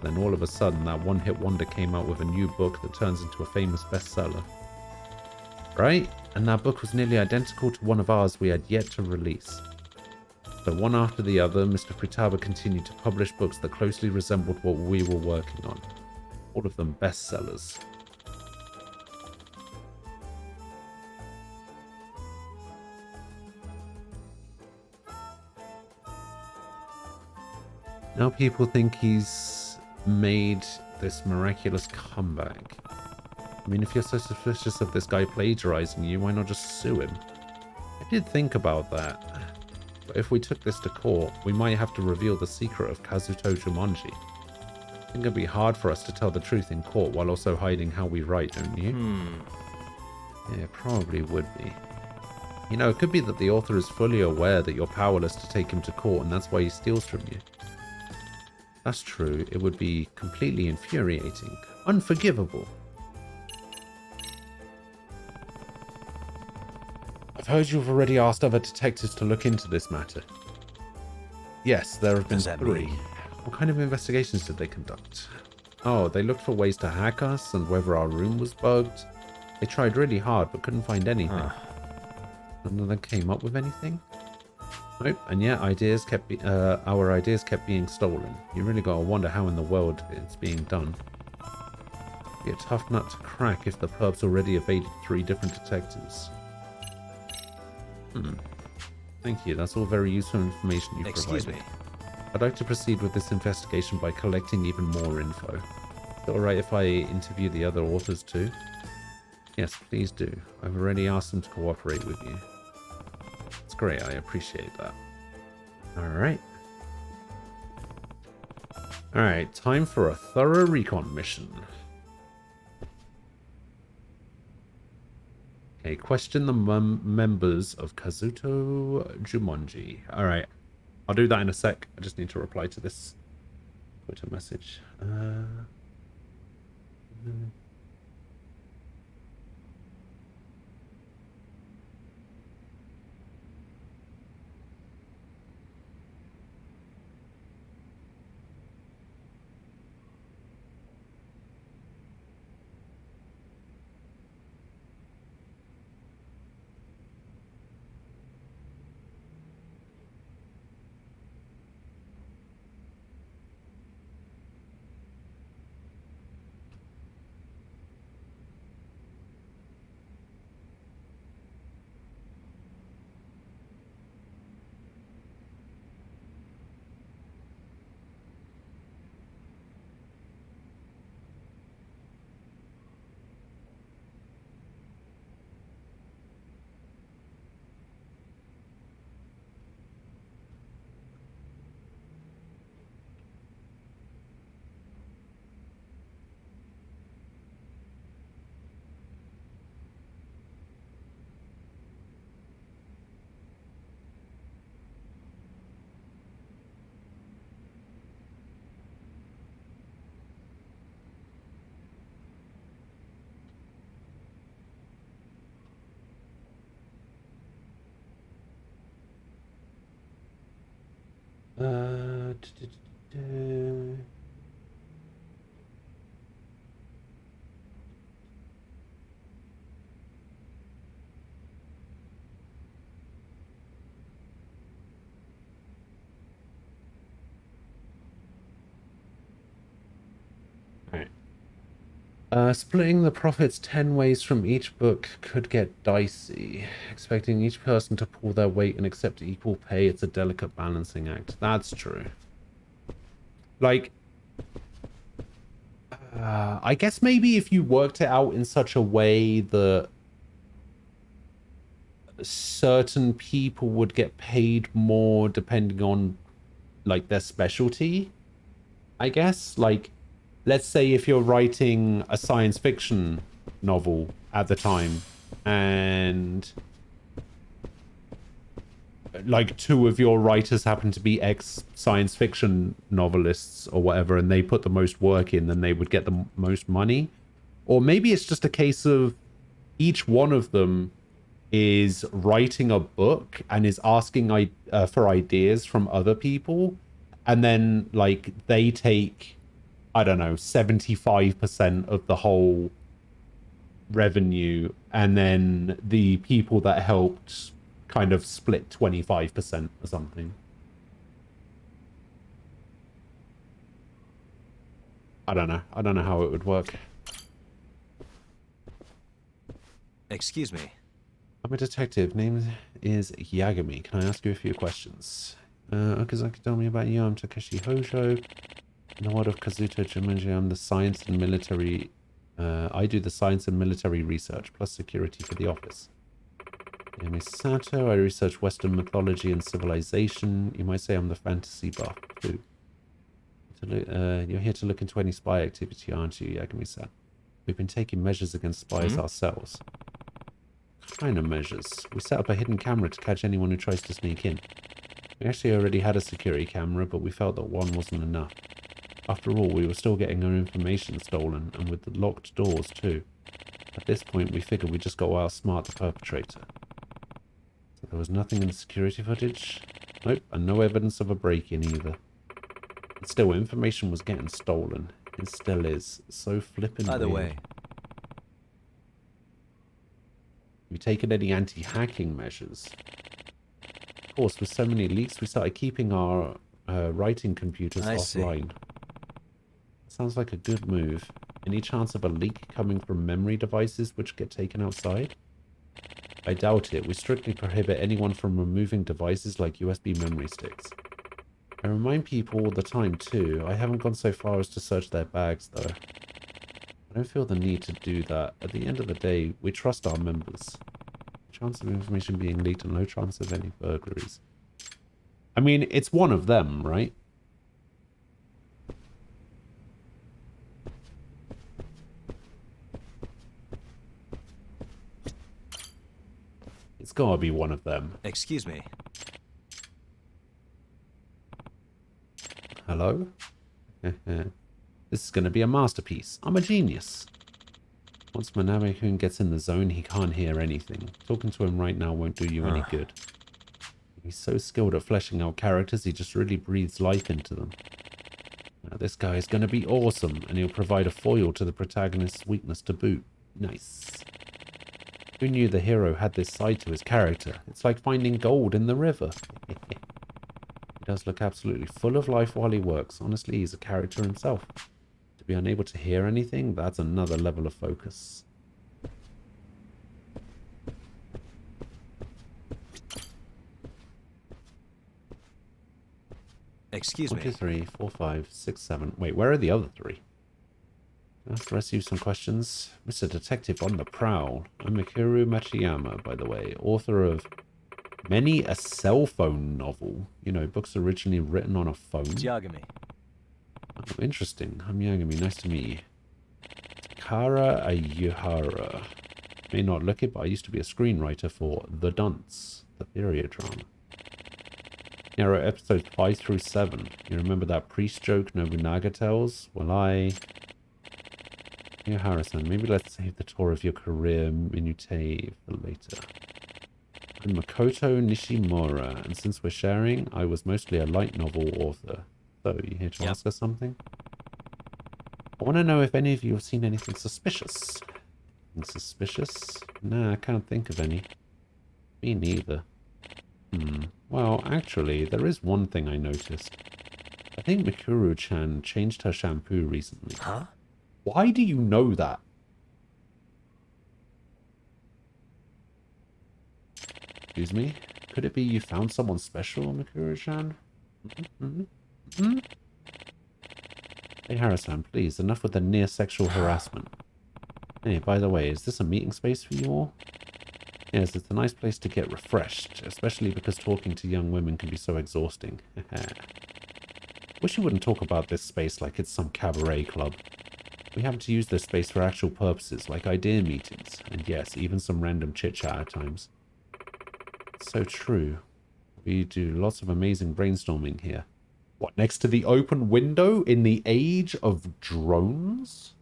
Then all of a sudden, that one-hit wonder came out with a new book that turns into a famous bestseller. Right? And that book was nearly identical to one of ours we had yet to release. So one after the other, Mr. Futaba continued to publish books that closely resembled what we were working on. All of them bestsellers. Now people think he's made this miraculous comeback. I mean, if you're so suspicious of this guy plagiarizing you, why not just sue him? I did think about that. But if we took this to court, we might have to reveal the secret of Kazuto Jumonji. I think it'd be hard for us to tell the truth in court while also hiding how we write, don't you? Yeah, it probably would be. You know, it could be that the author is fully aware that you're powerless to take him to court and that's why he steals from you. That's true. It would be completely infuriating. Unforgivable. I've heard you've already asked other detectives to look into this matter. Yes, there have been 3. What kind of investigations did they conduct? Oh, they looked for ways to hack us and whether our room was bugged. They tried really hard but couldn't find anything. None of them came up with anything? Nope, and yet our ideas kept being stolen. You really gotta wonder how in the world it's being done. Be a tough nut to crack if the perps already evaded 3 different detectives. Thank you, that's all very useful information you've provided. Excuse me. I'd like to proceed with this investigation by collecting even more info. Is it alright if I interview the other authors too? Yes, please do. I've already asked them to cooperate with you. It's great, I appreciate that. Alright. Alright, time for a thorough recon mission. Okay, question the members of Kazuto Jumonji. Alright, I'll do that in a sec. I just need to reply to this Twitter message. Splitting the profits 10 ways from each book could get dicey. Expecting each person to pull their weight and accept equal pay, it's a delicate balancing act. That's true. Like, I guess maybe if you worked it out in such a way that certain people would get paid more depending on, like, their specialty, I guess. Like, let's say if you're writing a science fiction novel at the time and like 2 of your writers happen to be ex-science fiction novelists or whatever and they put the most work in, then they would get the most money. Or maybe it's just a case of each one of them is writing a book and is asking for ideas from other people, and then like they take, I don't know, 75% of the whole revenue, and then the people that helped kind of split 25% or something. I don't know. I don't know how it would work. Excuse me. I'm a detective. Name is Yagami. Can I ask you a few questions? Okazaki, tell me about you. I'm Takeshi Hojo. In the world of Kazuto Jumanji, I'm the science and military... I do the science and military research, plus security for the office. Yami Sato, I research Western mythology and civilization. You might say I'm the fantasy buff, too. You're here to look into any spy activity, aren't you, Yagami-san? We've been taking measures against spies ourselves. What kind of measures? We set up a hidden camera to catch anyone who tries to sneak in. We actually already had a security camera, but we felt that one wasn't enough. After all, we were still getting our information stolen, and with the locked doors too. At this point, we figured we just got to outsmart the perpetrator. So there was nothing in the security footage? Nope, and no evidence of a break-in either. But still, information was getting stolen. It still is. So flippin' By the weird. way, Have you taken any anti-hacking measures? Of course, with so many leaks, we started keeping our writing computers offline. Sounds like a good move. Any chance of a leak coming from memory devices which get taken outside? I doubt it. We strictly prohibit anyone from removing devices like USB memory sticks. I remind people all the time too. I haven't gone so far as to search their bags though. I don't feel the need to do that. At the end of the day, we trust our members. Chance of information being leaked and no chance of any burglaries. I mean, it's one of them, right? It's gotta be one of them. Excuse me. Hello? This is gonna be a masterpiece. I'm a genius. Once Maname-kun gets in the zone, he can't hear anything. Talking to him right now won't do you any good. He's so skilled at fleshing out characters, he just really breathes life into them. Now, this guy is gonna be awesome, and he'll provide a foil to the protagonist's weakness to boot. Nice. Who knew the hero had this side to his character? It's like finding gold in the river. He does look absolutely full of life while he works. Honestly, he's a character himself. To be unable to hear anything, that's another level of focus. Excuse me. 1, 2, 3, 4, 5, 6, 7. Wait, where are the other 3? Let's ask you some questions. Mr. Detective on the Prowl. I'm Mikuru Machiyama, by the way, author of many a cell phone novel. You know, books originally written on a phone. Yagami. Oh, interesting. I'm Yagami. Nice to meet you. Takara Ayuhara. May not look it, but I used to be a screenwriter for The Dunce, the period drama. Yeah, I wrote episodes 5 through 7. You remember that priest joke Nobunaga tells? Well, Yeah, Harrison, maybe let's save the tour of your career minutiae for later. I'm Makoto Nishimura, and since we're sharing, I was mostly a light novel author. So, you here to ask us something? I want to know if any of you have seen anything suspicious. Anything suspicious? Nah, I can't think of any. Me neither. Well, actually, there is one thing I noticed. I think Mikuru-chan changed her shampoo recently. Huh? Why do you know that? Excuse me? Could it be you found someone special, Mikuru-chan? Hey, Harrison, please, enough with the near sexual harassment. Hey, by the way, is this a meeting space for you all? Yes, it's a nice place to get refreshed, especially because talking to young women can be so exhausting. Wish you wouldn't talk about this space like it's some cabaret club. We happen to use this space for actual purposes, like idea meetings, and yes, even some random chit-chat at times. It's so true. We do lots of amazing brainstorming here. What, next to the open window in the age of drones?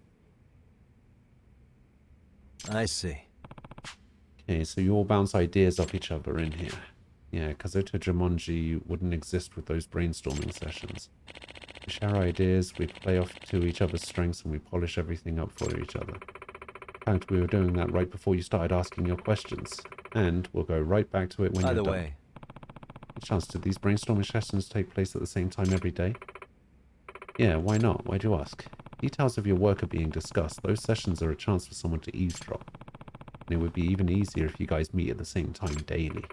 I see. Okay, so you all bounce ideas off each other in here. Yeah, Kazuto Jumonji wouldn't exist with those brainstorming sessions. We share ideas, we play off to each other's strengths, and we polish everything up for each other. In fact, we were doing that right before you started asking your questions. And we'll go right back to it when By you're the done. way, What chance did these brainstorming sessions take place at the same time every day? Yeah, why not? Why'd you ask? Details of your work are being discussed. Those sessions are a chance for someone to eavesdrop. And it would be even easier if you guys meet at the same time daily.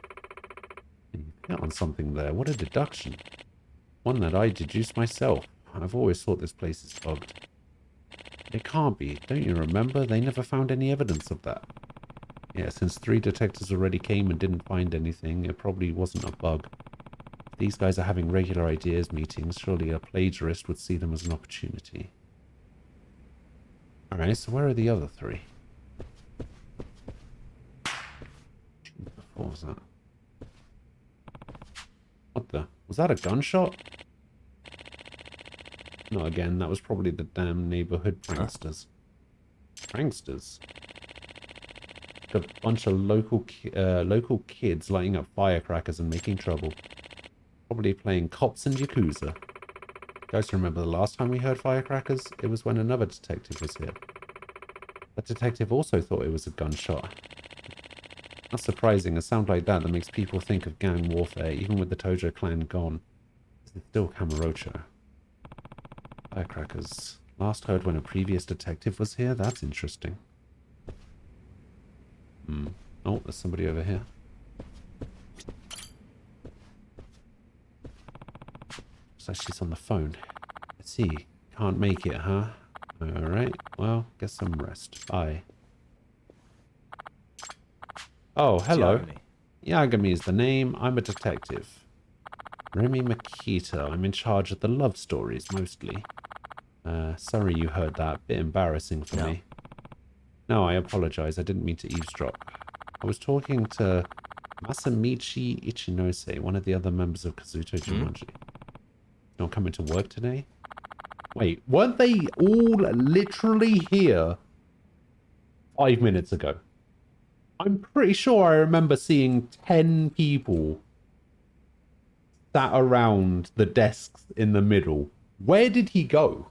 And you hit on something there. What a deduction. One that I deduced myself. I've always thought this place is bugged. It can't be. Don't you remember? They never found any evidence of that. Yeah, since 3 detectives already came and didn't find anything, it probably wasn't a bug. If these guys are having regular ideas meetings, surely a plagiarist would see them as an opportunity. Alright, so where are the other 3? What was that? What the? Was that a gunshot? No, again, that was probably the damn neighborhood pranksters. Pranksters? A bunch of local kids lighting up firecrackers and making trouble. Probably playing cops and Yakuza. Guys, remember the last time we heard firecrackers? It was when another detective was here. That detective also thought it was a gunshot. Not surprising, a sound like that makes people think of gang warfare, even with the Tojo clan gone. It's still Kamurocho. Firecrackers. Last heard when a previous detective was here? That's interesting. Oh, there's somebody over here. So she's on the phone. Let's see. Can't make it, huh? Alright, well, get some rest. Bye. Oh, hello. Yagami is the name. I'm a detective. Remy Makita. I'm in charge of the love stories, mostly. Sorry you heard that. Bit embarrassing for me. No, I apologize. I didn't mean to eavesdrop. I was talking to Masamichi Ichinose, one of the other members of Kazuto Jumonji. Not coming to work today? Wait, weren't they all literally here 5 minutes ago? I'm pretty sure I remember seeing 10 people sat around the desks in the middle. Where did he go?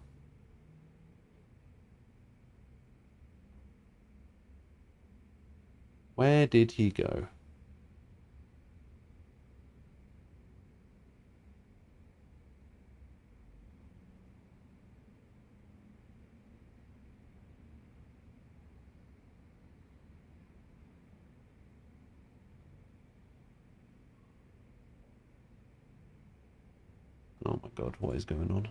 Where did he go? Oh my god, what is going on?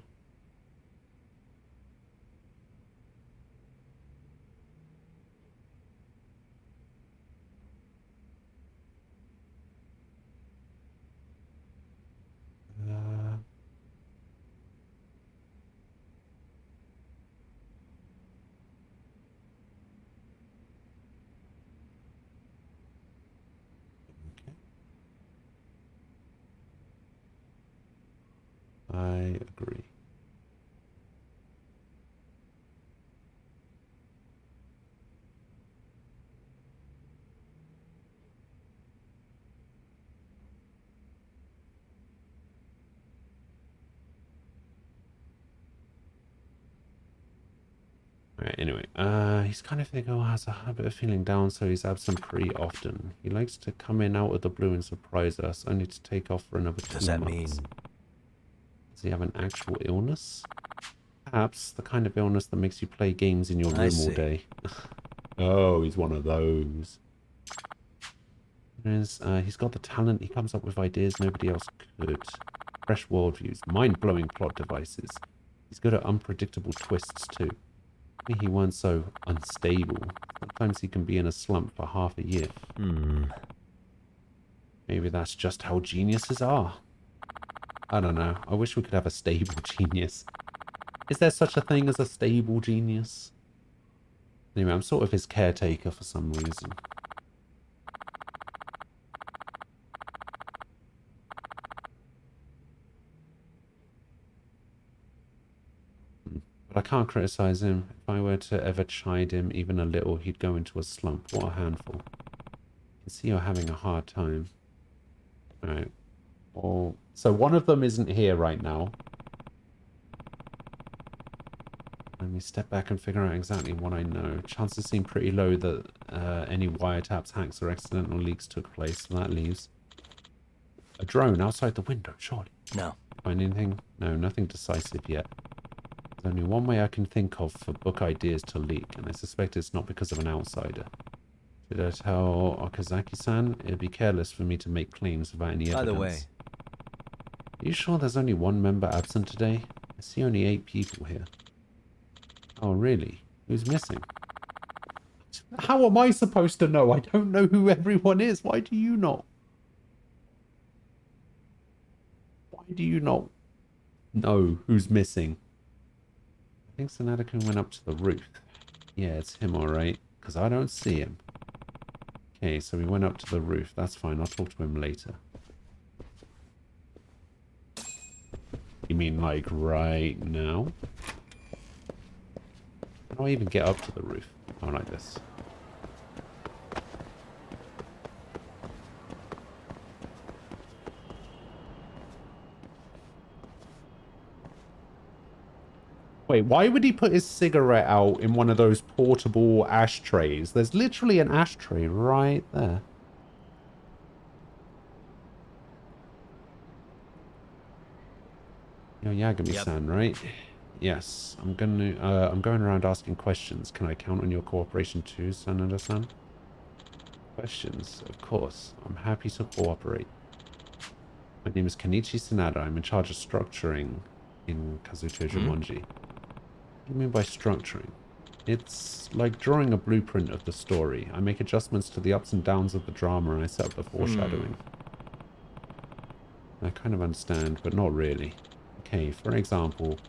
I agree. Alright, anyway, he's kind of thinking, has a habit of feeling down, so he's absent pretty often. He likes to come in out of the blue and surprise us, only to take off for another 2 months. Does that mean... Does he have an actual illness? Perhaps the kind of illness that makes you play games in your room all day. Oh, he's one of those. He's got the talent, he comes up with ideas nobody else could. Fresh worldviews, mind-blowing plot devices. He's good at unpredictable twists too. Maybe he weren't so unstable. Sometimes he can be in a slump for half a year. Maybe that's just how geniuses are. I don't know. I wish we could have a stable genius. Is there such a thing as a stable genius? Anyway, I'm sort of his caretaker for some reason. But I can't criticize him. If I were to ever chide him even a little, he'd go into a slump. What a handful. I see you're having a hard time. Alright. Well, so one of them isn't here right now. Let me step back and figure out exactly what I know. Chances seem pretty low that any wiretaps, hacks, or accidental leaks took place, so that leaves a drone outside the window, surely. No. Find anything? No, nothing decisive yet. There's only one way I can think of for book ideas to leak, and I suspect it's not because of an outsider. Should I tell Okazaki-san? It'd be careless for me to make claims without any evidence. Either way. Are you sure there's only one member absent today? I see only 8 people here. Oh, really? Who's missing? How am I supposed to know? I don't know who everyone is. Why do you not? Why do you not know who's missing? I think Sanada-kun went up to the roof. Yeah, it's him, alright. Because I don't see him. Okay, so we went up to the roof. That's fine. I'll talk to him later. You mean like right now? How do I even get up to the roof? Oh, like this. Wait, why would he put his cigarette out in one of those portable ashtrays? There's literally an ashtray right there. You're Yagami-san, right? Yes, I'm going around asking questions. Can I count on your cooperation too, Sanada-san? Questions, of course. I'm happy to cooperate. My name is Kenichi Sanada. I'm in charge of structuring in Kazuto Jumonji. What do you mean by structuring? It's like drawing a blueprint of the story. I make adjustments to the ups and downs of the drama and I set up the foreshadowing. I kind of understand, but not really. Okay, for example,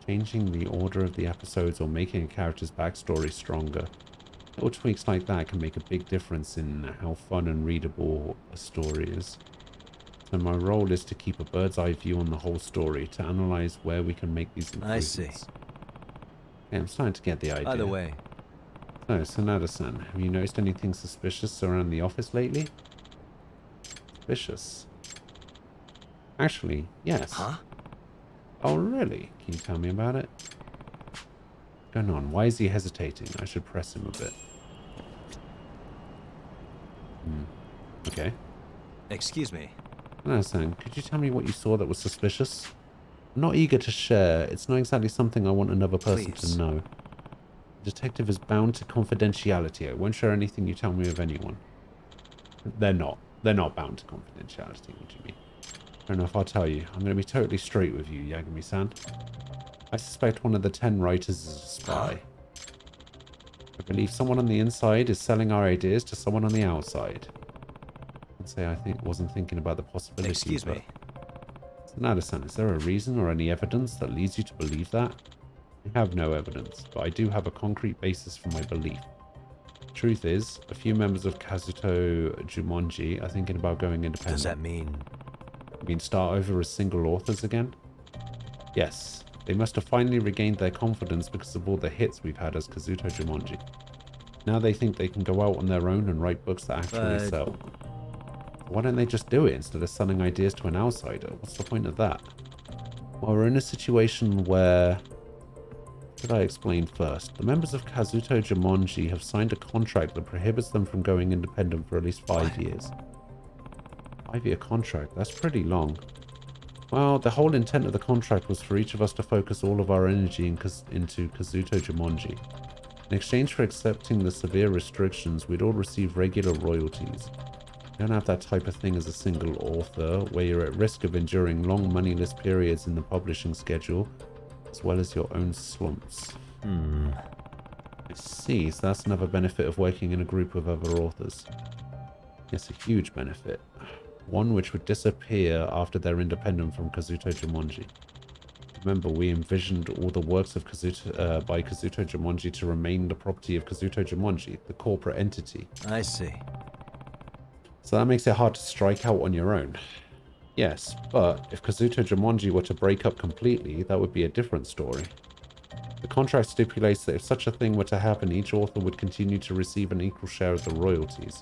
changing the order of the episodes or making a character's backstory stronger. Little tweaks like that can make a big difference in how fun and readable a story is. So my role is to keep a bird's eye view on the whole story, to analyze where we can make these improvements. I see. Okay, I'm starting to get the idea. Either way. So, Sanada-san, have you noticed anything suspicious around the office lately? Suspicious? Actually, yes. Huh? Oh, really? Can you tell me about it? What's going on? Why is he hesitating? I should press him a bit. Okay. Excuse me. Sanada-san, could you tell me what you saw that was suspicious? I'm not eager to share. It's not exactly something I want another person to know. The detective is bound to confidentiality. I won't share anything you tell me with anyone. They're not. They're not bound to confidentiality. What do you mean? Fair enough, I'll tell you. I'm going to be totally straight with you, Yagami-san. I suspect one of the 10 writers is a spy. I believe someone on the inside is selling our ideas to someone on the outside. I'd say I wasn't thinking about the possibility. Excuse me. Sanada-san, is there a reason or any evidence that leads you to believe that? I have no evidence, but I do have a concrete basis for my belief. The truth is, a few members of Kazuto Jumonji are thinking about going independent. Does that mean... You mean start over as single authors again? Yes. They must have finally regained their confidence because of all the hits we've had as Kazuto Jumonji. Now they think they can go out on their own and write books that actually sell. Why don't they just do it instead of selling ideas to an outsider? What's the point of that? Well, we're in a situation where... What should I explain first? The members of Kazuto Jumonji have signed a contract that prohibits them from going independent for at least 5 years. 5-year contract? That's pretty long. Well, the whole intent of the contract was for each of us to focus all of our energy into Kazuto Jumonji. In exchange for accepting the severe restrictions, we'd all receive regular royalties. You don't have that type of thing as a single author, where you're at risk of enduring long moneyless periods in the publishing schedule, as well as your own slumps. I see, so that's another benefit of working in a group of other authors. Yes, a huge benefit. One which would disappear after they're independent from Kazuto Jumonji. Remember, we envisioned all the works of by Kazuto Jumonji to remain the property of Kazuto Jumonji, the corporate entity. I see. So that makes it hard to strike out on your own. Yes, but if Kazuto Jumonji were to break up completely, that would be a different story. The contract stipulates that if such a thing were to happen, each author would continue to receive an equal share of the royalties.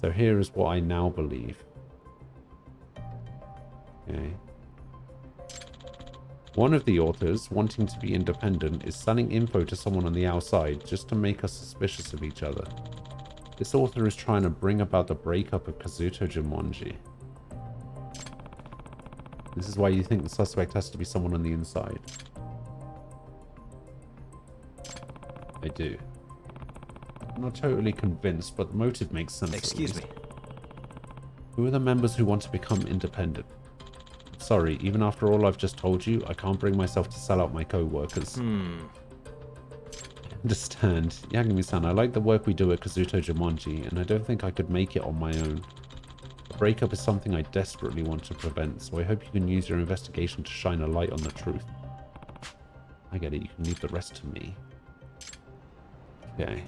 So here is what I now believe. Okay. One of the authors, wanting to be independent, is selling info to someone on the outside just to make us suspicious of each other. This author is trying to bring about the breakup of Kazuto Jumonji. This is why you think the suspect has to be someone on the inside. I do. I'm not totally convinced, but the motive makes sense. Excuse me. Who are the members who want to become independent? Sorry, even after all I've just told you, I can't bring myself to sell out my co-workers. Understand. Yagami-san, I like the work we do at Kazuto Jumonji, and I don't think I could make it on my own. The breakup is something I desperately want to prevent, so I hope you can use your investigation to shine a light on the truth. I get it, you can leave the rest to me. Okay.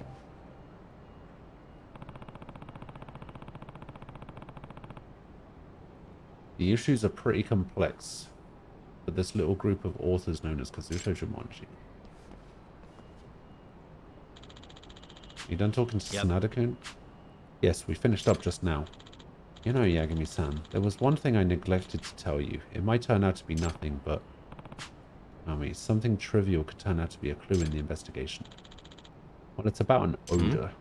The issues are pretty complex for this little group of authors known as Kazuto Jumonji. You done talking to Sanada-kun? Yes, we finished up just now. You know, Yagami-san, there was one thing I neglected to tell you. It might turn out to be nothing, but... I mean, something trivial could turn out to be a clue in the investigation. Well, it's about an odor.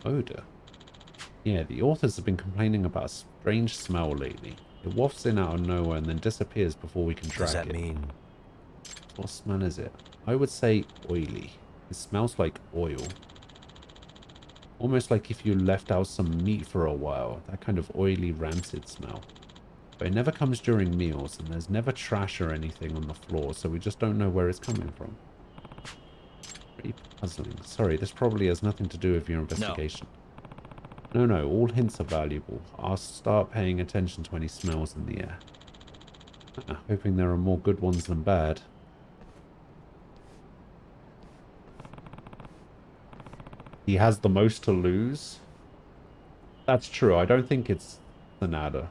Odor? Yeah, the authors have been complaining about a strange smell lately. It wafts in out of nowhere and then disappears before we can track it. Does that mean? What smell is it? I would say oily. It smells like oil. Almost like if you left out some meat for a while. That kind of oily, rancid smell. But it never comes during meals, and there's never trash or anything on the floor, so we just don't know where it's coming from. Pretty puzzling. Sorry, this probably has nothing to do with your investigation. No, all hints are valuable. I'll start paying attention to any smells in the air. Hoping there are more good ones than bad. He has the most to lose. That's true. I don't think it's Sanada.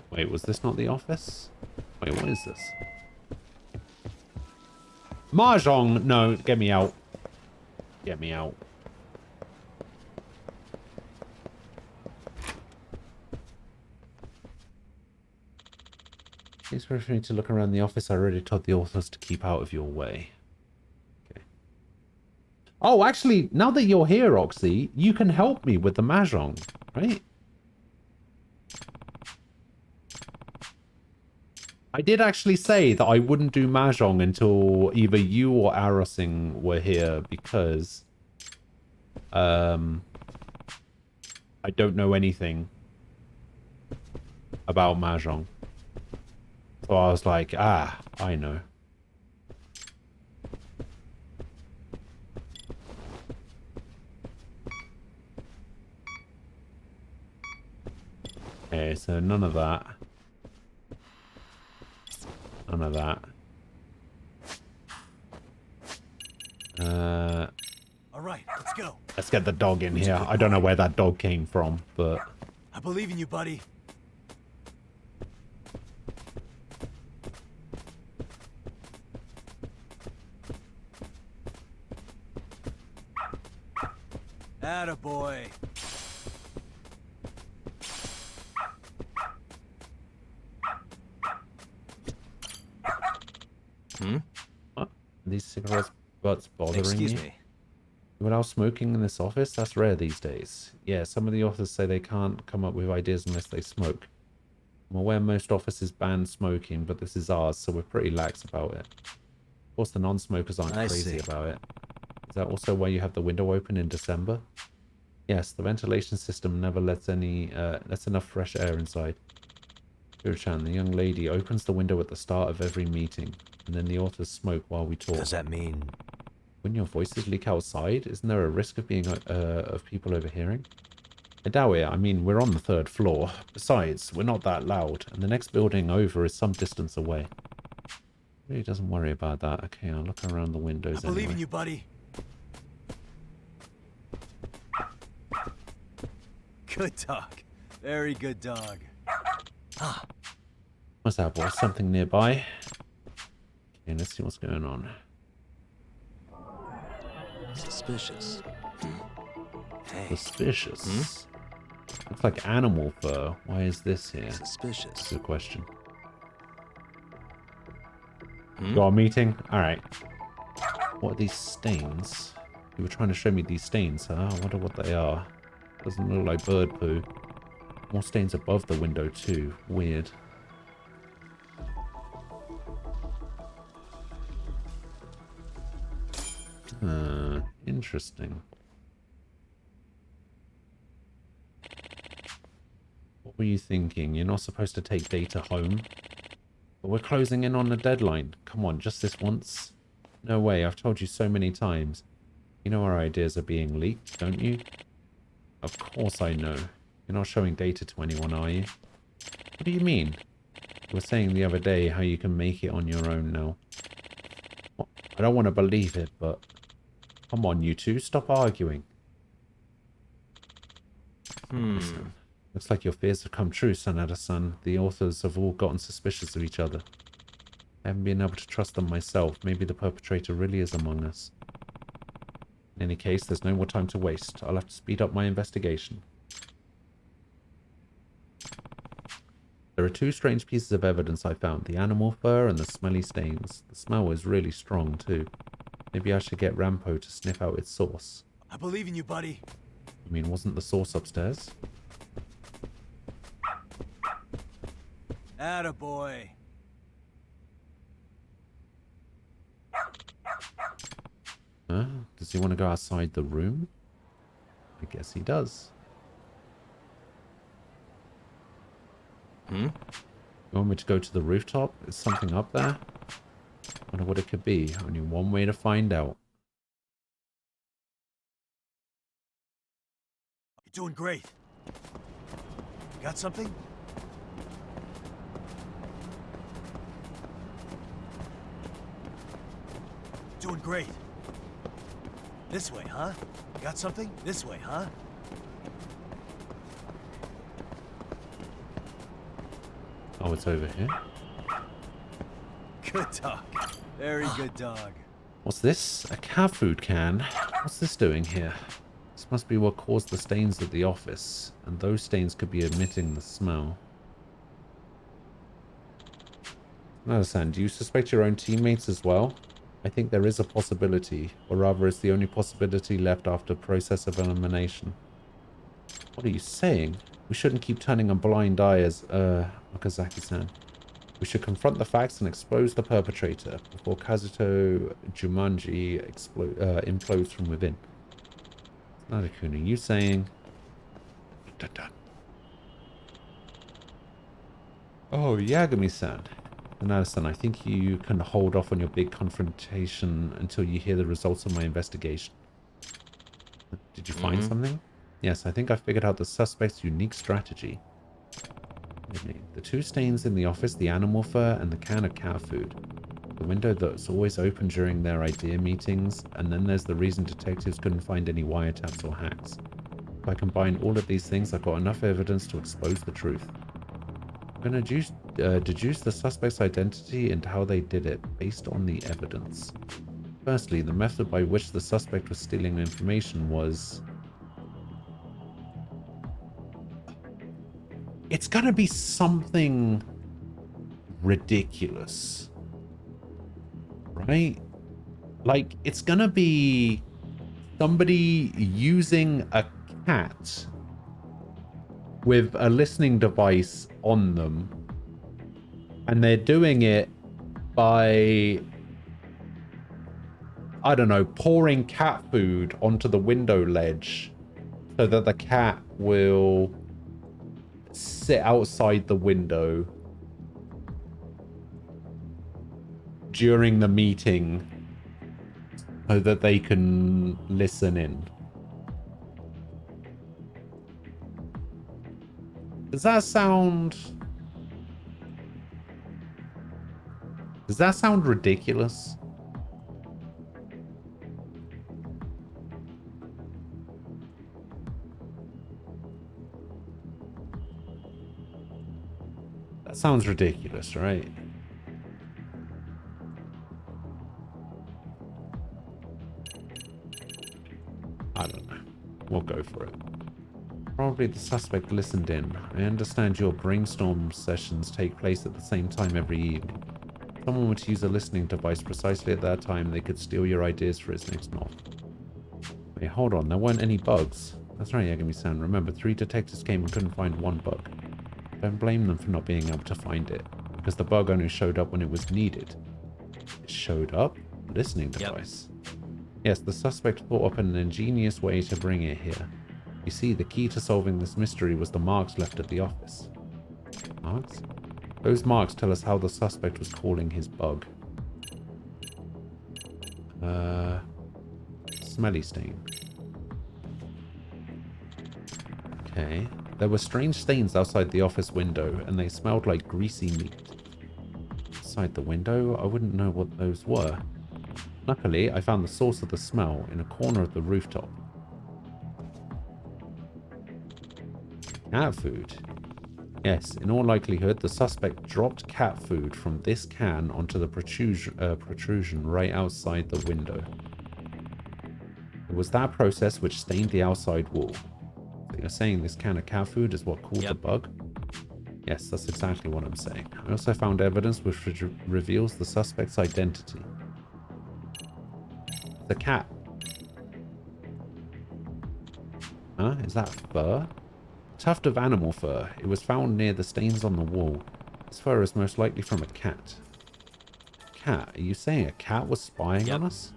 Wait, was this not the office? Wait, what is this? Mahjong! No, get me out. Get me out. Thanks for referring to look around the office. I already told the authors to keep out of your way. Okay. Oh, actually, now that you're here, Oxy, you can help me with the Mahjong, right? I did actually say that I wouldn't do Mahjong until either you or Arosing were here because I don't know anything about Mahjong. So I was like, I know. Okay, so none of that. None of that. All right, let's go. Let's get the dog in here. I don't know where that dog came from, but... I believe in you, buddy. Attaboy. What? Are these cigarette butts bothering Excuse you? me. You allow smoking in this office? That's rare these days. Yeah, some of the authors say they can't come up with ideas unless they smoke. I'm aware most offices ban smoking, but this is ours, so we're pretty lax about it. Of course, the non-smokers aren't crazy about it. Is that also why you have the window open in December? Yes, the ventilation system never lets enough fresh air inside. Kuro-chan, the young lady, opens the window at the start of every meeting, and then the authors smoke while we talk. Does that mean... When your voices leak outside, isn't there a risk of being of people overhearing? I doubt it. I mean, we're on the 3rd floor. Besides, we're not that loud, and the next building over is some distance away. Really doesn't worry about that. Okay, I'll look around the windows I believe anyway. in you, buddy. Good dog. Very good dog. What's that, boy? Something nearby? Okay, let's see what's going on. Suspicious. Hey. Suspicious? Looks like animal fur. Why is this here? Suspicious. Good question. Got a meeting? Alright. What are these stains? You were trying to show me these stains, huh? I wonder what they are. Doesn't look like bird poo. More stains above the window too. Weird. Interesting. What were you thinking? You're not supposed to take data home? But we're closing in on the deadline. Come on, just this once? No way, I've told you so many times. You know our ideas are being leaked, don't you? Of course I know. You're not showing data to anyone, are you? What do you mean? You were saying the other day how you can make it on your own now. Well, I don't want to believe it, but... Come on, you two, stop arguing. Listen, looks like your fears have come true, Sanada-san. The authors have all gotten suspicious of each other. I haven't been able to trust them myself. Maybe the perpetrator really is among us. In any case, there's no more time to waste. I'll have to speed up my investigation. There are two strange pieces of evidence I found. The animal fur and the smelly stains. The smell is really strong, too. Maybe I should get Rampo to sniff out its source. I believe in you, buddy. I mean, wasn't the source upstairs? Attaboy. Huh? Does he want to go outside the room? I guess he does. You want me to go to the rooftop? Is something up there? Wonder what it could be. Only one way to find out. You're doing great. Got something? Doing great. This way, huh? Got something? This way, huh? Oh, it's over here. Good dog. Very good dog. What's this? A cat food can? What's this doing here? This must be what caused the stains at the office. And those stains could be emitting the smell. Nada-san, do you suspect your own teammates as well? I think there is a possibility. Or rather, it's the only possibility left after process of elimination. What are you saying? We shouldn't keep turning a blind eye as, Okazaki-san. We should confront the facts and expose the perpetrator before Kazuto Jumanji implodes from within. Nadakun, are you saying... Dun, dun. Oh, Yagami-san. Nada-san, I think you can hold off on your big confrontation until you hear the results of my investigation. Did you find something? Yes, I think I figured out the suspect's unique strategy. The two stains in the office, the animal fur and the can of cat food. The window that's always open during their idea meetings, and then there's the reason detectives couldn't find any wiretaps or hacks. If I combine all of these things, I've got enough evidence to expose the truth. I'm going to deduce the suspect's identity and how they did it, based on the evidence. Firstly, the method by which the suspect was stealing information was... It's going to be something ridiculous. Right? Like, it's going to be somebody using a cat with a listening device on them. And they're doing it by, I don't know, pouring cat food onto the window ledge so that the cat will sit outside the window during the meeting so that they can listen in. Does that sound ridiculous? That sounds ridiculous, right? I don't know. We'll go for it. Probably the suspect listened in. I understand your brainstorm sessions take place at the same time every evening. If someone were to use a listening device precisely at that time, they could steal your ideas for his next novel. Wait, hold on. There weren't any bugs. That's right, Yagami-san. Remember, 3 detectives came and couldn't find 1 bug. Don't blame them for not being able to find it, because the bug only showed up when it was needed. It showed up? Listening device. Yes, the suspect thought up an ingenious way to bring it here. You see, the key to solving this mystery was the marks left at the office. Marks? Those marks tell us how the suspect was calling his bug. Smelly stain. Okay. There were strange stains outside the office window, and they smelled like greasy meat. Outside the window? I wouldn't know what those were. Luckily, I found the source of the smell in a corner of the rooftop. Cat food. Yes, in all likelihood, the suspect dropped cat food from this can onto the protrusion right outside the window. It was that process which stained the outside wall. So you're saying this can of cat food is what caused the bug? Yes, that's exactly what I'm saying. I also found evidence which reveals the suspect's identity. The cat. Huh? Is that fur? Tuft of animal fur. It was found near the stains on the wall. This fur is most likely from a cat. Cat? Are you saying a cat was spying on us?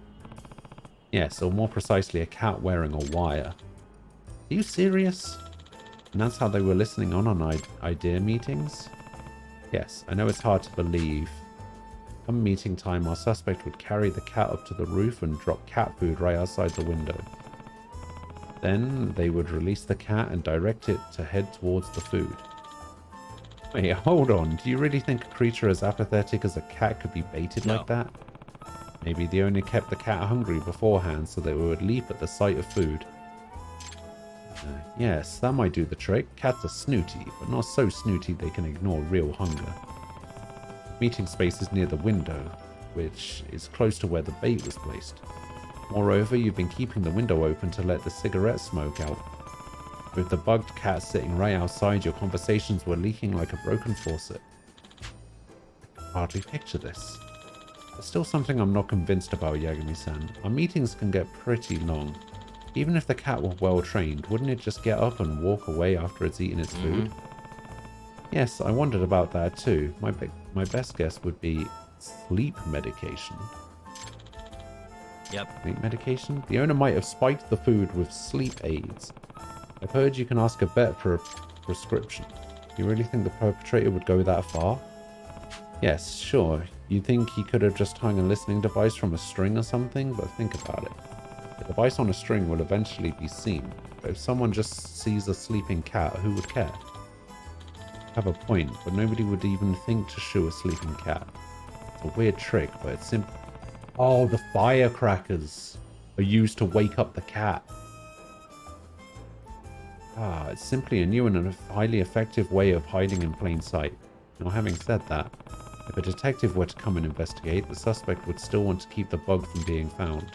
Yes, or more precisely, a cat wearing a wire. Are you serious? And that's how they were listening on idea meetings? Yes, I know it's hard to believe. Come meeting time, our suspect would carry the cat up to the roof and drop cat food right outside the window. Then they would release the cat and direct it to head towards the food. Wait, hold on. Do you really think a creature as apathetic as a cat could be baited like that? Maybe the owner kept the cat hungry beforehand so that it would leap at the sight of food. Yes, that might do the trick. Cats are snooty, but not so snooty they can ignore real hunger. Meeting space is near the window, which is close to where the bait was placed. Moreover, you've been keeping the window open to let the cigarette smoke out. With the bugged cat sitting right outside, your conversations were leaking like a broken faucet. I can hardly picture this. There's still something I'm not convinced about, Yagami-san. Our meetings can get pretty long. Even if the cat were well trained, wouldn't it just get up and walk away after it's eaten its food? Yes, I wondered about that too. My best guess would be sleep medication. Sleep medication? The owner might have spiked the food with sleep aids. I've heard you can ask a vet for a prescription. You really think the perpetrator would go that far? Yes, sure. You think he could have just hung a listening device from a string or something? But think about it. The device on a string will eventually be seen. But if someone just sees a sleeping cat, who would care? Have a point, but nobody would even think to shoo a sleeping cat. It's a weird trick, but it's simple. Oh, the firecrackers are used to wake up the cat. Ah, it's simply a new and a highly effective way of hiding in plain sight. Now, having said that, if a detective were to come and investigate, the suspect would still want to keep the bug from being found.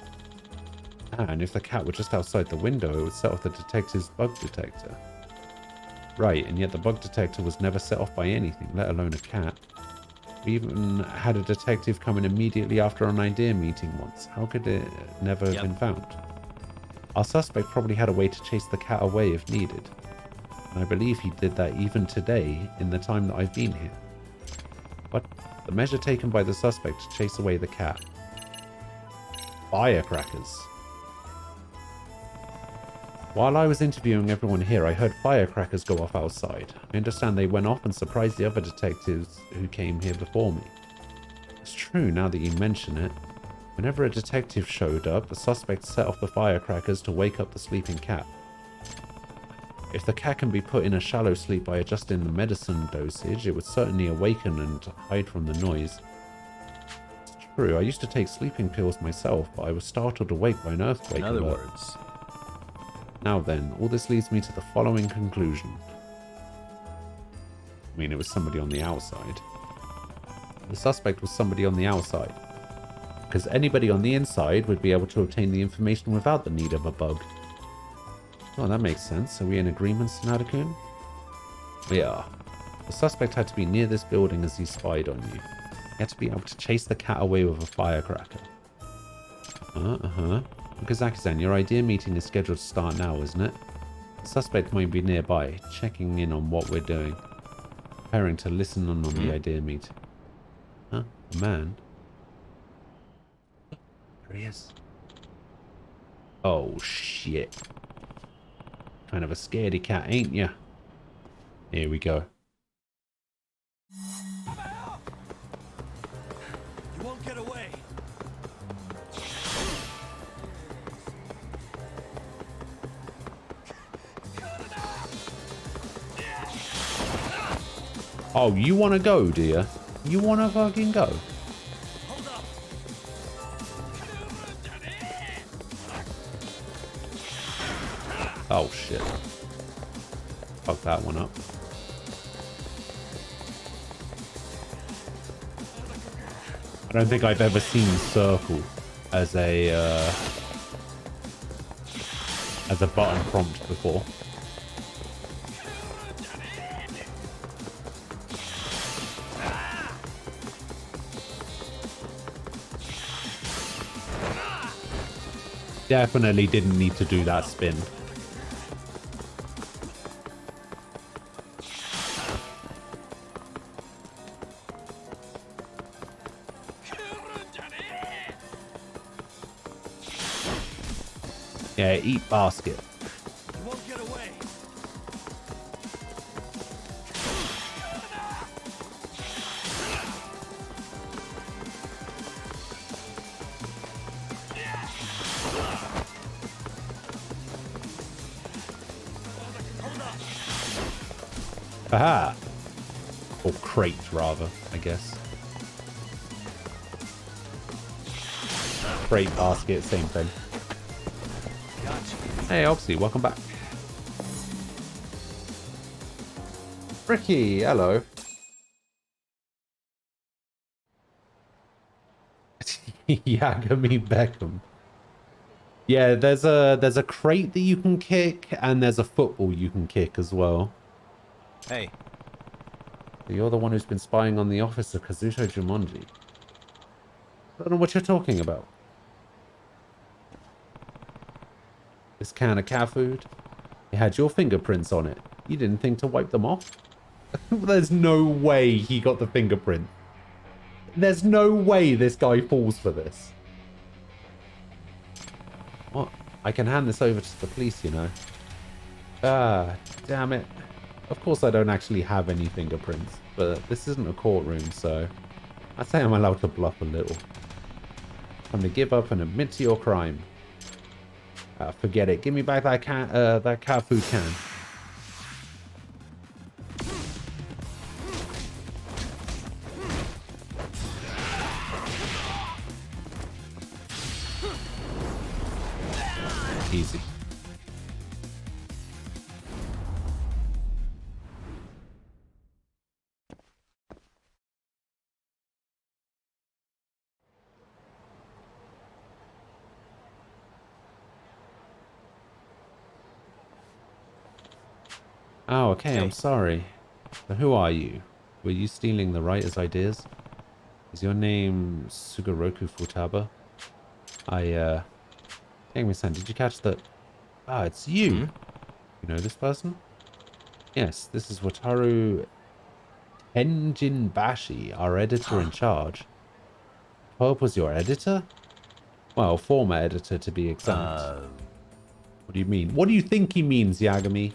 And if the cat were just outside the window, it would set off the detective's bug detector. Right, and yet the bug detector was never set off by anything, let alone a cat. We even had a detective come in immediately after an idea meeting once. How could it never have been found? Our suspect probably had a way to chase the cat away if needed. And I believe he did that even today in the time that I've been here. But the measure taken by the suspect to chase away the cat. Firecrackers. While I was interviewing everyone here, I heard firecrackers go off outside. I understand they went off and surprised the other detectives who came here before me. It's true now that you mention it. Whenever a detective showed up, the suspect set off the firecrackers to wake up the sleeping cat. If the cat can be put in a shallow sleep by adjusting the medicine dosage, it would certainly awaken and hide from the noise. It's true, I used to take sleeping pills myself, but I was startled awake by an earthquake. In other words... Now then, all this leads me to the following conclusion. I mean, it was somebody on the outside. The suspect was somebody on the outside. Because anybody on the inside would be able to obtain the information without the need of a bug. Oh, that makes sense. Are we in agreement, Sanada-kun? We are. The suspect had to be near this building as he spied on you. He had to be able to chase the cat away with a firecracker. Okazaki-san, your idea meeting is scheduled to start now, isn't it? The suspect might be nearby, checking in on what we're doing. Preparing to listen in on the idea meeting. Huh? A man? There he is. Oh, shit. Kind of a scaredy cat, ain't ya? Here we go. You won't get away. Oh, you want to go, do you? You want to fucking go? Oh, shit. Fuck that one up. I don't think I've ever seen circle as a button prompt before. Definitely didn't need to do that spin. Yeah, eat basket. You won't get away. Aha! Or crate, rather, I guess. Crate, basket, same thing. Hey, Obsy, welcome back. Ricky, hello. Yagami Beckham. Yeah, there's a crate that you can kick, and there's a football you can kick as well. Hey. You're the one who's been spying on the office of Kazuto Jumonji. I don't know what you're talking about. This can of cat food, it had your fingerprints on it. You didn't think to wipe them off? There's no way he got the fingerprint. There's no way this guy falls for this. What? I can hand this over to the police, you know. Ah, damn it. Of course I don't actually have any fingerprints, but this isn't a courtroom, so I'd say I'm allowed to bluff a little. Time to give up and admit to your crime. Forget it. Give me back that cat food can. Easy. Oh, okay, I'm sorry. So who are you? Were you stealing the writer's ideas? Is your name Sugoroku Futaba? Yagami-san, did you catch that? Ah, it's you. You know this person? Yes, this is Wataru Tenjinbashi, our editor in charge. Pope was your editor? Well, former editor to be exact. What do you mean? What do you think he means, Yagami?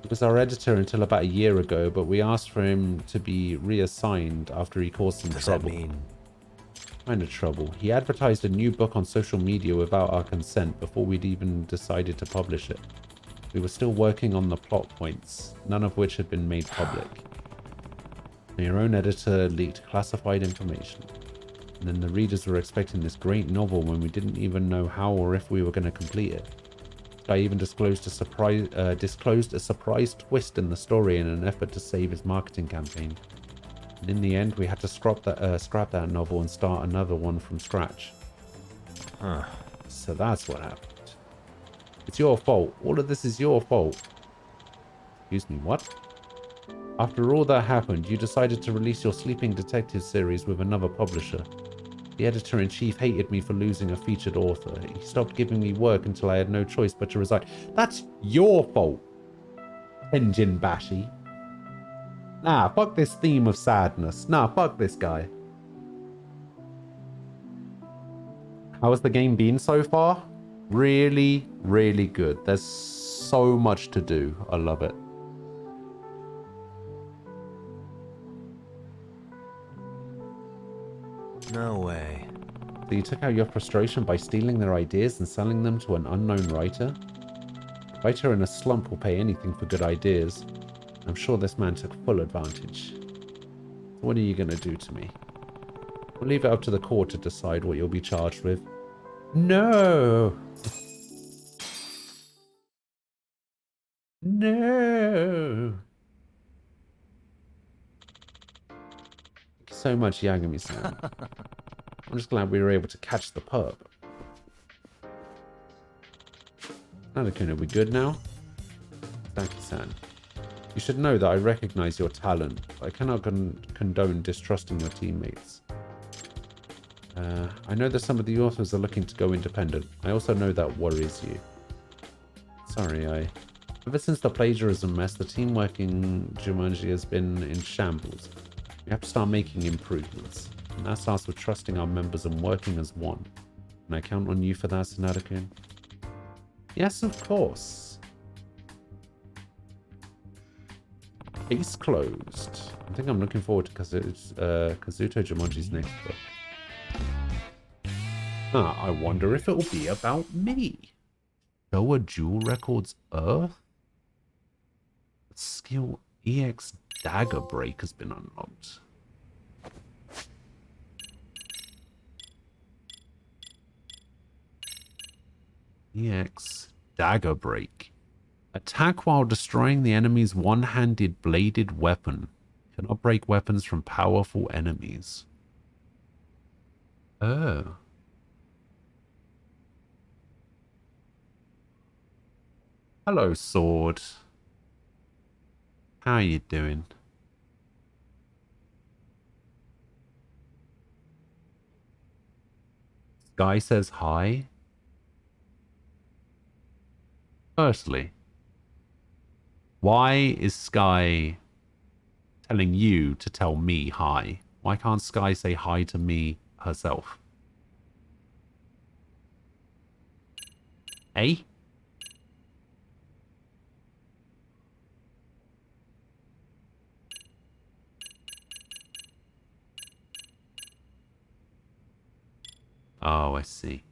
He was our editor until about a year ago, but we asked for him to be reassigned after he caused some trouble. What does that mean? Kind of trouble. He advertised a new book on social media without our consent before we'd even decided to publish it. We were still working on the plot points, none of which had been made public. Your own editor leaked classified information. And then the readers were expecting this great novel when we didn't even know how or if we were going to complete it. guy even disclosed a surprise twist in the story in an effort to save his marketing campaign. And in the end, we had to scrap that novel and start another one from scratch. Huh. So that's what happened. It's your fault. All of this is your fault. Excuse me, what? After all that happened, you decided to release your Sleeping Detective series with another publisher. The editor-in-chief hated me for losing a featured author. He stopped giving me work until I had no choice but to resign. That's your fault, Tenjin Bashi. Nah, fuck this theme of sadness. Nah, fuck this guy. How has the game been so far? Really, really good. There's so much to do. I love it. No way. So you took out your frustration by stealing their ideas and selling them to an unknown writer? A writer in a slump will pay anything for good ideas. I'm sure this man took full advantage. What are you going to do to me? We'll leave it up to the court to decide what you'll be charged with. No! No! Thank you so much, Yagami-san. I'm just glad we were able to catch the perp. Anakin, are we good now? Daki-san. You should know that I recognize your talent, but I cannot condone distrusting your teammates. I know that some of the authors are looking to go independent. I also know that worries you. Sorry, Ever since the plagiarism mess, the team working Jumanji has been in shambles. We have to start making improvements. And that starts with trusting our members and working as one. Can I count on you for that, Sanada-kun? Yes, of course. Case closed. I think I'm looking forward to Kazuto Jumanji's next book. I wonder if it'll be about me. Showa Jewel Records Earth? Skill EX Dagger Break has been unlocked. EX Dagger Break. Attack while destroying the enemy's one-handed bladed weapon. Cannot break weapons from powerful enemies. Oh. Hello, sword. How are you doing? Guy says hi. Firstly, why is Sky telling you to tell me hi? Why can't Sky say hi to me herself? Eh? Oh, I see.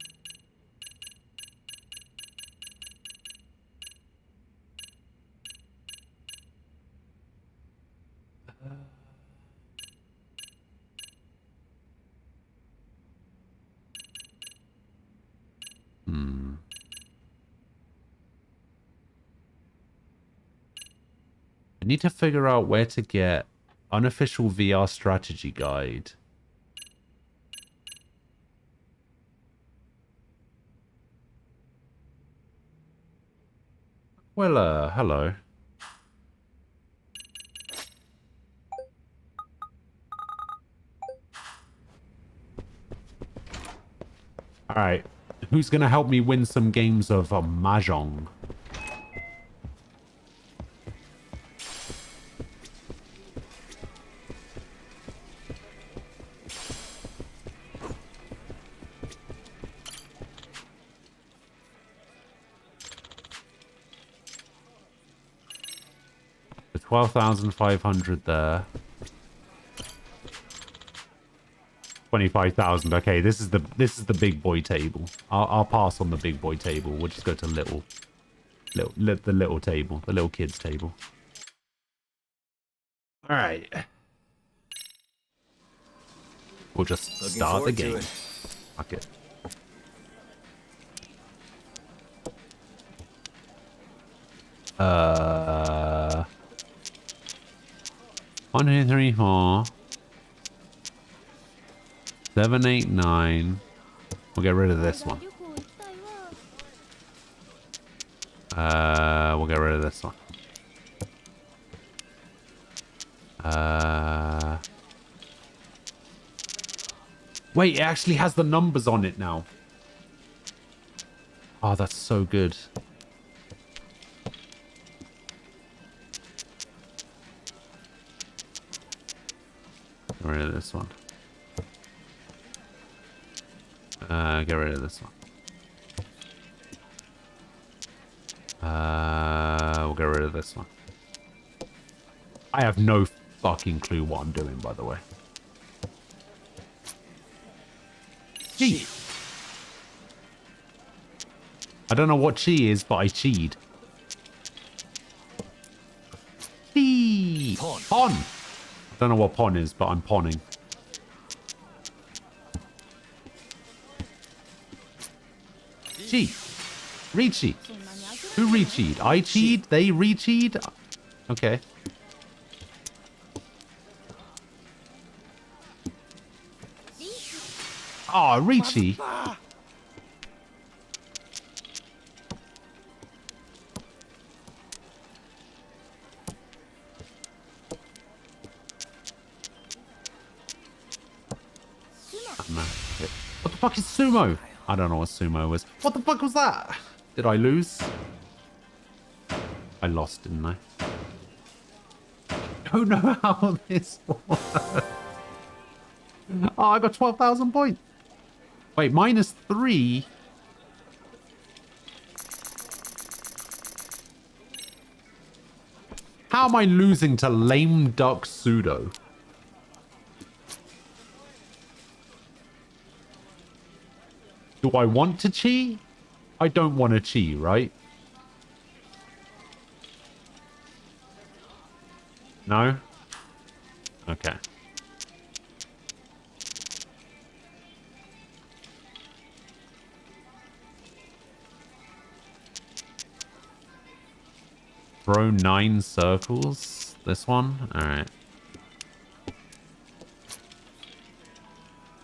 I need to figure out where to get unofficial VR strategy guide. Well, hello. Alright. Who's gonna help me win some games of Mahjong? The 12,500 there. 25,000. Okay, this is the big boy table. I'll pass on the big boy table. We'll just go to the little table, the little kids table. All right. We'll just start the game. Fuck it. 1, 2, 3, 4. 7, 8, 9. We'll get rid of this one. We'll get rid of this one. Wait, it actually has the numbers on it now. Oh, that's so good. Get rid of this one. Get rid of this one. We'll get rid of this one. I have no fucking clue what I'm doing, by the way. Cheat. I don't know what chi is, but I cheat. Pon. Pon. I don't know what pon is, but I'm ponning. Chi. Recheat. Who recheat? I cheat? They recheat? Okay. Oh, Ricci. What the fuck is sumo? I don't know what sumo was. What the fuck was that? Did I lose? I lost, didn't I? Don't know how this works. Oh, I got 12,000 points. Wait, -3. How am I losing to lame duck pseudo? Do I want to chi? I don't want to chi, right? No? Okay. Throw 9 circles. This one? Alright.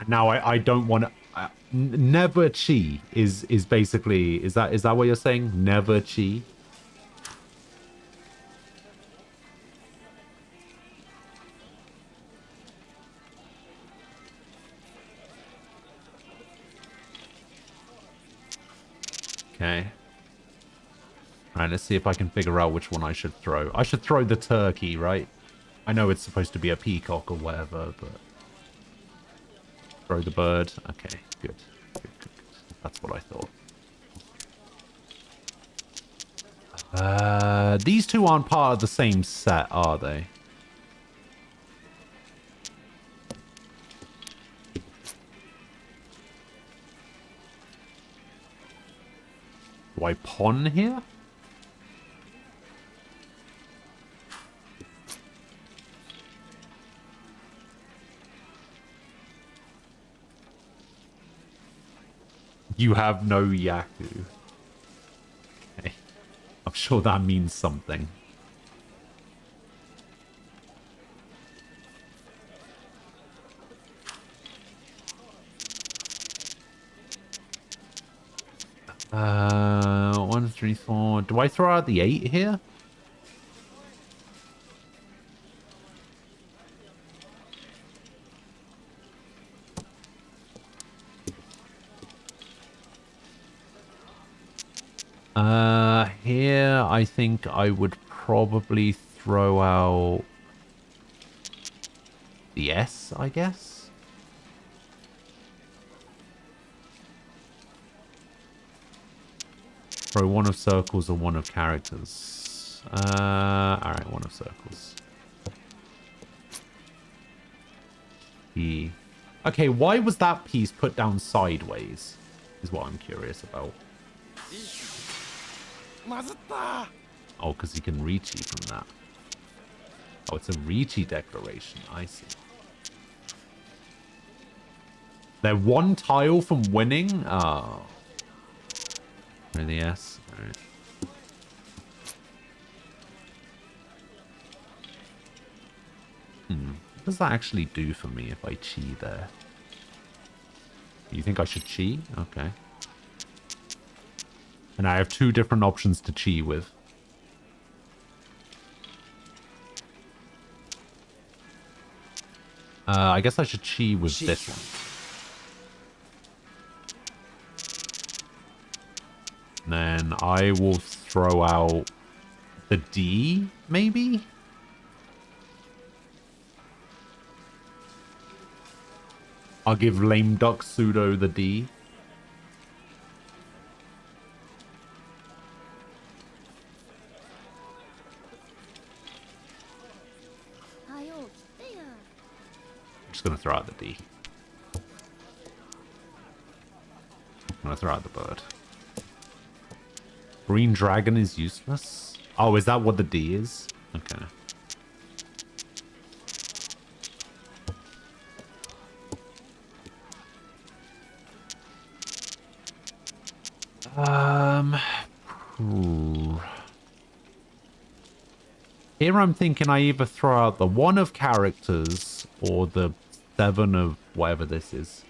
Now I don't want to... never chi is basically... Is that what you're saying? Never chi? Okay. Alright, let's see if I can figure out which one I should throw. I should throw the turkey, right? I know it's supposed to be a peacock or whatever, but... Throw the bird. Okay, good. Good. That's what I thought. These two aren't part of the same set, are they? Do I pawn here? You have no Yaku. Okay. I'm sure that means something. One, 3, 4. Do I throw out the 8 here? Here I think I would probably throw out the S, I guess. Throw one of circles or one of characters. Alright, one of circles. E. Okay, why was that piece put down sideways? Is what I'm curious about. Oh, because he can reach from that. Oh, it's a Ricci declaration. I see. They're one tile from winning? Oh. The S. Alright. What does that actually do for me if I chi there? You think I should chi? Okay. And I have 2 different options to chi with. I guess I should chi with this one. And then I will throw out the D, maybe? I'll give Lame Duck Pseudo the D. I'm just going to throw out the D. I'm going to throw out the bird. Green Dragon is useless? Oh, is that what the D is? Okay. Ooh. Here I'm thinking I either throw out the 1 of characters or the 7 of whatever this is.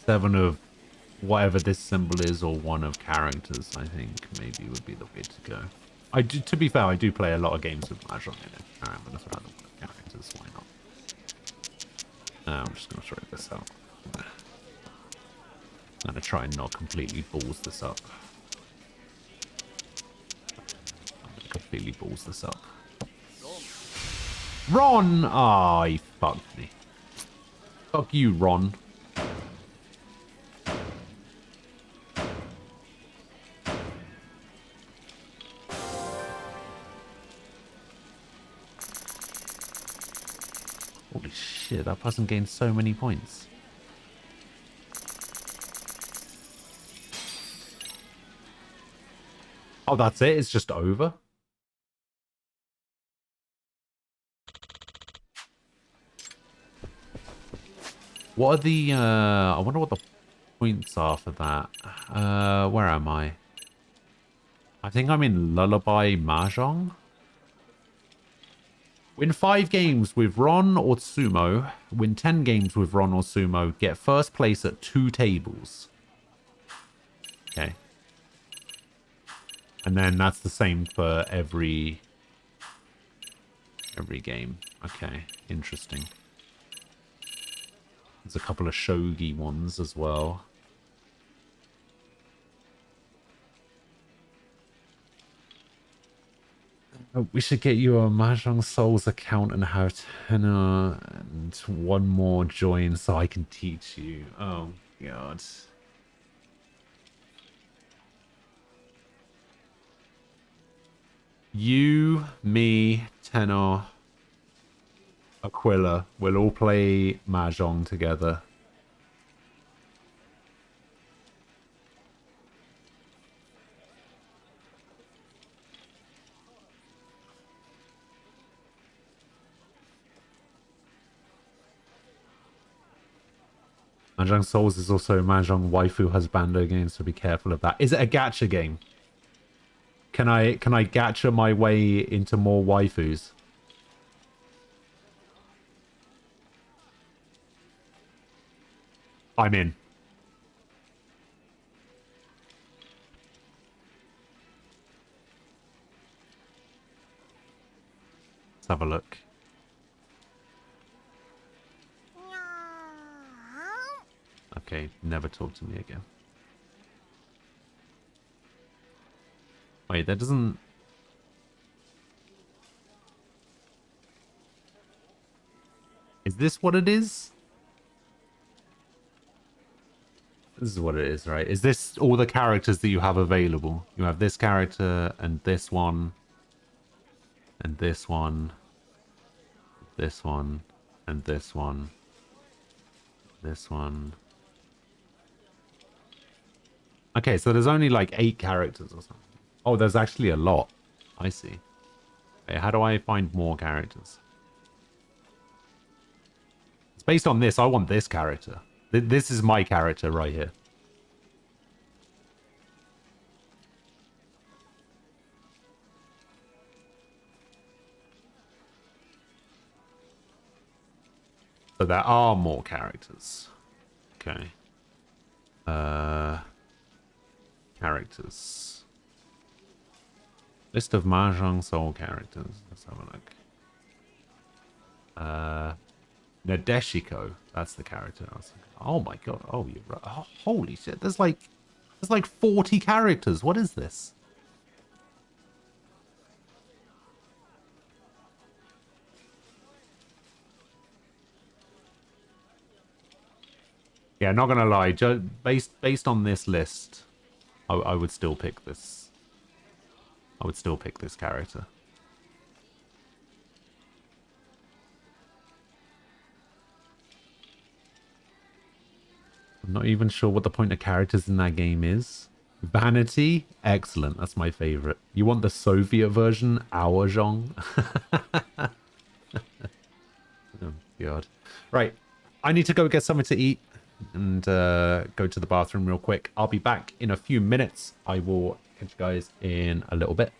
Seven of whatever this symbol is, or 1 of characters, I think maybe would be the way to go. I do, to be fair, I do play a lot of games with Mahjong in it. Alright, I'm going to throw out the 1 of characters, why not? I'm just going to throw this out. I'm going to try and not completely balls this up. I'm going to completely balls this up. Ron! Ah, he fucked me. Fuck you, Ron. Holy shit, that person gained so many points. Oh, that's it? It's just over? What are the, I wonder what the points are for that. Where am I? I think I'm in Lullaby Mahjong. Win 5 games with Ron or Sumo. Win 10 games with Ron or Sumo. Get first place at 2 tables. Okay. And then that's the same for every game. Okay, interesting. There's a couple of shogi ones as well. Oh, we should get you a Mahjong Souls account and have 10 and 1 more join so I can teach you. Oh, God. You, me, Tenor, Aquila will all play Mahjong together. Mahjong Souls is also a Mahjong waifu husbando game, so be careful of that. Is it a gacha game? Can I gacha my way into more waifus? I'm in. Let's have a look. Okay, never talk to me again. Wait, that doesn't... Is this what it is? This is what it is, right? Is this all the characters that you have available? You have this character, and this one, and this one, this one, and this one, this one. Okay, so there's only like 8 characters or something. Oh, there's actually a lot. I see. Okay, how do I find more characters? It's based on this. I want this character. This is my character right here. But there are more characters. Okay. Characters. List of Mahjong Soul characters. Let's have a look. Nadeshiko. That's the character I was thinking. Oh my god. Oh, you're right. Oh, holy shit. There's like 40 characters. What is this? Yeah, not gonna lie. Based on this list, I would still pick this. I would still pick this character. I'm not even sure what the point of characters in that game is. Vanity? Excellent. That's my favorite. You want the Soviet version? Our Zhong? Oh, God. Right. I need to go get something to eat and go to the bathroom real quick. I'll be back in a few minutes. I will catch you guys in a little bit.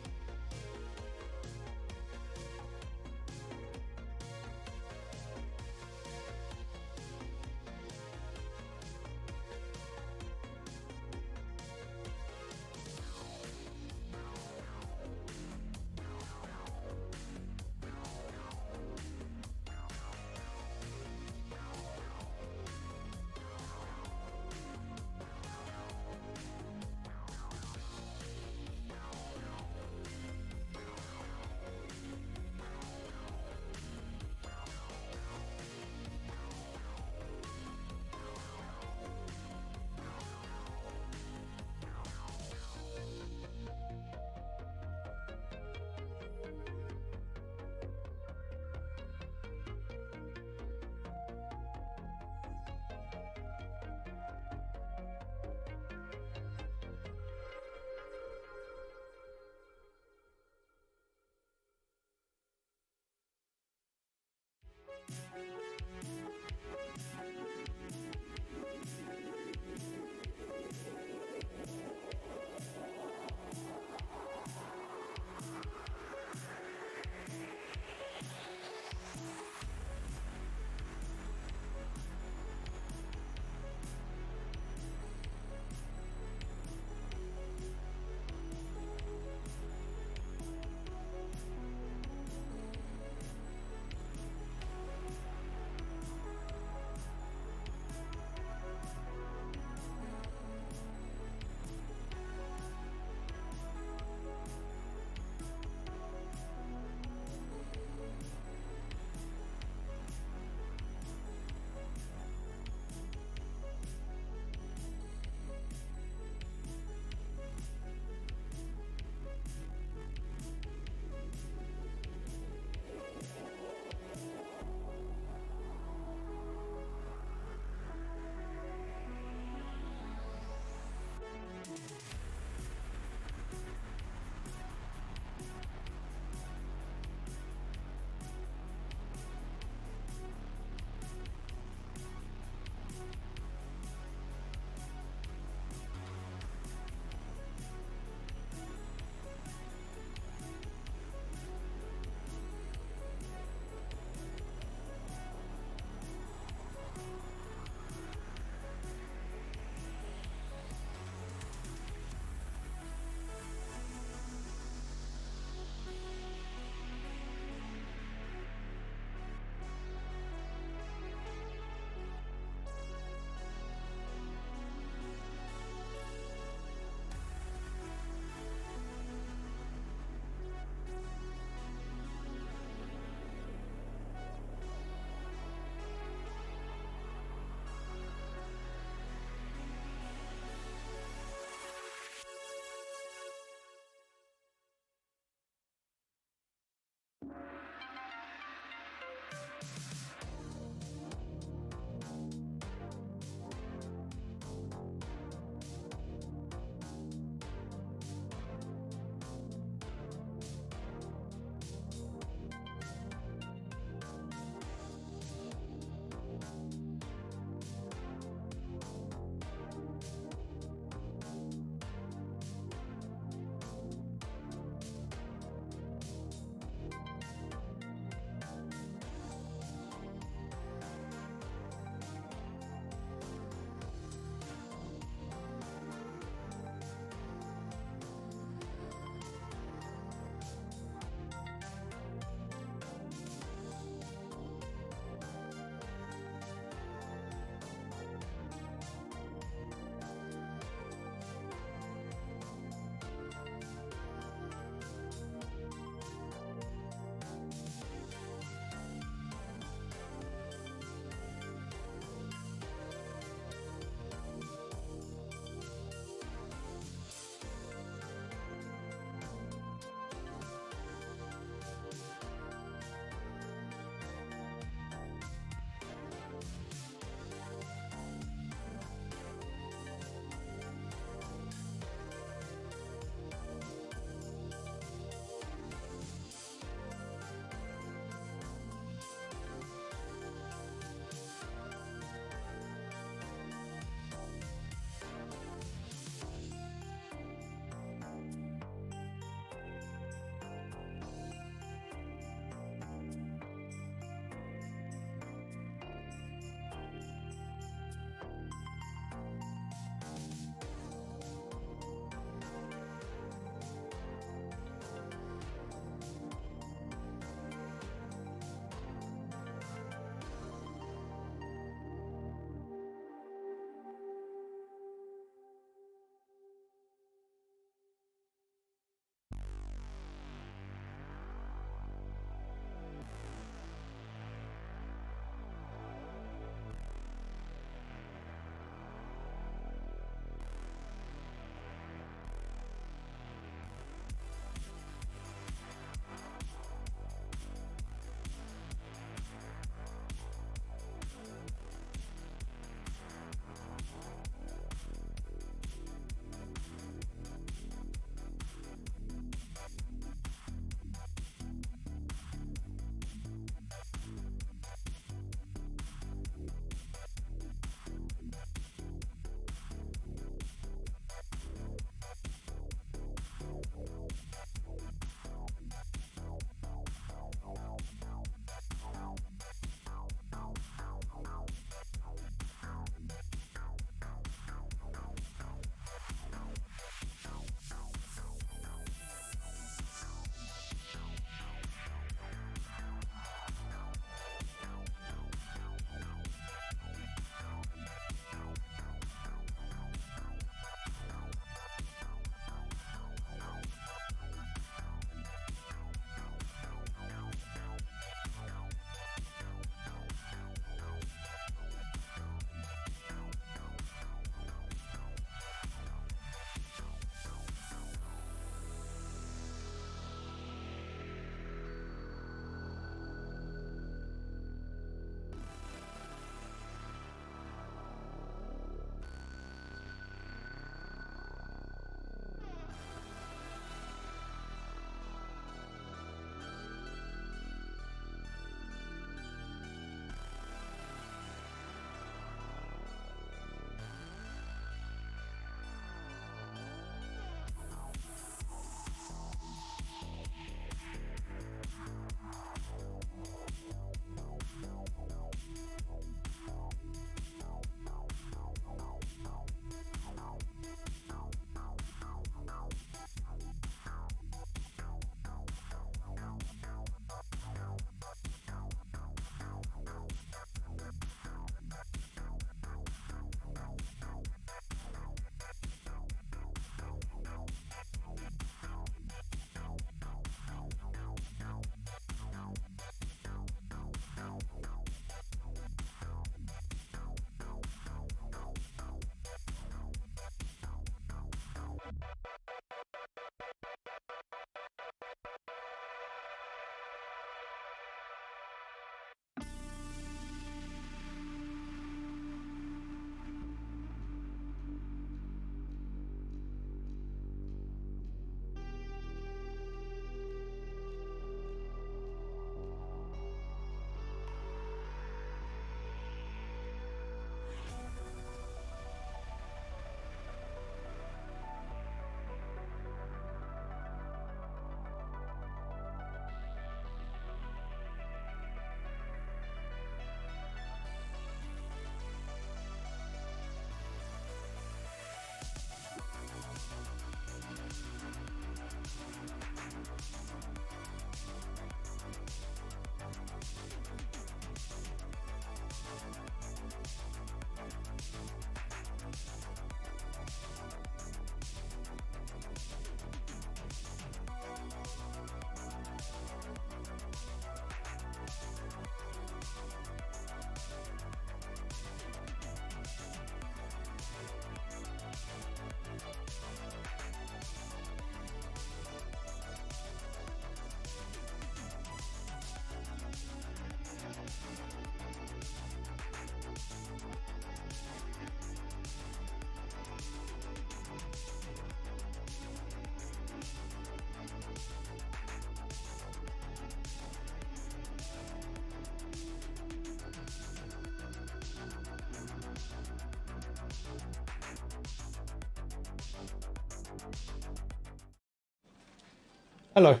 Hello,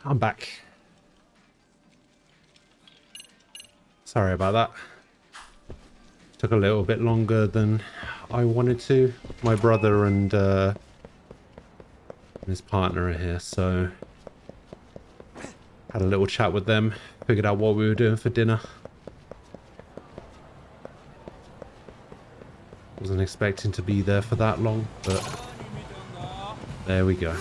I'm back. Sorry about that. Took a little bit longer than I wanted to. My brother and his partner are here, so had a little chat with them, figured out what we were doing for dinner. Wasn't expecting to be there for that long, but there we go.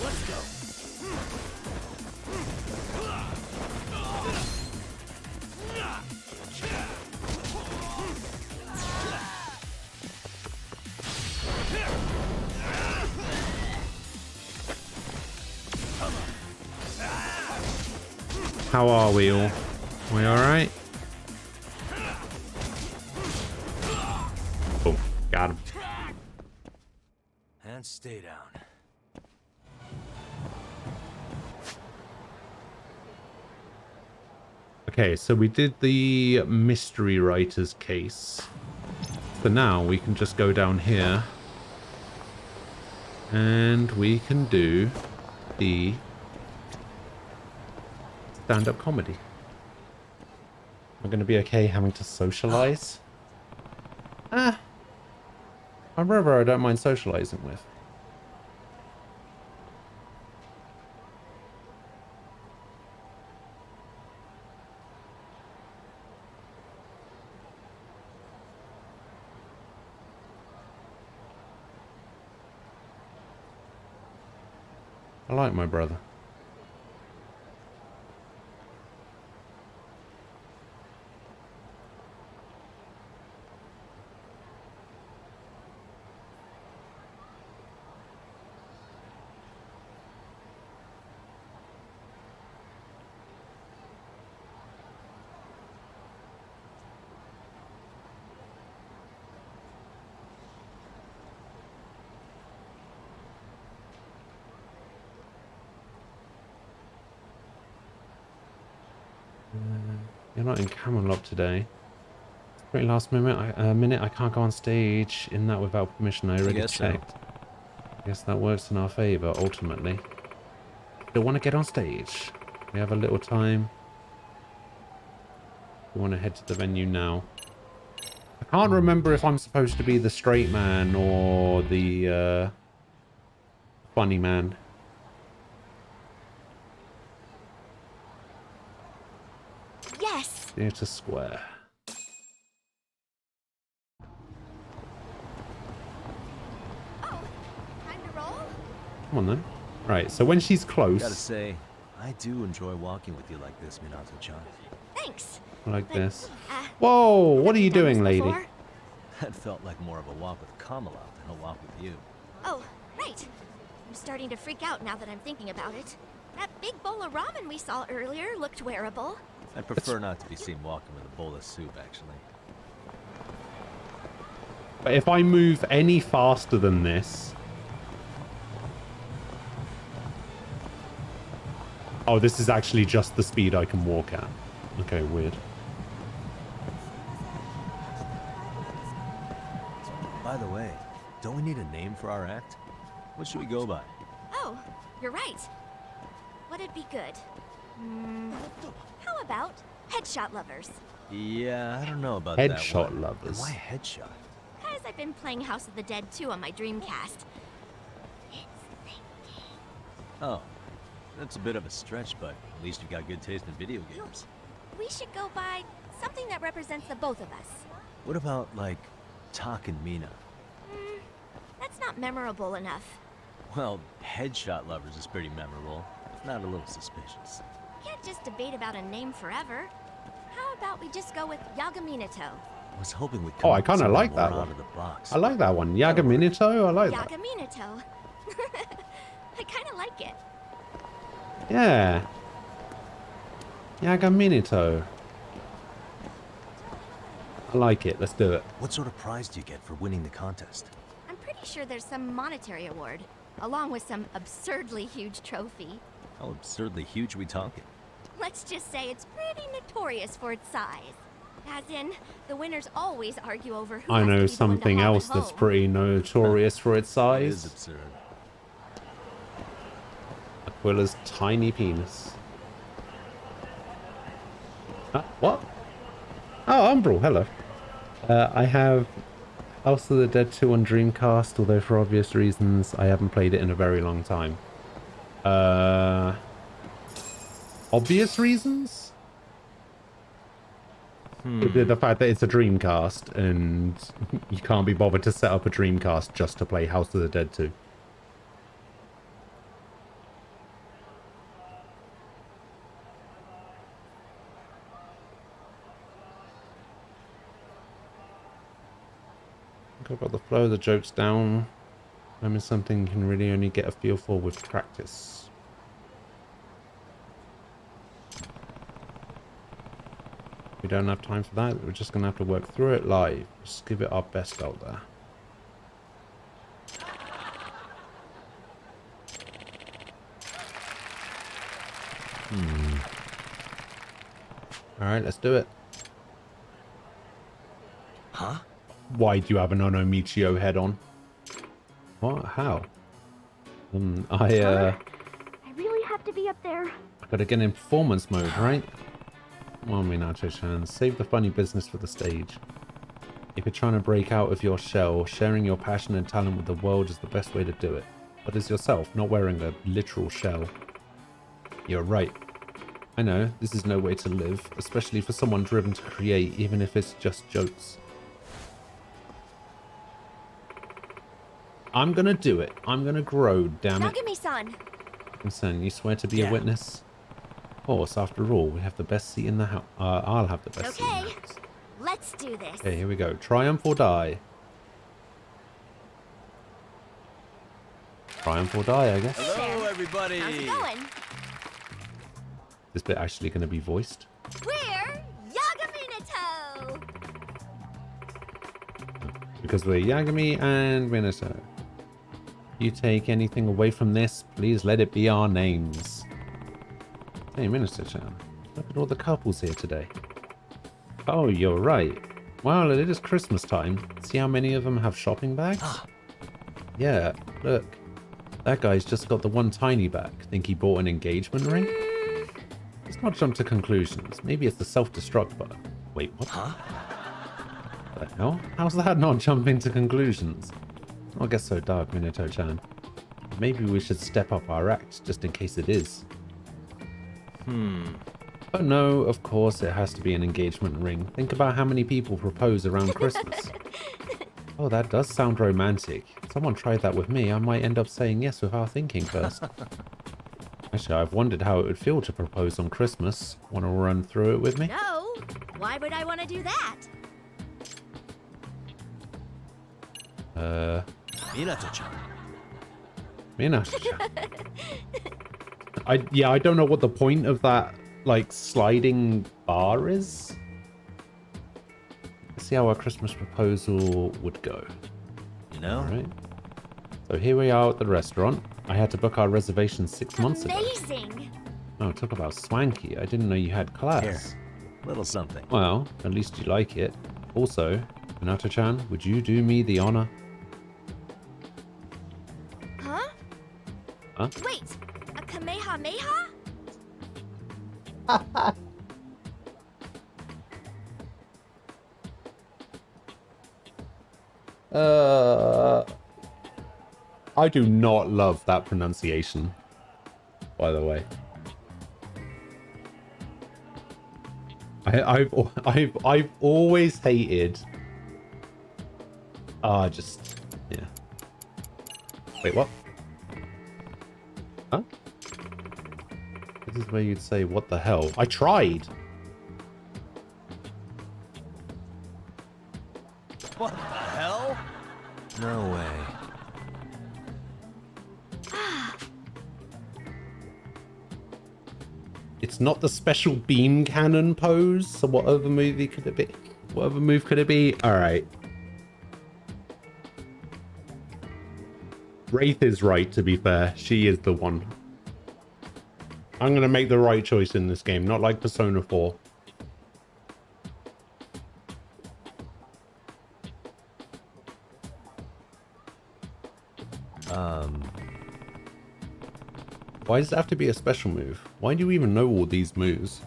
Let's go. How are we all? We alright? Boom. Got him. And stay down. Okay, so we did the mystery writer's case. So now we can just go down here. And we can do the stand-up comedy. Am I going to be okay having to socialize? Ah. My brother I don't mind socializing with. I like my brother. You're not in Camelot today. Pretty last minute. I can't go on stage in that without permission. I already checked. I guess that works in our favor ultimately. Don't want to get on stage. We have a little time. We want to head to the venue now. I can't remember if I'm supposed to be the straight man or the funny man. Yes. Theatre Square. Oh, time to roll? Come on then. Right, so when she's close. Gotta say, I do enjoy walking with you like this, Minato-chan. Thanks. Like this. Whoa, what are you doing, lady? Before? That felt like more of a walk with Camelot than a walk with you. Oh, right. I'm starting to freak out now that I'm thinking about it. That big bowl of ramen we saw earlier looked wearable. I'd prefer not to be seen walking with a bowl of soup, actually. But if I move any faster than this... Oh, this is actually just the speed I can walk at. Okay, weird. By the way, don't we need a name for our act? What should we go by? Oh, you're right. What'd be good? How about Headshot Lovers? Yeah, I don't know about that Headshot one. Lovers. Why Headshot? Because I've been playing House of the Dead 2 on my Dreamcast. Oh, that's a bit of a stretch, but at least you've got good taste in video games. We should go by something that represents the both of us. What about, like, Tak and Mina? That's not memorable enough. Well, Headshot Lovers is pretty memorable, if not a little suspicious. Can't just debate about a name forever. How about we just go with Yagaminato? I was hoping we'd Oh, I kind of like that out one. of the box. I like that one. Yagaminato, I like that. Yagaminato. I kind of like it. Yeah. Yagaminato. I like it. Let's do it. What sort of prize do you get for winning the contest? I'm pretty sure there's some monetary award, along with some absurdly huge trophy. How absurdly huge are we talking? Let's just say it's pretty notorious for its size. As in, the winners always argue over who I has to know be the one to something haul it else that's home. pretty notorious for its It is size. absurd. Aquila's tiny penis. What? Oh, Umbral, hello. I have House of the Dead 2 on Dreamcast, although for obvious reasons I haven't played it in a very long time. Obvious reasons? The fact that it's a Dreamcast and you can't be bothered to set up a Dreamcast just to play House of the Dead 2. I've got the flow of the jokes down. I mean, something you can really only get a feel for with practice. We don't have time for that. We're just going to have to work through it live. Just give it our best out there. Alright, let's do it. Huh? Why do you have an Onomichio head on? What? How? I really have to be up there. I gotta get in performance mode, right? Come on, Minato-chan. Save the funny business for the stage. If you're trying to break out of your shell, sharing your passion and talent with the world is the best way to do it. But as yourself, not wearing a literal shell. You're right. I know, this is no way to live, especially for someone driven to create, even if it's just jokes. I'm gonna do it. I'm gonna grow, damn it. Yagami-san! Listen, you swear to be a witness? Of course, after all, we have the best seat in the house. I'll have the best seat in the house. Let's do this. Okay, here we go. Triumph or die. Triumph or die, I guess. Hello, everybody. How's it going? This bit actually going to be voiced. We're Yagami-Nato! Because we're Yagami and Minato. You take anything away from this, please let it be our names. Hey, Minato-chan. Look at all the couples here today. Oh, you're right. Well, it is Christmas time. See how many of them have shopping bags? Yeah, look. That guy's just got the one tiny bag. Think he bought an engagement ring? Let's not jump to conclusions. Maybe it's the self-destruct button. Wait, what? Huh? The hell? How's that not jumping to conclusions? I'll get so dark, Minato-chan. Maybe we should step up our act, just in case it is. But no, of course it has to be an engagement ring. Think about how many people propose around Christmas. Oh, that does sound romantic. If someone tried that with me, I might end up saying yes without thinking first. Actually, I've wondered how it would feel to propose on Christmas. Want to run through it with me? No! Why would I want to do that? Minato-chan. Minato-chan. I don't know what the point of that, like, sliding bar is. Let's see how our Christmas proposal would go. You know? All right. So here we are at the restaurant. I had to book our reservation 6 months ago. Amazing! Oh, talk about swanky. I didn't know you had class. Here, little something. Well, at least you like it. Also, Minato-chan, would you do me the honor? Huh? Huh? Wait! A Kamehameha? I do not love that pronunciation, by the way. I've always hated. Yeah. Wait, what? Huh? This is where you'd say, "What the hell?" I tried. What the hell? No way. It's not the special beam cannon pose. So what other movie could it be? What other move could it be? All right. Wraith is right, to be fair. She is the one. I'm going to make the right choice in this game, not like Persona 4. Why does it have to be a special move? Why do you even know all these moves?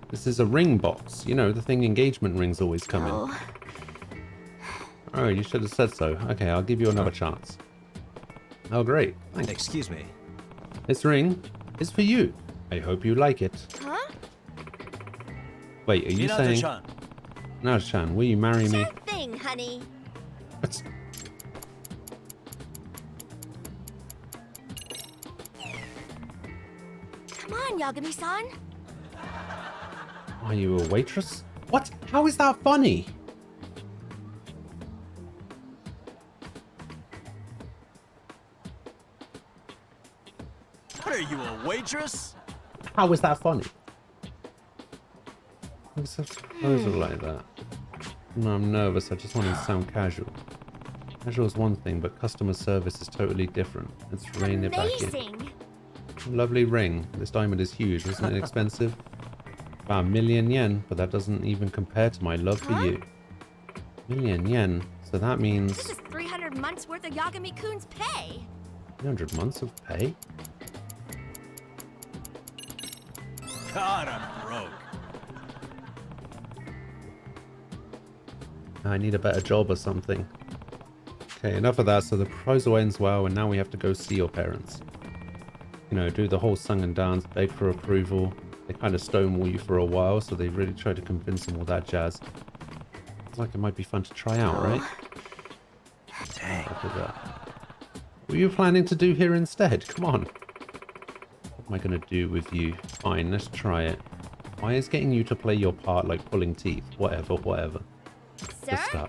This is a ring box. You know, the thing engagement rings always come in. Oh, you should have said so. Okay, I'll give you another chance. Oh, great. Thanks. Excuse me. This ring is for you. I hope you like it. Huh? Wait, are you saying... Naz-chan, will you marry me? Sure thing, honey. What? Come on, Yagami-san. Are you a waitress? What? How is that funny? What are you, a waitress? How is that funny? I suppose like that. No, I'm nervous. I just want to sound casual. Casual is one thing, but customer service is totally different. Let's rein it back in. Lovely ring. This diamond is huge. Wasn't it expensive? About 1,000,000 yen, but that doesn't even compare to my love for you. 1,000,000 yen. So that means... This is 300 months worth of Yagami-kun's pay. 300 months of pay? God, I'm broke. I need a better job or something. Okay, enough of that. So the proposal ends well, and now we have to go see your parents. You know, do the whole song and dance, beg for approval. They kind of stonewall you for a while, so they really try to convince them all that jazz. Looks like it might be fun to try out, right? Dang. Look at that. What were you planning to do here instead? Come on. What am I going to do with you? Fine, let's try it. Why is getting you to play your part like pulling teeth? Whatever, whatever. Sir,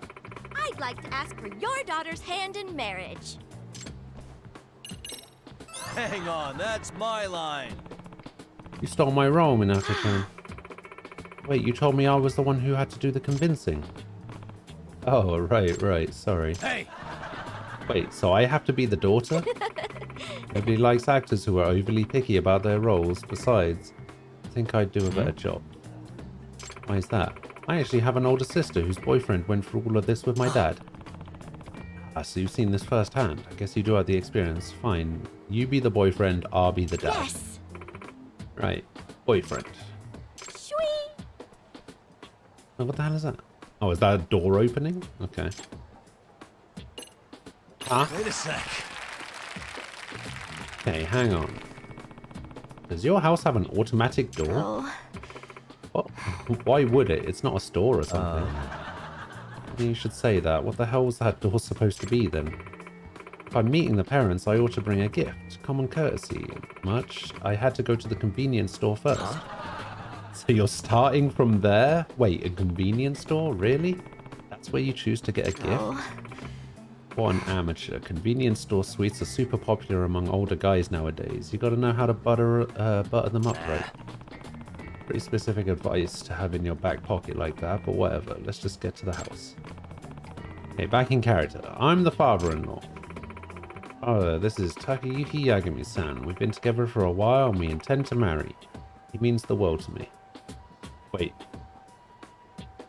I'd like to ask for your daughter's hand in marriage. Hang on, that's my line. You stole my role, Minato-chan. Wait, you told me I was the one who had to do the convincing. Oh, right, sorry. Hey! Wait, so I have to be the daughter? Nobody likes actors who are overly picky about their roles. Besides, I think I'd do a better job. Why is that? I actually have an older sister whose boyfriend went through all of this with my dad. Ah, so you've seen this firsthand. I guess you do have the experience. Fine. You be the boyfriend, I'll be the dad. Yes. Right. Boyfriend. Sweet. Oh, what the hell is that? Oh, is that a door opening? Okay. Huh? Wait a sec. Okay, hang on. Does your house have an automatic door? Oh. What? Why would it? It's not a store or something. You should say that. What the hell was that door supposed to be then? If I'm meeting the parents, I ought to bring a gift. Common courtesy. Much. I had to go to the convenience store first. So you're starting from there? Wait, a convenience store? Really? That's where you choose to get a gift? What an amateur. Convenience store sweets are super popular among older guys nowadays. You gotta know how to butter them up right. Pretty specific advice to have in your back pocket like that, but whatever. Let's just get to the house. Okay, back in character. I'm the father-in-law. Oh, this is Takayuki Yagami-san. We've been together for a while and we intend to marry. He means the world to me. Wait.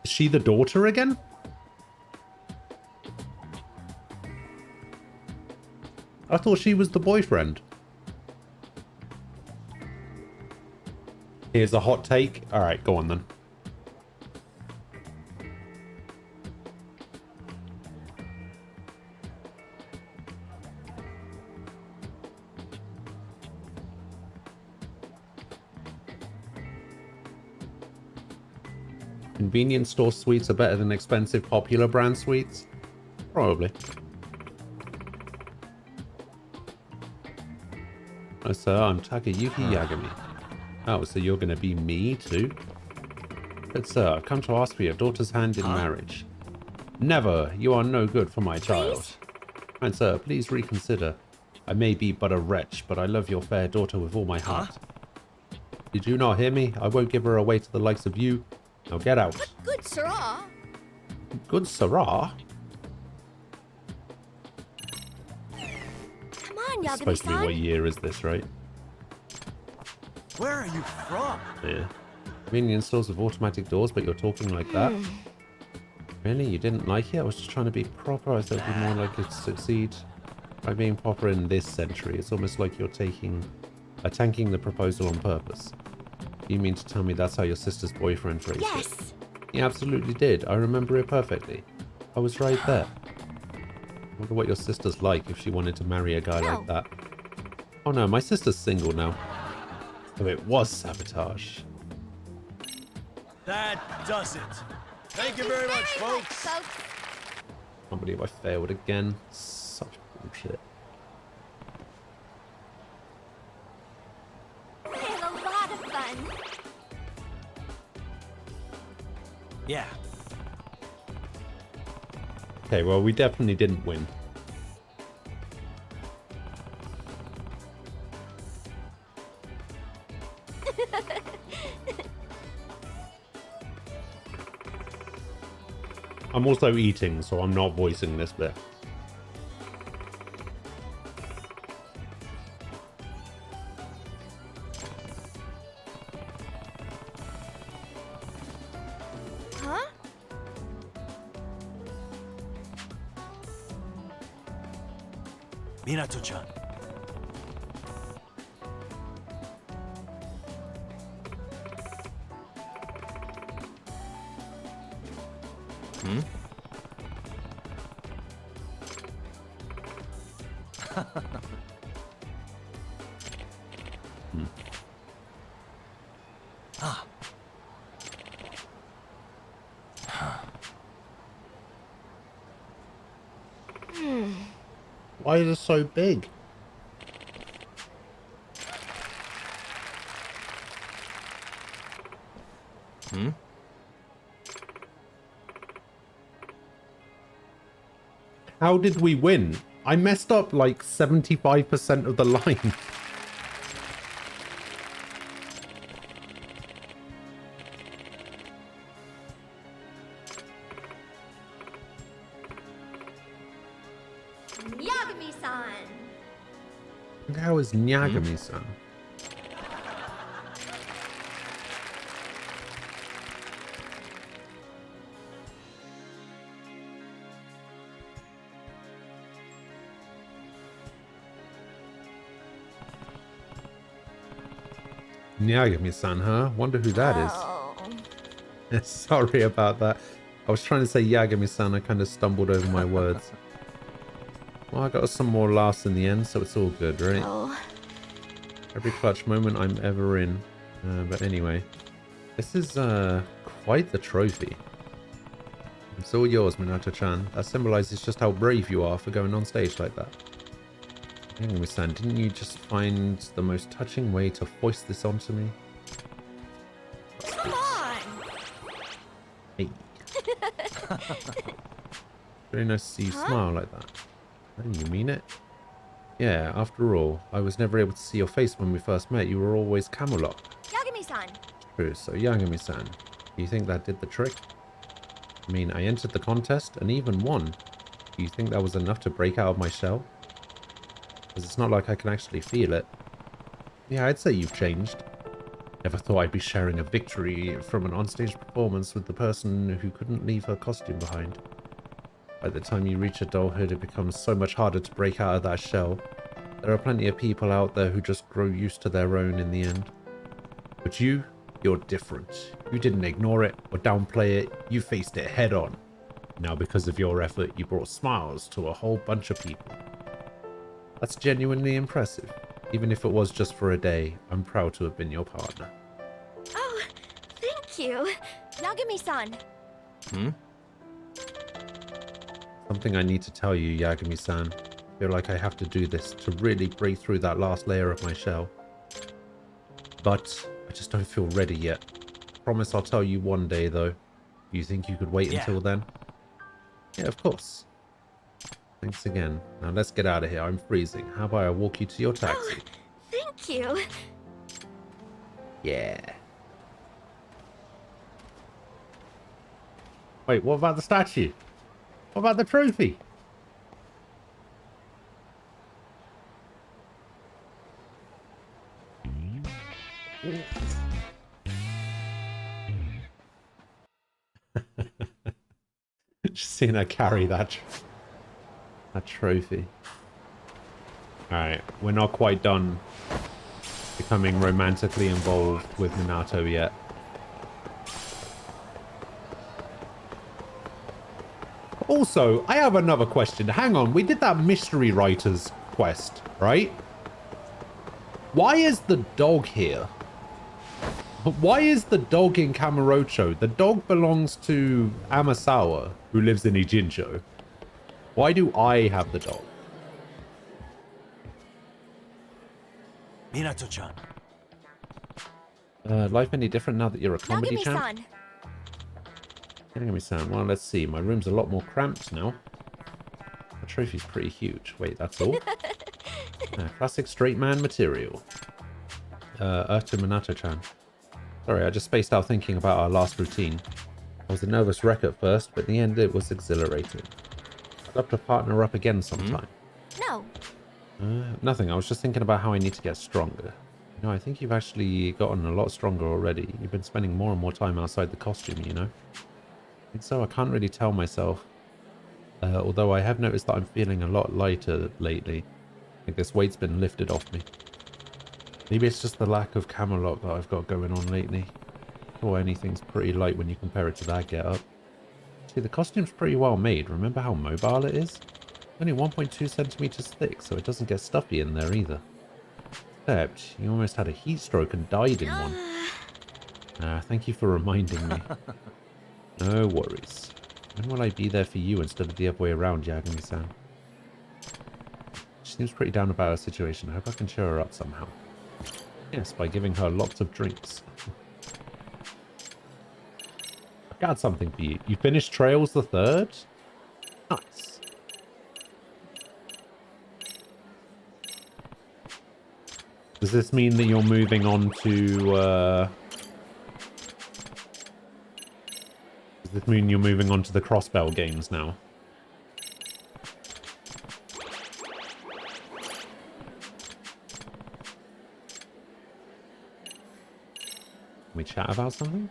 Is she the daughter again? I thought she was the boyfriend. Here's a hot take. Alright, go on then. Convenience store sweets are better than expensive popular brand sweets? Probably. Oh, sir, I'm Takayuki Yagami. Oh, so you're going to be me too? But sir, I've come to ask for your daughter's hand in marriage. Never! You are no good for my child. And sir, please reconsider. I may be but a wretch, but I love your fair daughter with all my heart. Did you not hear me? I won't give her away to the likes of you. Now get out. But good sirrah. Good sirrah? Come on, It's supposed to be, what year is this, right? Where are you from? Yeah. Convenience stores with automatic doors, but you're talking like that? Really? You didn't like it? I was just trying to be proper. I thought it'd be more likely to succeed. By being proper in this century, it's almost like you're tanking the proposal on purpose. You mean to tell me that's how your sister's boyfriend phrased it? He absolutely did. I remember it perfectly. I was right there. I wonder what your sister's like if she wanted to marry a guy like that. Oh no, my sister's single now. So it was sabotage. That does it. Thank you very much, folks. Can't believe I failed again. Such bullshit. We had a lot of fun. Yeah. Okay, well, we definitely didn't win. I'm also eating, so I'm not voicing this bit. Huh? Minato-chan. Hmm? Ah. Why is it so big? Hmm? How did we win? I messed up like 75% of the line. Yagami-san. How is Nyagami-san? Nyagami-san, huh? Wonder who that is. Sorry about that. I was trying to say Yagami-san. I kind of stumbled over my words. Well, I got some more laughs in the end, so it's all good, right? Every clutch moment I'm ever in. But anyway, this is quite the trophy. It's all yours, Minato-chan. That symbolizes just how brave you are for going on stage like that. Yagami-san, didn't you just find the most touching way to foist this onto me? Come on. Hey. Very nice to see you smile like that. Oh, you mean it? Yeah, after all, I was never able to see your face when we first met. You were always Camelot. Yagami-san. True, so Yagami-san, do you think that did the trick? I mean, I entered the contest and even won. Do you think that was enough to break out of my shell? Because it's not like I can actually feel it. Yeah, I'd say you've changed. Never thought I'd be sharing a victory from an onstage performance with the person who couldn't leave her costume behind. By the time you reach adulthood, it becomes so much harder to break out of that shell. There are plenty of people out there who just grow used to their own in the end. But you're different. You didn't ignore it or downplay it. You faced it head on. Now, because of your effort, you brought smiles to a whole bunch of people. That's genuinely impressive. Even if it was just for a day, I'm proud to have been your partner. Oh, thank you. Yagami-san. Hmm? Something I need to tell you, Yagami-san. I feel like I have to do this to really break through that last layer of my shell. But I just don't feel ready yet. Promise I'll tell you one day, though. Do you think you could wait until then? Yeah, of course. Thanks again. Now let's get out of here. I'm freezing. How about I walk you to your taxi? Oh, thank you. Yeah. Wait, what about the statue? What about the trophy? Just seeing her carry that trophy. Alright, we're not quite done becoming romantically involved with Minato yet. Also, I have another question. Hang on, we did that mystery writer's quest, right? Why is the dog here? Why is the dog in Kamurocho? The dog belongs to Amasawa, who lives in Ijincho. Why do I have the dog? Minato-chan. Life any different now that you're a comedy champ? Yagami-san. Yagami-san. Well, let's see. My room's a lot more cramped now. The trophy's pretty huge. Wait, that's all? Classic straight man material. Urta Minato-chan. Sorry, I just spaced out thinking about our last routine. I was a nervous wreck at first, but in the end it was exhilarating. I'd love to partner up again sometime. No. Nothing. I was just thinking about how I need to get stronger. You know, I think you've actually gotten a lot stronger already. You've been spending more and more time outside the costume, you know? I think so. I can't really tell myself. Although I have noticed that I'm feeling a lot lighter lately. I think this weight's been lifted off me. Maybe it's just the lack of Camelot that I've got going on lately. Or anything's pretty light when you compare it to that getup. See, the costume's pretty well made. Remember how mobile it is? Only 1.2 centimeters thick, so it doesn't get stuffy in there either. Except, you almost had a heat stroke and died in one. Thank you for reminding me. No worries. When will I be there for you instead of the other way around, Yagami-san? She seems pretty down about her situation. I hope I can cheer her up somehow. Yes, by giving her lots of drinks. I've got something for you. You finished Trails the Third? Nice. Does this mean that you're moving on to, does this mean you're moving on to the Crossbell games now? Can we chat about something?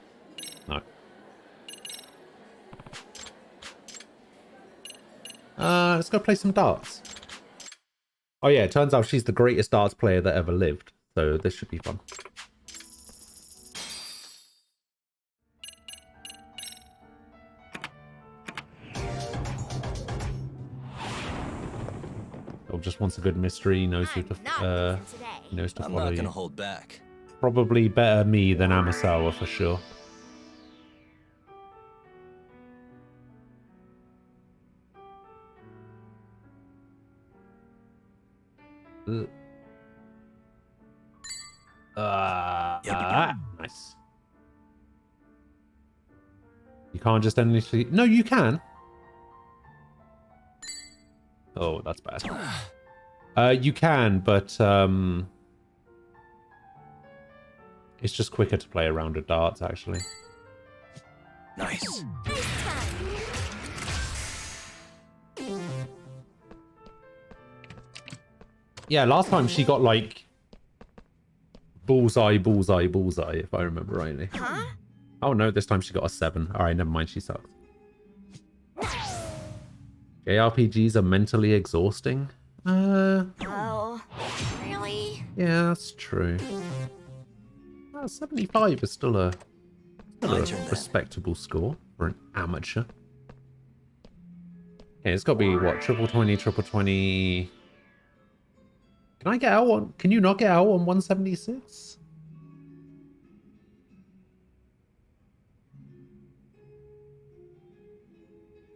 No. Let's go play some darts. Oh yeah, it turns out she's the greatest darts player that ever lived. So this should be fun. Dog just wants a good mystery. He knows who to follow. I'm not gonna hold back. Probably better me than Amasawa for sure. Nice. You can't just endlessly... No, you can. Oh, that's bad. You can, but it's just quicker to play around with darts, actually. Nice. Yeah, last time she got like bullseye, bullseye, bullseye, if I remember rightly. Huh? Oh no, this time she got a 7. Alright, never mind, she sucks. JRPGs are mentally exhausting? Oh, really? Yeah, that's true. 75 is still a respectable score for an amateur. Okay, it's got to be, what, triple 20, triple 20... Can I get out on... Can you not get out on 176?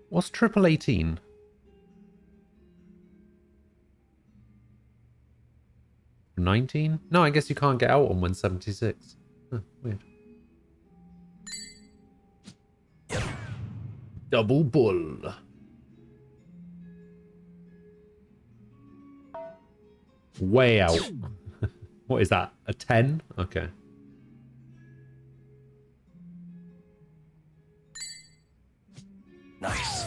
What's triple 18? $19? No, I guess you can't get out on 176. Huh, weird. Double bull. Way out. What is that? A 10? Okay. Nice.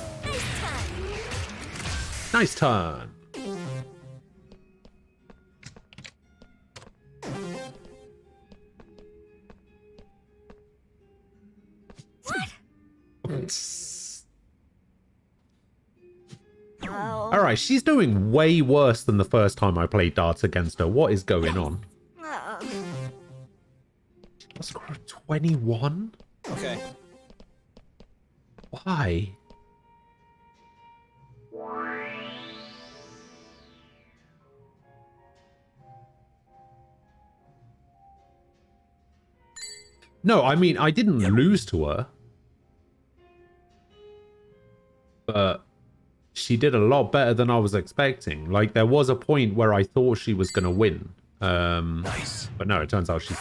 Nice turn. Alright, she's doing way worse than the first time I played darts against her. What is going on? Let's go 21? Okay. Why? No, I mean, I didn't lose to her. But she did a lot better than I was expecting. Like, there was a point where I thought she was going to win. Nice. But no, it turns out she's...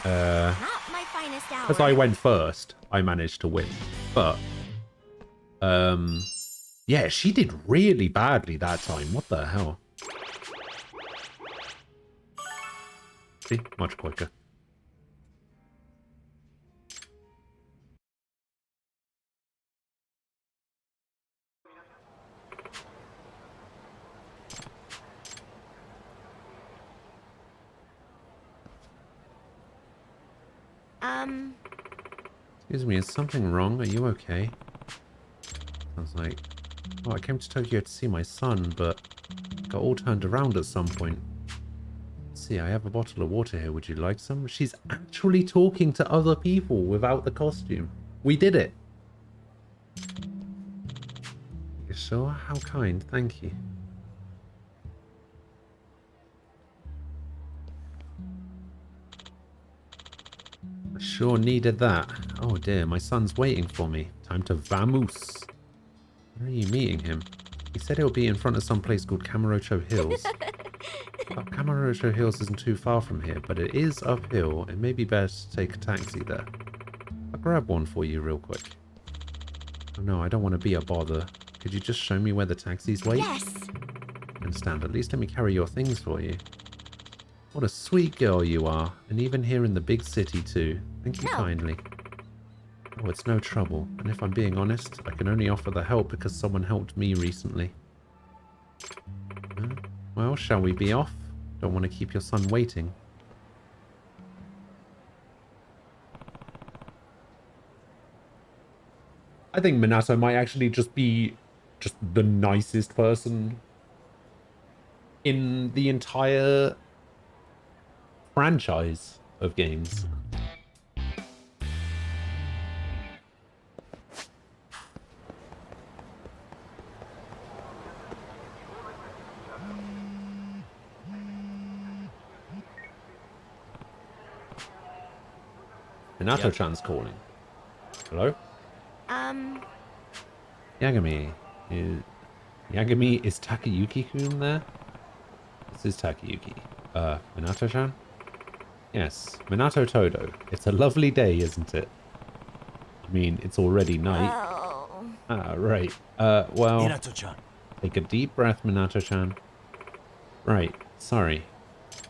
Not my finest hour. As I went first, I managed to win. But... yeah, she did really badly that time. What the hell? See? Much quicker. Excuse me, is something wrong? Are you okay? Sounds like... Oh, I came to Tokyo to see my son, but got all turned around at some point. See, I have a bottle of water here. Would you like some? She's actually talking to other people without the costume. We did it. You sure? How kind. Thank you. I sure needed that. Oh dear, my son's waiting for me. Time to vamoose. Where are you meeting him? He said he'll be in front of some place called Kamurocho Hills. Well, Kamurocho Hills isn't too far from here, but it is uphill. It may be best to take a taxi there. I'll grab one for you real quick. Oh no, I don't want to be a bother. Could you just show me where the taxis wait? Yes. Understand. At least let me carry your things for you. What a sweet girl you are, and even here in the big city too. Thank you kindly. Oh, it's no trouble, and if I'm being honest, I can only offer the help because someone helped me recently. Well, shall we be off? Don't want to keep your son waiting. I think Minato might actually just be the nicest person in the entire franchise of games. Minato-chan's calling. Hello? Yagami. Yagami, is Takayuki-kun there? This is Takayuki. Minato-chan? Yes, Minato Todo. It's a lovely day, isn't it? I mean, it's already night. Oh. Ah, right. Well... Minato-chan. Take a deep breath, Minato-chan. Right, sorry.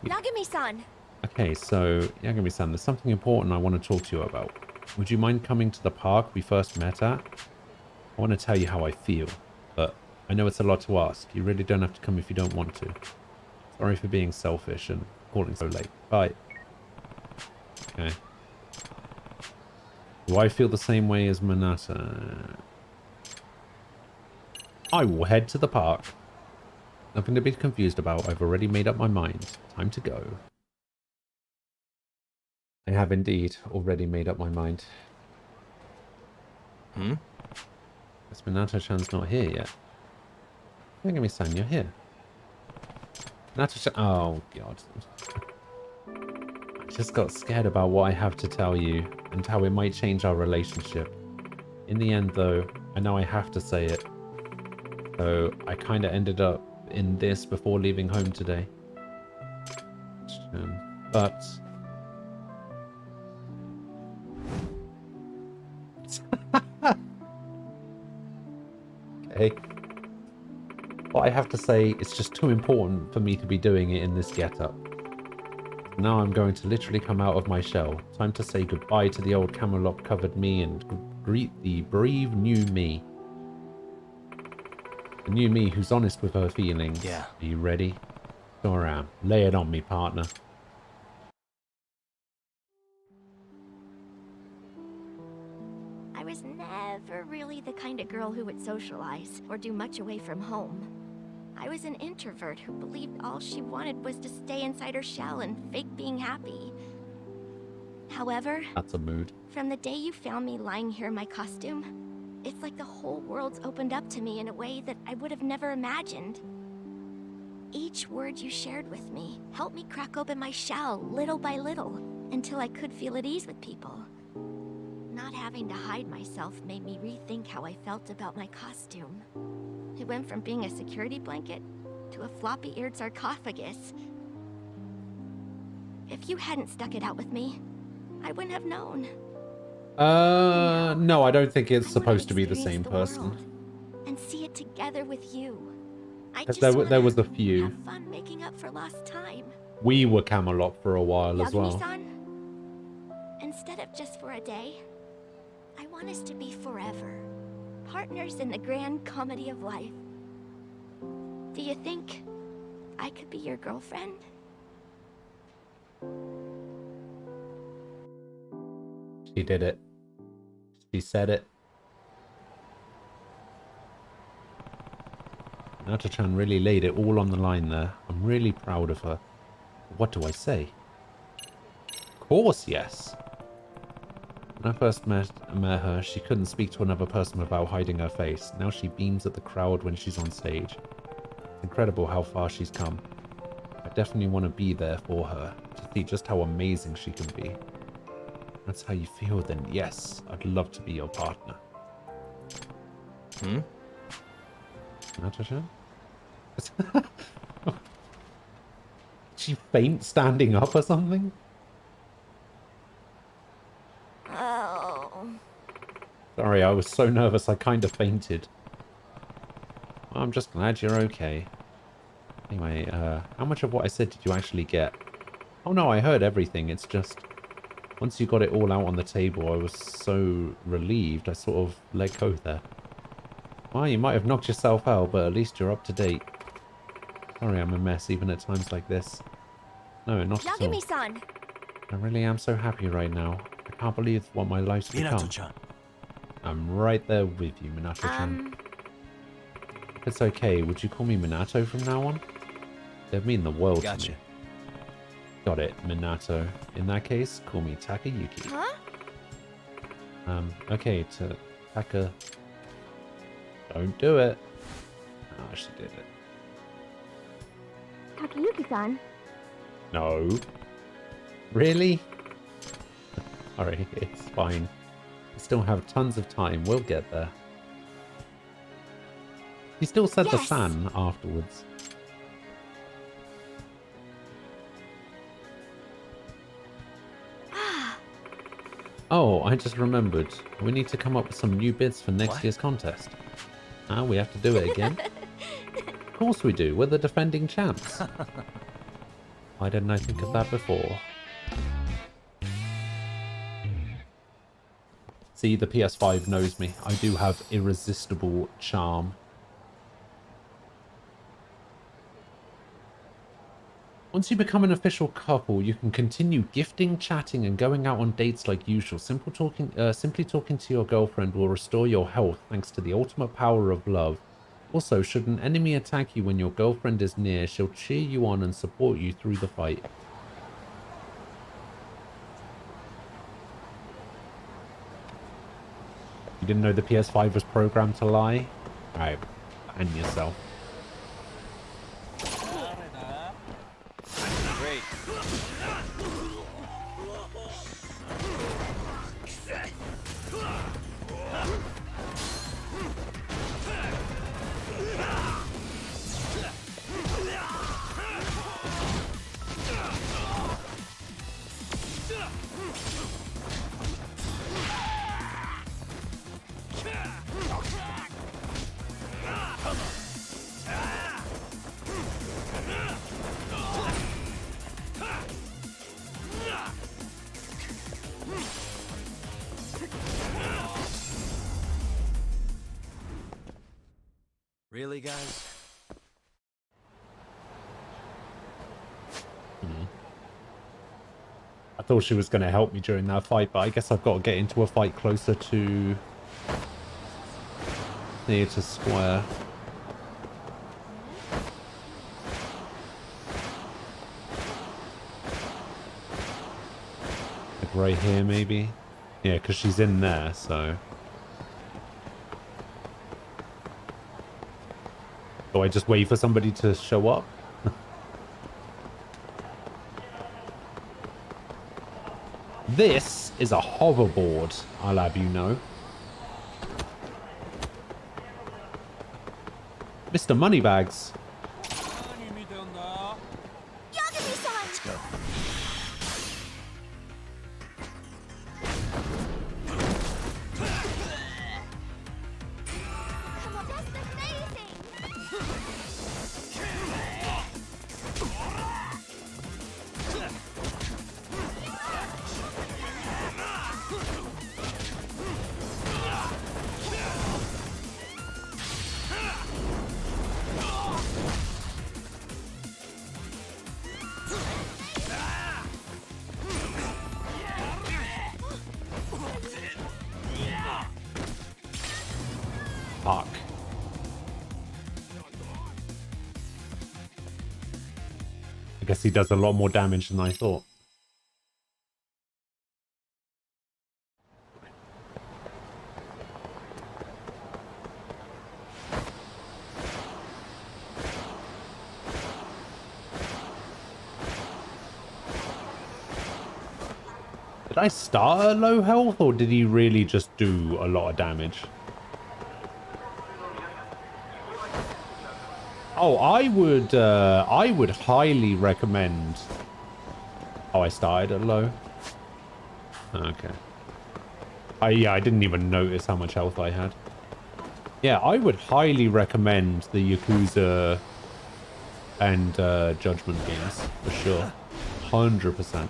Yagami-san. Okay, so, Yagami-san, there's something important I want to talk to you about. Would you mind coming to the park we first met at? I want to tell you how I feel, but I know it's a lot to ask. You really don't have to come if you don't want to. Sorry for being selfish and calling so late. Bye. Okay. Do I feel the same way as Minato? I will head to the park. Nothing to be confused about. I've already made up my mind. Time to go. I have indeed already made up my mind. Guess Minato-chan's not here yet. Yagami-san, you're here. Minato-chan... Oh, God. I just got scared about what I have to tell you and how it might change our relationship. In the end, though, I know I have to say it. So I kind of ended up in this before leaving home today. But... Okay. What I have to say, it's just too important for me to be doing it in this getup. Now I'm going to literally come out of my shell. Time to say goodbye to the old Camelot covered me and greet the brave new me. The new me who's honest with her feelings. Yeah. Are you ready? Sure am. Lay it on me, partner. I was never really the kind a girl who would socialize or do much away from home. I was an introvert who believed all she wanted was to stay inside her shell and fake being happy. However, That's a mood. from the day you found me lying here in my costume, it's like the whole world's opened up to me in a way that I would have never imagined. Each word you shared with me helped me crack open my shell little by little until I could feel at ease with people. Not having to hide myself made me rethink how I felt about my costume. It went from being a security blanket to a floppy-eared sarcophagus. If you hadn't stuck it out with me, I wouldn't have known. No, I don't think it's supposed to be the same person. And see it together with you. I Because just there was a wanna few. have fun making up for lost time. We were Camelot for a while as well. Yagami-san, instead of just for a day, I want us to be forever. Partners in the grand comedy of life. Do you think I could be your girlfriend? She did it. She said it. Nata-chan really laid it all on the line there. I'm really proud of her. What do I say? Of course, yes. When I first met her, she couldn't speak to another person without hiding her face. Now she beams at the crowd when she's on stage. It's incredible how far she's come. I definitely want to be there for her, to see just how amazing she can be. That's how you feel, then yes, I'd love to be your partner. Natasha? She faint standing up or something? Oh. Sorry, I was so nervous I kind of fainted. I'm just glad you're okay. Anyway, how much of what I said did you actually get? Oh no, I heard everything. It's just, once you got it all out on the table, I was so relieved I sort of let go there. Well, you might have knocked yourself out, but at least you're up to date. Sorry, I'm a mess even at times like this. No, not at all. Yagami-san. I really am so happy right now. I can't believe what my life's become. Minato-chan. I'm right there with you, Minato-chan. If it's okay, would you call me Minato from now on? It'd mean the world to me. Got it, Minato. In that case, call me Takayuki. Huh? Okay, Taka... Don't do it. Oh, she did it. Takayuki-san. No. Really? Alright, it's fine. We still have tons of time. We'll get there. He still said the san afterwards. Oh, I just remembered. We need to come up with some new bids for next year's contest. We have to do it again. Of course we do. We're the defending champs. Why didn't I think of that before? See, the PS5 knows me. I do have irresistible charm. Once you become an official couple, you can continue gifting, chatting, and going out on dates like usual. Simply talking to your girlfriend will restore your health thanks to the ultimate power of love. Also, should an enemy attack you when your girlfriend is near, she'll cheer you on and support you through the fight. You didn't know the PS5 was programmed to lie? Alright, ban yourself. Great. Really, guys? I thought she was going to help me during that fight, but I guess I've got to get into a fight closer to Theatre Square. Like right here, maybe? Yeah, because she's in there, so... Do I just wait for somebody to show up? This is a hoverboard, I'll have you know. Mr. Moneybags. Let's go. Fuck. I guess he does a lot more damage than I thought. Did I start at low health, or did he really just do a lot of damage? Oh, I would highly recommend... Oh, I started at low? Okay. Yeah, I didn't even notice how much health I had. Yeah, I would highly recommend the Yakuza and Judgement games, for sure. 100%.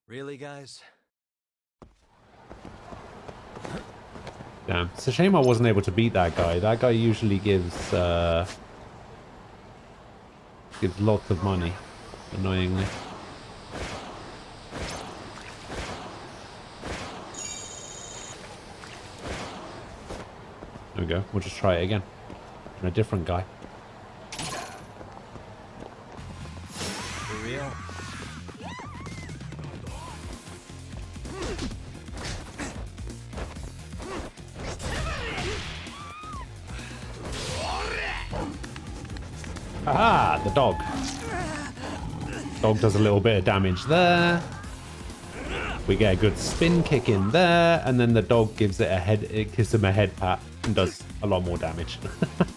Really, guys? Damn. It's a shame I wasn't able to beat that guy. That guy usually gives lots of money, annoyingly. There we go. We'll just try it again. And a different guy. For real? Aha! The dog. Dog does a little bit of damage there. We get a good spin kick in there, and then the dog gives it a head. It gives him a head pat and does a lot more damage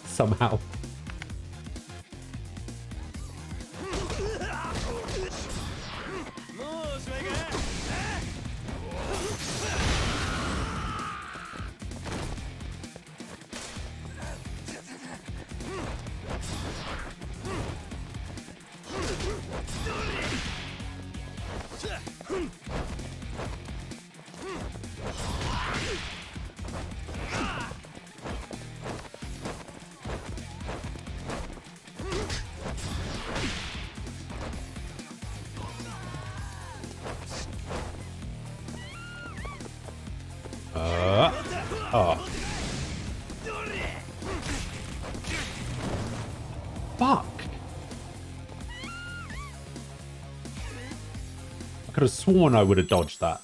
somehow. Oh. Fuck. I could have sworn I would have dodged that.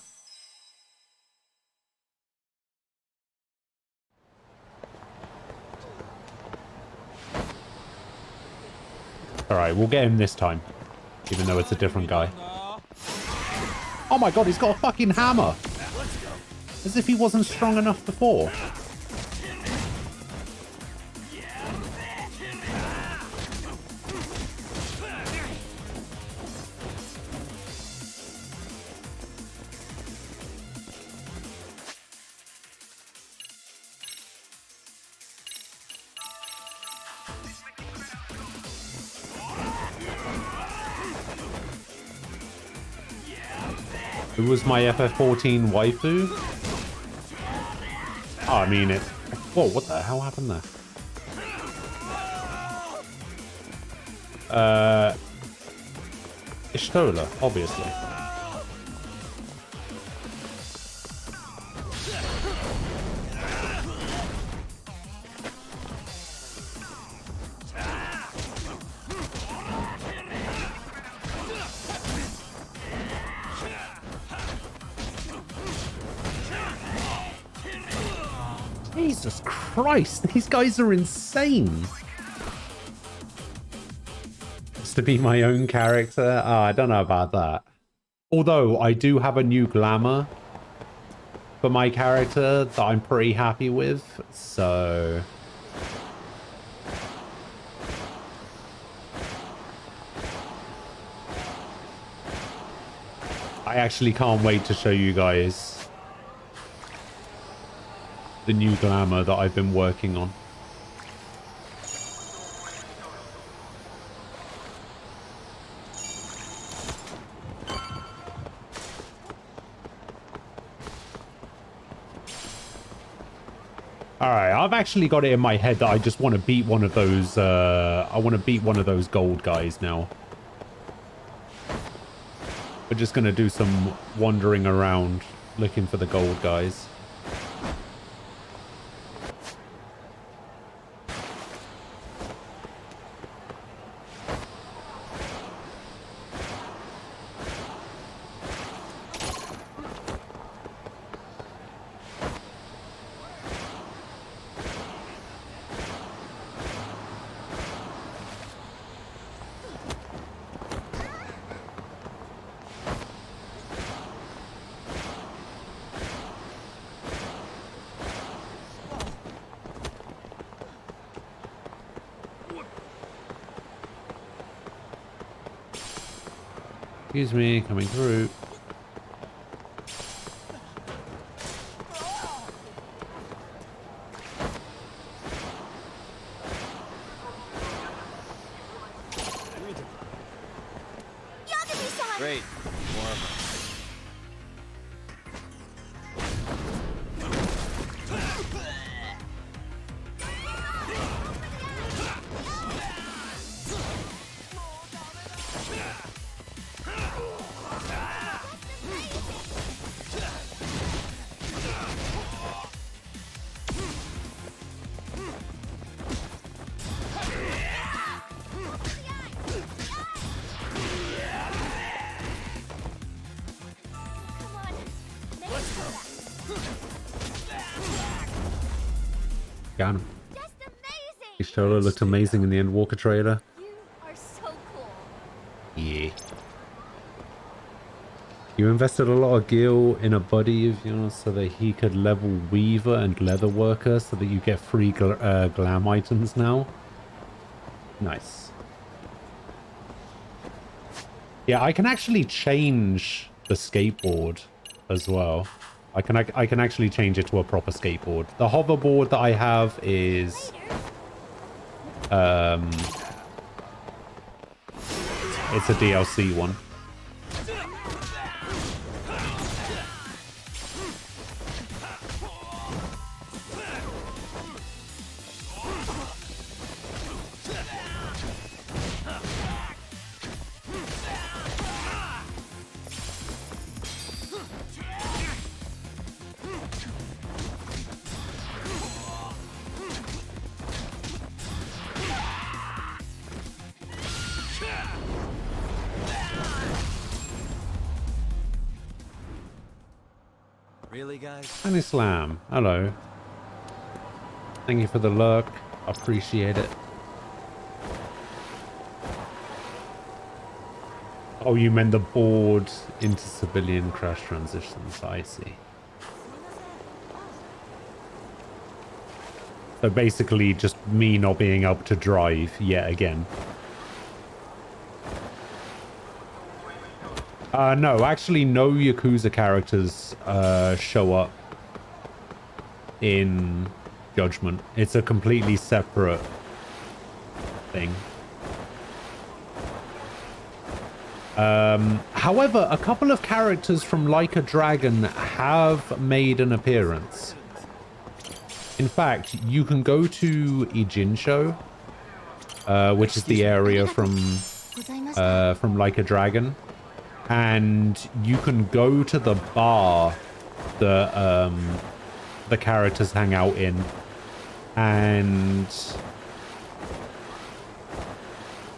Alright, we'll get him this time. Even though it's a different guy. Oh my god, he's got a fucking hammer! As if he wasn't strong enough before. Who was my FF14 waifu? Oh, I mean it. Whoa, what the hell happened there? Ishtola, obviously. Jesus Christ, these guys are insane. Just to be my own character? Oh, I don't know about that. Although, I do have a new glamour for my character that I'm pretty happy with, so... I actually can't wait to show you guys the new glamour that I've been working on. Alright, I've actually got it in my head that I just want to beat one of those, I want to beat one of those gold guys now. We're just going to do some wandering around looking for the gold guys. Excuse me, coming through. Great. More of them. Got him. Ishtola looked amazing in the Endwalker trailer. Yeah. You invested a lot of gil in a buddy of yours so that he could level Weaver and Leatherworker so that you get free glam items now. Nice. Yeah, I can actually change the skateboard as well. I can actually change it to a proper skateboard. The hoverboard that I have is it's a DLC one. Really, guys? Annie Slam, hello. Thank you for the lurk. Appreciate it. Oh, you meant the board into civilian crash transitions. I see. So basically just me not being able to drive yet again. No, actually no Yakuza characters show up in Judgement. It's a completely separate thing. However, a couple of characters from Like a Dragon have made an appearance. In fact, you can go to Ijinsho, which is the area from Like a Dragon, and you can go to the bar that the characters hang out in, and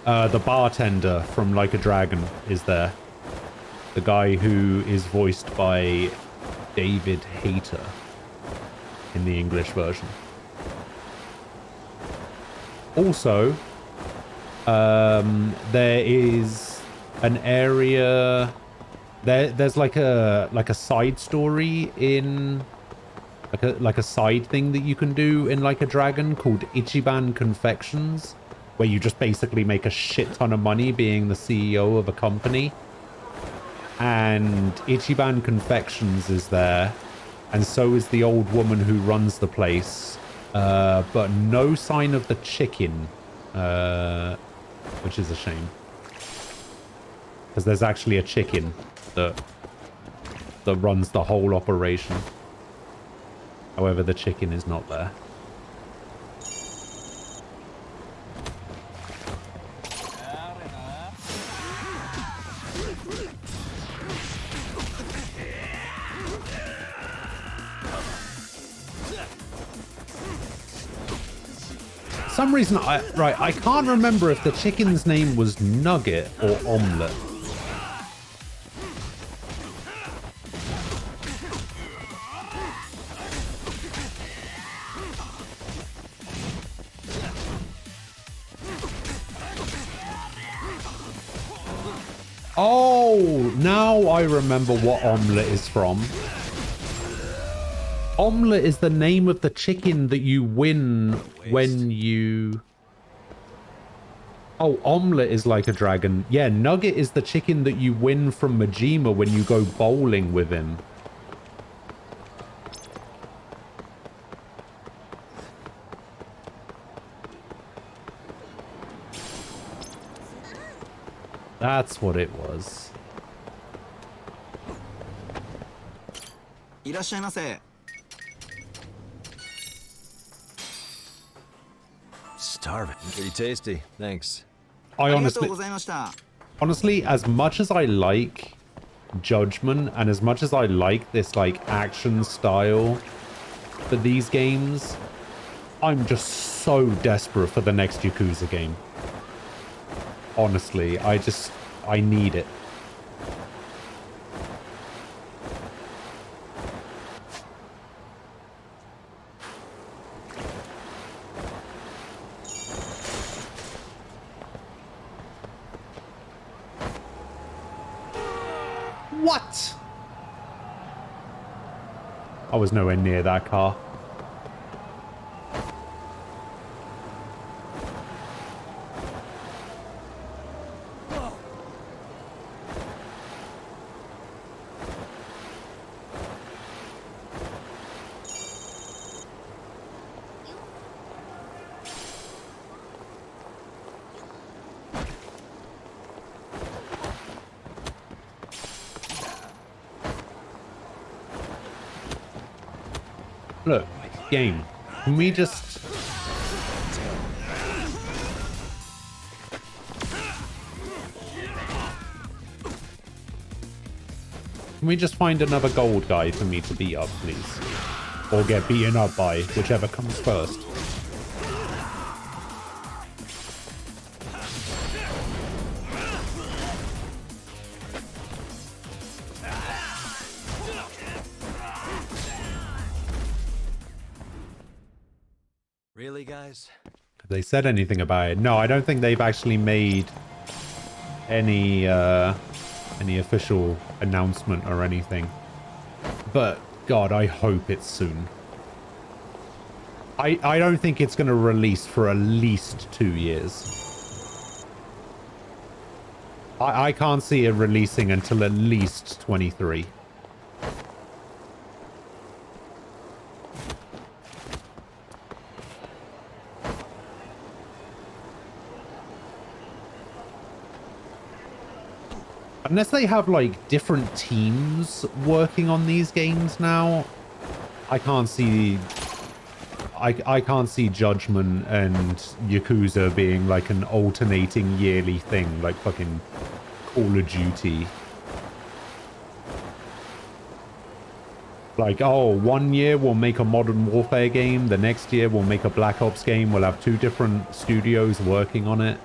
the bartender from Like a Dragon is there. The guy who is voiced by David Hayter in the English version. Also, there is an area there's like a side story in like a side thing that you can do in Like a Dragon called Ichiban Confections, where you just basically make a shit ton of money being the CEO of a company. And Ichiban Confections is there, and so is the old woman who runs the place, but no sign of the chicken, which is a shame. Because there's actually a chicken that runs the whole operation. However, the chicken is not there. For some reason, I can't remember if the chicken's name was Nugget or Omelette. Oh, now I remember what Omelette is from. Omelette is the name of the chicken that you win when you... Oh, Omelette is Like a Dragon. Yeah, Nugget is the chicken that you win from Majima when you go bowling with him. That's what it was. Starving. Pretty tasty. Thanks. I honestly, as much as I like Judgement and as much as I like this like action style for these games, I'm just so desperate for the next Yakuza game. Honestly, I need it. What? I was nowhere near that car. Look, game, can we just... Can we just find another gold guy for me to beat up, please? Or get beaten up by, whichever comes first. Really, guys? Have they said anything about it? No, I don't think they've actually made any official announcement or anything. But God, I hope it's soon. I don't think it's going to release for at least 2 years. I can't see it releasing until at least 23. Unless they have, like, different teams working on these games now, I can't see I can't see Judgement and Yakuza being like an alternating yearly thing, like fucking Call of Duty. Like, oh, 1 year we'll make a Modern Warfare game, the next year we'll make a Black Ops game, we'll have 2 different studios working on it.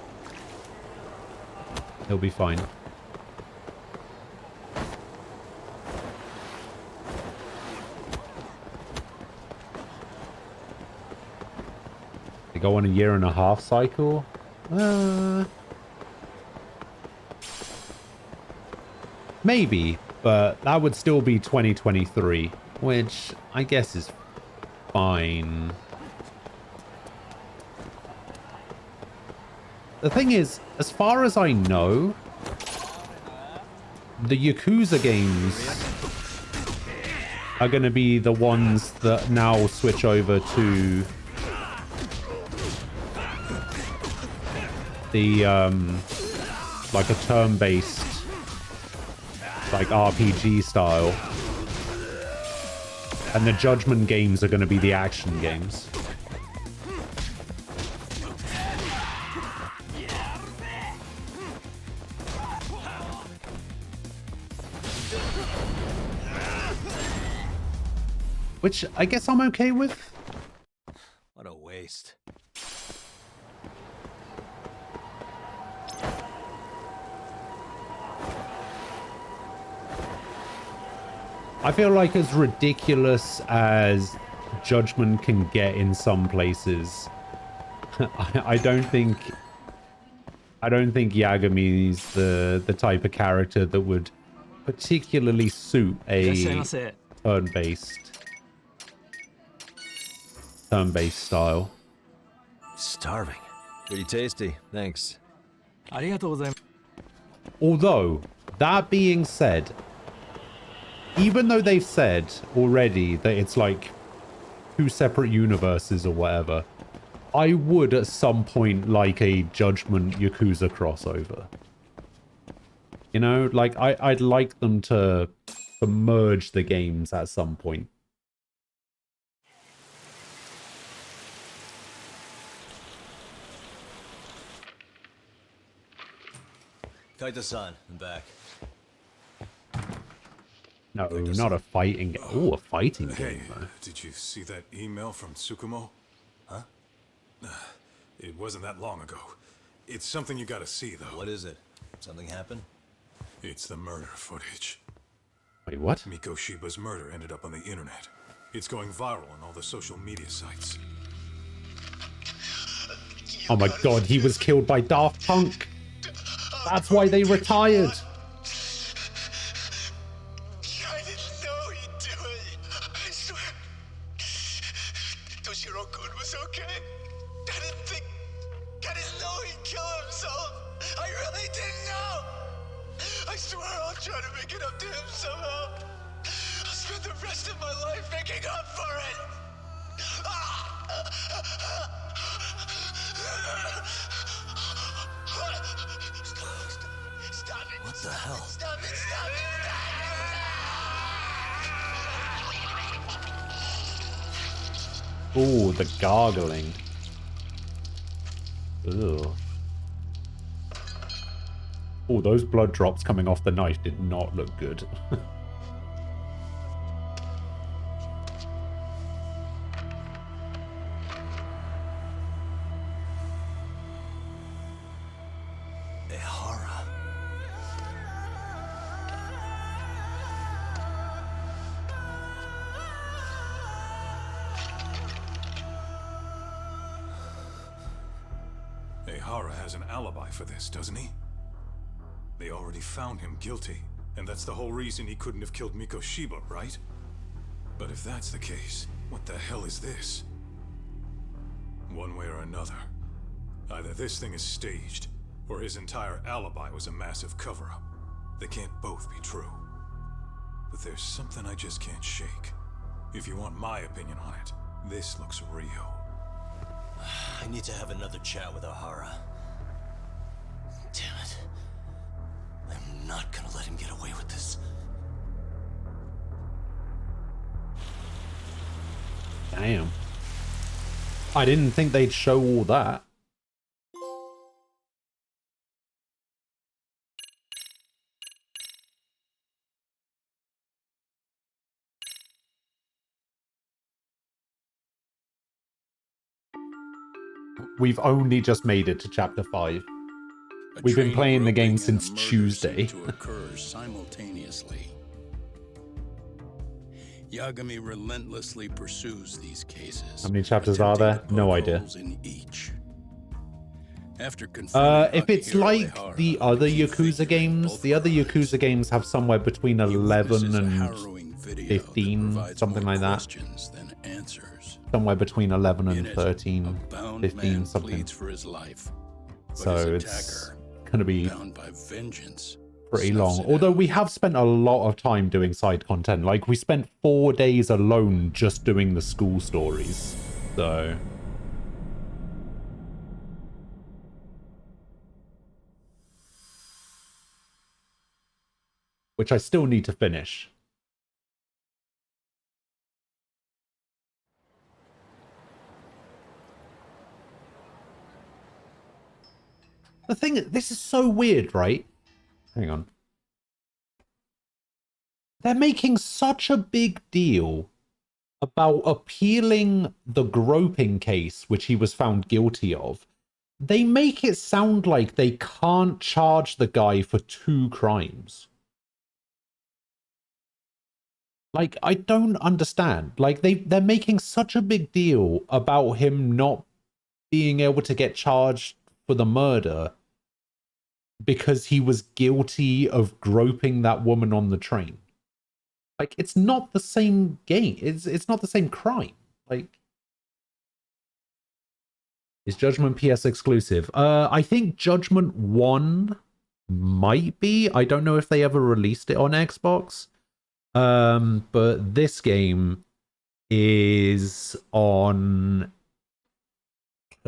It'll be fine. They go on a 1.5-year cycle? Maybe, but that would still be 2023, which I guess is fine. The thing is, as far as I know, the Yakuza games are going to be the ones that now switch over to the, like a turn-based, like RPG style. And the Judgement games are going to be the action games. Which I guess I'm okay with. What a waste. I feel like as ridiculous as Judgement can get in some places, I don't think Yagami's the type of character that would particularly suit a turn-based style. Starving. Pretty tasty. Thanks. Although, that being said, even though they've said already that it's like 2 separate universes or whatever, I would at some point like a Judgement Yakuza crossover. You know, like I'd like them to merge the games at some point. Kaito-san, I'm back. No, not a fighting game. Oh, a fighting Hey, game, though. did you see that email from Tsukumo? Huh? It wasn't that long ago. It's something you gotta see, though. What is it? Something happened? It's the murder footage. Wait, what? Miko Shiba's murder ended up on the internet. It's going viral on all the social media sites. Oh my god, he was killed by Daft Punk. That's why they retired. I didn't know he'd do it. I swear. Toshiro-kun was okay. I didn't know he'd kill himself. I really didn't know. I swear I'll try to make it up to him somehow. I'll spend the rest of my life making up for it. Stop it. What the hell? Stop it. Stop it. Oh, the gargling. Ugh. Oh, those blood drops coming off the knife did not look good. Ehara has an alibi for this, doesn't he? They already found him guilty, and that's the whole reason he couldn't have killed Miko Shiba, right? But if that's the case, what the hell is this? One way or another, either this thing is staged, or his entire alibi was a massive cover-up. They can't both be true. But there's something I just can't shake. If you want my opinion on it, this looks real. I need to have another chat with Ehara. Damn it. I'm not gonna let him get away with this. Damn. I didn't think they'd show all that. We've only just made it to chapter 5. We've been playing the game since Tuesday. To occur simultaneously. Yagami relentlessly pursues these cases. How many chapters are there? No idea. In each. After If it's like the other Yakuza games, the other Yakuza games have somewhere between 11 and 15, something like that. Somewhere between 11 and 13, 15, something. So it's gonna be pretty long. Although we have spent a lot of time doing side content. Like, we spent 4 days alone just doing the school stories. So... which I still need to finish. The thing is, this is so weird, right? Hang on. They're making such a big deal about appealing the groping case, which he was found guilty of. They make it sound like they can't charge the guy for 2 crimes. Like, I don't understand. Like, they're making such a big deal about him not being able to get charged for the murder because he was guilty of groping that woman on the train. Like, it's not the same game. It's not the same crime. Like, is Judgment PS exclusive? I think Judgment 1 might be. I don't know if they ever released it on Xbox. But this game is on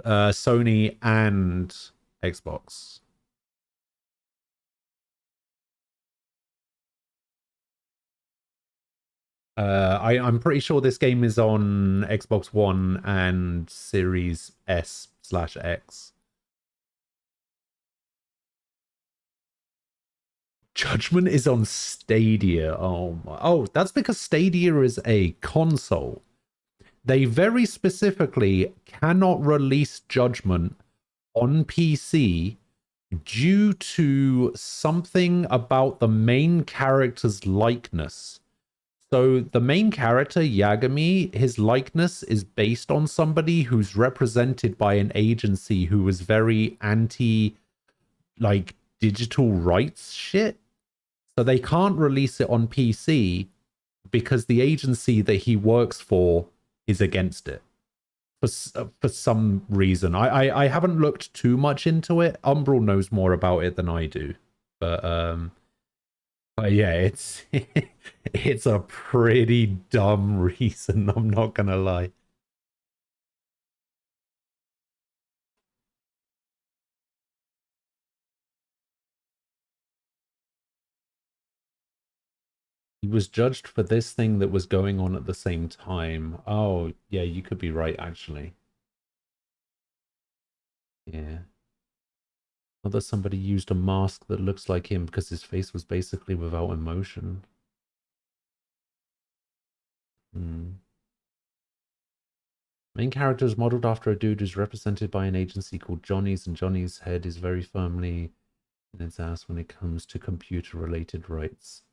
Sony and Xbox. I'm pretty sure this game is on Xbox One and Series S/X. Judgment is on Stadia. Oh my. Oh, that's because Stadia is a console. They very specifically cannot release Judgment on PC due to something about the main character's likeness. So the main character, Yagami, his likeness is based on somebody who's represented by an agency who is very anti, like, digital rights shit. So they can't release it on PC because the agency that he works for is against it for some reason. I haven't looked too much into it. Umbral knows more about it than I do, but yeah, it's it's a pretty dumb reason. I'm not gonna lie. He was judged for this thing that was going on at the same time. Oh, yeah, you could be right, actually. Yeah. Whether somebody used a mask that looks like him because his face was basically without emotion. Main character is modeled after a dude who's represented by an agency called Johnny's, and Johnny's head is very firmly in its ass when it comes to computer-related rights.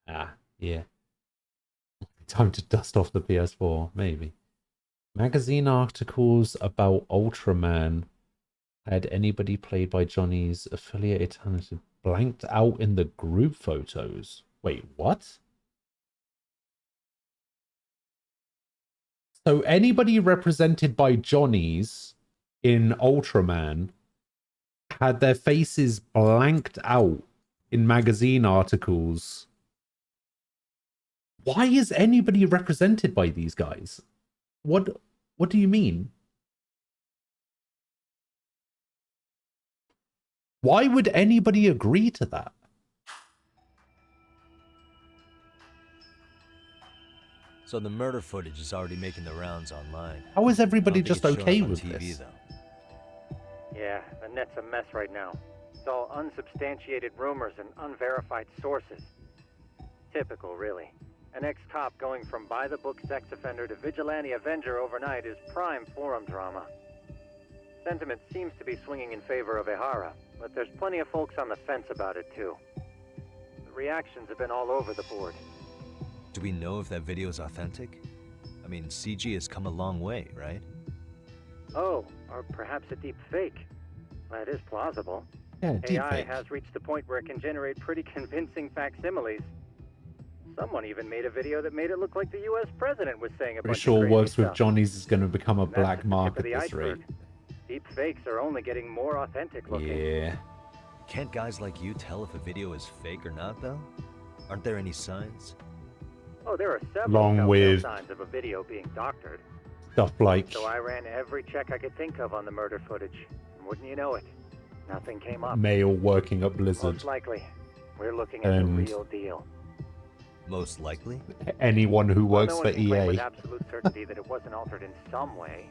Ah, yeah. Time to dust off the PS4, maybe. Magazine articles about Ultraman had anybody played by Johnny's affiliated talented blanked out in the group photos. Wait, what? So anybody represented by Johnny's in Ultraman had their faces blanked out in magazine articles. Why is anybody represented by these guys? What do you mean? Why would anybody agree to that? So the murder footage is already making the rounds online. How is everybody I don't think just it's showing okay up on with TV, this? though. Yeah, the net's a mess right now. It's all unsubstantiated rumors and unverified sources. Typical, really. An ex-cop going from by-the-book sex offender to vigilante avenger overnight is prime forum drama. Sentiment seems to be swinging in favor of Ehara, but there's plenty of folks on the fence about it, too. The reactions have been all over the board. Do we know if that video is authentic? I mean, CG has come a long way, right? Oh, or perhaps a deep fake. That is plausible. Yeah, AI deepfake. has reached the point where it can generate pretty convincing facsimiles. Someone even made a video that made it look like the U.S. president was saying a Pretty bunch sure of crazy Works with stuff. Johnny's is going to become a And that's black just the mark tip at of the this rate. iceberg. Deep fakes are only getting more authentic looking. Yeah. Can't guys like you tell if a video is fake or not, though? Aren't there any signs? Oh, there are several Along telltale with signs of a video being doctored. stuff like So I ran every check I could think of on the murder footage. And wouldn't you know it, nothing came up. male working at Blizzard. Most likely, we're looking at And- the real deal. Most likely? Anyone who Well, works no for one can claim with EA. absolute certainty that it wasn't altered in some way.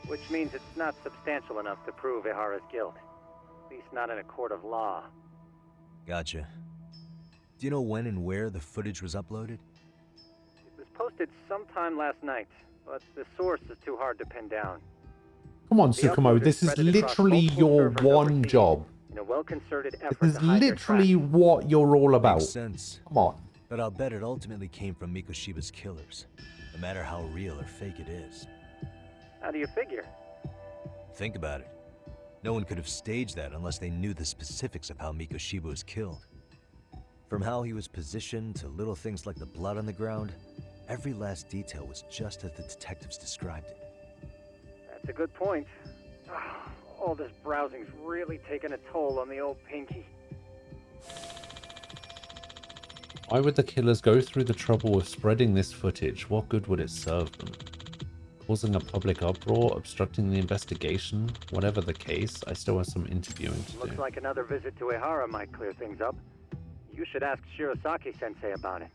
Which means it's not substantial enough to prove Ehara's guilt. At least not in a court of law. Gotcha. Do you know when and where the footage was uploaded? It was posted sometime last night, but the source is too hard to pin down. Come on, The Tsukumo, upload this is spread it across literally multiple your servers one overseas job. In a well-concerted This effort is to hide their literally tracks. what you're all about. Makes sense. Come on. But I'll bet it ultimately came from Mikoshiba's killers, no matter how real or fake it is. How do you figure? Think about it. No one could have staged that unless they knew the specifics of how Mikoshiba was killed. From how he was positioned to little things like the blood on the ground, every last detail was just as the detectives described it. That's a good point. All this browsing's really taken a toll on the old pinky. Why would the killers go through the trouble of spreading this footage? What good would it serve them? Causing a public uproar, obstructing the investigation? Whatever the case, I still have some interviewing to Looks do. like another visit to Ehara might clear things up. You should ask Shirosaki-sensei about it.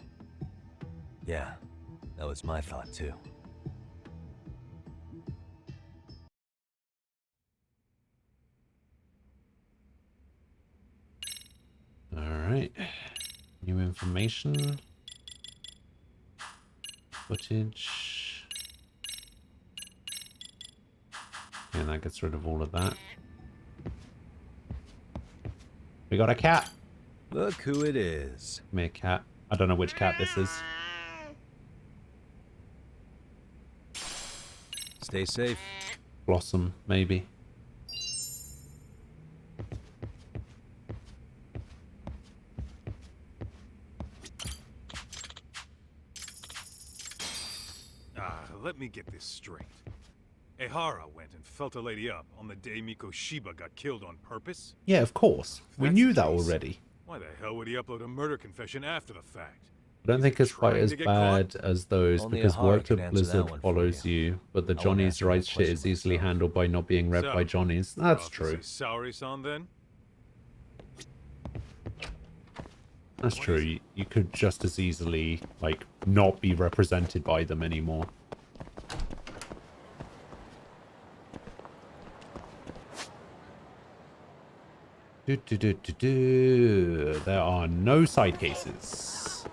Yeah, that was my thought too. Alright. New information. Footage. And that gets rid of all of that. We got a cat. Look who it is. Come here, cat. I don't know which cat this is. Stay safe. Blossom, maybe. Let me get this straight. Ehara went and felt a lady up on the day Mikoshiba got killed on purpose? Yeah, of course. We That's knew the that case. already. Why the hell would he upload a murder confession after the fact? I don't think it's quite trying as to get bad as those, Only because Ehara Work can at answer that Blizzard one for follows you, but the I won't Johnny's answer that right shit question is easily handled by not being read So, by Johnny's. That's I'll have to true. say Saori-san then? That's true. You could just as easily, like, not be represented by them anymore. There are no side cases.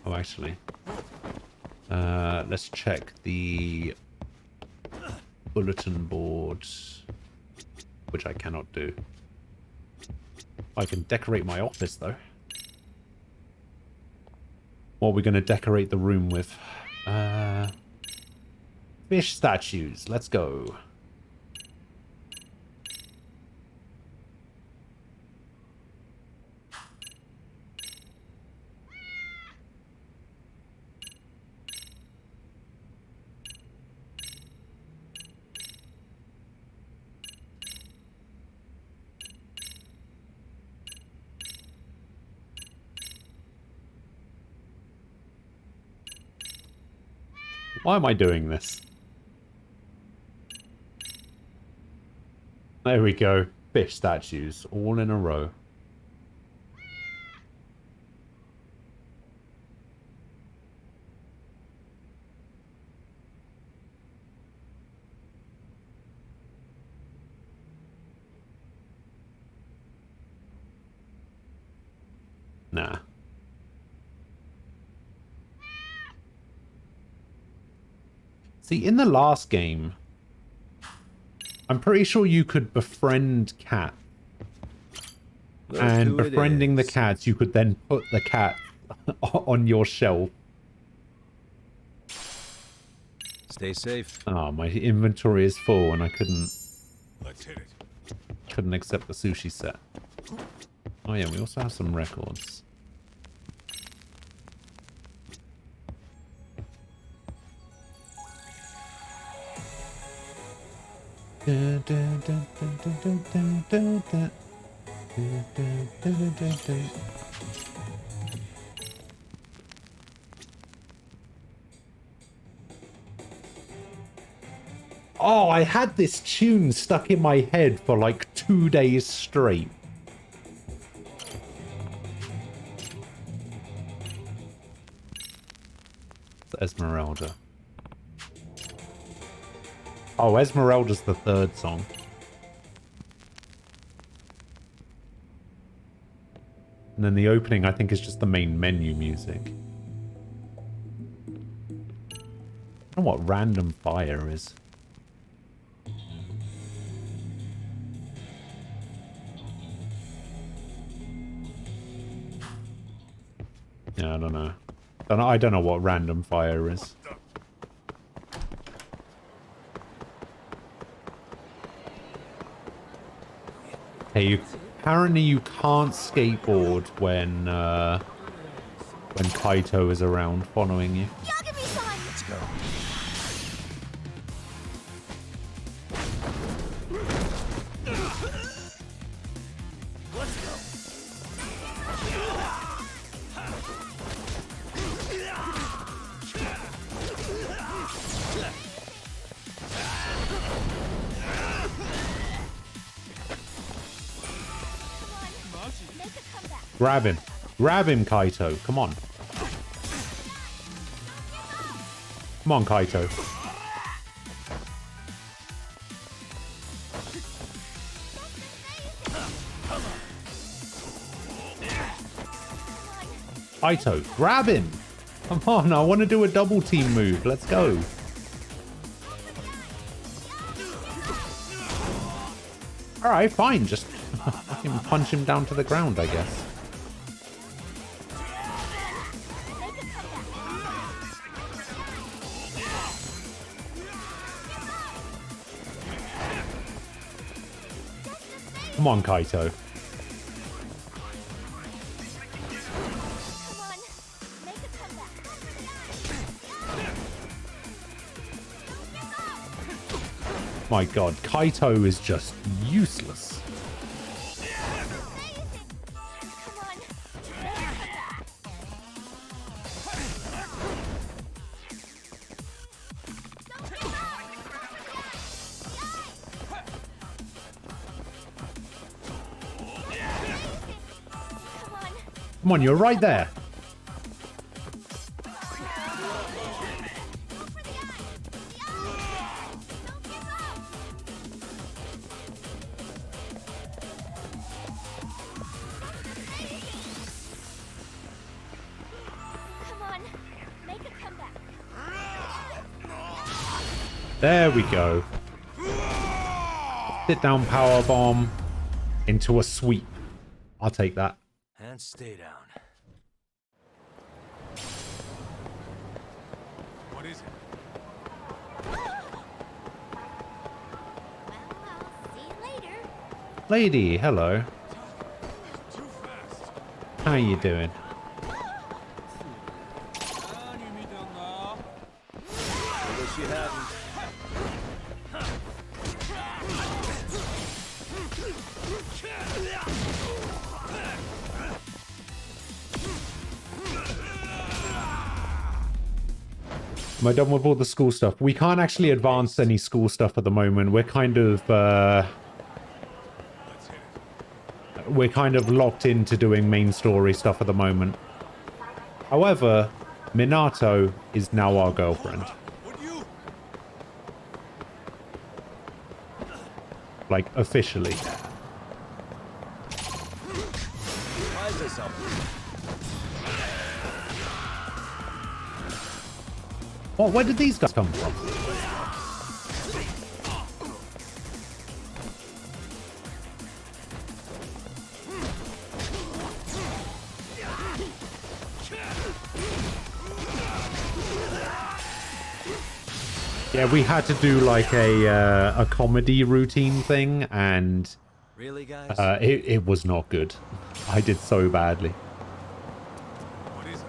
Oh, actually. Let's check the bulletin board, which I cannot do. I can decorate my office, though. What are we going to decorate the room with? Fish statues. Let's go. Why am I doing this? There we go. Fish statues, all in a row. Nah. See, in the last game, I'm pretty sure you could befriend cat. Look And who it befriending the is. cats, you could then put the cat on your shelf. Stay safe. Oh, my inventory is full and I Let's hit it. couldn't accept the sushi set. Oh yeah, we also have some records. Dun, dun, dun, dun, dun, dun, dun, dun, dun. Dun, dun, dun, dun, dun, dun. Oh, I had this tune stuck in my head for like 2 days straight. It's Esmeralda. Oh, Esmeralda's the third song. And then the opening, I think, is just the main menu music. I don't know what random fire is. Yeah, I don't know. I don't know what random fire is. Hey, apparently you can't skateboard when Kaito is around following you. Let's go. Grab him. Grab him, Kaito. Come on. Come on, Kaito. Kaito, grab him. Come on, I want to do a double team move. Let's go. Alright, fine. Just fucking punch him down to the ground, I guess. Come on, Kaito. My god, Kaito is just useless. Come on, you're right there. There we go. Sit down power bomb into a sweep. I'll take that. And stay down. What is it? Lady, hello. How you doing? I wish you hadn't. Am I done with all the school stuff? We can't actually advance any school stuff at the moment. We're kind of locked into doing main story stuff at the moment. However, Minato is now our girlfriend. Like, officially. Why is this up? What? Where did these guys come from? Yeah, we had to do like a comedy routine thing, and Really, guys? it was not good. I did so badly. What is it?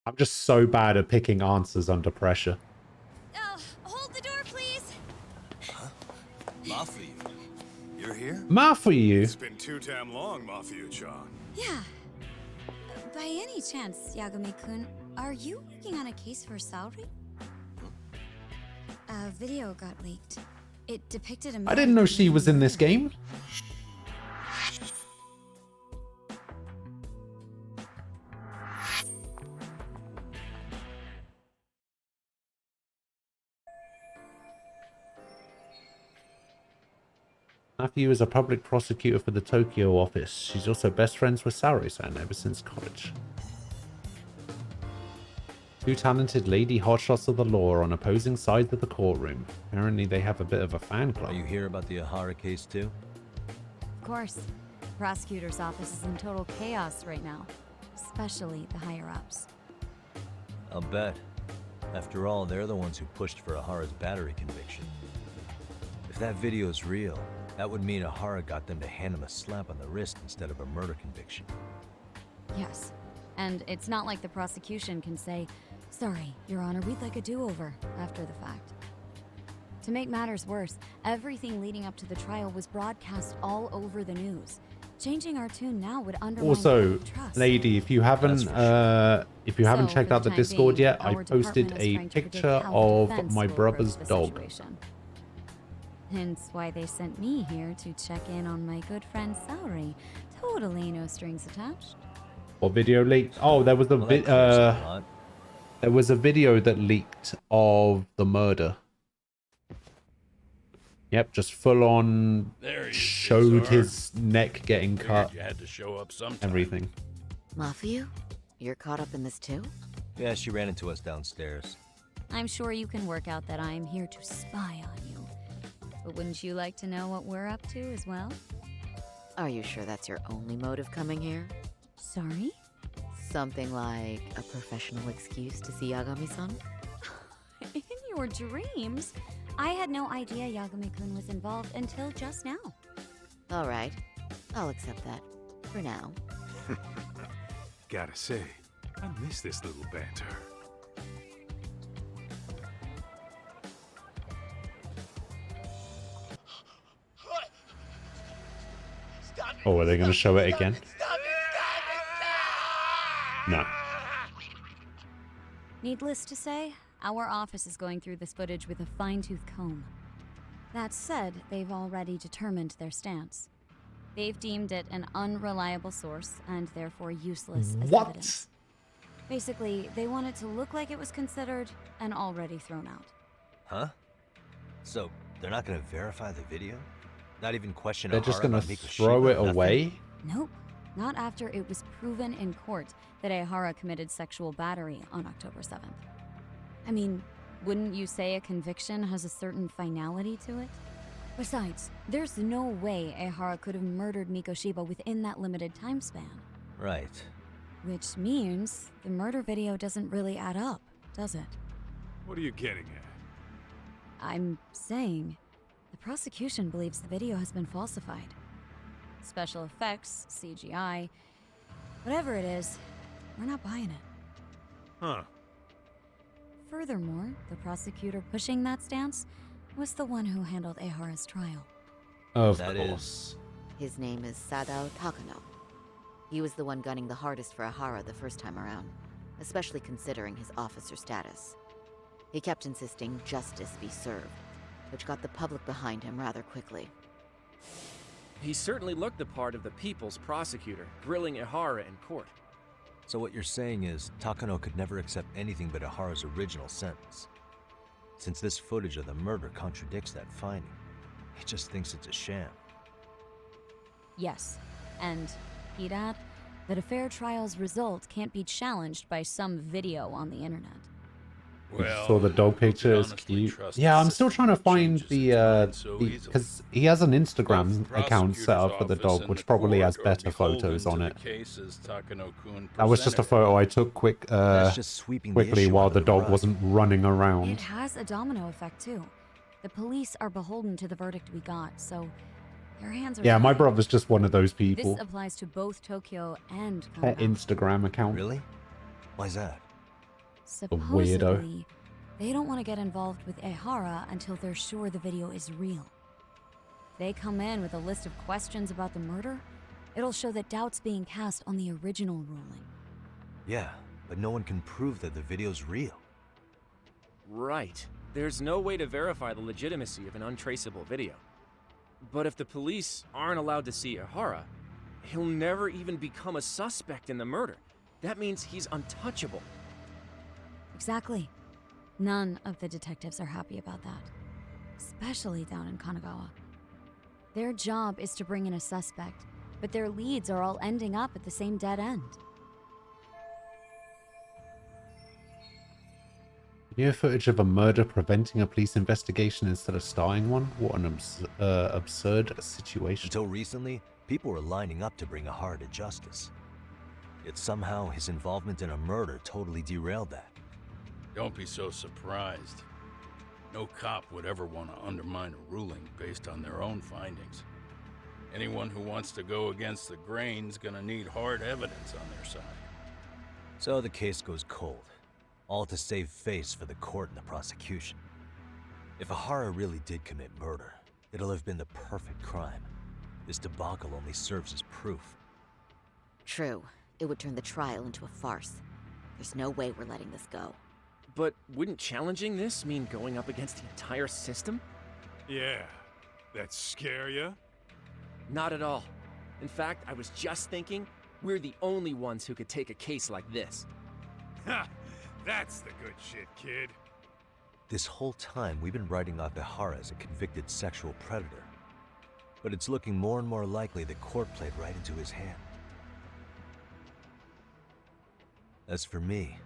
I'm just so bad at picking answers under pressure. Hold the door, please. Mafia, you're here? Mafuyu? It's been too damn long, Mafia-chan. Yeah. By any chance, Yagami-kun, are you working on a case for Saori? A video got leaked. It depicted a I didn't know she was in this game. Mafuyu is a public prosecutor for the Tokyo office. She's also best friends with Saori-san ever since college. Two talented lady hotshots of the law are on opposing sides of the courtroom. Apparently they have a bit of a fan club. Are you here about the Ahara case too? Of course. The prosecutor's office is in total chaos right now. Especially the higher-ups. I'll bet. After all, they're the ones who pushed for Ahara's battery conviction. If that video is real, that would mean Ahara got them to hand him a slap on the wrist instead of a murder conviction. Yes. And it's not like the prosecution can say, "Sorry, Your Honor, we'd like a do-over," after the fact. To make matters worse, everything leading up to the trial was broadcast all over the news. Changing our tune now would undermine Also, public trust. lady, if you haven't checked for out the the time Discord being, yet, I our posted department is a trying to predict picture how the of defense my will brother's approach the dog. situation. Hence why they sent me here to check in on my good friend Saori. Totally no strings attached. What video leaked? Oh, there was there was a video that leaked of the murder. Yep, just full on There he showed is, his neck getting cut. You had to show up sometime. Everything. Mafia? You're caught up in this too? Yeah, she ran into us downstairs. I'm sure you can work out that I'm here to spy on you. But wouldn't you like to know what we're up to as well? Are you sure that's your only motive coming here? Sorry? Something like a professional excuse to see Yagami-san? In your dreams? I had no idea Yagami-kun was involved until just now. All right. I'll accept that. For now. Gotta say, I miss this little banter. Oh, are they going to show it again? No. Needless to say, our office is going through this footage with a fine-tooth comb. That said, they've already determined their stance. They've deemed it an unreliable source and therefore useless as What? evidence. Basically, they want it to look like it was considered and already thrown out. Huh? So, they're not gonna verify the video? Not even question They're just Ahara going to about Mikoshima, throw it nothing? away? Nope. Not after it was proven in court that Ehara committed sexual battery on October 7th. I mean, wouldn't you say a conviction has a certain finality to it? Besides, there's no way Ehara could have murdered Mikoshiba within that limited time span. Right. Which means the murder video doesn't really add up, does it? What are you getting at? I'm saying the prosecution believes the video has been falsified. Special effects, CGI, whatever it is, we're not buying it. Huh. Furthermore, the prosecutor pushing that stance was the one who handled Ehara's trial. Of That course. His name is Sadao Takano. He was the one gunning the hardest for Ehara the first time around, especially considering his officer status. He kept insisting justice be served, which got the public behind him rather quickly. He certainly looked the part of the people's prosecutor, grilling Ehara in court. So what you're saying is, Takano could never accept anything but Ahara's original sentence. Since this footage of the murder contradicts that finding, he just thinks it's a sham. Yes. And he'd add that a fair trial's result can't be challenged by some video on the internet. Well, saw the dog picture. It's honestly cute. trust Yeah, the I'm still system trying to that find changes its mind so easily. because he has an Both Instagram the account set up for the prosecutor's dog, office which and probably the has court are better photos beholden on to it. the case as Takano-kun That was just a presented. photo I took That's just sweeping the quickly issue while under the the dog rug. wasn't running It around. has a domino effect, too. The police are beholden to the verdict we got, so their hands are Yeah, my tied. brother's just one of those This people. applies to both Tokyo and Her Kanagawa. Instagram account. Really? Why's that? A weirdo. Supposedly, they don't want to get involved with Ehara until they're sure the video is real. They come in with a list of questions about the murder. It'll show that doubt's being cast on the original ruling. Yeah, but no one can prove that the video's real. Right. There's no way to verify the legitimacy of an untraceable video. But if the police aren't allowed to see Ehara, he'll never even become a suspect in the murder. That means he's untouchable. Exactly. None of the detectives are happy about that. Especially down in Kanagawa. Their job is to bring in a suspect, but their leads are all ending up at the same dead end. New footage of a murder preventing a police investigation instead of starting one? What an absurd situation. Until recently, people were lining up to bring Ehara to justice. Yet somehow his involvement in a murder totally derailed that. Don't be so surprised. No cop would ever want to undermine a ruling based on their own findings. Anyone who wants to go against the grain's gonna need hard evidence on their side. So the case goes cold, all to save face for the court and the prosecution. If Ehara really did commit murder, it'll have been the perfect crime. This debacle only serves as proof. True. It would turn the trial into a farce. There's no way we're letting this go. But wouldn't challenging this mean going up against the entire system? Yeah. That scare ya? Not at all. In fact, I was just thinking, we're the only ones who could take a case like this. Ha! That's the good shit, kid. This whole time, we've been writing off Ehara as a convicted sexual predator. But it's looking more and more likely the court played right into his hand. As for me,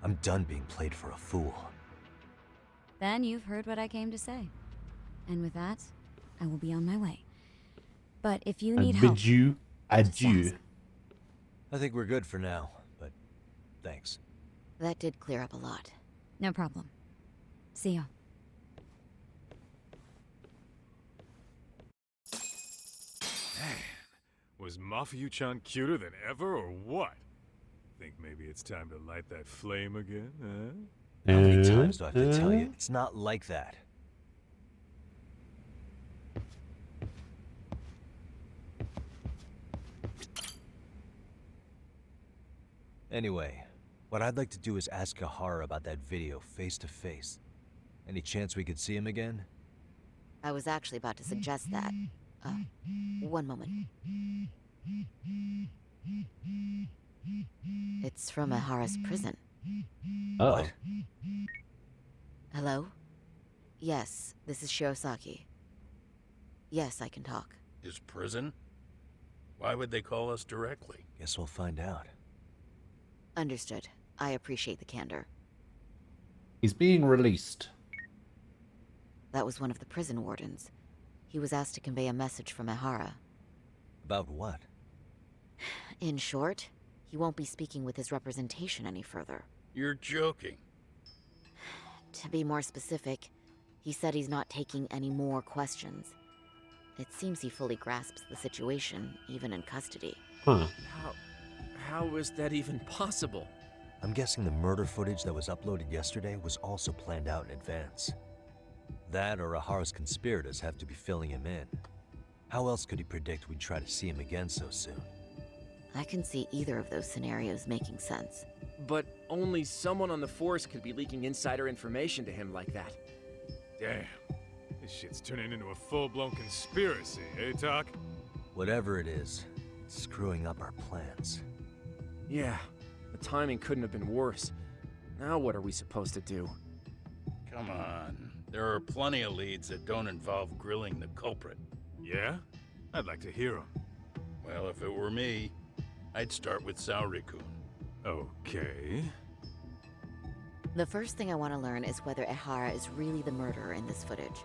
I'm done being played for a fool. Then you've heard what I came to say. And with that, I will be on my way. But if you need help... bid you adieu. I think we're good for now, but thanks. That did clear up a lot. No problem. See ya. Was Mafuyu-chan cuter than ever, or what? Think maybe it's time to light that flame again, huh? How many times do I have to tell you? It's not like that. Anyway, what I'd like to do is ask Ehara about that video face to face. Any chance we could see him again? I was actually about to suggest that. One moment. It's from Ehara's prison. Oh. Hello? Yes, this is Shirosaki. Yes, I can talk. His prison? Why would they call us directly? Guess we'll find out. Understood. I appreciate the candor. He's being released. That was one of the prison wardens. He was asked to convey a message from Ehara. About what? In short, he won't be speaking with his representation any further. You're joking. To be more specific, he said he's not taking any more questions. It seems he fully grasps the situation, even in custody. Huh. How is that even possible? I'm guessing the murder footage that was uploaded yesterday was also planned out in advance. That or Ehara's conspirators have to be filling him in. How else could he predict we'd try to see him again so soon? I can see either of those scenarios making sense. But only someone on the force could be leaking insider information to him like that. Damn. This shit's turning into a full-blown conspiracy, eh, Talk? Whatever it is, it's screwing up our plans. Yeah, the timing couldn't have been worse. Now what are we supposed to do? Come on. There are plenty of leads that don't involve grilling the culprit. Yeah? I'd like to hear them. Well, if it were me, I'd start with Saori-kun. Okay. The first thing I want to learn is whether Ehara is really the murderer in this footage.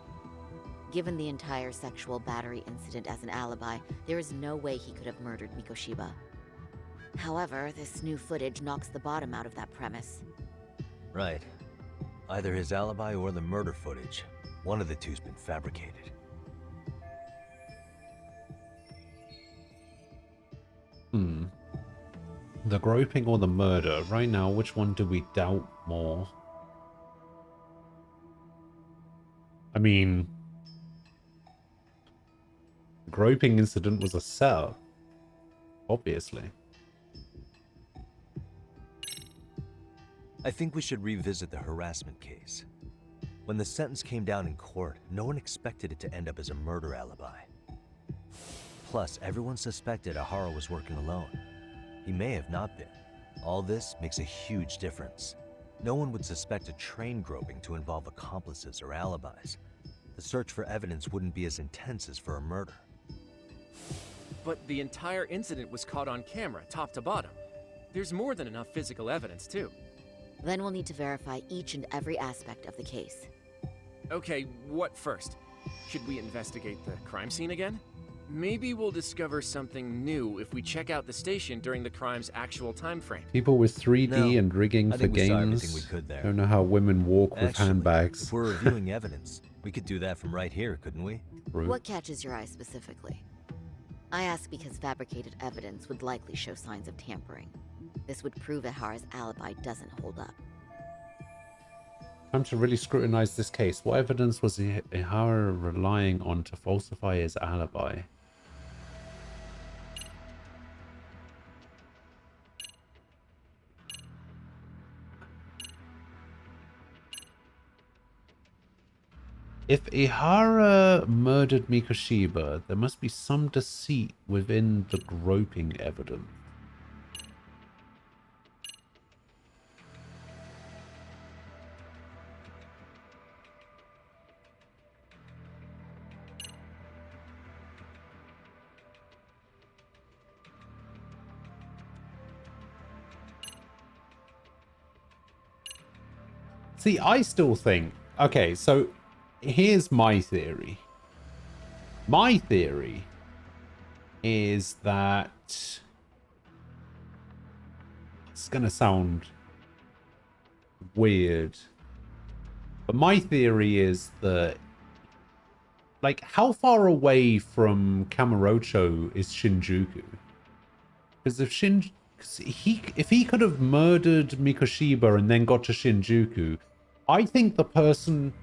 Given the entire sexual battery incident as an alibi, there is no way he could have murdered Mikoshiba. However, this new footage knocks the bottom out of that premise. Right. Either his alibi or the murder footage. One of the two's been fabricated. The groping or the murder? Right now, which one do we doubt more? I mean, the groping incident was a setup, obviously. I think we should revisit the harassment case. When the sentence came down in court, no one expected it to end up as a murder alibi. Plus, everyone suspected Ehara was working alone. He may have not been. All this makes a huge difference. No one would suspect a train groping to involve accomplices or alibis. The search for evidence wouldn't be as intense as for a murder. But the entire incident was caught on camera, top to bottom. There's more than enough physical evidence, too. Then we'll need to verify each and every aspect of the case. Okay, what first? Should we investigate the crime scene again? Maybe we'll discover something new if we check out the station during the crime's actual time frame. People with 3D and rigging for games don't know how women walk with handbags. If we're reviewing evidence, we could do that from right here, couldn't we? What catches your eye specifically? I ask because fabricated evidence would likely show signs of tampering. This would prove Ehara's alibi doesn't hold up. Time to really scrutinize this case. What evidence was Ehara relying on to falsify his alibi? If Ehara murdered Mikoshiba, there must be some deceit within the groping evidence. See, I still think... Okay, so here's my theory. My theory is that... It's going to sound weird. But my theory is that... Like, how far away from Kamurocho is Shinjuku? Because if if he could have murdered Mikoshiba and then got to Shinjuku, I think the person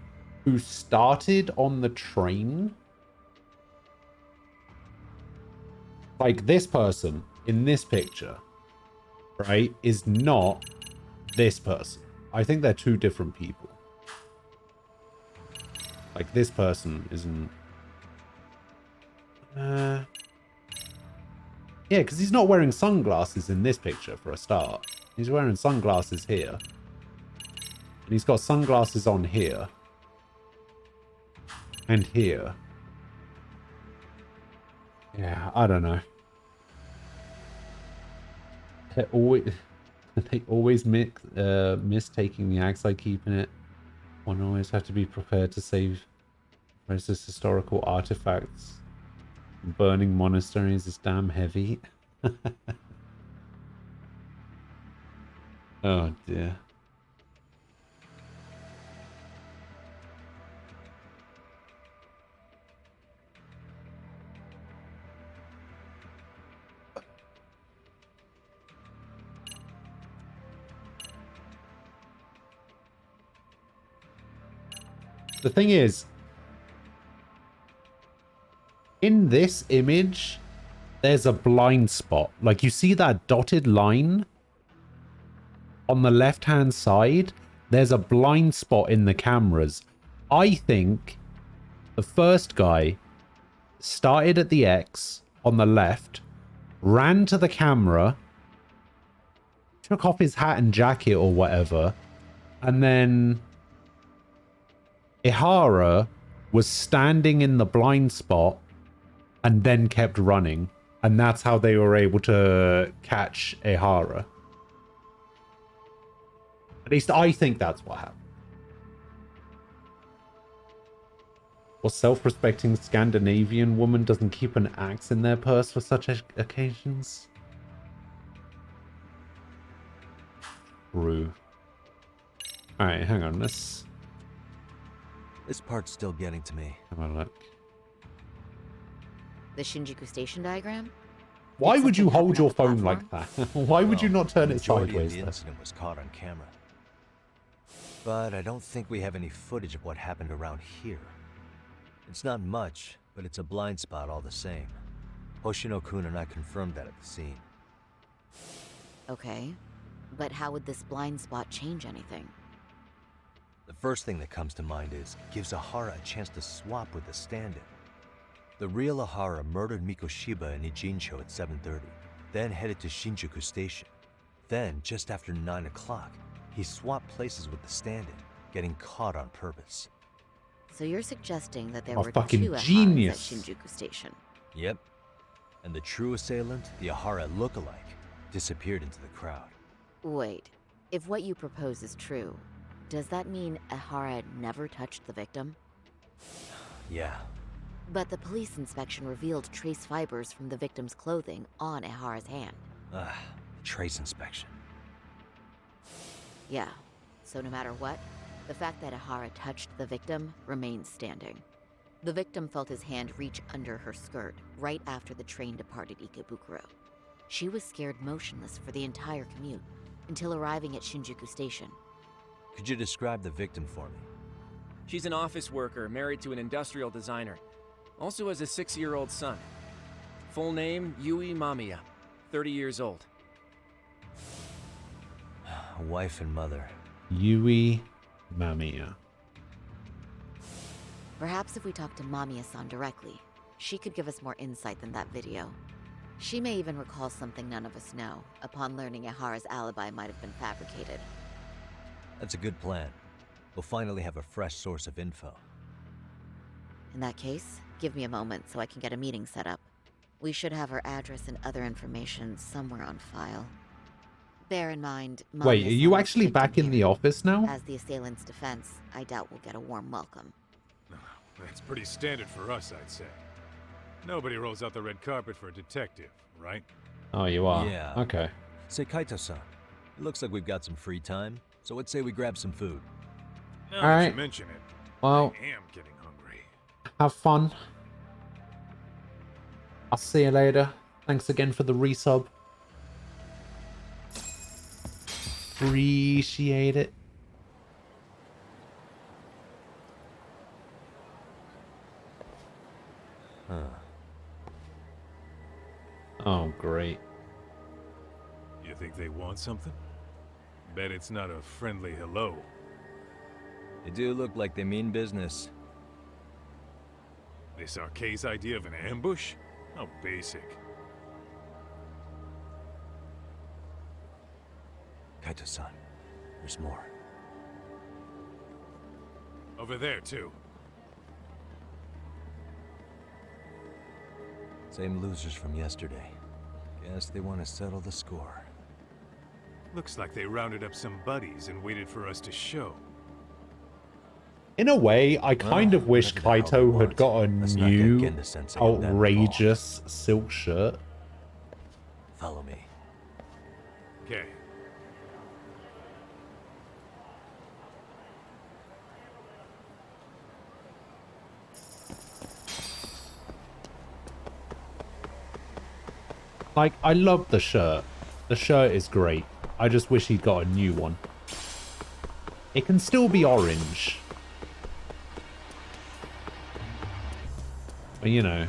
who started on the train, like this person in this picture, right, is not this person. I think they're two different people. Like this person isn't... Yeah, because he's not wearing sunglasses in this picture for a start. He's wearing sunglasses here. And he's got sunglasses on here. And here. Yeah, I don't know. They always miss taking the axe I keep in it. One always have to be prepared to save precious historical artifacts. Burning monasteries is damn heavy. Oh dear. The thing is, in this image, there's a blind spot. Like, you see that dotted line on the left-hand side? There's a blind spot in the cameras. I think the first guy started at the X on the left, ran to the camera, took off his hat and jacket or whatever, and then Ehara was standing in the blind spot and then kept running. And that's how they were able to catch Ehara. At least I think that's what happened. What self-respecting Scandinavian woman doesn't keep an axe in their purse for such occasions? True. Alright, hang on, let's... This part's still getting to me. Have a look. The Shinjuku Station diagram? Why Did would you something hold happen your at the phone like platform? that? Why would you not turn the it majority sideways? of the Though? incident was caught on camera. But I don't think we have any footage of what happened around here. It's not much, but it's a blind spot all the same. Hoshino-kun and I confirmed that at the scene. Okay. But how would this blind spot change anything? The first thing that comes to mind is, it gives Ehara a chance to swap with the stand-in. The real Ehara murdered Mikoshiba in Ijincho at 7:30, then headed to Shinjuku Station. Then, just after 9 o'clock, he swapped places with the stand-in, getting caught on purpose. So you're suggesting that there A were fucking two Eharas genius. at Shinjuku Station? Yep. And the true assailant, the Ehara look-alike, disappeared into the crowd. Wait, if what you propose is true, does that mean Ehara never touched the victim? Yeah. But the police inspection revealed trace fibers from the victim's clothing on Ehara's hand. Trace inspection. Yeah, so no matter what, the fact that Ehara touched the victim remains standing. The victim felt his hand reach under her skirt right after the train departed Ikebukuro. She was scared motionless for the entire commute until arriving at Shinjuku Station. Could you describe the victim for me? She's an office worker married to an industrial designer. Also has a 6-year-old son. Full name, Yui Mamiya. 30 years old. Wife and mother. Yui Mamiya. Perhaps if we talk to Mamiya-san directly, she could give us more insight than that video. She may even recall something none of us know, upon learning Ehara's alibi might have been fabricated. That's a good plan. We'll finally have a fresh source of info. In that case, give me a moment so I can get a meeting set up. We should have her address and other information somewhere on file. Bear in mind, Wait, are Mamiya-san you was actually victim back in here. the office now? As the assailant's defense, I doubt we'll get a warm welcome. That's pretty standard for us, I'd say. Nobody rolls out the red carpet for a detective, right? Oh, you are? Yeah. Okay. Say, Kaito-san, it looks like we've got some free time, so let's say we grab some food. Now All that right. you mention it, Well, I am getting hungry. have fun. I'll see you later. Thanks again for the resub. Appreciate it. Huh. Oh, great. You think they want something? Bet it's not a friendly hello. They do look like they mean business. This Arcade's idea of an ambush? How basic. Kaito-san, there's more. Over there, too. Same losers from yesterday. Guess they want to settle the score. Looks like they rounded up some buddies and waited for us to show. In a way, I kind of wish whatever the hell they Kaito had want. got a Let's not get new, Genda Sensei and them involved. outrageous silk shirt. Follow me. Okay. Like, I love the shirt. The shirt is great. I just wish he'd got a new one. It can still be orange. But, you know.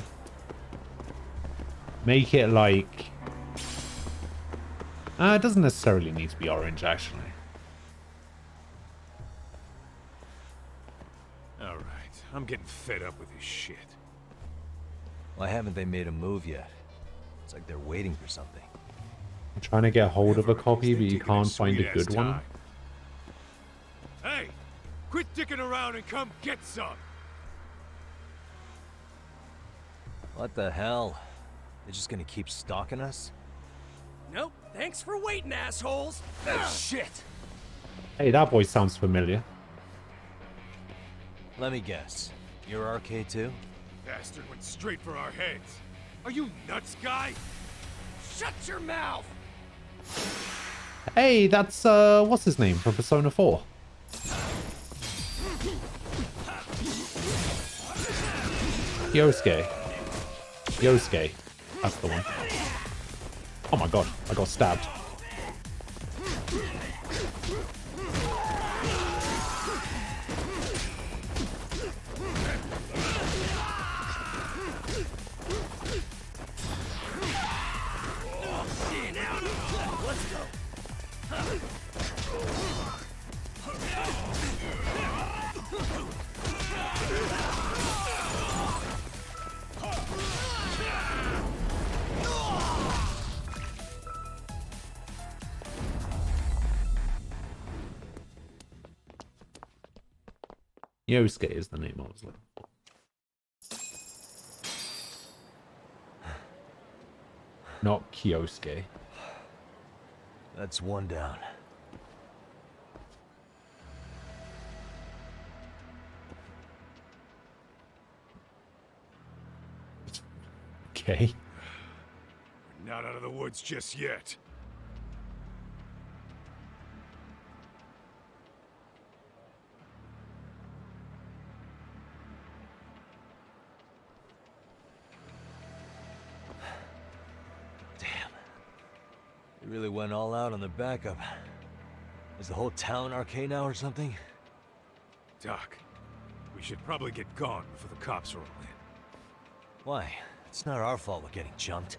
Make it like... it doesn't necessarily need to be orange, actually. Alright, I'm getting fed up with this shit. Why haven't they made a move yet? It's like they're waiting for something. I'm trying to get hold of a copy, but you can't find a sweet-ass good one. time. Hey! Quit dicking around and come get some! What the hell? They're just gonna keep stalking us? Nope. Thanks for waiting, assholes. Shit! Hey, that voice sounds familiar. Let me guess. You're RK too? Bastard went straight for our heads. Are you nuts, guy? Shut your mouth! Hey, that's, what's his name from Persona 4? Yosuke. Yosuke. That's the one. Oh my god, I got stabbed. Yosuke is the name I was looking for. Not Kyosuke. That's one down. Okay. We're not out of the woods just yet. They really went all out on the backup. Is the whole town RK now or something? Doc, we should probably get gone before the cops roll in. Why? It's not our fault we're getting jumped.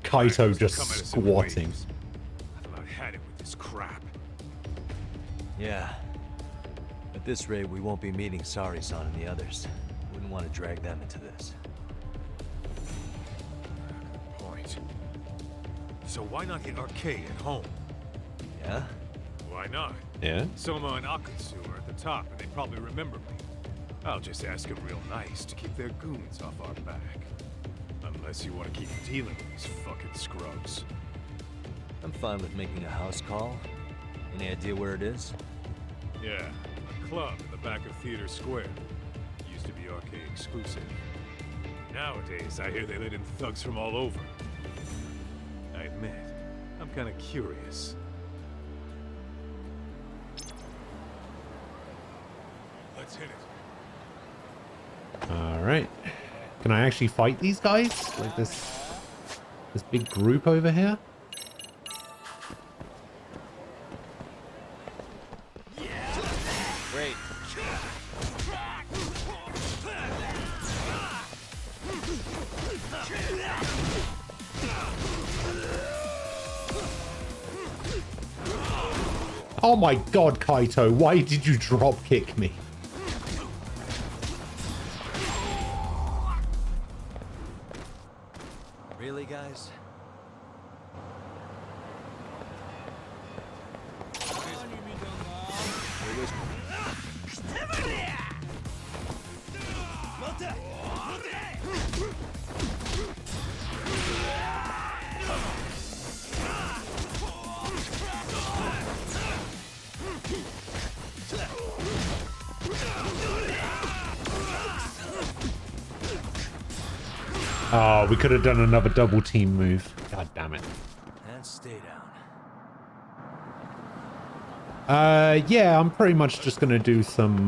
Kaito just squatting. I've about had it with this crap. Yeah. At this rate, we won't be meeting Sari-san and the others. Wouldn't want to drag them into this. Good point. So why not hit RK at home? Yeah? Why not? Yeah? Soma and Akutsu are at the top, and they probably remember me. I'll just ask them real nice to keep their goons off our back. Unless you want to keep dealing with these fucking scrubs. I'm fine with making a house call. Any idea where it is? Yeah, a club in the back of Theater Square. Used to be RK exclusive. Nowadays, I hear they let in thugs from all over. I admit, I'm kind of curious. Let's hit it. Alright. Can I actually fight these guys? Like this big group over here? Great. Oh my god, Kaito, why did you drop kick me? Really, guys? Oh, we could have done another double team move. God damn it. And stay down. Yeah, I'm pretty much just gonna do some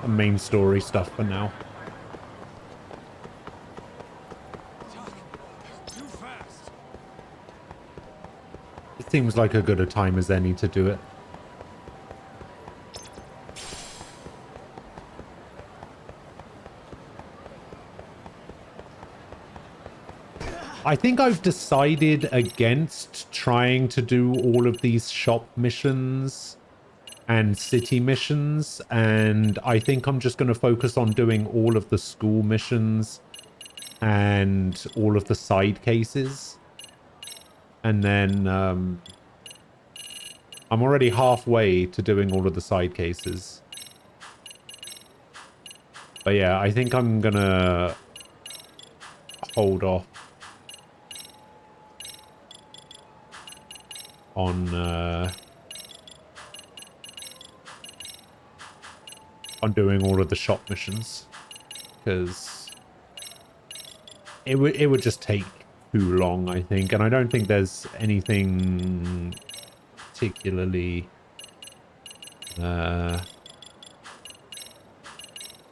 main story stuff for now. It seems like a good a time as any to do it. I think I've decided against trying to do all of these shop missions and city missions, and I think I'm just going to focus on doing all of the school missions and all of the side cases. And then I'm already halfway to doing all of the side cases. But yeah, I think I'm gonna hold off on doing all of the shop missions, because it would just take too long, I think, and I don't think there's anything particularly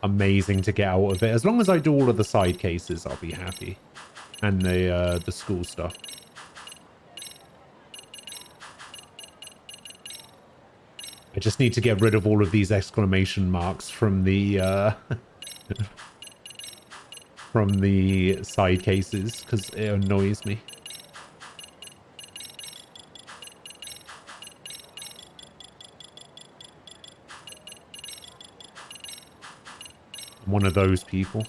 amazing to get out of it. As long as I do all of the side cases, I'll be happy, and the school stuff. I just need to get rid of all of these exclamation marks from the from the side cases, because it annoys me. I'm one of those people.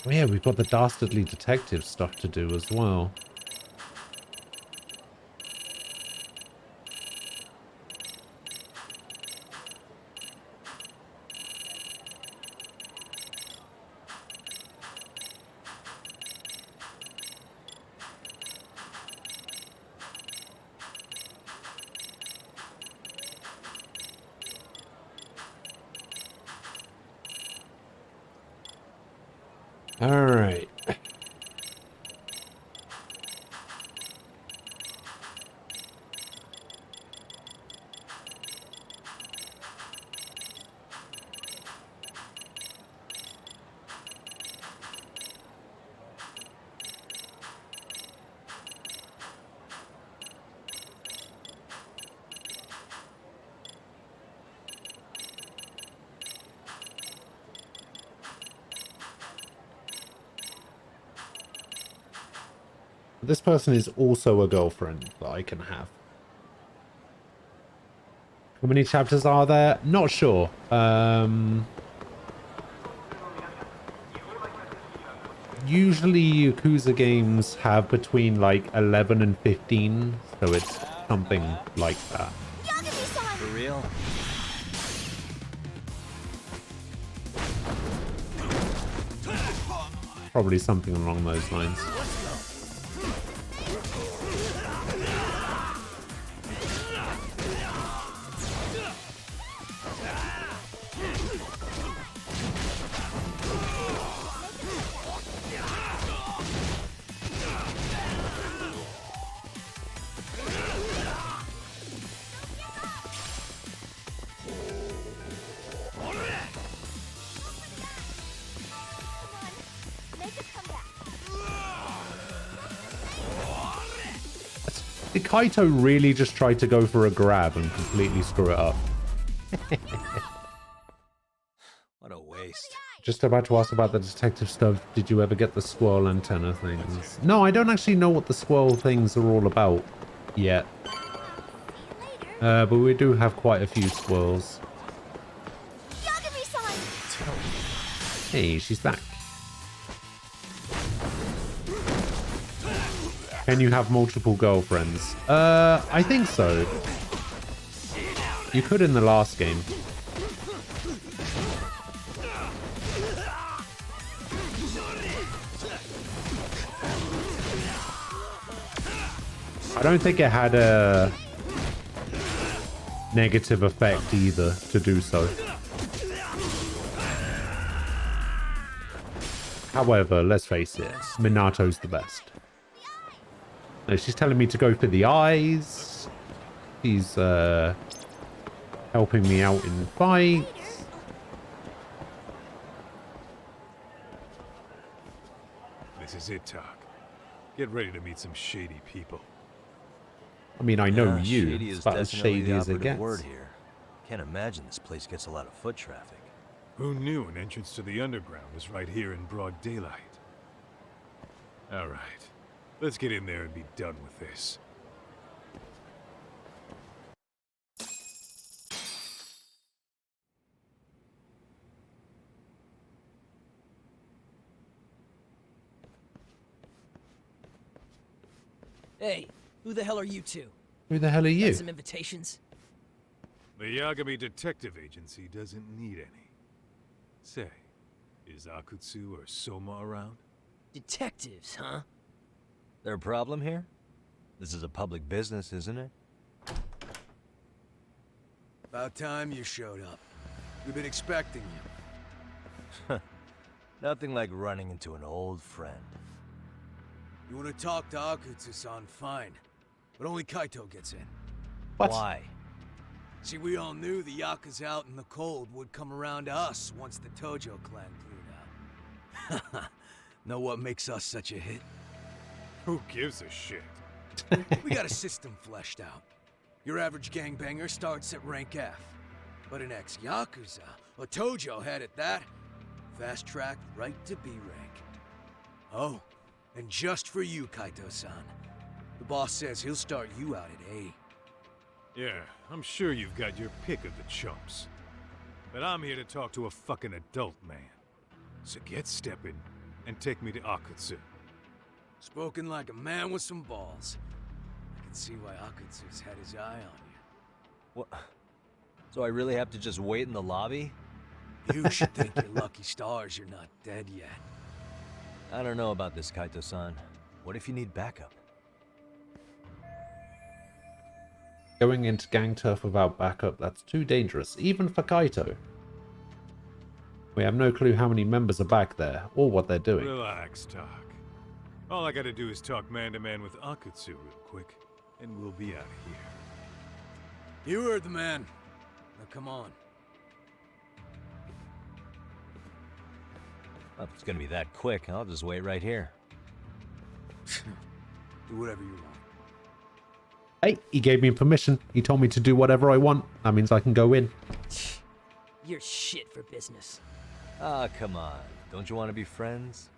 Oh yeah, we've got the Dastardly Detective stuff to do as well. All right. This person is also a girlfriend that I can have. How many chapters are there? Not sure. Usually Yakuza games have between like 11 and 15, so it's something like that. For real? Probably something along those lines. Did Kaito really just try to go for a grab and completely screw it up? What a waste. Just about to ask about the detective stuff. Did you ever get the squirrel antenna things? No, I don't actually know what the squirrel things are all about yet. But we do have quite a few squirrels. Hey, she's back. Can you have multiple girlfriends? I think so. You could in the last game. I don't think it had a negative effect either to do so. However, let's face it, Minato's the best. No, she's telling me to go for the eyes. She's helping me out in fights. This is it, Tak. Get ready to meet some shady people. I mean, I know you. Shady It's is about as definitely shady the as it operative gets. word here. Can't imagine this place gets a lot of foot traffic. Who knew an entrance to the underground was right here in broad daylight? All right, let's get in there and be done with this. Hey, who the hell are you two? Who the hell are you? Got some invitations? The Yagami Detective Agency doesn't need any. Say, is Akutsu or Soma around? Detectives, huh? There a problem here? This is a public business, isn't it? About time you showed up. We've been expecting you. Nothing like running into an old friend. You want to talk to Akutsu-san, fine. But only Kaito gets in. What? Why? See, we all knew the Yakuza out in the cold would come around to us once the Tojo clan cleared out. Know what makes us such a hit? Who gives a shit? We got a system fleshed out. Your average gangbanger starts at rank F. But an ex-Yakuza, a Tojo head at that, fast track right to B rank. Oh, and just for you, Kaito-san. The boss says he'll start you out at A. Yeah, I'm sure you've got your pick of the chumps. But I'm here to talk to a fucking adult man. So get stepping and take me to Akutsu. Spoken like a man with some balls. I can see why Akutsu's had his eye on you. What? So I really have to just wait in the lobby? You should thank your lucky stars you're not dead yet. I don't know about this, Kaito-san. What if you need backup? Going into gang turf without backup, that's too dangerous, even for Kaito. We have no clue how many members are back there, or what they're doing. Relax, Doc. All I gotta do is talk man-to-man with Akutsu real quick, and we'll be out of here. You heard the man. Now come on. Well, if it's gonna be that quick, I'll just wait right here. Do whatever you want. Hey, he gave me permission. He told me to do whatever I want. That means I can go in. You're shit for business. Ah, come on. Don't you want to be friends?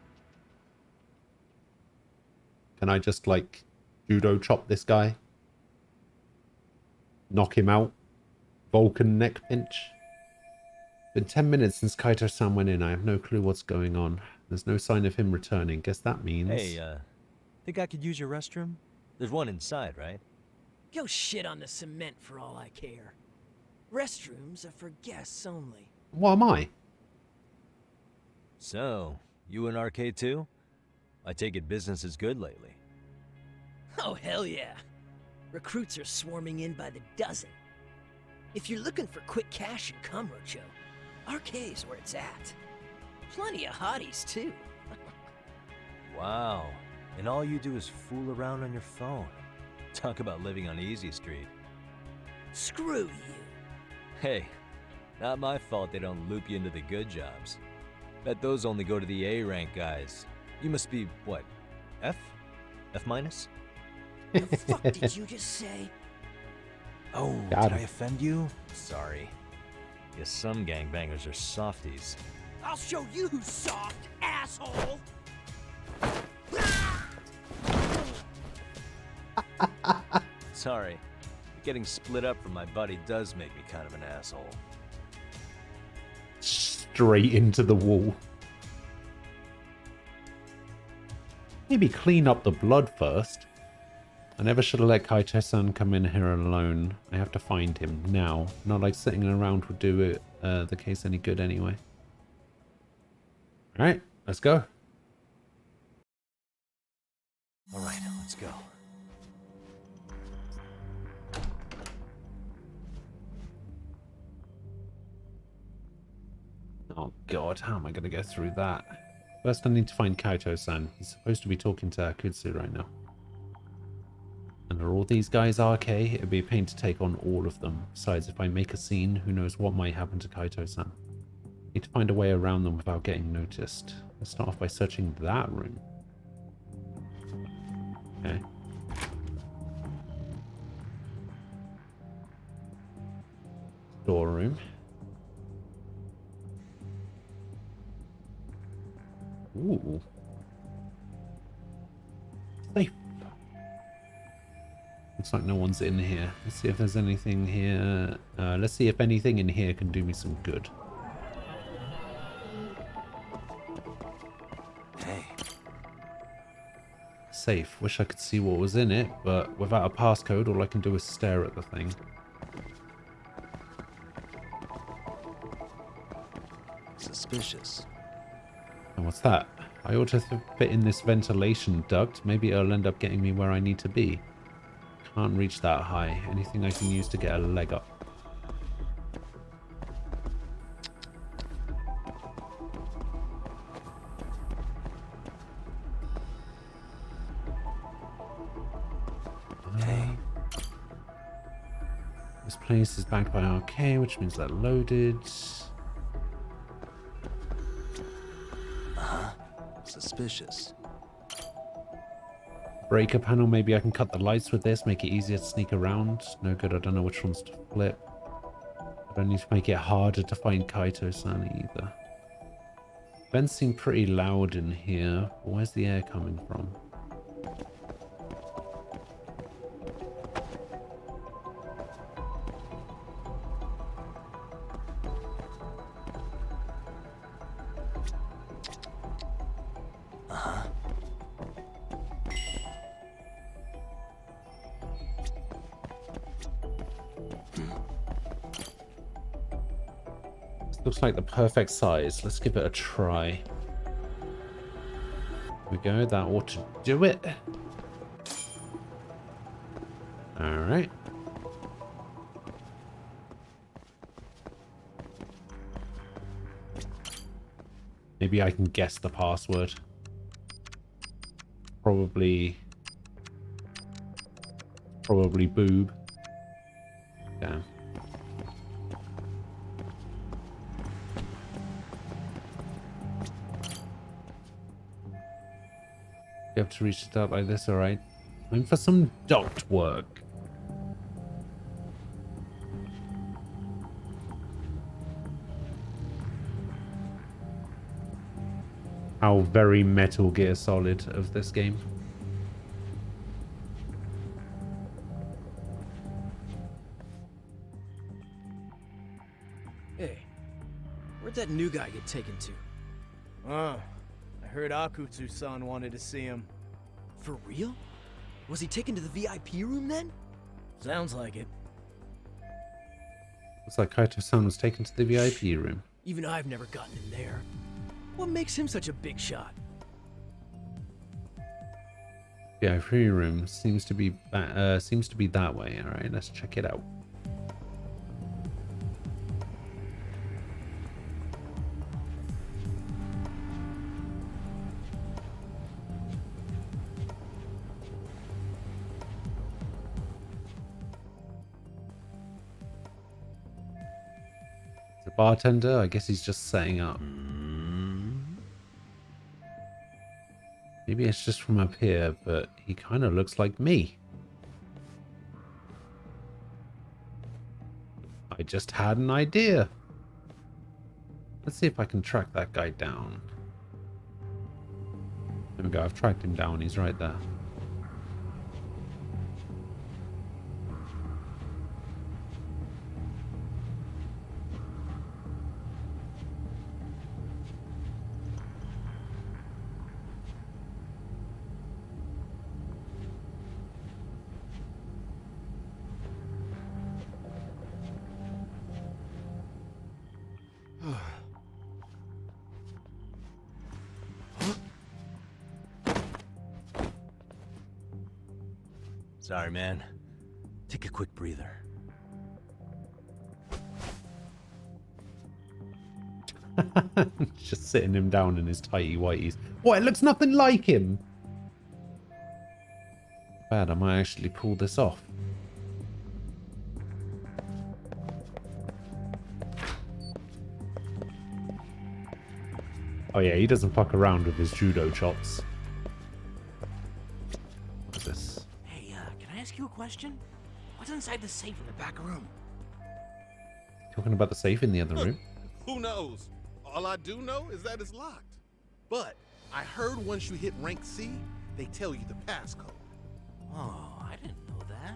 Can I just, like, judo chop this guy? Knock him out? Vulcan neck pinch? Been 10 minutes since Kaito-san went in. I have no clue what's going on. There's no sign of him returning. Guess that means... Hey, think I could use your restroom? There's one inside, right? Go shit on the cement for all I care. Restrooms are for guests only. What am I? So, you in arcade too? I take it business is good lately. Oh, hell yeah. Recruits are swarming in by the dozen. If you're looking for quick cash in Kamurocho, arcade's where it's at. Plenty of hotties, too. Wow. And all you do is fool around on your phone. Talk about living on Easy Street. Screw you. Hey, not my fault they don't loop you into the good jobs. Bet those only go to the A rank guys. You must be, what, F? F minus? The fuck did you just say? Oh, Got did I it. offend you? Sorry. Guess some gangbangers are softies. I'll show you who's soft, asshole! Sorry. Getting split up from my buddy does make me kind of an asshole. Straight into the wall. Maybe clean up the blood first. I never should have let Kaito-san come in here alone. I have to find him now. Not like sitting around would do it, the case any good anyway. Alright, let's go. Alright, let's go. Oh god, how am I going to get through that? First I need to find Kaito-san. He's supposed to be talking to Akutsu right now. And are all these guys RK? It'd be a pain to take on all of them. Besides, if I make a scene, who knows what might happen to Kaito-san. Need to find a way around them without getting noticed. Let's start off by searching that room. Okay. Storeroom. Ooh. Safe. Looks like no one's in here. Let's see if there's anything here. Let's see if anything in here can do me some good. safe. Wish I could see what was in it, but without a passcode, all I can do is stare at the thing. Suspicious. And what's that? I ought to fit in this ventilation duct. Maybe it'll end up getting me where I need to be. Can't reach that high. Anything I can use to get a leg up. This place is backed by RK, which means they're loaded. Suspicious. Breaker panel, maybe I can cut the lights with this, make it easier to sneak around. No good, I don't know which ones to flip. I don't need to make it harder to find Kaito-san either. Vents seem pretty loud in here. Where's the air coming from? Looks like the perfect size. Let's give it a try. Here we go. That ought to do it. All right. Maybe I can guess the password. Probably boob. Damn. You have to reach it out like this, alright? I'm for some duct work. How very Metal Gear Solid of this game. Hey, where'd that new guy get taken to? I heard Akutsu-san wanted to see him. For real? Was he taken to the VIP room then? Sounds like it. Looks like Kaito-san was taken to the VIP room. Even I've never gotten in there. What makes him such a big shot? VIP room seems to be that way. All right, let's check it out. The bartender, I guess he's just setting up. Maybe it's just from up here, but he kind of looks like me. I just had an idea. Let's see if I can track that guy down. There we go, I've tracked him down, he's right there. Sorry, man. Take a quick breather. Just sitting him down in his tighty whities. What? It looks nothing like him. Bad, I might actually pull this off. Oh yeah, he doesn't fuck around with his judo chops. What is this? Hey, can I ask you a question? What's inside the safe in the back room? Talking about the safe in the other room? Who knows? All I do know is that it's locked. But I heard once you hit rank C, they tell you the passcode. Oh, I didn't know that.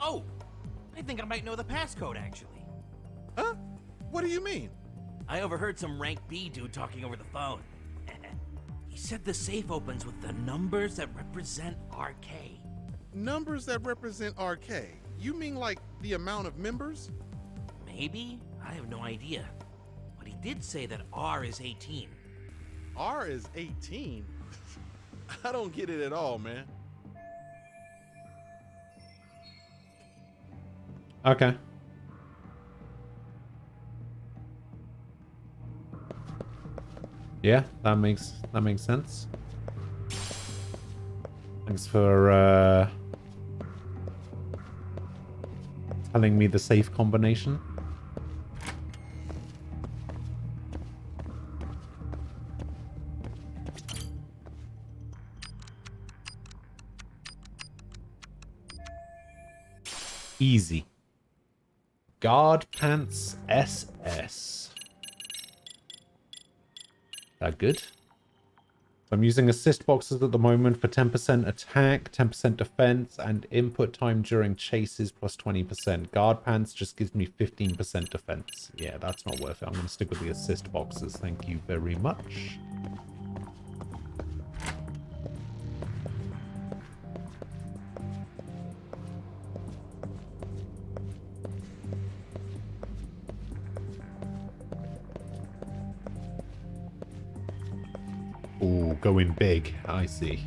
Oh, I think I might know the passcode, actually. Huh? What do you mean? I overheard some rank B dude talking over the phone. He said the safe opens with the numbers that represent RK. Numbers that represent RK? You mean like the amount of members? Maybe? I have no idea. But he did say that R is 18. R is 18? I don't get it at all, man. Okay. Yeah, that makes sense. Thanks for telling me the safe combination. Easy. Guard pants SS. That good? I'm using assist boxes at the moment for 10% attack, 10% defense, and input time during chases plus 20%. Guard pants just gives me 15% defense. Yeah, that's not worth it. I'm going to stick with the assist boxes. Thank you very much. Ooh, going big. I see.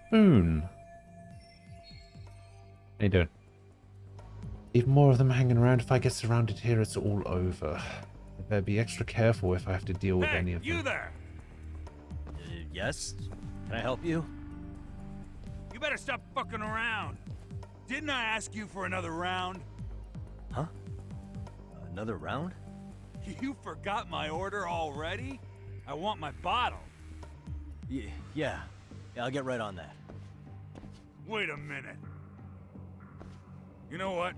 Spoon. How you doing? Even more of them hanging around. If I get surrounded here, it's all over. I better be extra careful if I have to deal with any of them. You there! Yes? Can I help you? You better stop fucking around. Didn't I ask you for another round? Huh? Another round? You forgot my order already? I want my bottle. Yeah, I'll get right on that. Wait a minute. You know what?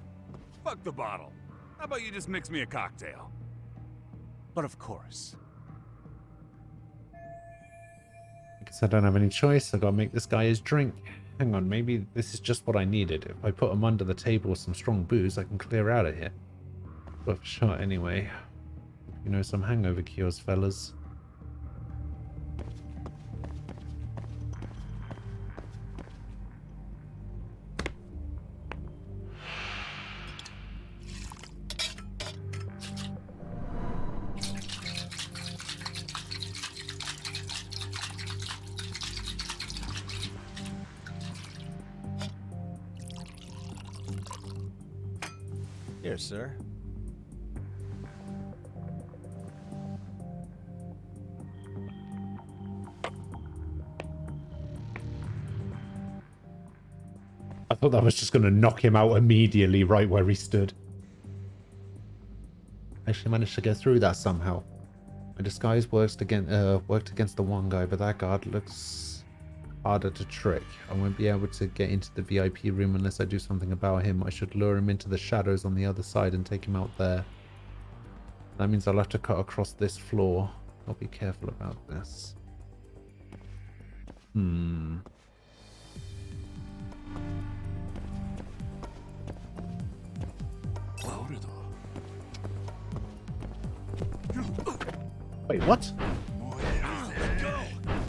Fuck the bottle. How about you just mix me a cocktail? But of course. I guess I don't have any choice. I gotta make this guy his drink. Hang on, maybe this is just what I needed. If I put him under the table with some strong booze, I can clear out of here. Worth a shot anyway. You know, some hangover cures, fellas. Here, sir. I thought that was just going to knock him out immediately right where he stood. Actually managed to get through that somehow. My disguise worked against the one guy, but that guard looks harder to trick. I won't be able to get into the VIP room unless I do something about him. I should lure him into the shadows on the other side and take him out there. That means I'll have to cut across this floor. I'll be careful about this. Wait, what?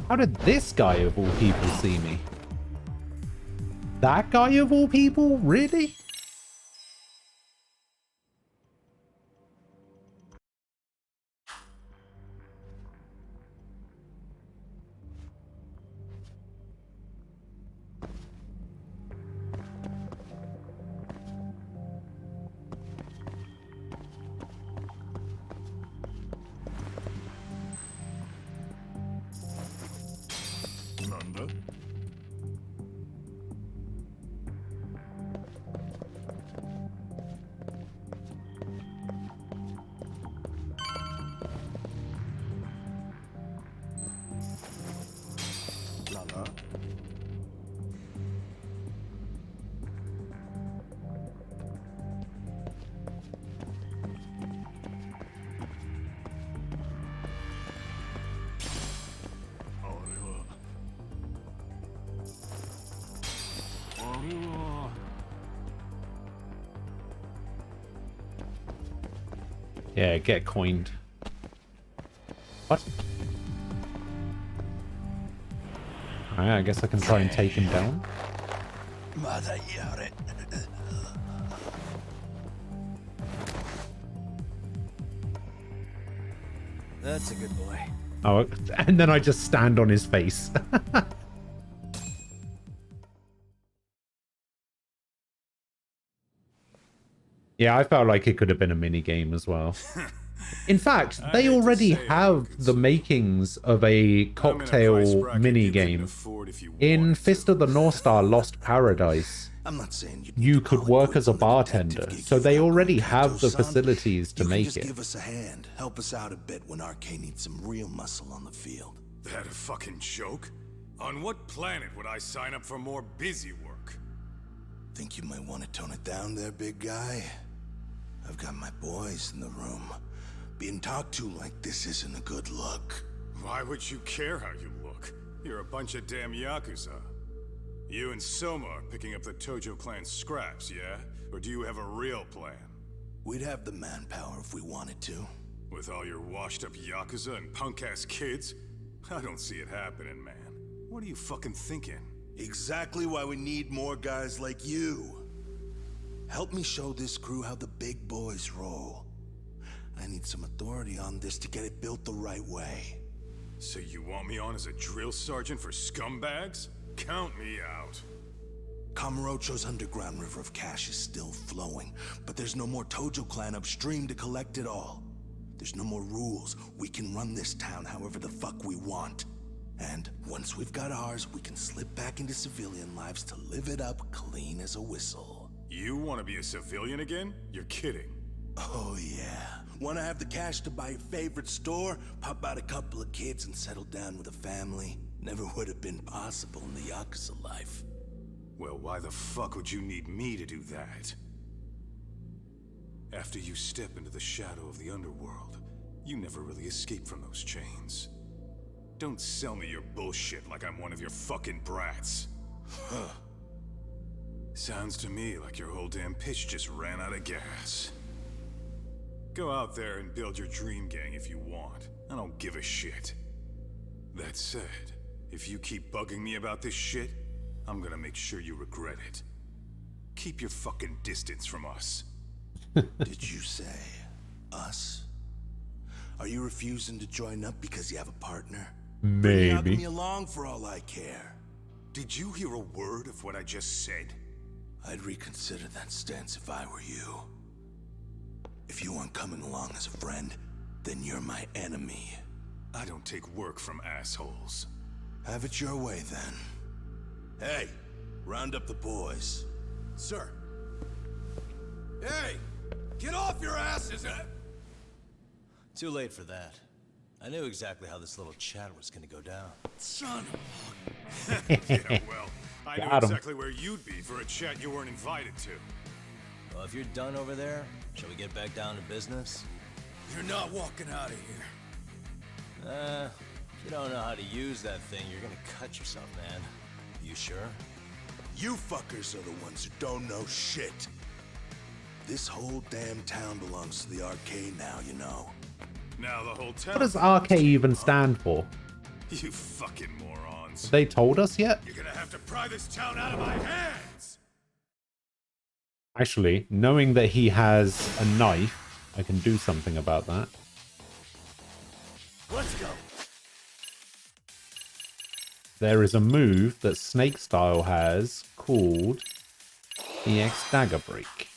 How did this guy of all people see me? That guy of all people? Really? Yeah, get coined. What? Alright, I guess I can try and take him down. That's a good boy. Oh, and then I just stand on his face. Yeah, I felt like it could have been a mini game as well. In fact, they already have the makings of a cocktail mini game. In Fist of the North Star Lost Paradise, I'm not saying you could work as a bartender, so they already have the facilities to make just it. give us a hand, help us out a bit when Arcane needs some real muscle on the field. That a fucking joke? On what planet would I sign up for more busy work? Think you might want to tone it down there, big guy? I've got my boys in the room. Being talked to like this isn't a good look. Why would you care how you look? You're a bunch of damn Yakuza. You and Soma are picking up the Tojo clan's scraps, yeah? Or do you have a real plan? We'd have the manpower if we wanted to. With all your washed-up Yakuza and punk-ass kids? I don't see it happening, man. What are you fucking thinking? Exactly why we need more guys like you. Help me show this crew how the big boys roll. I need some authority on this to get it built the right way. So you want me on as a drill sergeant for scumbags? Count me out. Kamurocho's underground river of cash is still flowing, but there's no more Tojo clan upstream to collect it all. There's no more rules. We can run this town however the fuck we want. And once we've got ours, we can slip back into civilian lives to live it up clean as a whistle. You want to be a civilian again? You're kidding. Oh yeah. Want to have the cash to buy your favorite store, pop out a couple of kids and settle down with a family? Never would have been possible in the Yakuza life. Well, why the fuck would you need me to do that? After you step into the shadow of the underworld, you never really escape from those chains. Don't sell me your bullshit like I'm one of your fucking brats. Huh. Sounds to me like your whole damn pitch just ran out of gas. Go out there and build your dream gang if you want. I don't give a shit. That said, if you keep bugging me about this shit, I'm gonna make sure you regret it. Keep your fucking distance from us. Did you say us? Are you refusing to join up because you have a partner? Bring me along for all I care. Did you hear a word of what I just said? I'd reconsider that stance if I were you. If you aren't coming along as a friend, then you're my enemy. I don't take work from assholes. Have it your way, then. Hey, round up the boys. Sir. Hey! Get off your asses! Too late for that. I knew exactly how this little chat was gonna go down. Son Yeah, well, I knew exactly where you'd be for a chat you weren't invited to. Well, if you're done over there, shall we get back down to business? You're not walking out of here. If you don't know how to use that thing, you're gonna cut yourself, man. You sure? You fuckers are the ones who don't know shit. This whole damn town belongs to the Arcane now, you know. Now the whole town. What does RK even stand for? You fucking morons. Have they told us yet? You're gonna have to pry this town out of my hands. Actually, knowing that he has a knife, I can do something about that. Let's go. There is a move that Snake Style has called EX Dagger Break.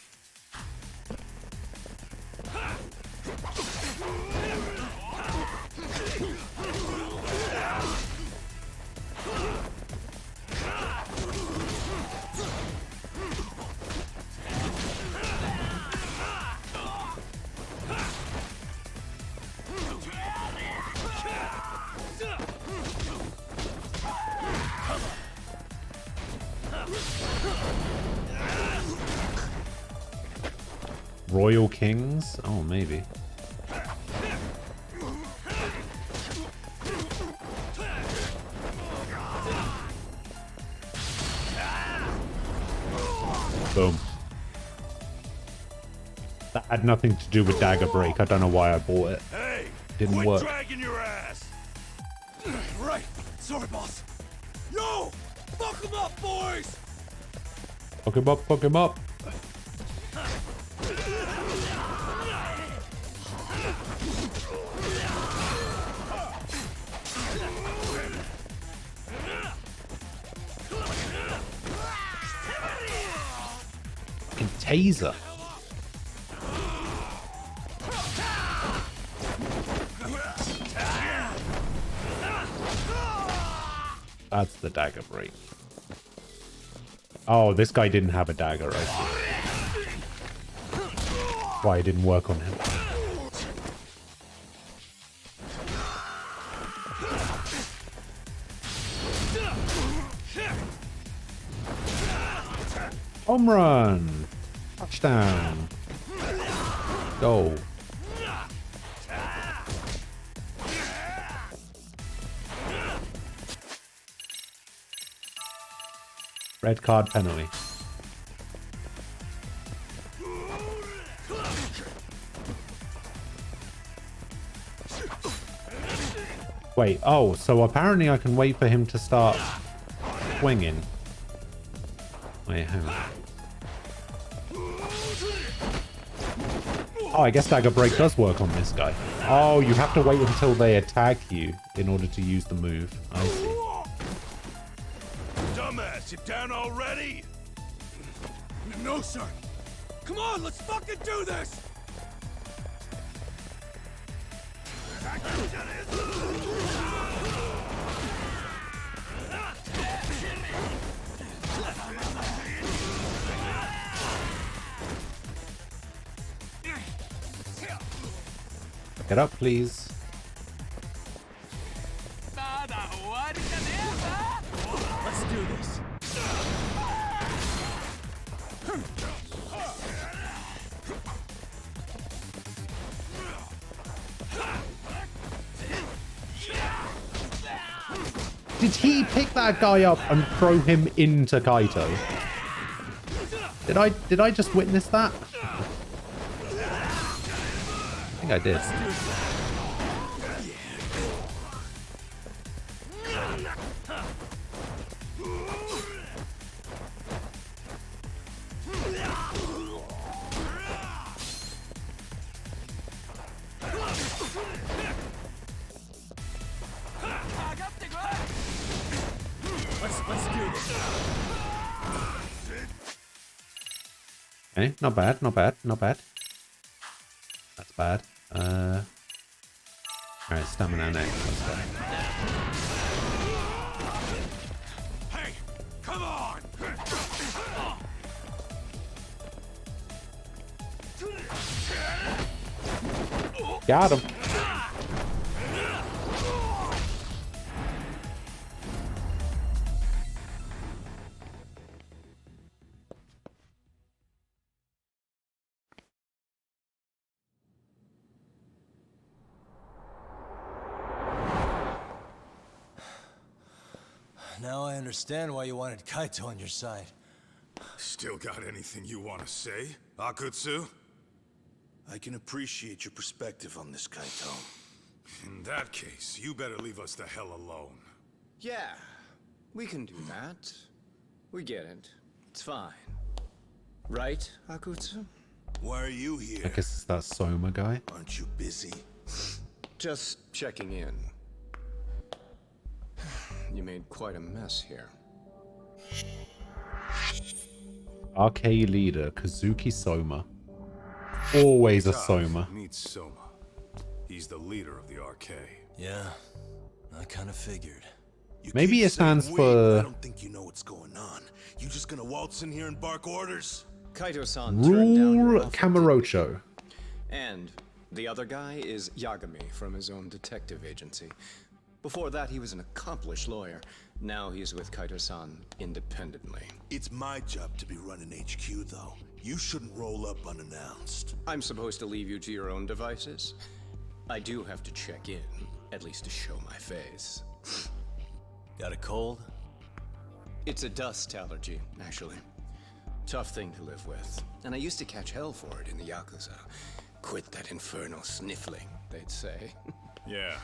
Royal Kings? Oh, maybe. Boom. That had nothing to do with Dagger Break. I don't know why I bought it. Hey, Didn't quit work. dragging your ass. Right. Sorry, boss. Yo! Fuck him up, boys! Fuck him up, fuck him up. Fucking taser. That's the Dagger Break. Oh, this guy didn't have a dagger, I see. Why it didn't work on him. Home run! Touchdown! Go! Red card penalty. Wait, oh, so apparently I can wait for him to start swinging. Wait, hang on. Oh, I guess Dagger Break does work on this guy. Oh, you have to wait until they attack you in order to use the move. I see. Dumbass, you down already? No, sir. Come on, let's fucking do this! Get up, please. Let's do this. Did he pick that guy up and throw him into Kaito? Did I just witness that? I think I did. Let's do this. Okay, not bad, not bad, not bad. That's bad. Alright, stamina next. Let's go. Hey, come on! Got him. Now I understand why you wanted Kaito on your side. Still got anything you want to say, Akutsu? I can appreciate your perspective on this, Kaito. In that case, you better leave us the hell alone. Yeah, we can do that. We get it. It's fine. Right, Akutsu? Why are you here? I guess it's that Soma guy. Aren't you busy? Just checking in. You made quite a mess here. Arcade leader, Kazuki Soma. Always a Tough. Soma. Meet Soma. He's the leader of the arcade. Yeah, I kind of figured. Maybe it stands I for don't think you know what's going on. You just gonna waltz in here and bark orders? Kaito-san turned down your Rule offer, Kamurocho. and the other guy is Yagami from his own detective agency. Before that, he was an accomplished lawyer. Now he's with Kaito-san independently. It's my job to be running HQ, though. You shouldn't roll up unannounced. I'm supposed to leave you to your own devices? I do have to check in, at least to show my face. Got a cold? It's a dust allergy, actually. Tough thing to live with. And I used to catch hell for it in the Yakuza. Quit that infernal sniffling, they'd say. Yeah,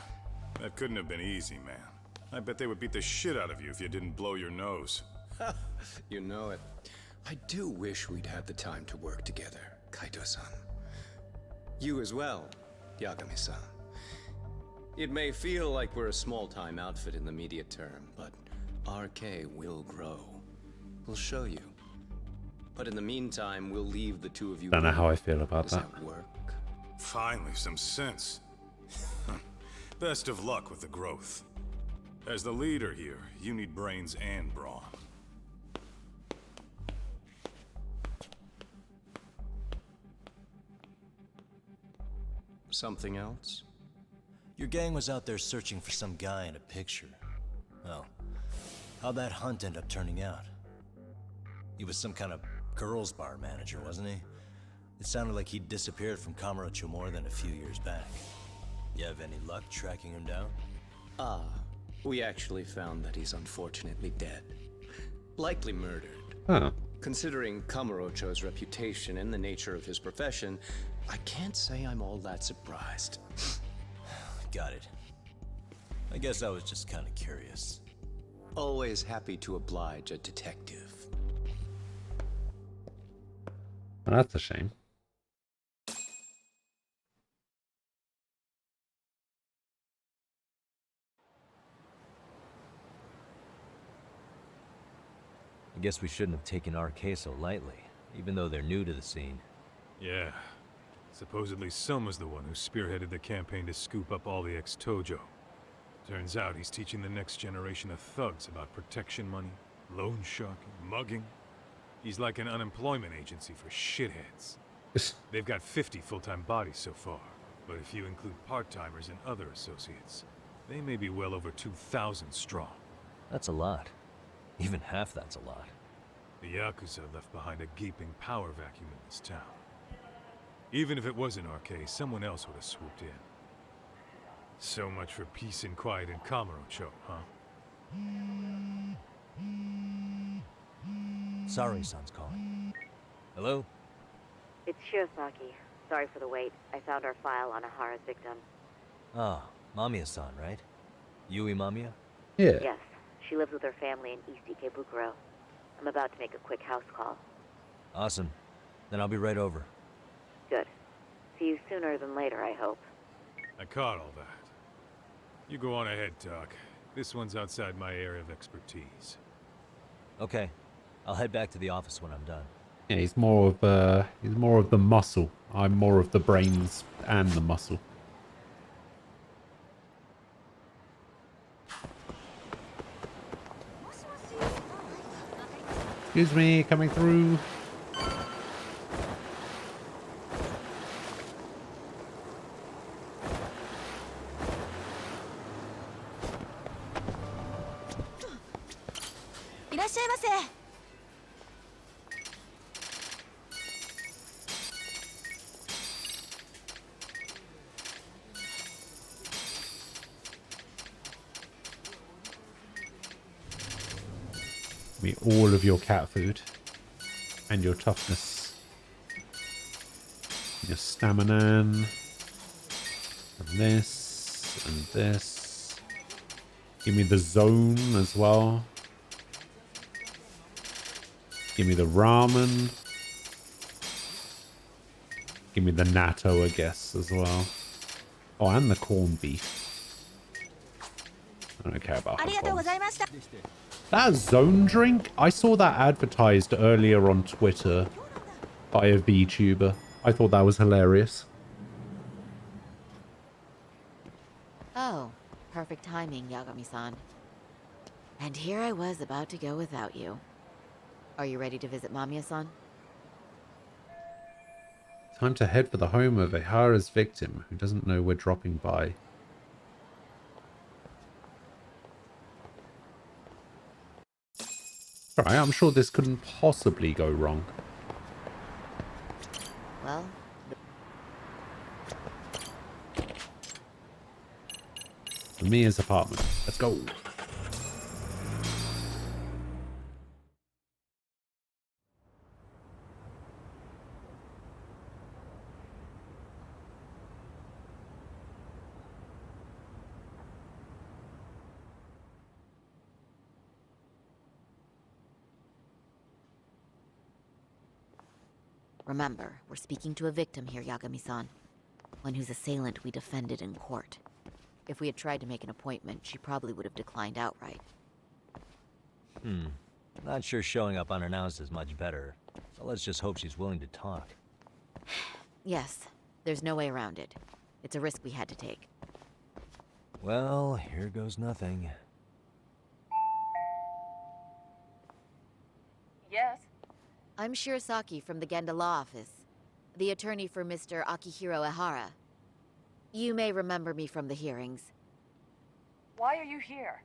that couldn't have been easy, man. I bet they would beat the shit out of you if you didn't blow your nose. You know it. I do wish we'd had the time to work together, Kaito-san. You as well, Yagami-san. It may feel like we're a small-time outfit in the immediate term, but RK will grow. We'll show you. But in the meantime, we'll leave the two of you. Don't know how I feel about Does that. that work? Finally, some sense. Best of luck with the growth. As the leader here, you need brains and brawn. Something else? Your gang was out there searching for some guy in a picture. Well, how'd that hunt end up turning out? He was some kind of girls' bar manager, wasn't he? It sounded like he'd disappeared from Kamurocho more than a few years back. You have any luck tracking him down? We actually found that he's unfortunately dead. Likely murdered. Huh. Considering Kamurocho's reputation and the nature of his profession, I can't say I'm all that surprised. Got it. I guess I was just kind of curious. Always happy to oblige a detective. Well, that's a shame. I guess we shouldn't have taken RK so lightly, even though they're new to the scene. Yeah. Supposedly Selma's the one who spearheaded the campaign to scoop up all the ex-Tojo. Turns out he's teaching the next generation of thugs about protection money, loan sharking, mugging. He's like an unemployment agency for shitheads. They've got 50 full-time bodies so far, but if you include part-timers and other associates, they may be well over 2,000 strong. That's a lot. Even half that's a lot. The Yakuza left behind a gaping power vacuum in this town. Even if it wasn't RK, someone else would have swooped in. So much for peace and quiet in Kamurocho, huh? Sorry-san's calling. Hello? It's Shirosaki. Sorry for the wait. I found our file on Ahara's victim. Ah, Mamiya-san, right? Yui Mamiya? Yeah. Yes. She lives with her family in East Ikebukuro. I'm about to make a quick house call. Awesome. Then I'll be right over. Good. See you sooner than later, I hope. I caught all that. You go on ahead, Doc. This one's outside my area of expertise. Okay. I'll head back to the office when I'm done. Yeah, he's more of the muscle. I'm more of the brains and the muscle. Excuse me, coming through. Me all of your cat food and your toughness, your stamina, and this and this. Give me the zone as well. Give me the ramen. Give me the natto, I guess, as well. Oh, and the corned beef. I don't care about hot dogs. That zone drink, I saw that advertised earlier on Twitter by a VTuber. I thought that was hilarious. Oh, perfect timing, Yagami-san. And here I was about to go without you. Are you ready to visit Mamiya-san? Time to head for the home of Ehara's victim, who doesn't know we're dropping by. Alright, I'm sure this couldn't possibly go wrong. Well, Mia's apartment. Let's go. Remember, we're speaking to a victim here, Yagami-san. One whose assailant we defended in court. If we had tried to make an appointment, she probably would have declined outright. Not sure showing up unannounced is much better. So let's just hope she's willing to talk. Yes, there's no way around it. It's a risk we had to take. Well, here goes nothing. Yes? I'm Shirasaki from the Genda Law Office, the attorney for Mr. Akihiro Ehara. You may remember me from the hearings. Why are you here?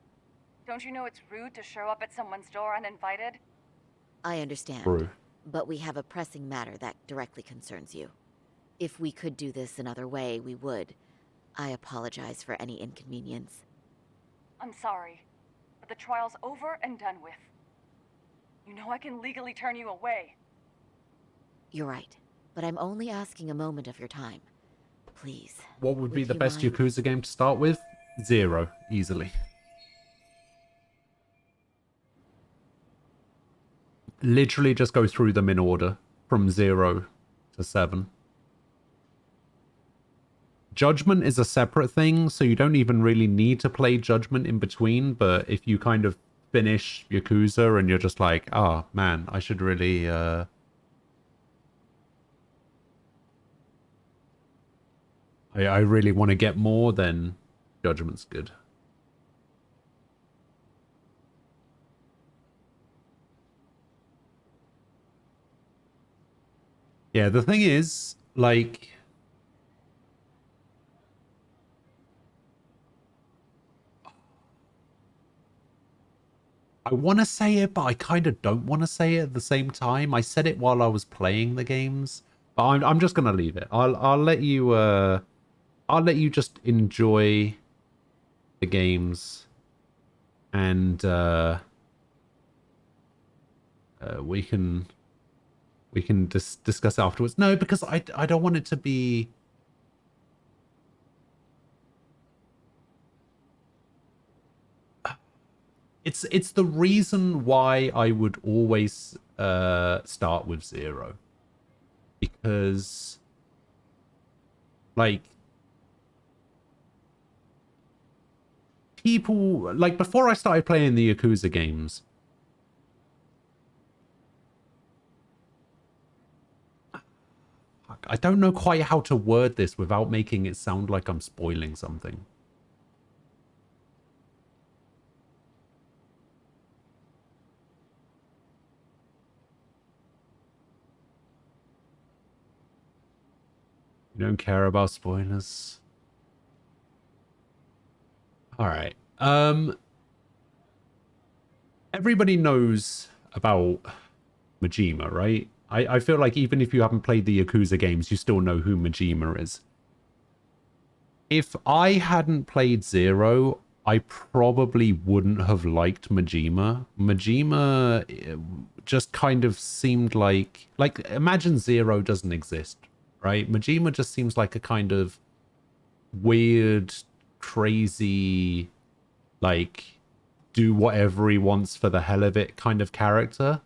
Don't you know it's rude to show up at someone's door uninvited? I understand, True. but we have a pressing matter that directly concerns you. If we could do this another way, we would. I apologize for any inconvenience. I'm sorry, but the trial's over and done with. You know I can legally turn you away. You're right, but I'm only asking a moment of your time. Please. What would be the best Yakuza game to start with? 0, easily. Literally just go through them in order, from 0 to 7. Judgment is a separate thing, so you don't even really need to play Judgment in between, but if you kind of finish Yakuza and you're just like, oh man, I should really I really want to get more, then Judgment's good. Yeah, the thing is, like, I want to say it, but I kind of don't want to say it at the same time. I said it while I was playing the games, but I'm just gonna leave it. I'll let you just enjoy the games, and we can discuss afterwards. No, because I don't want it to be. It's the reason why I would always start with 0, because like people, like, before I started playing the Yakuza games, I don't know quite how to word this without making it sound like I'm spoiling something. You don't care about spoilers? Alright. Everybody knows about Majima, right? I feel like even if you haven't played the Yakuza games, you still know who Majima is. If I hadn't played 0, I probably wouldn't have liked Majima. Majima just kind of seemed like imagine 0 doesn't exist, right? Majima just seems like a kind of weird, crazy, like, do whatever he wants for the hell of it kind of character.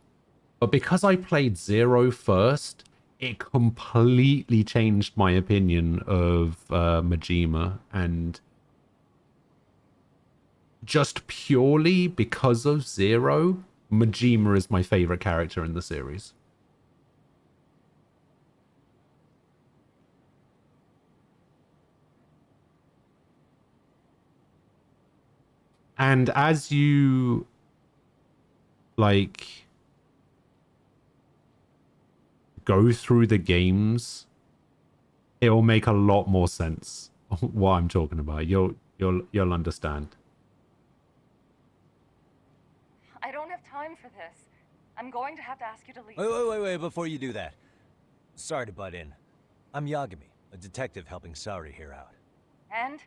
But because I played 0 first, it completely changed my opinion of Majima. And just purely because of 0, Majima is my favorite character in the series. And as you, like, go through the games, it'll make a lot more sense what I'm talking about. You'll understand. I don't have time for this. I'm going to have to ask you to leave. Wait, before you do that. Sorry to butt in. I'm Yagami, a detective helping Saori here out. And?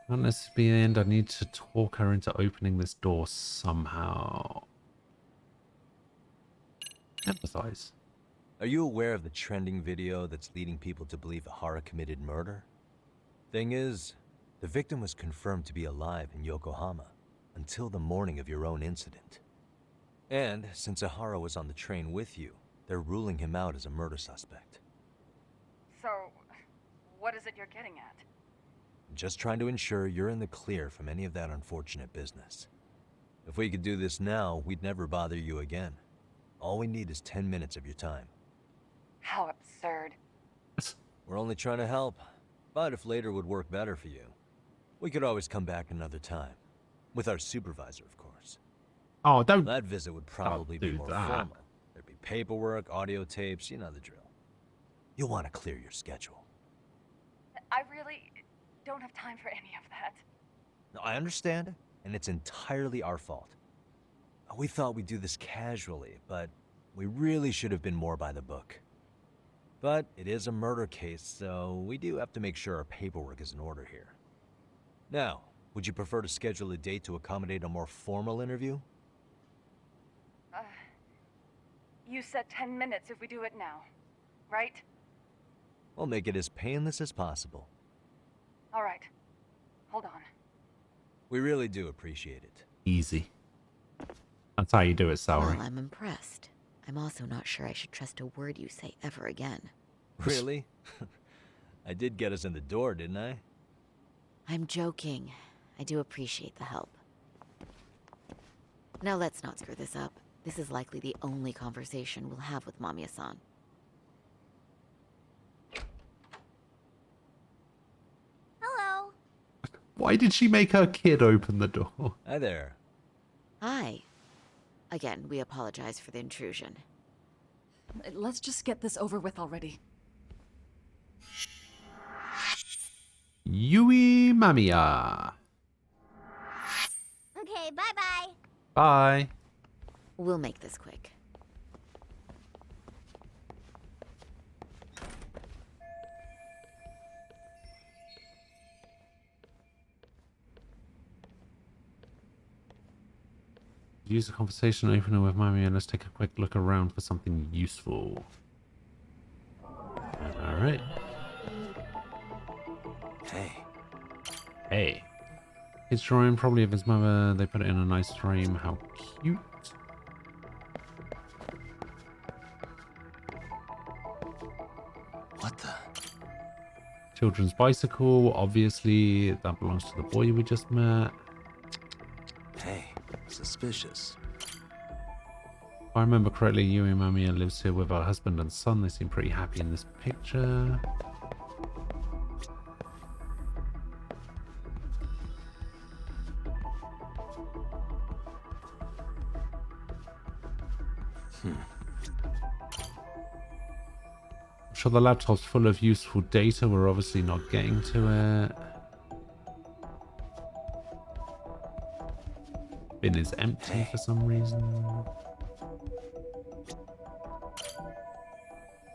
Not necessarily the end. I need to talk her into opening this door somehow. Empathize. Are you aware of the trending video that's leading people to believe Ehara committed murder? Thing is, the victim was confirmed to be alive in Yokohama until the morning of your own incident. And since Ehara was on the train with you, They're ruling him out as a murder suspect. So, what is it you're getting at? Just trying to ensure you're in the clear from any of that unfortunate business. If we could do this now, we'd never bother you again. All we need is 10 minutes of your time. How absurd. We're only trying to help. But if later would work better for you, we could always come back another time. With our supervisor, of course. Oh, don't... That visit would probably be more formal. There'd be paperwork, audio tapes, you know the drill. You'll want to clear your schedule. I really don't have time for any of that. No, I understand, and it's entirely our fault. We thought we'd do this casually, but we really should have been more by the book. But it is a murder case, so we do have to make sure our paperwork is in order here. Now, would you prefer to schedule a date to accommodate a more formal interview? You said 10 minutes if we do it now, right? We'll make it as painless as possible. All right. Hold on. We really do appreciate it. Easy. That's how you do it, Salary. Well, I'm impressed. I'm also not sure I should trust a word you say ever again. Really? I did get us in the door, didn't I? I'm joking. I do appreciate the help. Now let's not screw this up. This is likely the only conversation we'll have with Mamiya-san. Hello. Why did she make her kid open the door? Hi there. Hi. Again, we apologize for the intrusion. Let's just get this over with already. Yui Mamiya. Okay, bye-bye. Bye. We'll make this quick. Use the conversation opener with Mamiya and let's take a quick look around for something useful. Alright. Hey. Hey. His drawing, probably of his mother. They put it in a nice frame. How cute. What the? Children's bicycle. Obviously, that belongs to the boy we just met. Hey, suspicious. If I remember correctly, Yui Mamiya lives here with her husband and son. They seem pretty happy in this picture. I'm sure the laptop's full of useful data. We're obviously not getting to it. Bin is empty for some reason.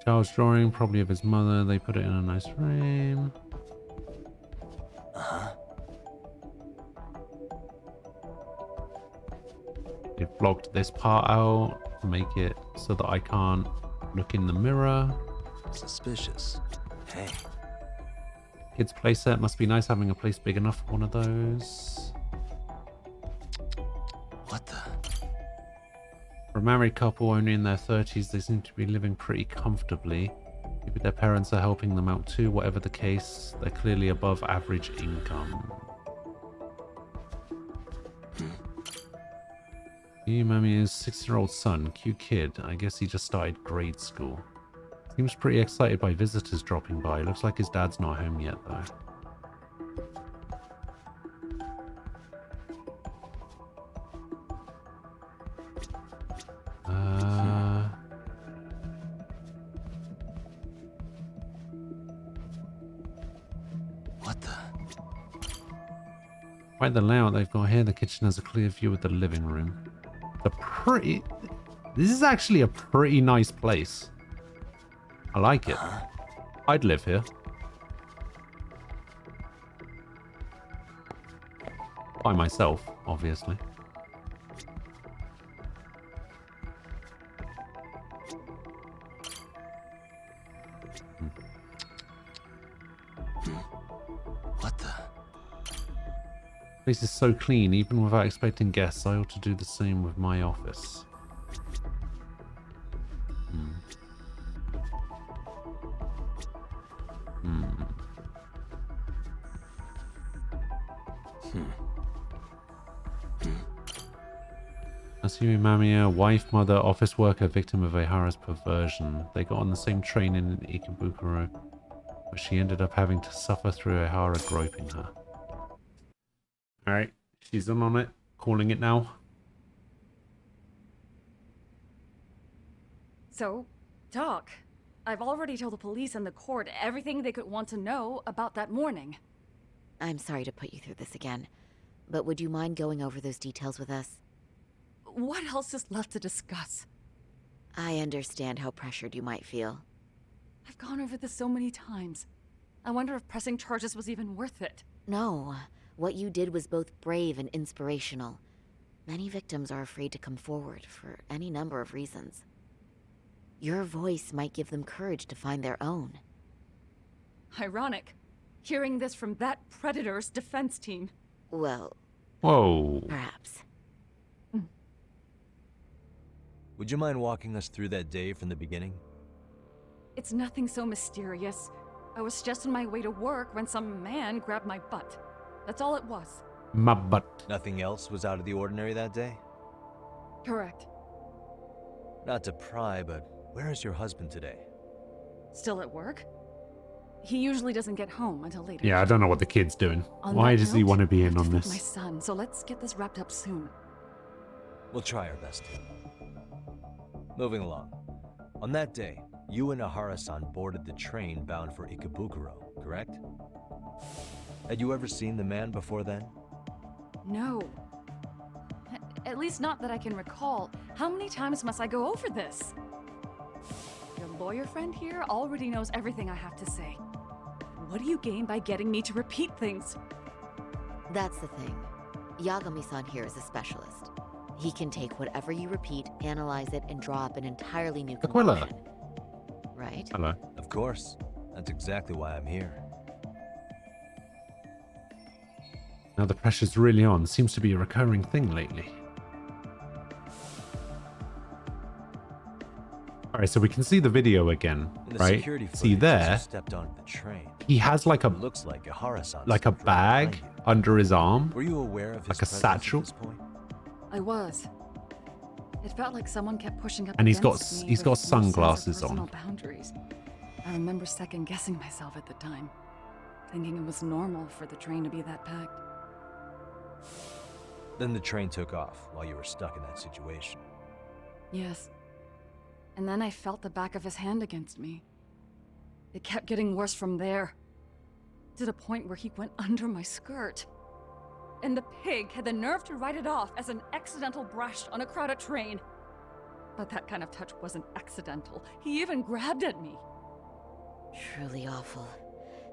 Child's drawing, probably of his mother. They put it in a nice frame. They've blocked this part out to make it so that I can't look in the mirror. Suspicious. Hey. Kids playset. Must be nice having a place big enough for one of those. What the? For a married couple only in their 30s, they seem to be living pretty comfortably. Maybe their parents are helping them out too. Whatever the case, they're clearly above average income. Mamiya's 6-year-old son, cute kid. I guess he just started grade school. Seems pretty excited by visitors dropping by. Looks like his dad's not home yet though. What the? Quite the layout they've got here. The kitchen has a clear view of the living room. This is actually a pretty nice place. I like it. I'd live here. By myself, obviously. What the? Place is so clean, even without expecting guests. I ought to do the same with my office. Yasumi Mamiya, wife, mother, office worker, victim of Ehara's perversion. They got on the same train in Ikebukuro, but she ended up having to suffer through Ehara groping her. Alright, she's in on it. Calling it now. So, Doc, I've already told the police and the court everything they could want to know about that morning. I'm sorry to put you through this again, but would you mind going over those details with us? What else is left to discuss? I understand how pressured you might feel. I've gone over this so many times. I wonder if pressing charges was even worth it. No, what you did was both brave and inspirational. Many victims are afraid to come forward for any number of reasons. Your voice might give them courage to find their own. Ironic, hearing this from that predator's defense team. Well... Whoa. Perhaps. Would you mind walking us through that day from the beginning? It's nothing so mysterious. I was just on my way to work when some man grabbed my butt. That's all it was. My butt. Nothing else was out of the ordinary that day? Correct. Not to pry, but where is your husband today? Still at work? He usually doesn't get home until later. Yeah, I don't know what the kid's doing. On Why that does he note, want to be in I'm on with this? my son, so let's get this wrapped up soon. We'll try our best. Moving along. On that day, you and Ahara-san boarded the train bound for Ikebukuro, correct? Had you ever seen the man before then? No. At least not that I can recall. How many times must I go over this? Your lawyer friend here already knows everything I have to say. What do you gain by getting me to repeat things? That's the thing. Yagami-san here is a specialist. He can take whatever you repeat, analyze it, and draw up an entirely new conclusion. Right? Hello. Of course. That's exactly why I'm here. Now the pressure's really on. Seems to be a recurring thing lately. Alright, so we can see the video again, right? See there, stepped onto the train. he has like a Looks like Ahara-san like a stepped right bag behind you. under his arm, Were you aware of his like a presence satchel, at this point? I was. It felt like someone kept pushing up and he's got against me he's got with no sense of sunglasses personal on. boundaries. I remember second-guessing myself at the time, thinking it was normal for the train to be that packed. Then the train took off while you were stuck in that situation. Yes. And then I felt the back of his hand against me. It kept getting worse from there, to the point where he went under my skirt. And the pig had the nerve to write it off as an accidental brush on a crowded train. But that kind of touch wasn't accidental. He even grabbed at me. Truly awful.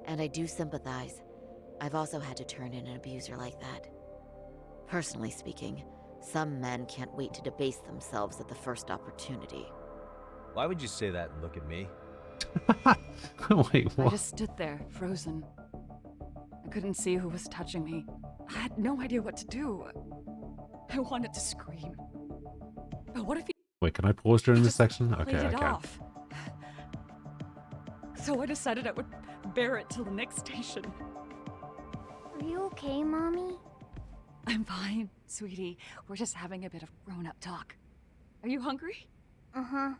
And I do sympathize. I've also had to turn in an abuser like that. Personally speaking, some men can't wait to debase themselves at the first opportunity. Why would you say that and look at me? Wait, I what? just stood there, frozen. I couldn't see who was touching me. I had no idea what to do. I wanted to scream. But what if he Wait, can I pause during this section? Okay, played I it can. off? So I decided I would bear it till the next station. Are you okay, Mommy? I'm fine, sweetie. We're just having a bit of grown-up talk. Are you hungry? Uh-huh.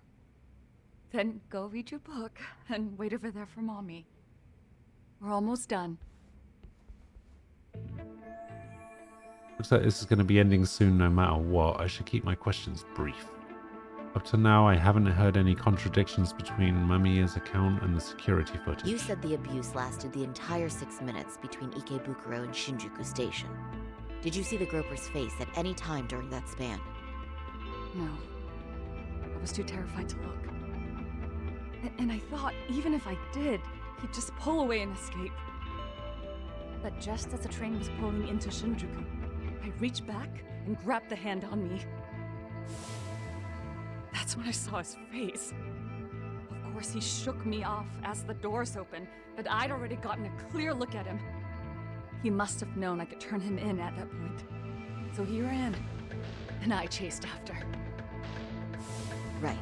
Then go read your book and wait over there for Mommy. We're almost done. Looks like this is going to be ending soon no matter what. I should keep my questions brief. Up to now, I haven't heard any contradictions between Mamiya's account and the security footage. You said the abuse lasted the entire 6 minutes between Ikebukuro and Shinjuku Station. Did you see the groper's face at any time during that span? No. I was too terrified to look. And I thought, even if I did, he'd just pull away and escape. But just as the train was pulling into Shinjuku, I reached back and grabbed the hand on me. That's when I saw his face. Of course, he shook me off as the doors opened, but I'd already gotten a clear look at him. He must have known I could turn him in at that point. So he ran, and I chased after. Right.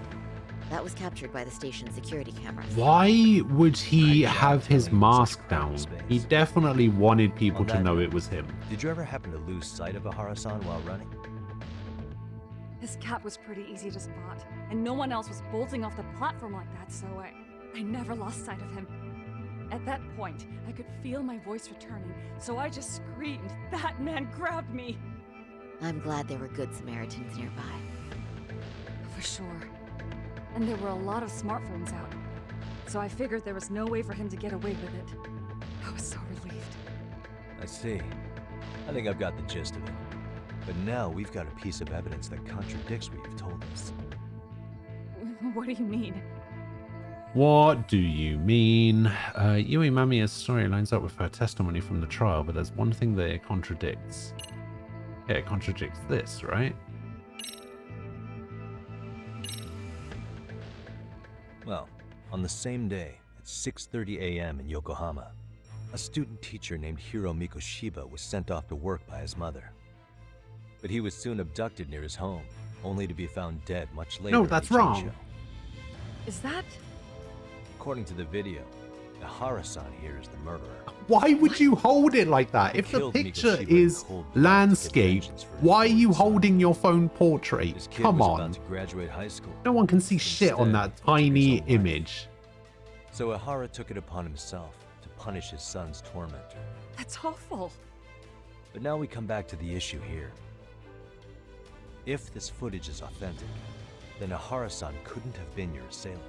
That was captured by the station's security cameras. Why would he have his mask down? He definitely wanted people to know it was him. Did you ever happen to lose sight of Ahara-san while running? His cap was pretty easy to spot, and no one else was bolting off the platform like that, so I never lost sight of him. At that point, I could feel my voice returning, so I just screamed. That man grabbed me! I'm glad there were good Samaritans nearby. For sure. And there were a lot of smartphones out, so I figured there was no way for him to get away with it. I was so relieved. I see. I think I've got the gist of it. But now we've got a piece of evidence that contradicts what you've told us. What do you mean? What do you mean? Yui Mamiya's story lines up with her testimony from the trial, but there's one thing that it contradicts. Yeah, it contradicts this, right? Well, on the same day, at 6:30 a.m. in Yokohama, a student teacher named Hiro Mikoshiba was sent off to work by his mother. But he was soon abducted near his home, only to be found dead much later. No, that's wrong. Is that... According to the video, the Hara-san here is the murderer. Why would you hold it like that? If the picture is landscape, why are you holding your phone portrait? Come on. About to graduate high school. No one can see shit on that tiny image. So Ihara took it upon himself to punish his son's tormentor. That's awful. But now we come back to the issue here. If this footage is authentic, then Ihara-san couldn't have been your assailant.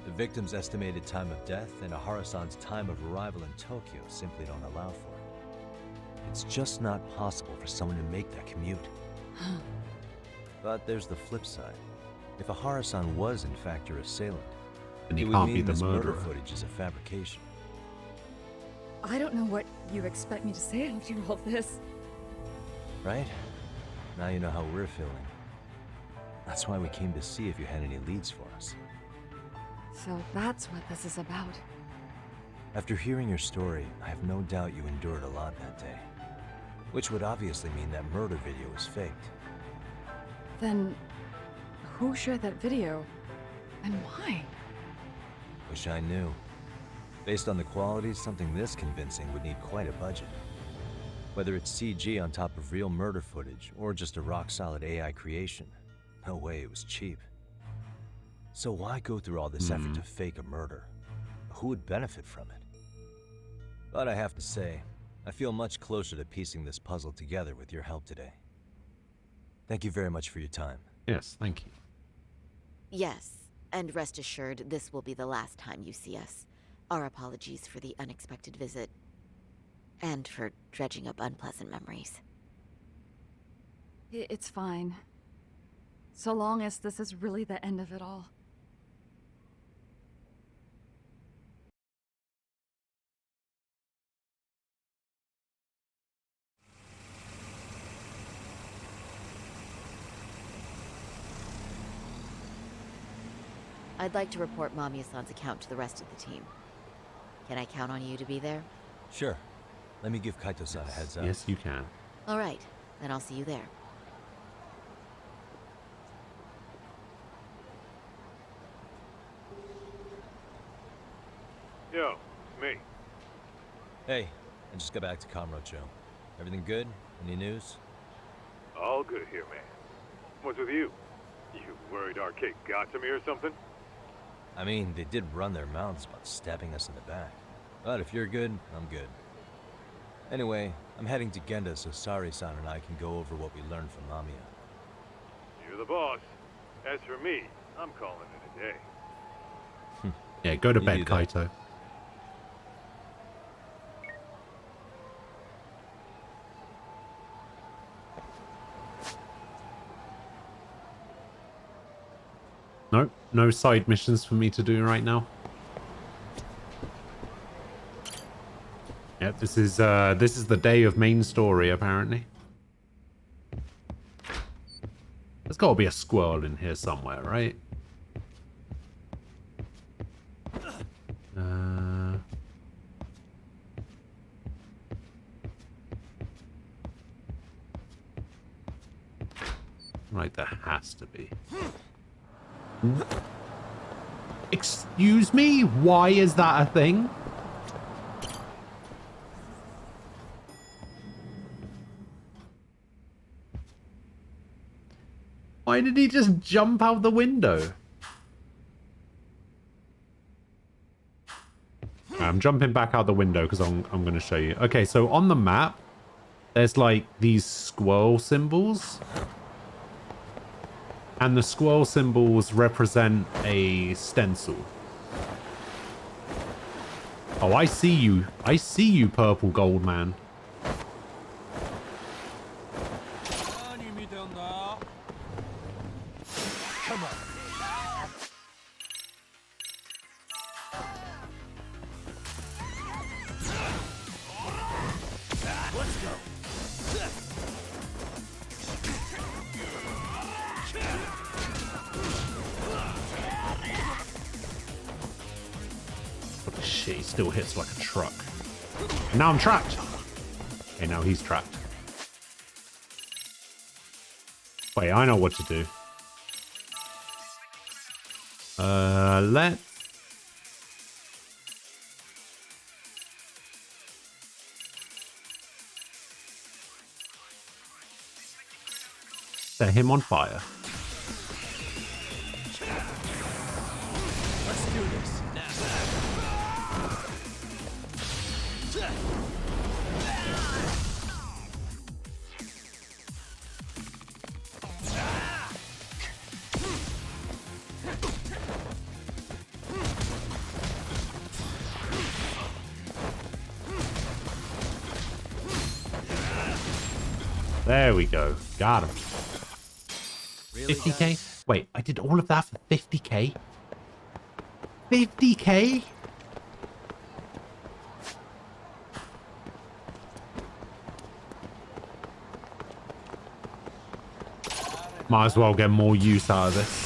The victim's estimated time of death and Ihara-san's time of arrival in Tokyo simply don't allow for it. It's just not possible for someone to make that commute. But there's the flip side. If Ihara-san was in fact your assailant, then he it would can't be mean the this murder murderer. footage is a fabrication. I don't know what you expect me to say after all this. Right? Now you know how we're feeling. That's why we came to see if you had any leads for us. So that's what this is about. After hearing your story, I have no doubt you endured a lot that day. Which would obviously mean that murder video was faked. Then, who shared that video? And why? Wish I knew. Based on the quality, something this convincing would need quite a budget. Whether it's CG on top of real murder footage, or just a rock-solid AI creation, no way it was cheap. So why go through all this effort to fake a murder? Who would benefit from it? But I have to say, I feel much closer to piecing this puzzle together with your help today. Thank you very much for your time. Yes, thank you. Yes, and rest assured, this will be the last time you see us. Our apologies for the unexpected visit. And for dredging up unpleasant memories. It's fine. So long as this is really the end of it all. I'd like to report Mamiya-san's account to the rest of the team. Can I count on you to be there? Sure. Let me give Kaito-san a heads up. Yes, you can. All right, then I'll see you there. Yo, me. Hey, I just got back to Kamurocho. Everything good? Any news? All good here, man. What's with you? You worried Arcade got to me or something? I mean, they did run their mouths about stabbing us in the back. But if you're good, I'm good. Anyway, I'm heading to Genda so Sari-san and I can go over what we learned from Mamiya. You're the boss. As for me, I'm calling it a day. Yeah, go to You bed, do that. Kaito. Nope, no side missions for me to do right now. Yep, this is the day of main story apparently. There's got to be a squirrel in here somewhere, right? Right, there has to be. Excuse me? Why is that a thing? Why did he just jump out the window? I'm jumping back out the window because I'm going to show you. Okay, so on the map, there's like these squirrel symbols. And the squirrel symbols represent a stencil. Oh, I see you. I see you, Purple Gold Man. Come on. Let's go. Holy shit, he still hits like a truck. And now I'm trapped. Okay, now he's trapped. Wait, I know what to do. Let's... set him on fire. Let's do this. There we go. Got him. Really, 50k? guys? Wait, I did all of that for 50k? 50k? Might as well get more use out of this.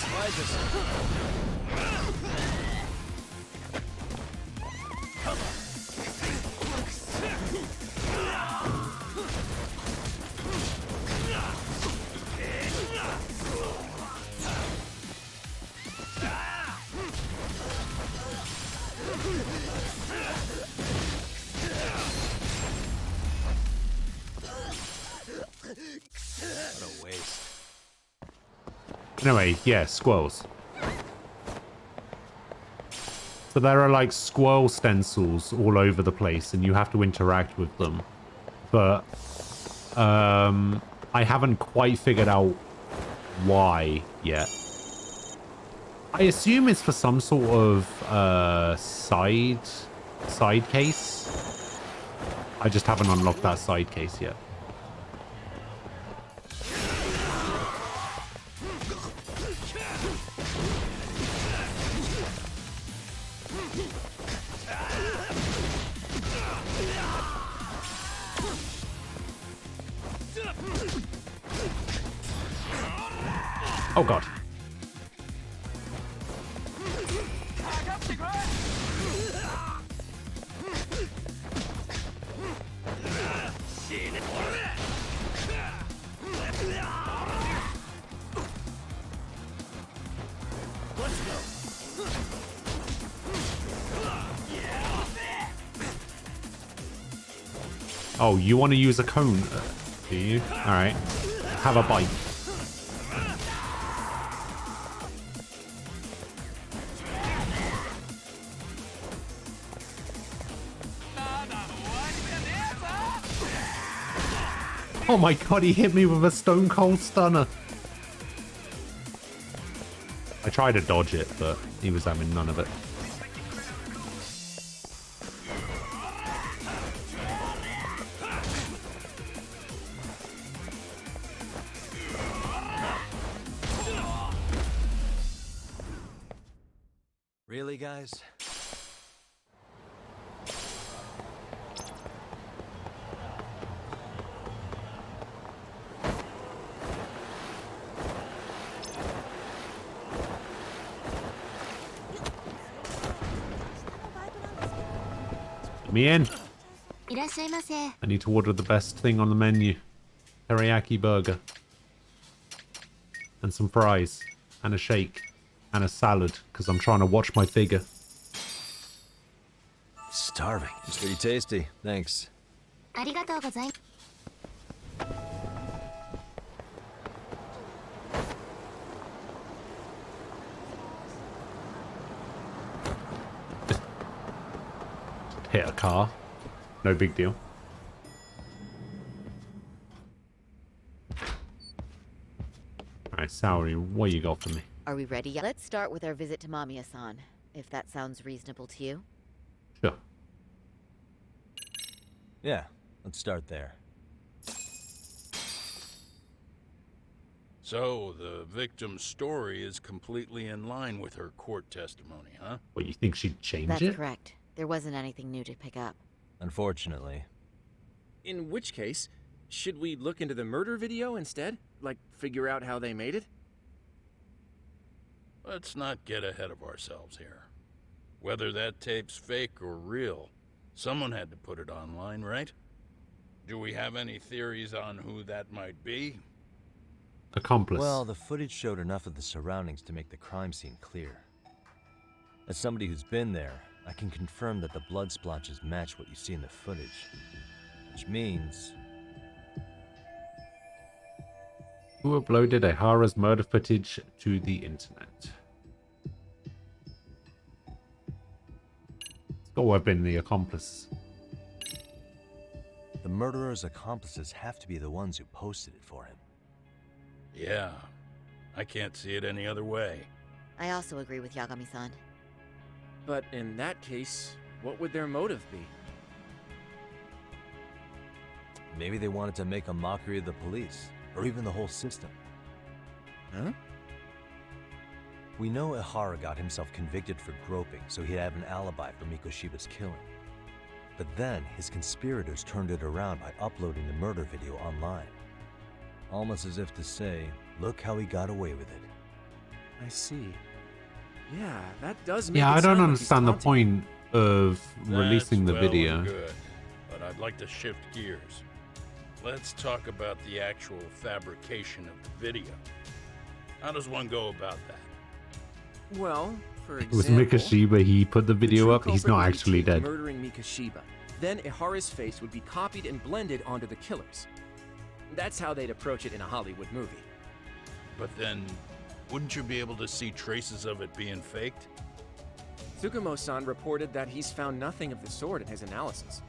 What a waste. Anyway, yeah, squirrels. So there are like squirrel stencils all over the place and you have to interact with them. But I haven't quite figured out why yet. I assume it's for some sort of side case. I just haven't unlocked that side case yet. Oh god. Oh, you want to use a cone, do you? Alright. Have a bite. Oh my god, he hit me with a stone cold stunner. I tried to dodge it, but he was having none of it. Really, guys? Let me in. いらっしゃいませ。 I need to order the best thing on the menu. Teriyaki burger. And some fries. And a shake. And a salad. Because I'm trying to watch my figure. Starving. It's pretty tasty. Thanks. ありがとうございます。hit a car. No big deal. Alright, Saori, what you got for me? Are we ready yet? Let's start with our visit to Mamiya-san, if that sounds reasonable to you. Sure. Yeah, let's start there. So, the victim's story is completely in line with her court testimony, huh? What, you think she'd change That's it? correct. There wasn't anything new to pick up. Unfortunately. In which case, should we look into the murder video instead? Like, figure out how they made it? Let's not get ahead of ourselves here. Whether that tape's fake or real, someone had to put it online, right? Do we have any theories on who that might be? Accomplice. Well, the footage showed enough of the surroundings to make the crime scene clear. As somebody who's been there, I can confirm that the blood splotches match what you see in the footage. Which means... Who uploaded Ehara's murder footage to the internet? It's got to have been the accomplice. the murderer's accomplices have to be the ones who posted it for him. Yeah, I can't see it any other way. I also agree with Yagami-san. But in that case, what would their motive be? Maybe they wanted to make a mockery of the police, or even the whole system. Huh? We know Ehara got himself convicted for groping, so he'd have an alibi for Mikoshiba's killing. But then, his conspirators turned it around by uploading the murder video online. Almost as if to say, look how he got away with it. I see. Yeah, that does make Yeah, it I don't sound like he's understand the taunting. point of releasing the That's well video. and good, but I'd like to shift gears. Let's talk about the actual fabrication of the video. How does one go about that? Well, for It was example, Mikoshiba, he put the video true up, he's culprit not would be actually taped dead. murdering Mikoshiba. Then Ehara's face would be copied and blended onto the killers. That's how they'd approach it in a Hollywood movie. But then, wouldn't you be able to see traces of it being faked? Tsukumo-san reported that he's found nothing of the sort in his analysis.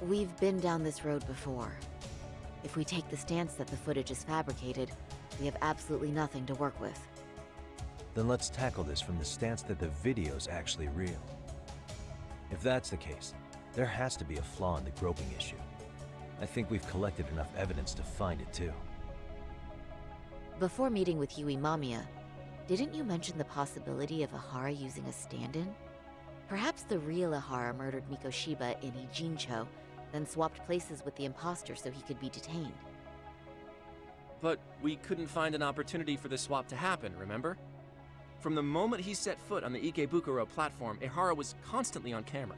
We've been down this road before. If we take the stance that the footage is fabricated, we have absolutely nothing to work with. Then let's tackle this from the stance that the video's actually real. If that's the case, there has to be a flaw in the groping issue. I think we've collected enough evidence to find it too. Before meeting with Yui Mamiya, didn't you mention the possibility of Ehara using a stand-in? Perhaps the real Ehara murdered Mikoshiba in Ijincho, then swapped places with the imposter so he could be detained. But we couldn't find an opportunity for the swap to happen, remember? From the moment he set foot on the Ikebukuro platform, Ehara was constantly on camera.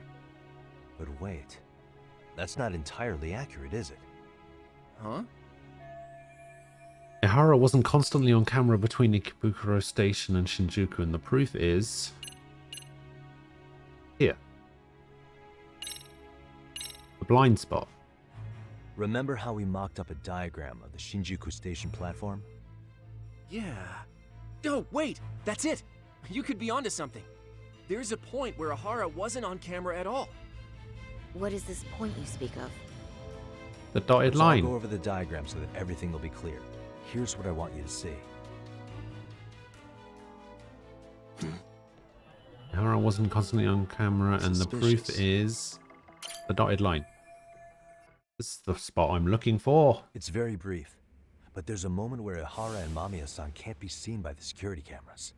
But wait, that's not entirely accurate, is it? Huh? Ehara wasn't constantly on camera between Ikebukuro Station and Shinjuku, and the proof is... here. The blind spot. Remember how we mocked up a diagram of the Shinjuku Station platform? Yeah. Oh, wait! That's it! You could be onto something. There's a point where Ehara wasn't on camera at all. What is this point you speak of? The dotted Let's all line. go over the diagram so that everything will be clear. Here's what I want you to see. Ehara wasn't constantly on camera, and the proof is the dotted line. This is the spot I'm looking for. It's very brief, but there's a moment where Ehara and Mamiya-san can't be seen by the security cameras.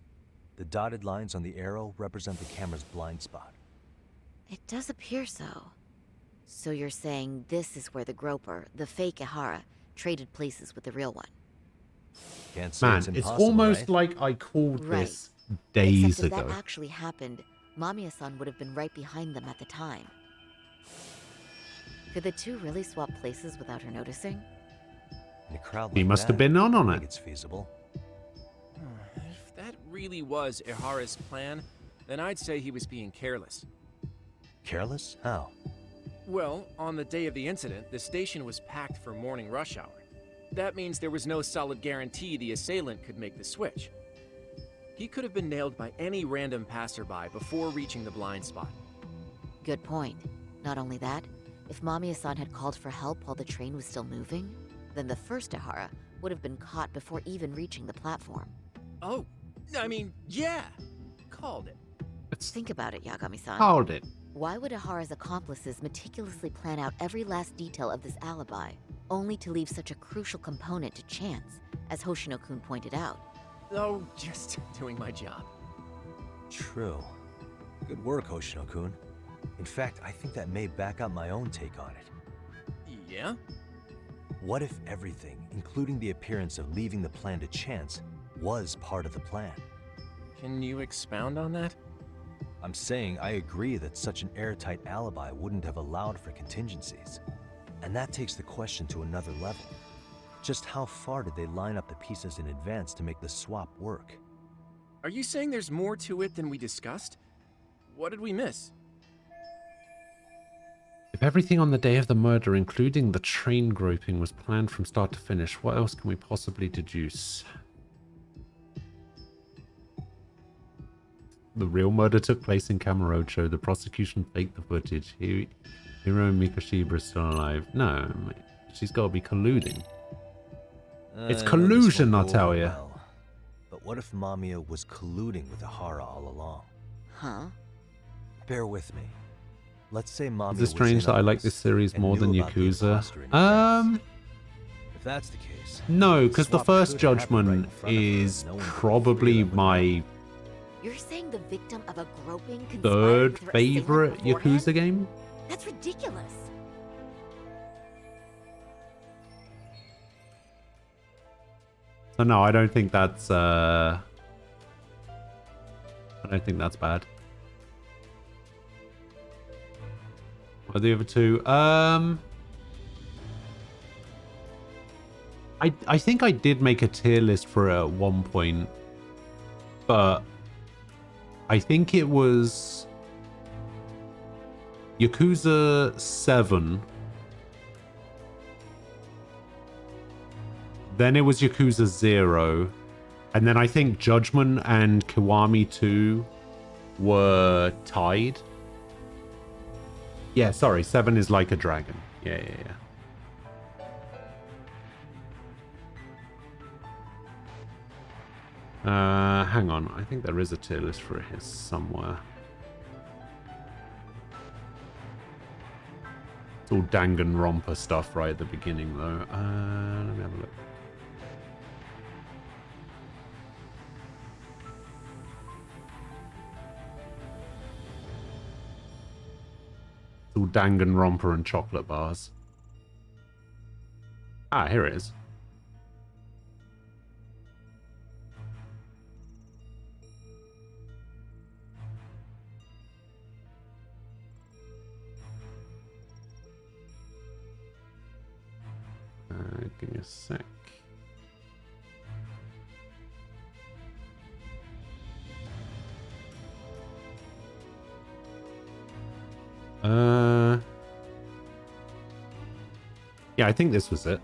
The dotted lines on the arrow represent the camera's blind spot. It does appear so. So you're saying this is where the groper, the fake Ehara, traded places with the real one? Can't say Man, it's it's impossible, almost right? like I called Right. this days Except if ago. that actually happened, Mamiya-san would have been right behind them at the time. Could the two really swap places without her noticing? In a crowd He like must have that, been on I think it. it's feasible. If that really was Ehara's plan, then I'd say he was being careless. Careless? How? Well, on the day of the incident, the station was packed for morning rush hour. That means there was no solid guarantee the assailant could make the switch. He could have been nailed by any random passerby before reaching the blind spot. Good point. Not only that, if Mamiya-san had called for help while the train was still moving, then the first Ihara would have been caught before even reaching the platform. Oh, I mean, yeah. Called it. Think about it, Yagami-san. Called it. Why would Ihara's accomplices meticulously plan out every last detail of this alibi, only to leave such a crucial component to chance, as Hoshino-kun pointed out? Oh, just doing my job. True. Good work, Hoshino-kun. In fact, I think that may back up my own take on it. Yeah? What if everything, including the appearance of leaving the plan to chance, was part of the plan? Can you expound on that? I'm saying I agree that such an airtight alibi wouldn't have allowed for contingencies. And that takes the question to another level. Just how far did they line up the pieces in advance to make the swap work? Are you saying there's more to it than we discussed? What did we miss? If everything on the day of the murder, including the train groping, was planned from start to finish, what else can we possibly deduce? The real murder took place in Kamurocho. The prosecution faked the footage. Hiro Mikoshiba is still alive. No, she's got to be colluding. It's collusion, I'll tell you. Well. But what if Mamiya was colluding with Ihara all along? Huh? Bear with me. Let's say Mamiya Is it strange that I like this series more than Yakuza? If that's the case, no, because the first Judgment is probably my You're saying the victim of a groping conspired third with her favorite assailant beforehand? Yakuza game. That's ridiculous. So no, I don't think that's bad. What are the other two? I think I did make a tier list for it at one point, but I think it was Yakuza 7. Then it was Yakuza 0. And then I think Judgment and Kiwami 2 were tied. Yeah, sorry, 7 is Like a Dragon. Yeah. Hang on. I think there is a tier list for it here somewhere. It's all Danganronpa stuff right at the beginning, though. Let me have a look. It's all Danganronpa and chocolate bars. Ah, here it is. Give me a sec. Yeah, I think this was it.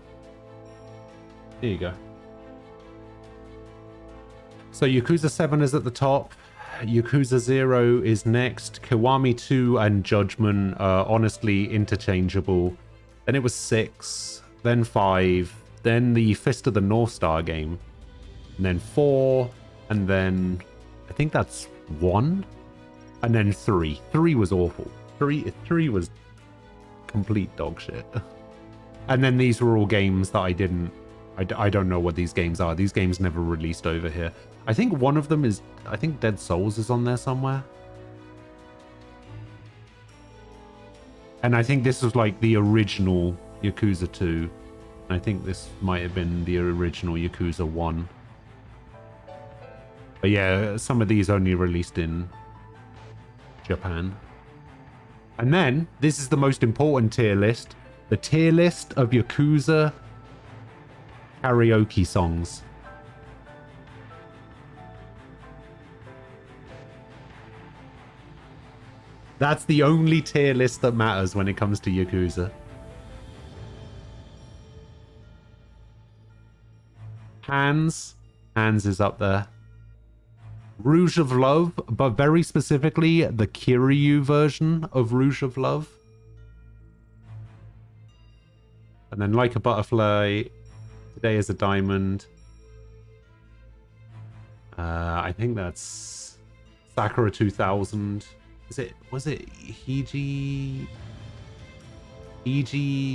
Here you go. So Yakuza 7 is at the top. Yakuza 0 is next. Kiwami 2 and Judgment are honestly interchangeable. Then it was 6. Then 5, then the Fist of the North Star game, and then 4, and then I think that's 1, and then 3. 3 was awful. 3 was complete dog shit. And then these were all games that I don't know what these games are. These games never released over here. I think one of them is, I think Dead Souls is on there somewhere. And I think this was like the original Yakuza 2. I think this might have been the original Yakuza 1. But yeah, some of these only released in Japan. And then, this is the most important tier list. The tier list of Yakuza karaoke songs. That's the only tier list that matters when it comes to Yakuza. Hands is up there. Rouge of Love, but very specifically the Kiryu version of Rouge of Love. And then Like a Butterfly, Today is a Diamond. I think that's Sakura 2000. Was it Hiji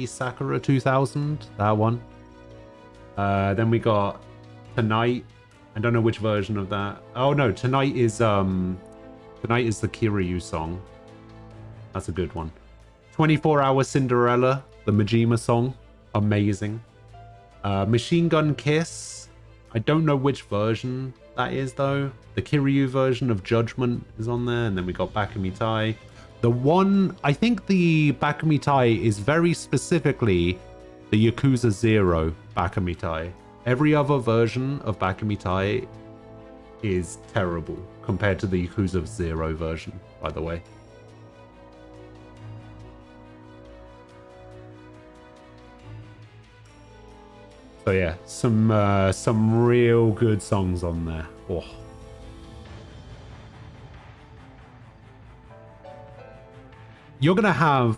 Sakura 2000? That one. Then we got Tonight. I don't know which version of that. Oh no, Tonight is the Kiryu song. That's a good one. 24 Hour Cinderella, the Majima song. Amazing. Machine Gun Kiss. I don't know which version that is though. The Kiryu version of Judgement is on there, and then we got Bakamitai. The one, I think the Bakamitai is very specifically the Yakuza 0 Bakamitai. Every other version of Bakamitai is terrible compared to the Yakuza 0 version, by the way. So yeah, some real good songs on there. Oh. You're gonna have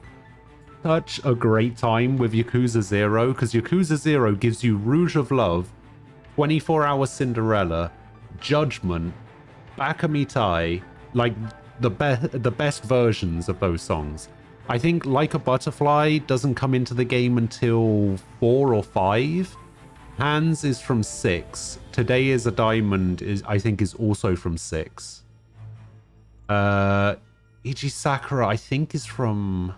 such a great time with Yakuza 0 because Yakuza 0 gives you Rouge of Love, 24 Hour Cinderella, Judgment, Bakamitai, like the best versions of those songs. I think Like a Butterfly doesn't come into the game until 4 or 5. Hands is from 6. Today is a Diamond I think is also from 6. Ichi Sakura I think is from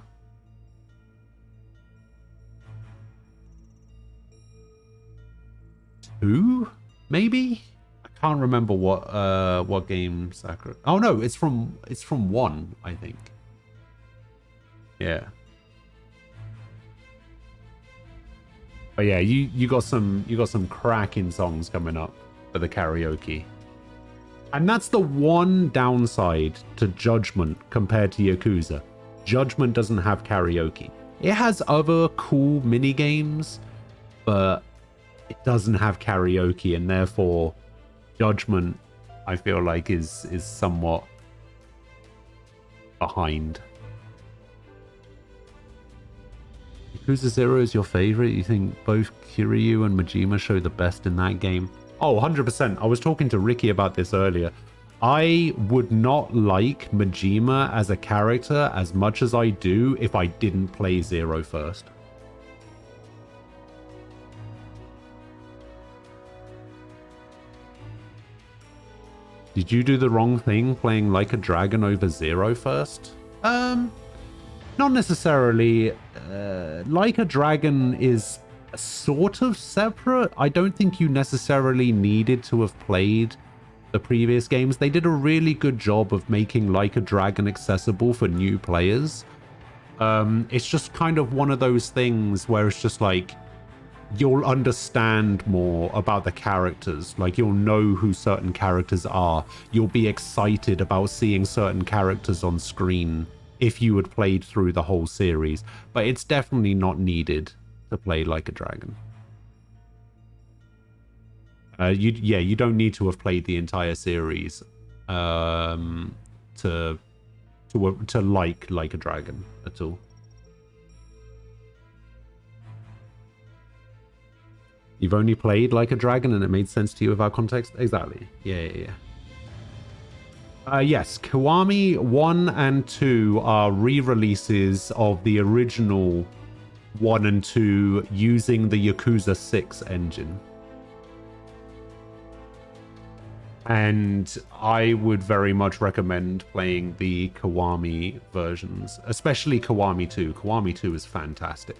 2, maybe? I can't remember what game Sakura. Oh no, it's from 1, I think. Yeah. But yeah, you got some cracking songs coming up for the karaoke. And that's the one downside to Judgment compared to Yakuza. Judgment doesn't have karaoke. It has other cool mini games, but it doesn't have karaoke, and therefore Judgment I feel like is somewhat behind. Yakuza 0 is your favorite? You think both Kiryu and Majima show the best in that game? Oh, 100%. I was talking to Ricky about this earlier. I would not like Majima as a character as much as I do if I didn't play 0 first. Did you do the wrong thing playing Like a Dragon over 0 first? Not necessarily. Like a Dragon is sort of separate. I don't think you necessarily needed to have played the previous games. They did a really good job of making Like a Dragon accessible for new players. It's just kind of one of those things where it's just like you'll understand more about the characters. Like you'll know who certain characters are. You'll be excited about seeing certain characters on screen if you had played through the whole series, but it's definitely not needed to play Like a Dragon. You don't need to have played the entire series to like a Dragon at all. You've only played Like a Dragon and it made sense to you without context? Exactly. Yeah. Yes, Kiwami 1 and 2 are re-releases of the original 1 and 2 using the Yakuza 6 engine. And I would very much recommend playing the Kiwami versions, especially Kiwami 2. Kiwami 2 is fantastic.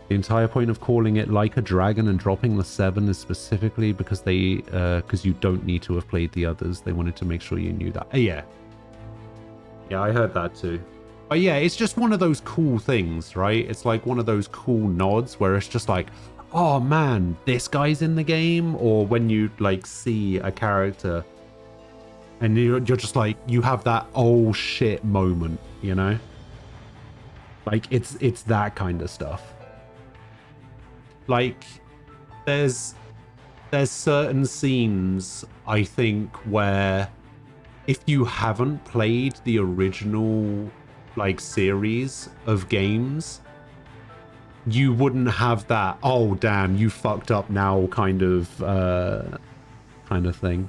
The entire point of calling it Like a Dragon and dropping the 7 is specifically because you don't need to have played the others. They wanted to make sure you knew that. Yeah, I heard that too. But yeah, it's just one of those cool things, right? It's like one of those cool nods where it's just like, oh man, this guy's in the game. Or when you like see a character and you're just like, you have that oh shit moment, you know? Like it's that kind of stuff. Like, there's certain scenes, I think, where if you haven't played the original like series of games, you wouldn't have that, oh damn, you fucked up now kind of thing.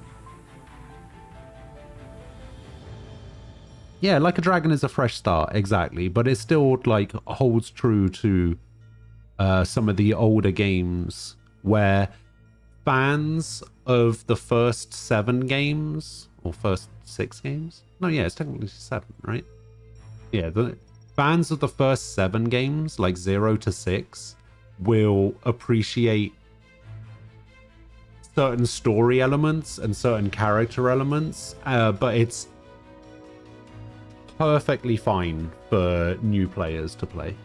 Yeah, Like a Dragon is a fresh start, exactly, but it still like holds true to some of the older games where fans of the first 7 games or first 6 games, no, yeah, it's technically 7, right? Yeah, the fans of the first 7 games, like 0 to 6, will appreciate certain story elements and certain character elements, but it's perfectly fine for new players to play.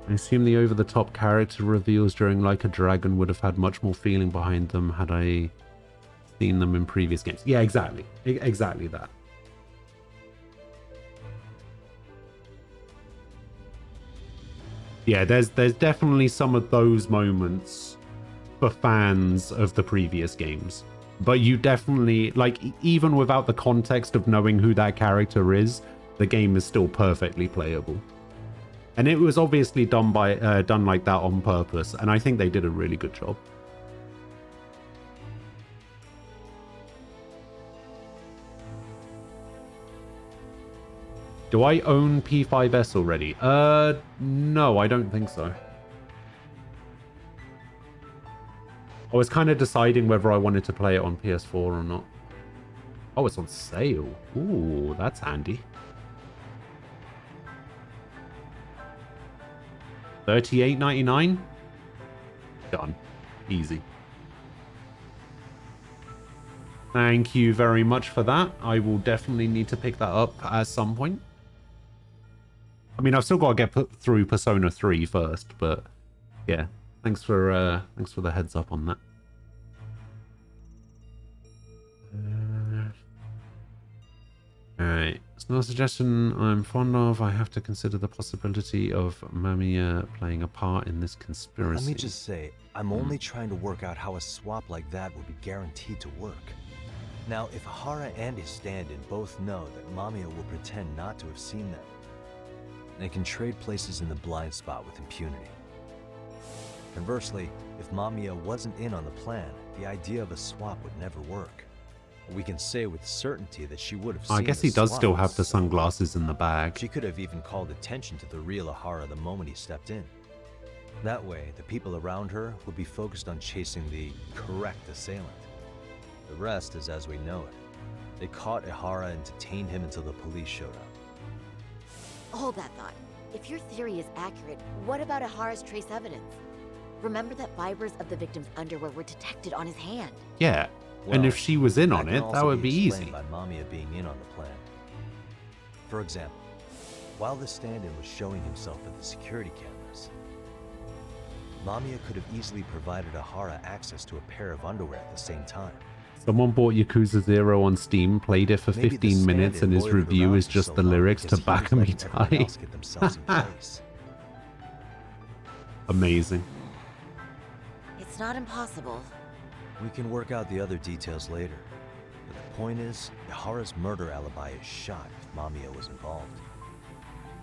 I assume the over-the-top character reveals during Like a Dragon would have had much more feeling behind them had I seen them in previous games. Yeah, exactly. Exactly that. Yeah, there's definitely some of those moments for fans of the previous games. But you definitely, like, even without the context of knowing who that character is, the game is still perfectly playable. And it was obviously done like that on purpose, and I think they did a really good job. Do I own P5S already? No, I don't think so. I was kind of deciding whether I wanted to play it on PS4 or not. Oh, it's on sale. Ooh, that's handy. $38.99? Done. Easy. Thank you very much for that. I will definitely need to pick that up at some point. I mean, I've still got to get put through Persona 3 first, but yeah. Thanks for the heads up on that. Alright. It's not a suggestion I'm fond of. I have to consider the possibility of Mamiya playing a part in this conspiracy. Let me just say, I'm only trying to work out how a swap like that would be guaranteed to work. Now, if Hara and his stand-in both know that Mamiya will pretend not to have seen them, they can trade places in the blind spot with impunity. Conversely, if Mamiya wasn't in on the plan, the idea of a swap would never work. We can say with certainty that she would have seen I guess he does swap, still have the so sunglasses in the bag. she could have even called attention to the real Ahara the moment he stepped in. That way, the people around her would be focused on chasing the correct assailant. The rest is as we know it. They caught Ahara and detained him until the police showed up. Hold that thought. If your theory is accurate, what about Ahara's trace evidence? Remember that fibers of the victim's underwear were detected on his hand. Yeah. And if she was in on it, that would be easy. By Mamiya being in on the plan. For example, while the stand-in was showing himself at the security cameras, Mamiya could have easily provided Ahara access to a pair of underwear at the same time. Someone bought Yakuza 0 on Steam, played it for 15 minutes, and his review is just the lyrics to Bakami Tai. Amazing. It's not impossible. We can work out the other details later. But the point is, Ahara's murder alibi is shot if Mamiya was involved.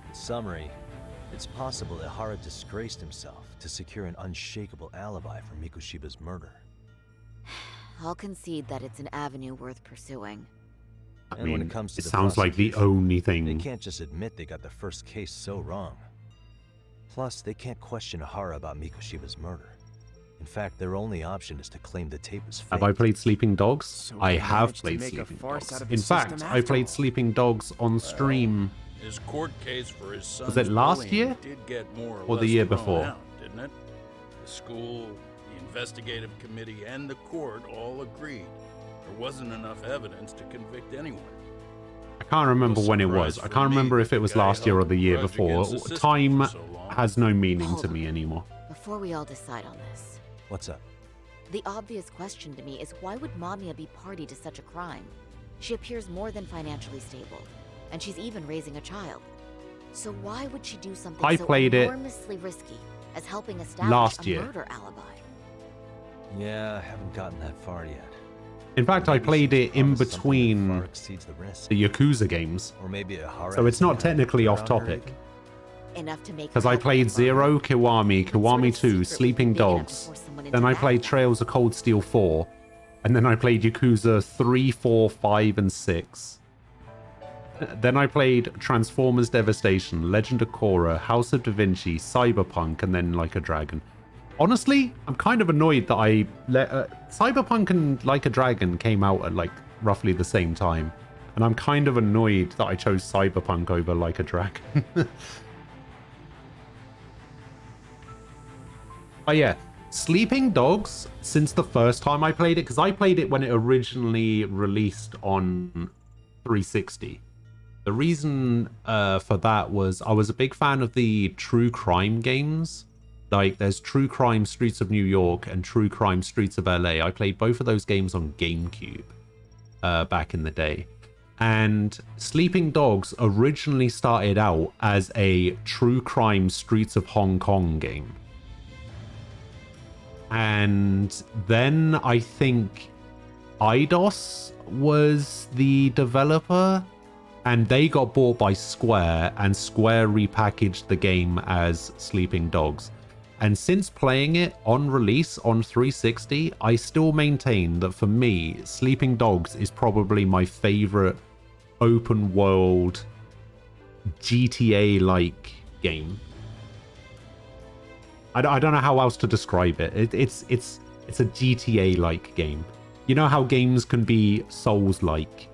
In summary, it's possible that Ahara disgraced himself to secure an unshakable alibi for Mikoshiba's murder. I'll concede that it's an avenue worth pursuing. I And when mean, it comes to it the sounds like the prosecution, only they thing. can't just admit they got the first case so wrong. Plus, they can't question Ahara about Mikoshiba's murder. In fact, their only option is to claim the tape is fake. Have I played Sleeping Dogs? So I he have managed to played make a Sleeping farce Dogs. out of In the system fact, I after played all. Sleeping Dogs on stream. His court case for his son's Was it last bullying year? did get more Or the less year thrown before? out, didn't it? The school, the investigative committee, and the court all agreed there wasn't enough evidence to convict anyone. I can't remember when it was. surprise I for can't me remember if it was the guy last year or held the a year grudge before. against the system Time for so long. has no meaning Hold to on. me anymore. Before we all decide on this, What's up? the obvious question to me is why would Mamiya be party to such a crime? She appears more than financially stable, and she's even raising a child. So why would she do something I so played it enormously risky as helping establish last a year. murder alibi? Yeah, I haven't gotten that far yet. In fact, I played it in between the Yakuza games. Or maybe a horror. So it's not technically off topic. Enough to make Because I played Zero, Kiwami, Kiwami 2, Sleeping Dogs. Then I played Trails of Cold Steel 4. And then I played Yakuza 3, 4, 5, and 6. Then I played Transformers Devastation, Legend of Korra, House of Da Vinci, Cyberpunk, and then Like a Dragon. Honestly, I'm kind of annoyed that I let Cyberpunk and Like a Dragon came out at like roughly the same time. And I'm kind of annoyed that I chose Cyberpunk over Like a Dragon. But yeah, Sleeping Dogs, since the first time I played it, because I played it when it originally released on 360. The reason for that was I was a big fan of the true crime games. Like, there's True Crime Streets of New York and True Crime Streets of LA. I played both of those games on GameCube back in the day. And Sleeping Dogs originally started out as a True Crime Streets of Hong Kong game. And then I think Eidos was the developer, and they got bought by Square, and Square repackaged the game as Sleeping Dogs. And since playing it on release on 360, I still maintain that for me, Sleeping Dogs is probably my favorite open world GTA-like game. I don't know how else to describe it. It's a GTA-like game. You know how games can be Souls-like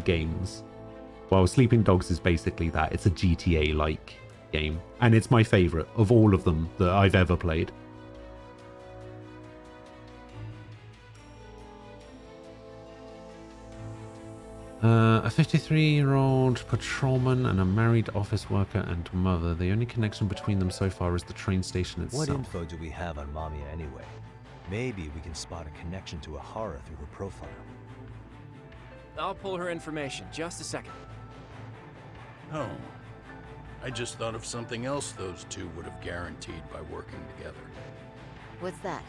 games? Well, Sleeping Dogs is basically that. It's a GTA-like game. And it's my favorite of all of them that I've ever played. A 53-year-old patrolman and a married office worker and mother. The only connection between them so far is the train station itself. What info do we have on Mamiya anyway? Maybe we can spot a connection to Ahara through her profile. I'll pull her information. Just a second. Oh. I just thought of something else those two would have guaranteed by working together. What's that?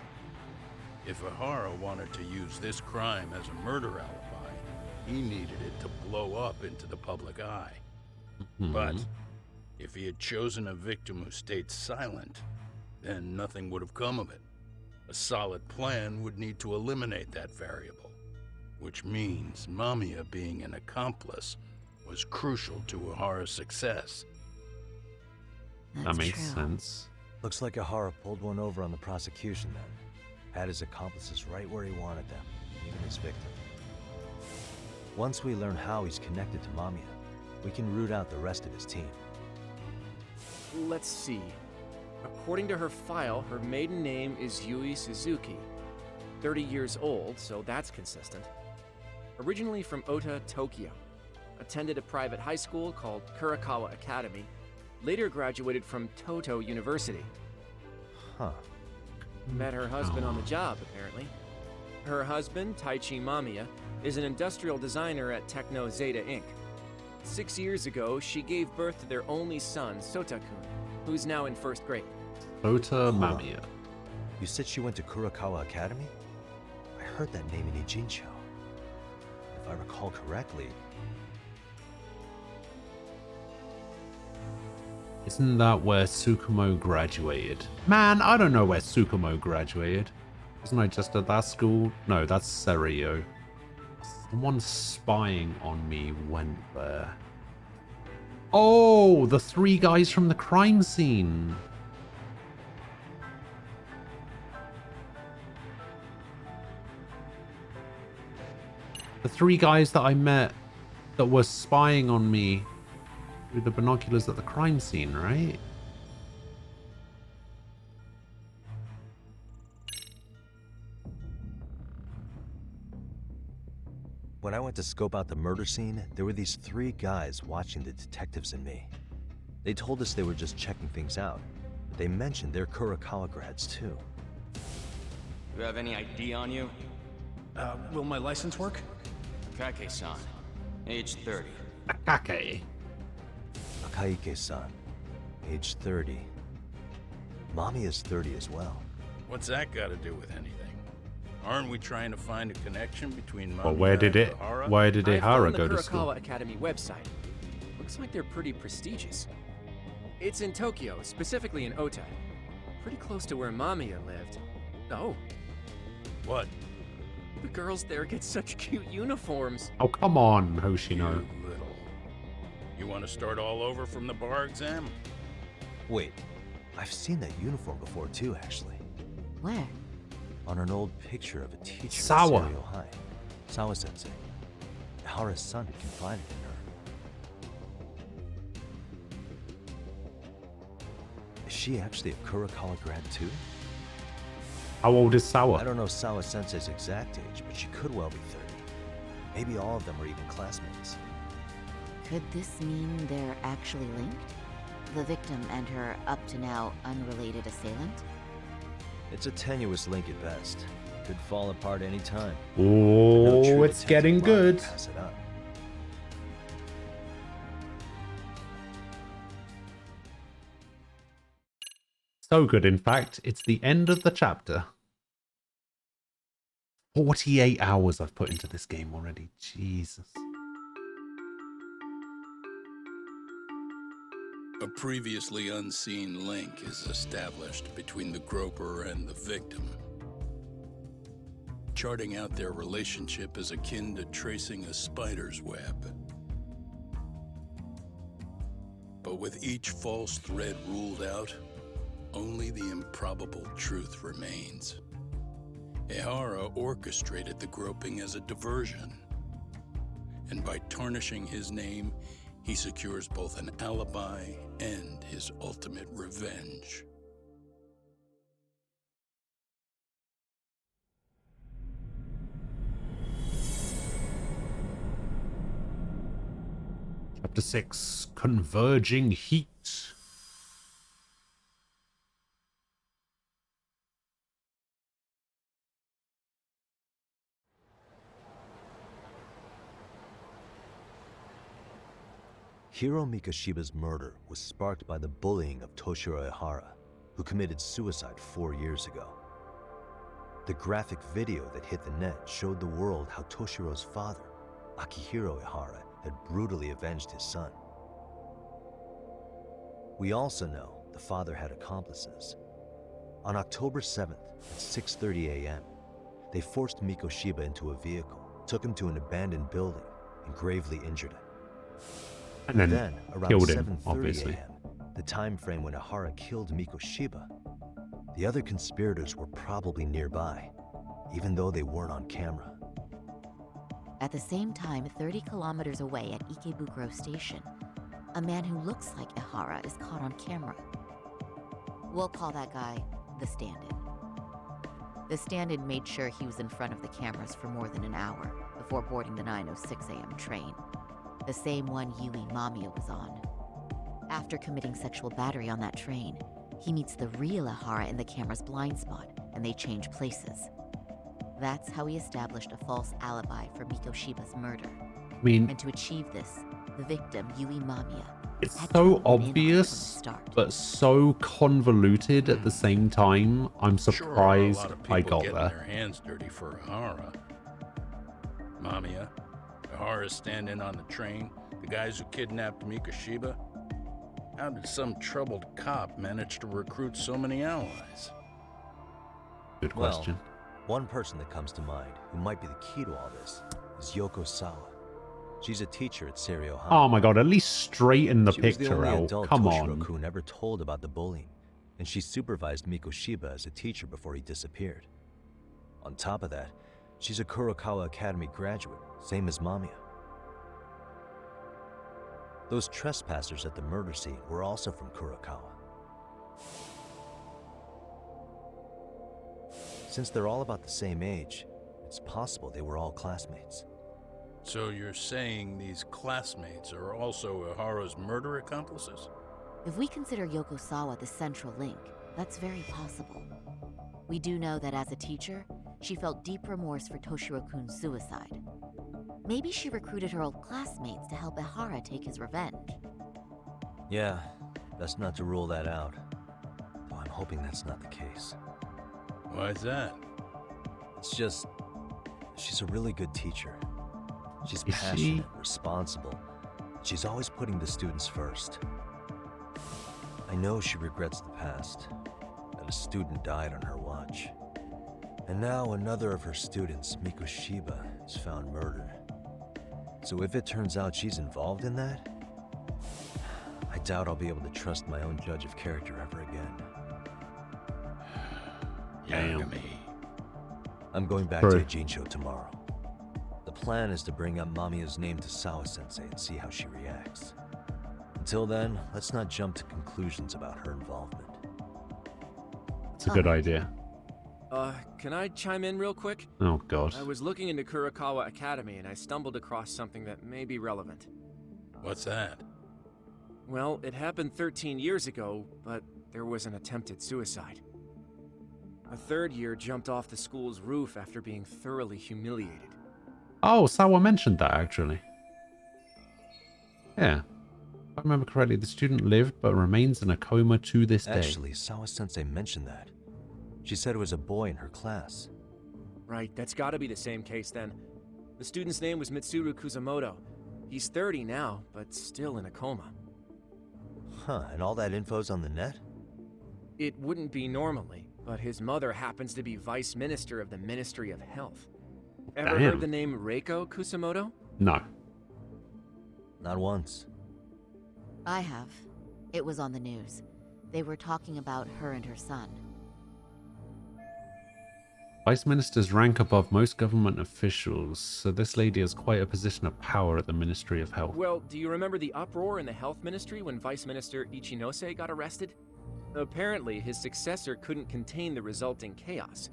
If Ahara wanted to use this crime as a murder alibi, he needed it to blow up into the public eye. But if he had chosen a victim who stayed silent, then nothing would have come of it. A solid plan would need to eliminate that variable, which means Mamiya being an accomplice was crucial to Ahara's success. That makes sense. Looks like Ahara pulled one over on the prosecution then. Had his accomplices right where he wanted them, even his victim. Once we learn how he's connected to Mamiya, we can root out the rest of his team. Let's see. According to her file, her maiden name is Yui Suzuki. 30 years old, so that's consistent. Originally from Ota, Tokyo. Attended a private high school called Kurakawa Academy. Later graduated from Toto University. Huh. Met her husband on the job, apparently. Her husband, Taichi Mamiya, is an industrial designer at Techno Zeta Inc. 6 years ago, she gave birth to their only son, Sota-kun, who's now in 1st grade. Sota Mamiya. You said she went to Kurakawa Academy? I heard that name in Ijincho. If I recall correctly... Isn't that where Tsukumo graduated? Man, I don't know where Tsukumo graduated. Isn't I just at that school? No, that's Serio. Someone spying on me went there. Oh, the 3 guys from the crime scene. The 3 guys that I met that were spying on me through the binoculars at the crime scene, right? When I went to scope out the murder scene, there were these 3 guys watching the detectives and me. They told us they were just checking things out, but they mentioned they're Kurakawa grads too. You have any ID on you? Will my license work? Akake-san, age 30. Akake. Akaike-san, age 30. Mamiya's 30 as well. What's that got to do with anything? Aren't we trying to find a connection between Mamiya Well, where did and it? Ihara? Where did I Ihara found go the to school? Kurokawa Academy website. Looks like they're pretty prestigious. It's in Tokyo, specifically in Ota. Pretty close to where Mamiya lived. Oh. What? The girls there get such cute uniforms. Oh, come on, Hoshino. You little. You want to start all over from the bar exam? Wait, I've seen that uniform before too, actually. Where? On an old picture of a teacher at Sawa. Seiryo High. Sawa-sensei. Ihara's son had confided in her. Is she actually a Kurokawa grad too? How old is I Sawa? don't know Sawa-sensei's exact age, but she could well be 30. Maybe all of them are even classmates. Could this mean they're actually linked? The victim and her up-to-now unrelated assailant? It's a tenuous link at best. Could fall apart any time. Oh, it's getting good. Pass it up. So good, in fact, it's the end of the chapter. 48 hours I've put into this game already. Jesus. A previously unseen link is established between the groper and the victim. Charting out their relationship is akin to tracing a spider's web. But with each false thread ruled out, only the improbable truth remains. Ihara orchestrated the groping as a diversion, and by tarnishing his name, he secures both an alibi and his ultimate revenge. Chapter 6, Converging Heat. Hiro Mikoshiba's murder was sparked by the bullying of Toshiro Ihara, who committed suicide 4 years ago. The graphic video that hit the net showed the world how Toshiro's father, Akihiro Ihara, had brutally avenged his son. We also know the father had accomplices. On October 7th at 6:30 a.m., they forced Mikoshiba into a vehicle, took him to an abandoned building, and gravely injured him. And then around killed him, 7:30 obviously. a.m., the time frame when Ihara killed Mikoshiba, the other conspirators were probably nearby, even though they weren't on camera. At the same time, 30 kilometers away at Ikebukuro Station, a man who looks like Ihara is caught on camera. We'll call that guy the stand-in. The stand-in made sure he was in front of the cameras for more than an hour before boarding the 9:06 a.m. train, the same one Yui Mamiya was on. After committing sexual battery on that train, he meets the real Ihara in the camera's blind spot, and they change places. That's how he established a false alibi for Mikoshiba's murder. I mean, and to achieve this, the victim, Yui Mamiya, it's had so to have been in on it from the obvious, start. but so convoluted at the same time. I'm Sure, a surprised lot of I people got getting there. their hands dirty for Ihara. Mamiya, Ihara's stand-in on the train, the guys who kidnapped Mikoshiba. How did some troubled cop manage to recruit so many allies? Good question. Well, one person that comes to mind who might be the key to all this is Yoko Sawa. She's a teacher at Seiryo High. Oh my god, at least straighten the She was the picture only out. adult Come Toshiro-kun on. ever told about the bullying, and she supervised Mikoshiba as a teacher before he disappeared. On top of that, she's a Kurokawa Academy graduate, same as Mamiya. Those trespassers at the murder scene were also from Kurokawa. Since they're all about the same age, it's possible they were all classmates. So you're saying these classmates are also Ihara's murder accomplices? If we consider Yoko Sawa the central link, that's very possible. We do know that as a teacher, she felt deep remorse for Toshiro-kun's suicide. Maybe she recruited her old classmates to help Ihara take his revenge. Yeah, best not to rule that out. Though I'm hoping that's not the case. Why's that? It's just, she's a really good teacher. She's Is she? passionate, responsible. She's always putting the students first. I know she regrets the past, that a student died on her watch. And now another of her students, Mikoshiba, is found murdered. So if it turns out she's involved in that, I doubt I'll be able to trust my own judge of character ever again. Yagami. I'm going back to Jincho tomorrow. The plan is to bring up Mamiya's name to Sawa-sensei and see how she reacts. Until then, let's not jump to conclusions about her involvement. It's a good idea. Can I chime in real quick? Oh, God. I was looking into Kurakawa Academy and I stumbled across something that may be relevant. What's that? Well, it happened 13 years ago, but there was an attempted suicide. A third year jumped off the school's roof after being thoroughly humiliated. Oh, Sawa mentioned that, actually. Yeah. If I remember correctly, the student lived but remains in a coma to this day. Actually, Sawa-sensei mentioned that. She said it was a boy in her class. Right, that's gotta be the same case then. The student's name was Mitsuru Kusamoto. He's 30 now, but still in a coma. Huh, and all that info's on the net? It wouldn't be normally, but his mother happens to be Vice Minister of the Ministry of Health. Ever heard the name Reiko Kusamoto? No. Not once. I have. It was on the news. They were talking about her and her son. Vice ministers rank above most government officials, so this lady has quite a position of power at the Ministry of Health. Well, do you remember the uproar in the Health Ministry when Vice Minister Ichinose got arrested? Apparently, his successor couldn't contain the resulting chaos,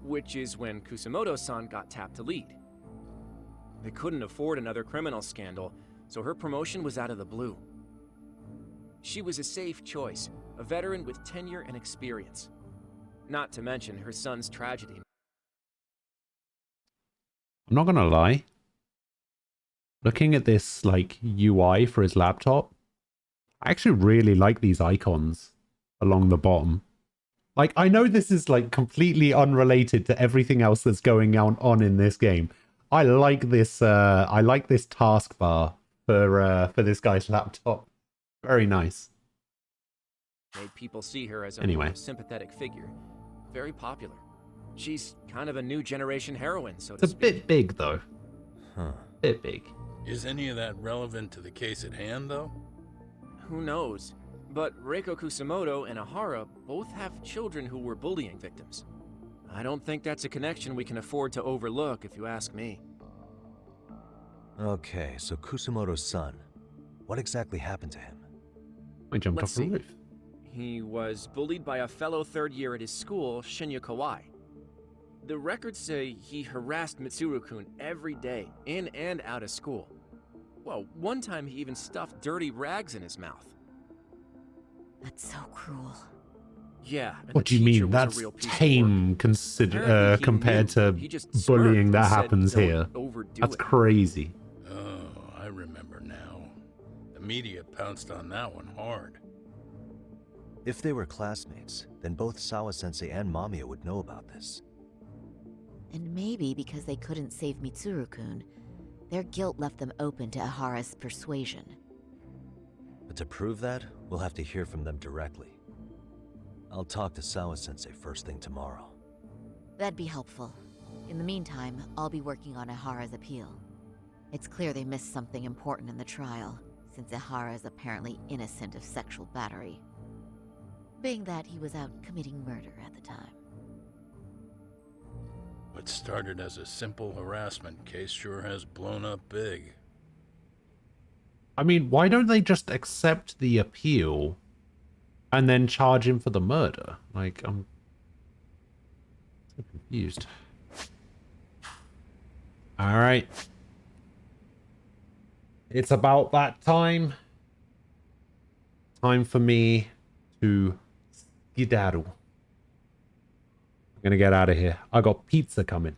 which is when Kusamoto-san got tapped to lead. They couldn't afford another criminal scandal, so her promotion was out of the blue. She was a safe choice, a veteran with tenure and experience. Not to mention her son's tragedy. I'm not gonna lie. Looking at this, like, UI for his laptop, I actually really like these icons along the bottom. Like, I know this is, like, completely unrelated to everything else that's going on in this game. I like this taskbar for this guy's laptop. Very nice. Made people see her as a Anyway. more sympathetic figure. Very popular. She's kind of a new generation heroine, so to It's a speak. bit big, though. Huh. Bit big. Is any of that relevant to the case at hand, though? Who knows? But Reiko Kusamoto and Ahara both have children who were bullying victims. I don't think that's a connection we can afford to overlook, if you ask me. Okay, so Kusamoto's son. What exactly happened to him? I jumped Let's off the see. roof. He was bullied by a fellow third year at his school, Shinya Kawai. The records say he harassed Mitsuru-kun every day, in and out of school. Well, one time he even stuffed dirty rags in his mouth. That's so cruel. Yeah. and What the do you teacher mean? was a That's real piece of work. tame Apparently he compared knew. to He just smirked bullying and that said, happens "Don't here. overdo That's it." crazy. Oh, I remember now. The media pounced on that one hard. If they were classmates, then both Sawa-sensei and Mamiya would know about this. And maybe because they couldn't save Mitsuru-kun, their guilt left them open to Ahara's persuasion. But to prove that, we'll have to hear from them directly. I'll talk to Sawa-sensei first thing tomorrow. That'd be helpful. In the meantime, I'll be working on Ahara's appeal. It's clear they missed something important in the trial, since Ahara is apparently innocent of sexual battery. Being that he was out committing murder at the time. What started as a simple harassment case sure has blown up big. I mean, why don't they just accept the appeal and then charge him for the murder? Like, I'm so confused. All right. It's about that time. Time for me to skedaddle. I'm gonna get out of here. I got pizza coming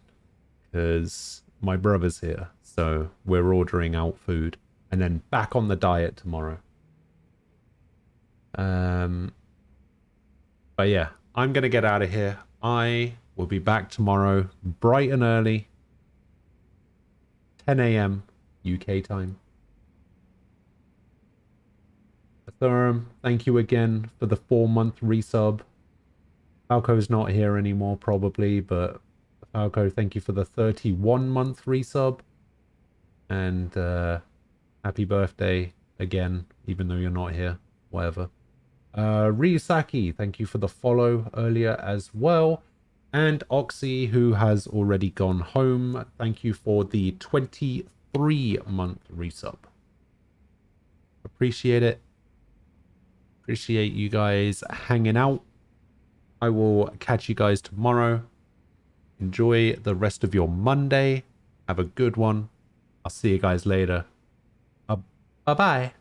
because my brother's here, so we're ordering out food and then back on the diet tomorrow. But yeah, I'm gonna get out of here. I will be back tomorrow, bright and early, 10 a.m. UK time. Thurum, thank you again for the 4-month resub. Falco's not here anymore probably, but Falco, thank you for the 31-month resub. And happy birthday again, even though you're not here. Whatever. Ryusaki, thank you for the follow earlier as well. And Oxy, who has already gone home, thank you for the 23-month resub. Appreciate it. Appreciate you guys hanging out. I will catch you guys tomorrow. Enjoy the rest of your Monday. Have a good one. I'll see you guys later. Bye-bye.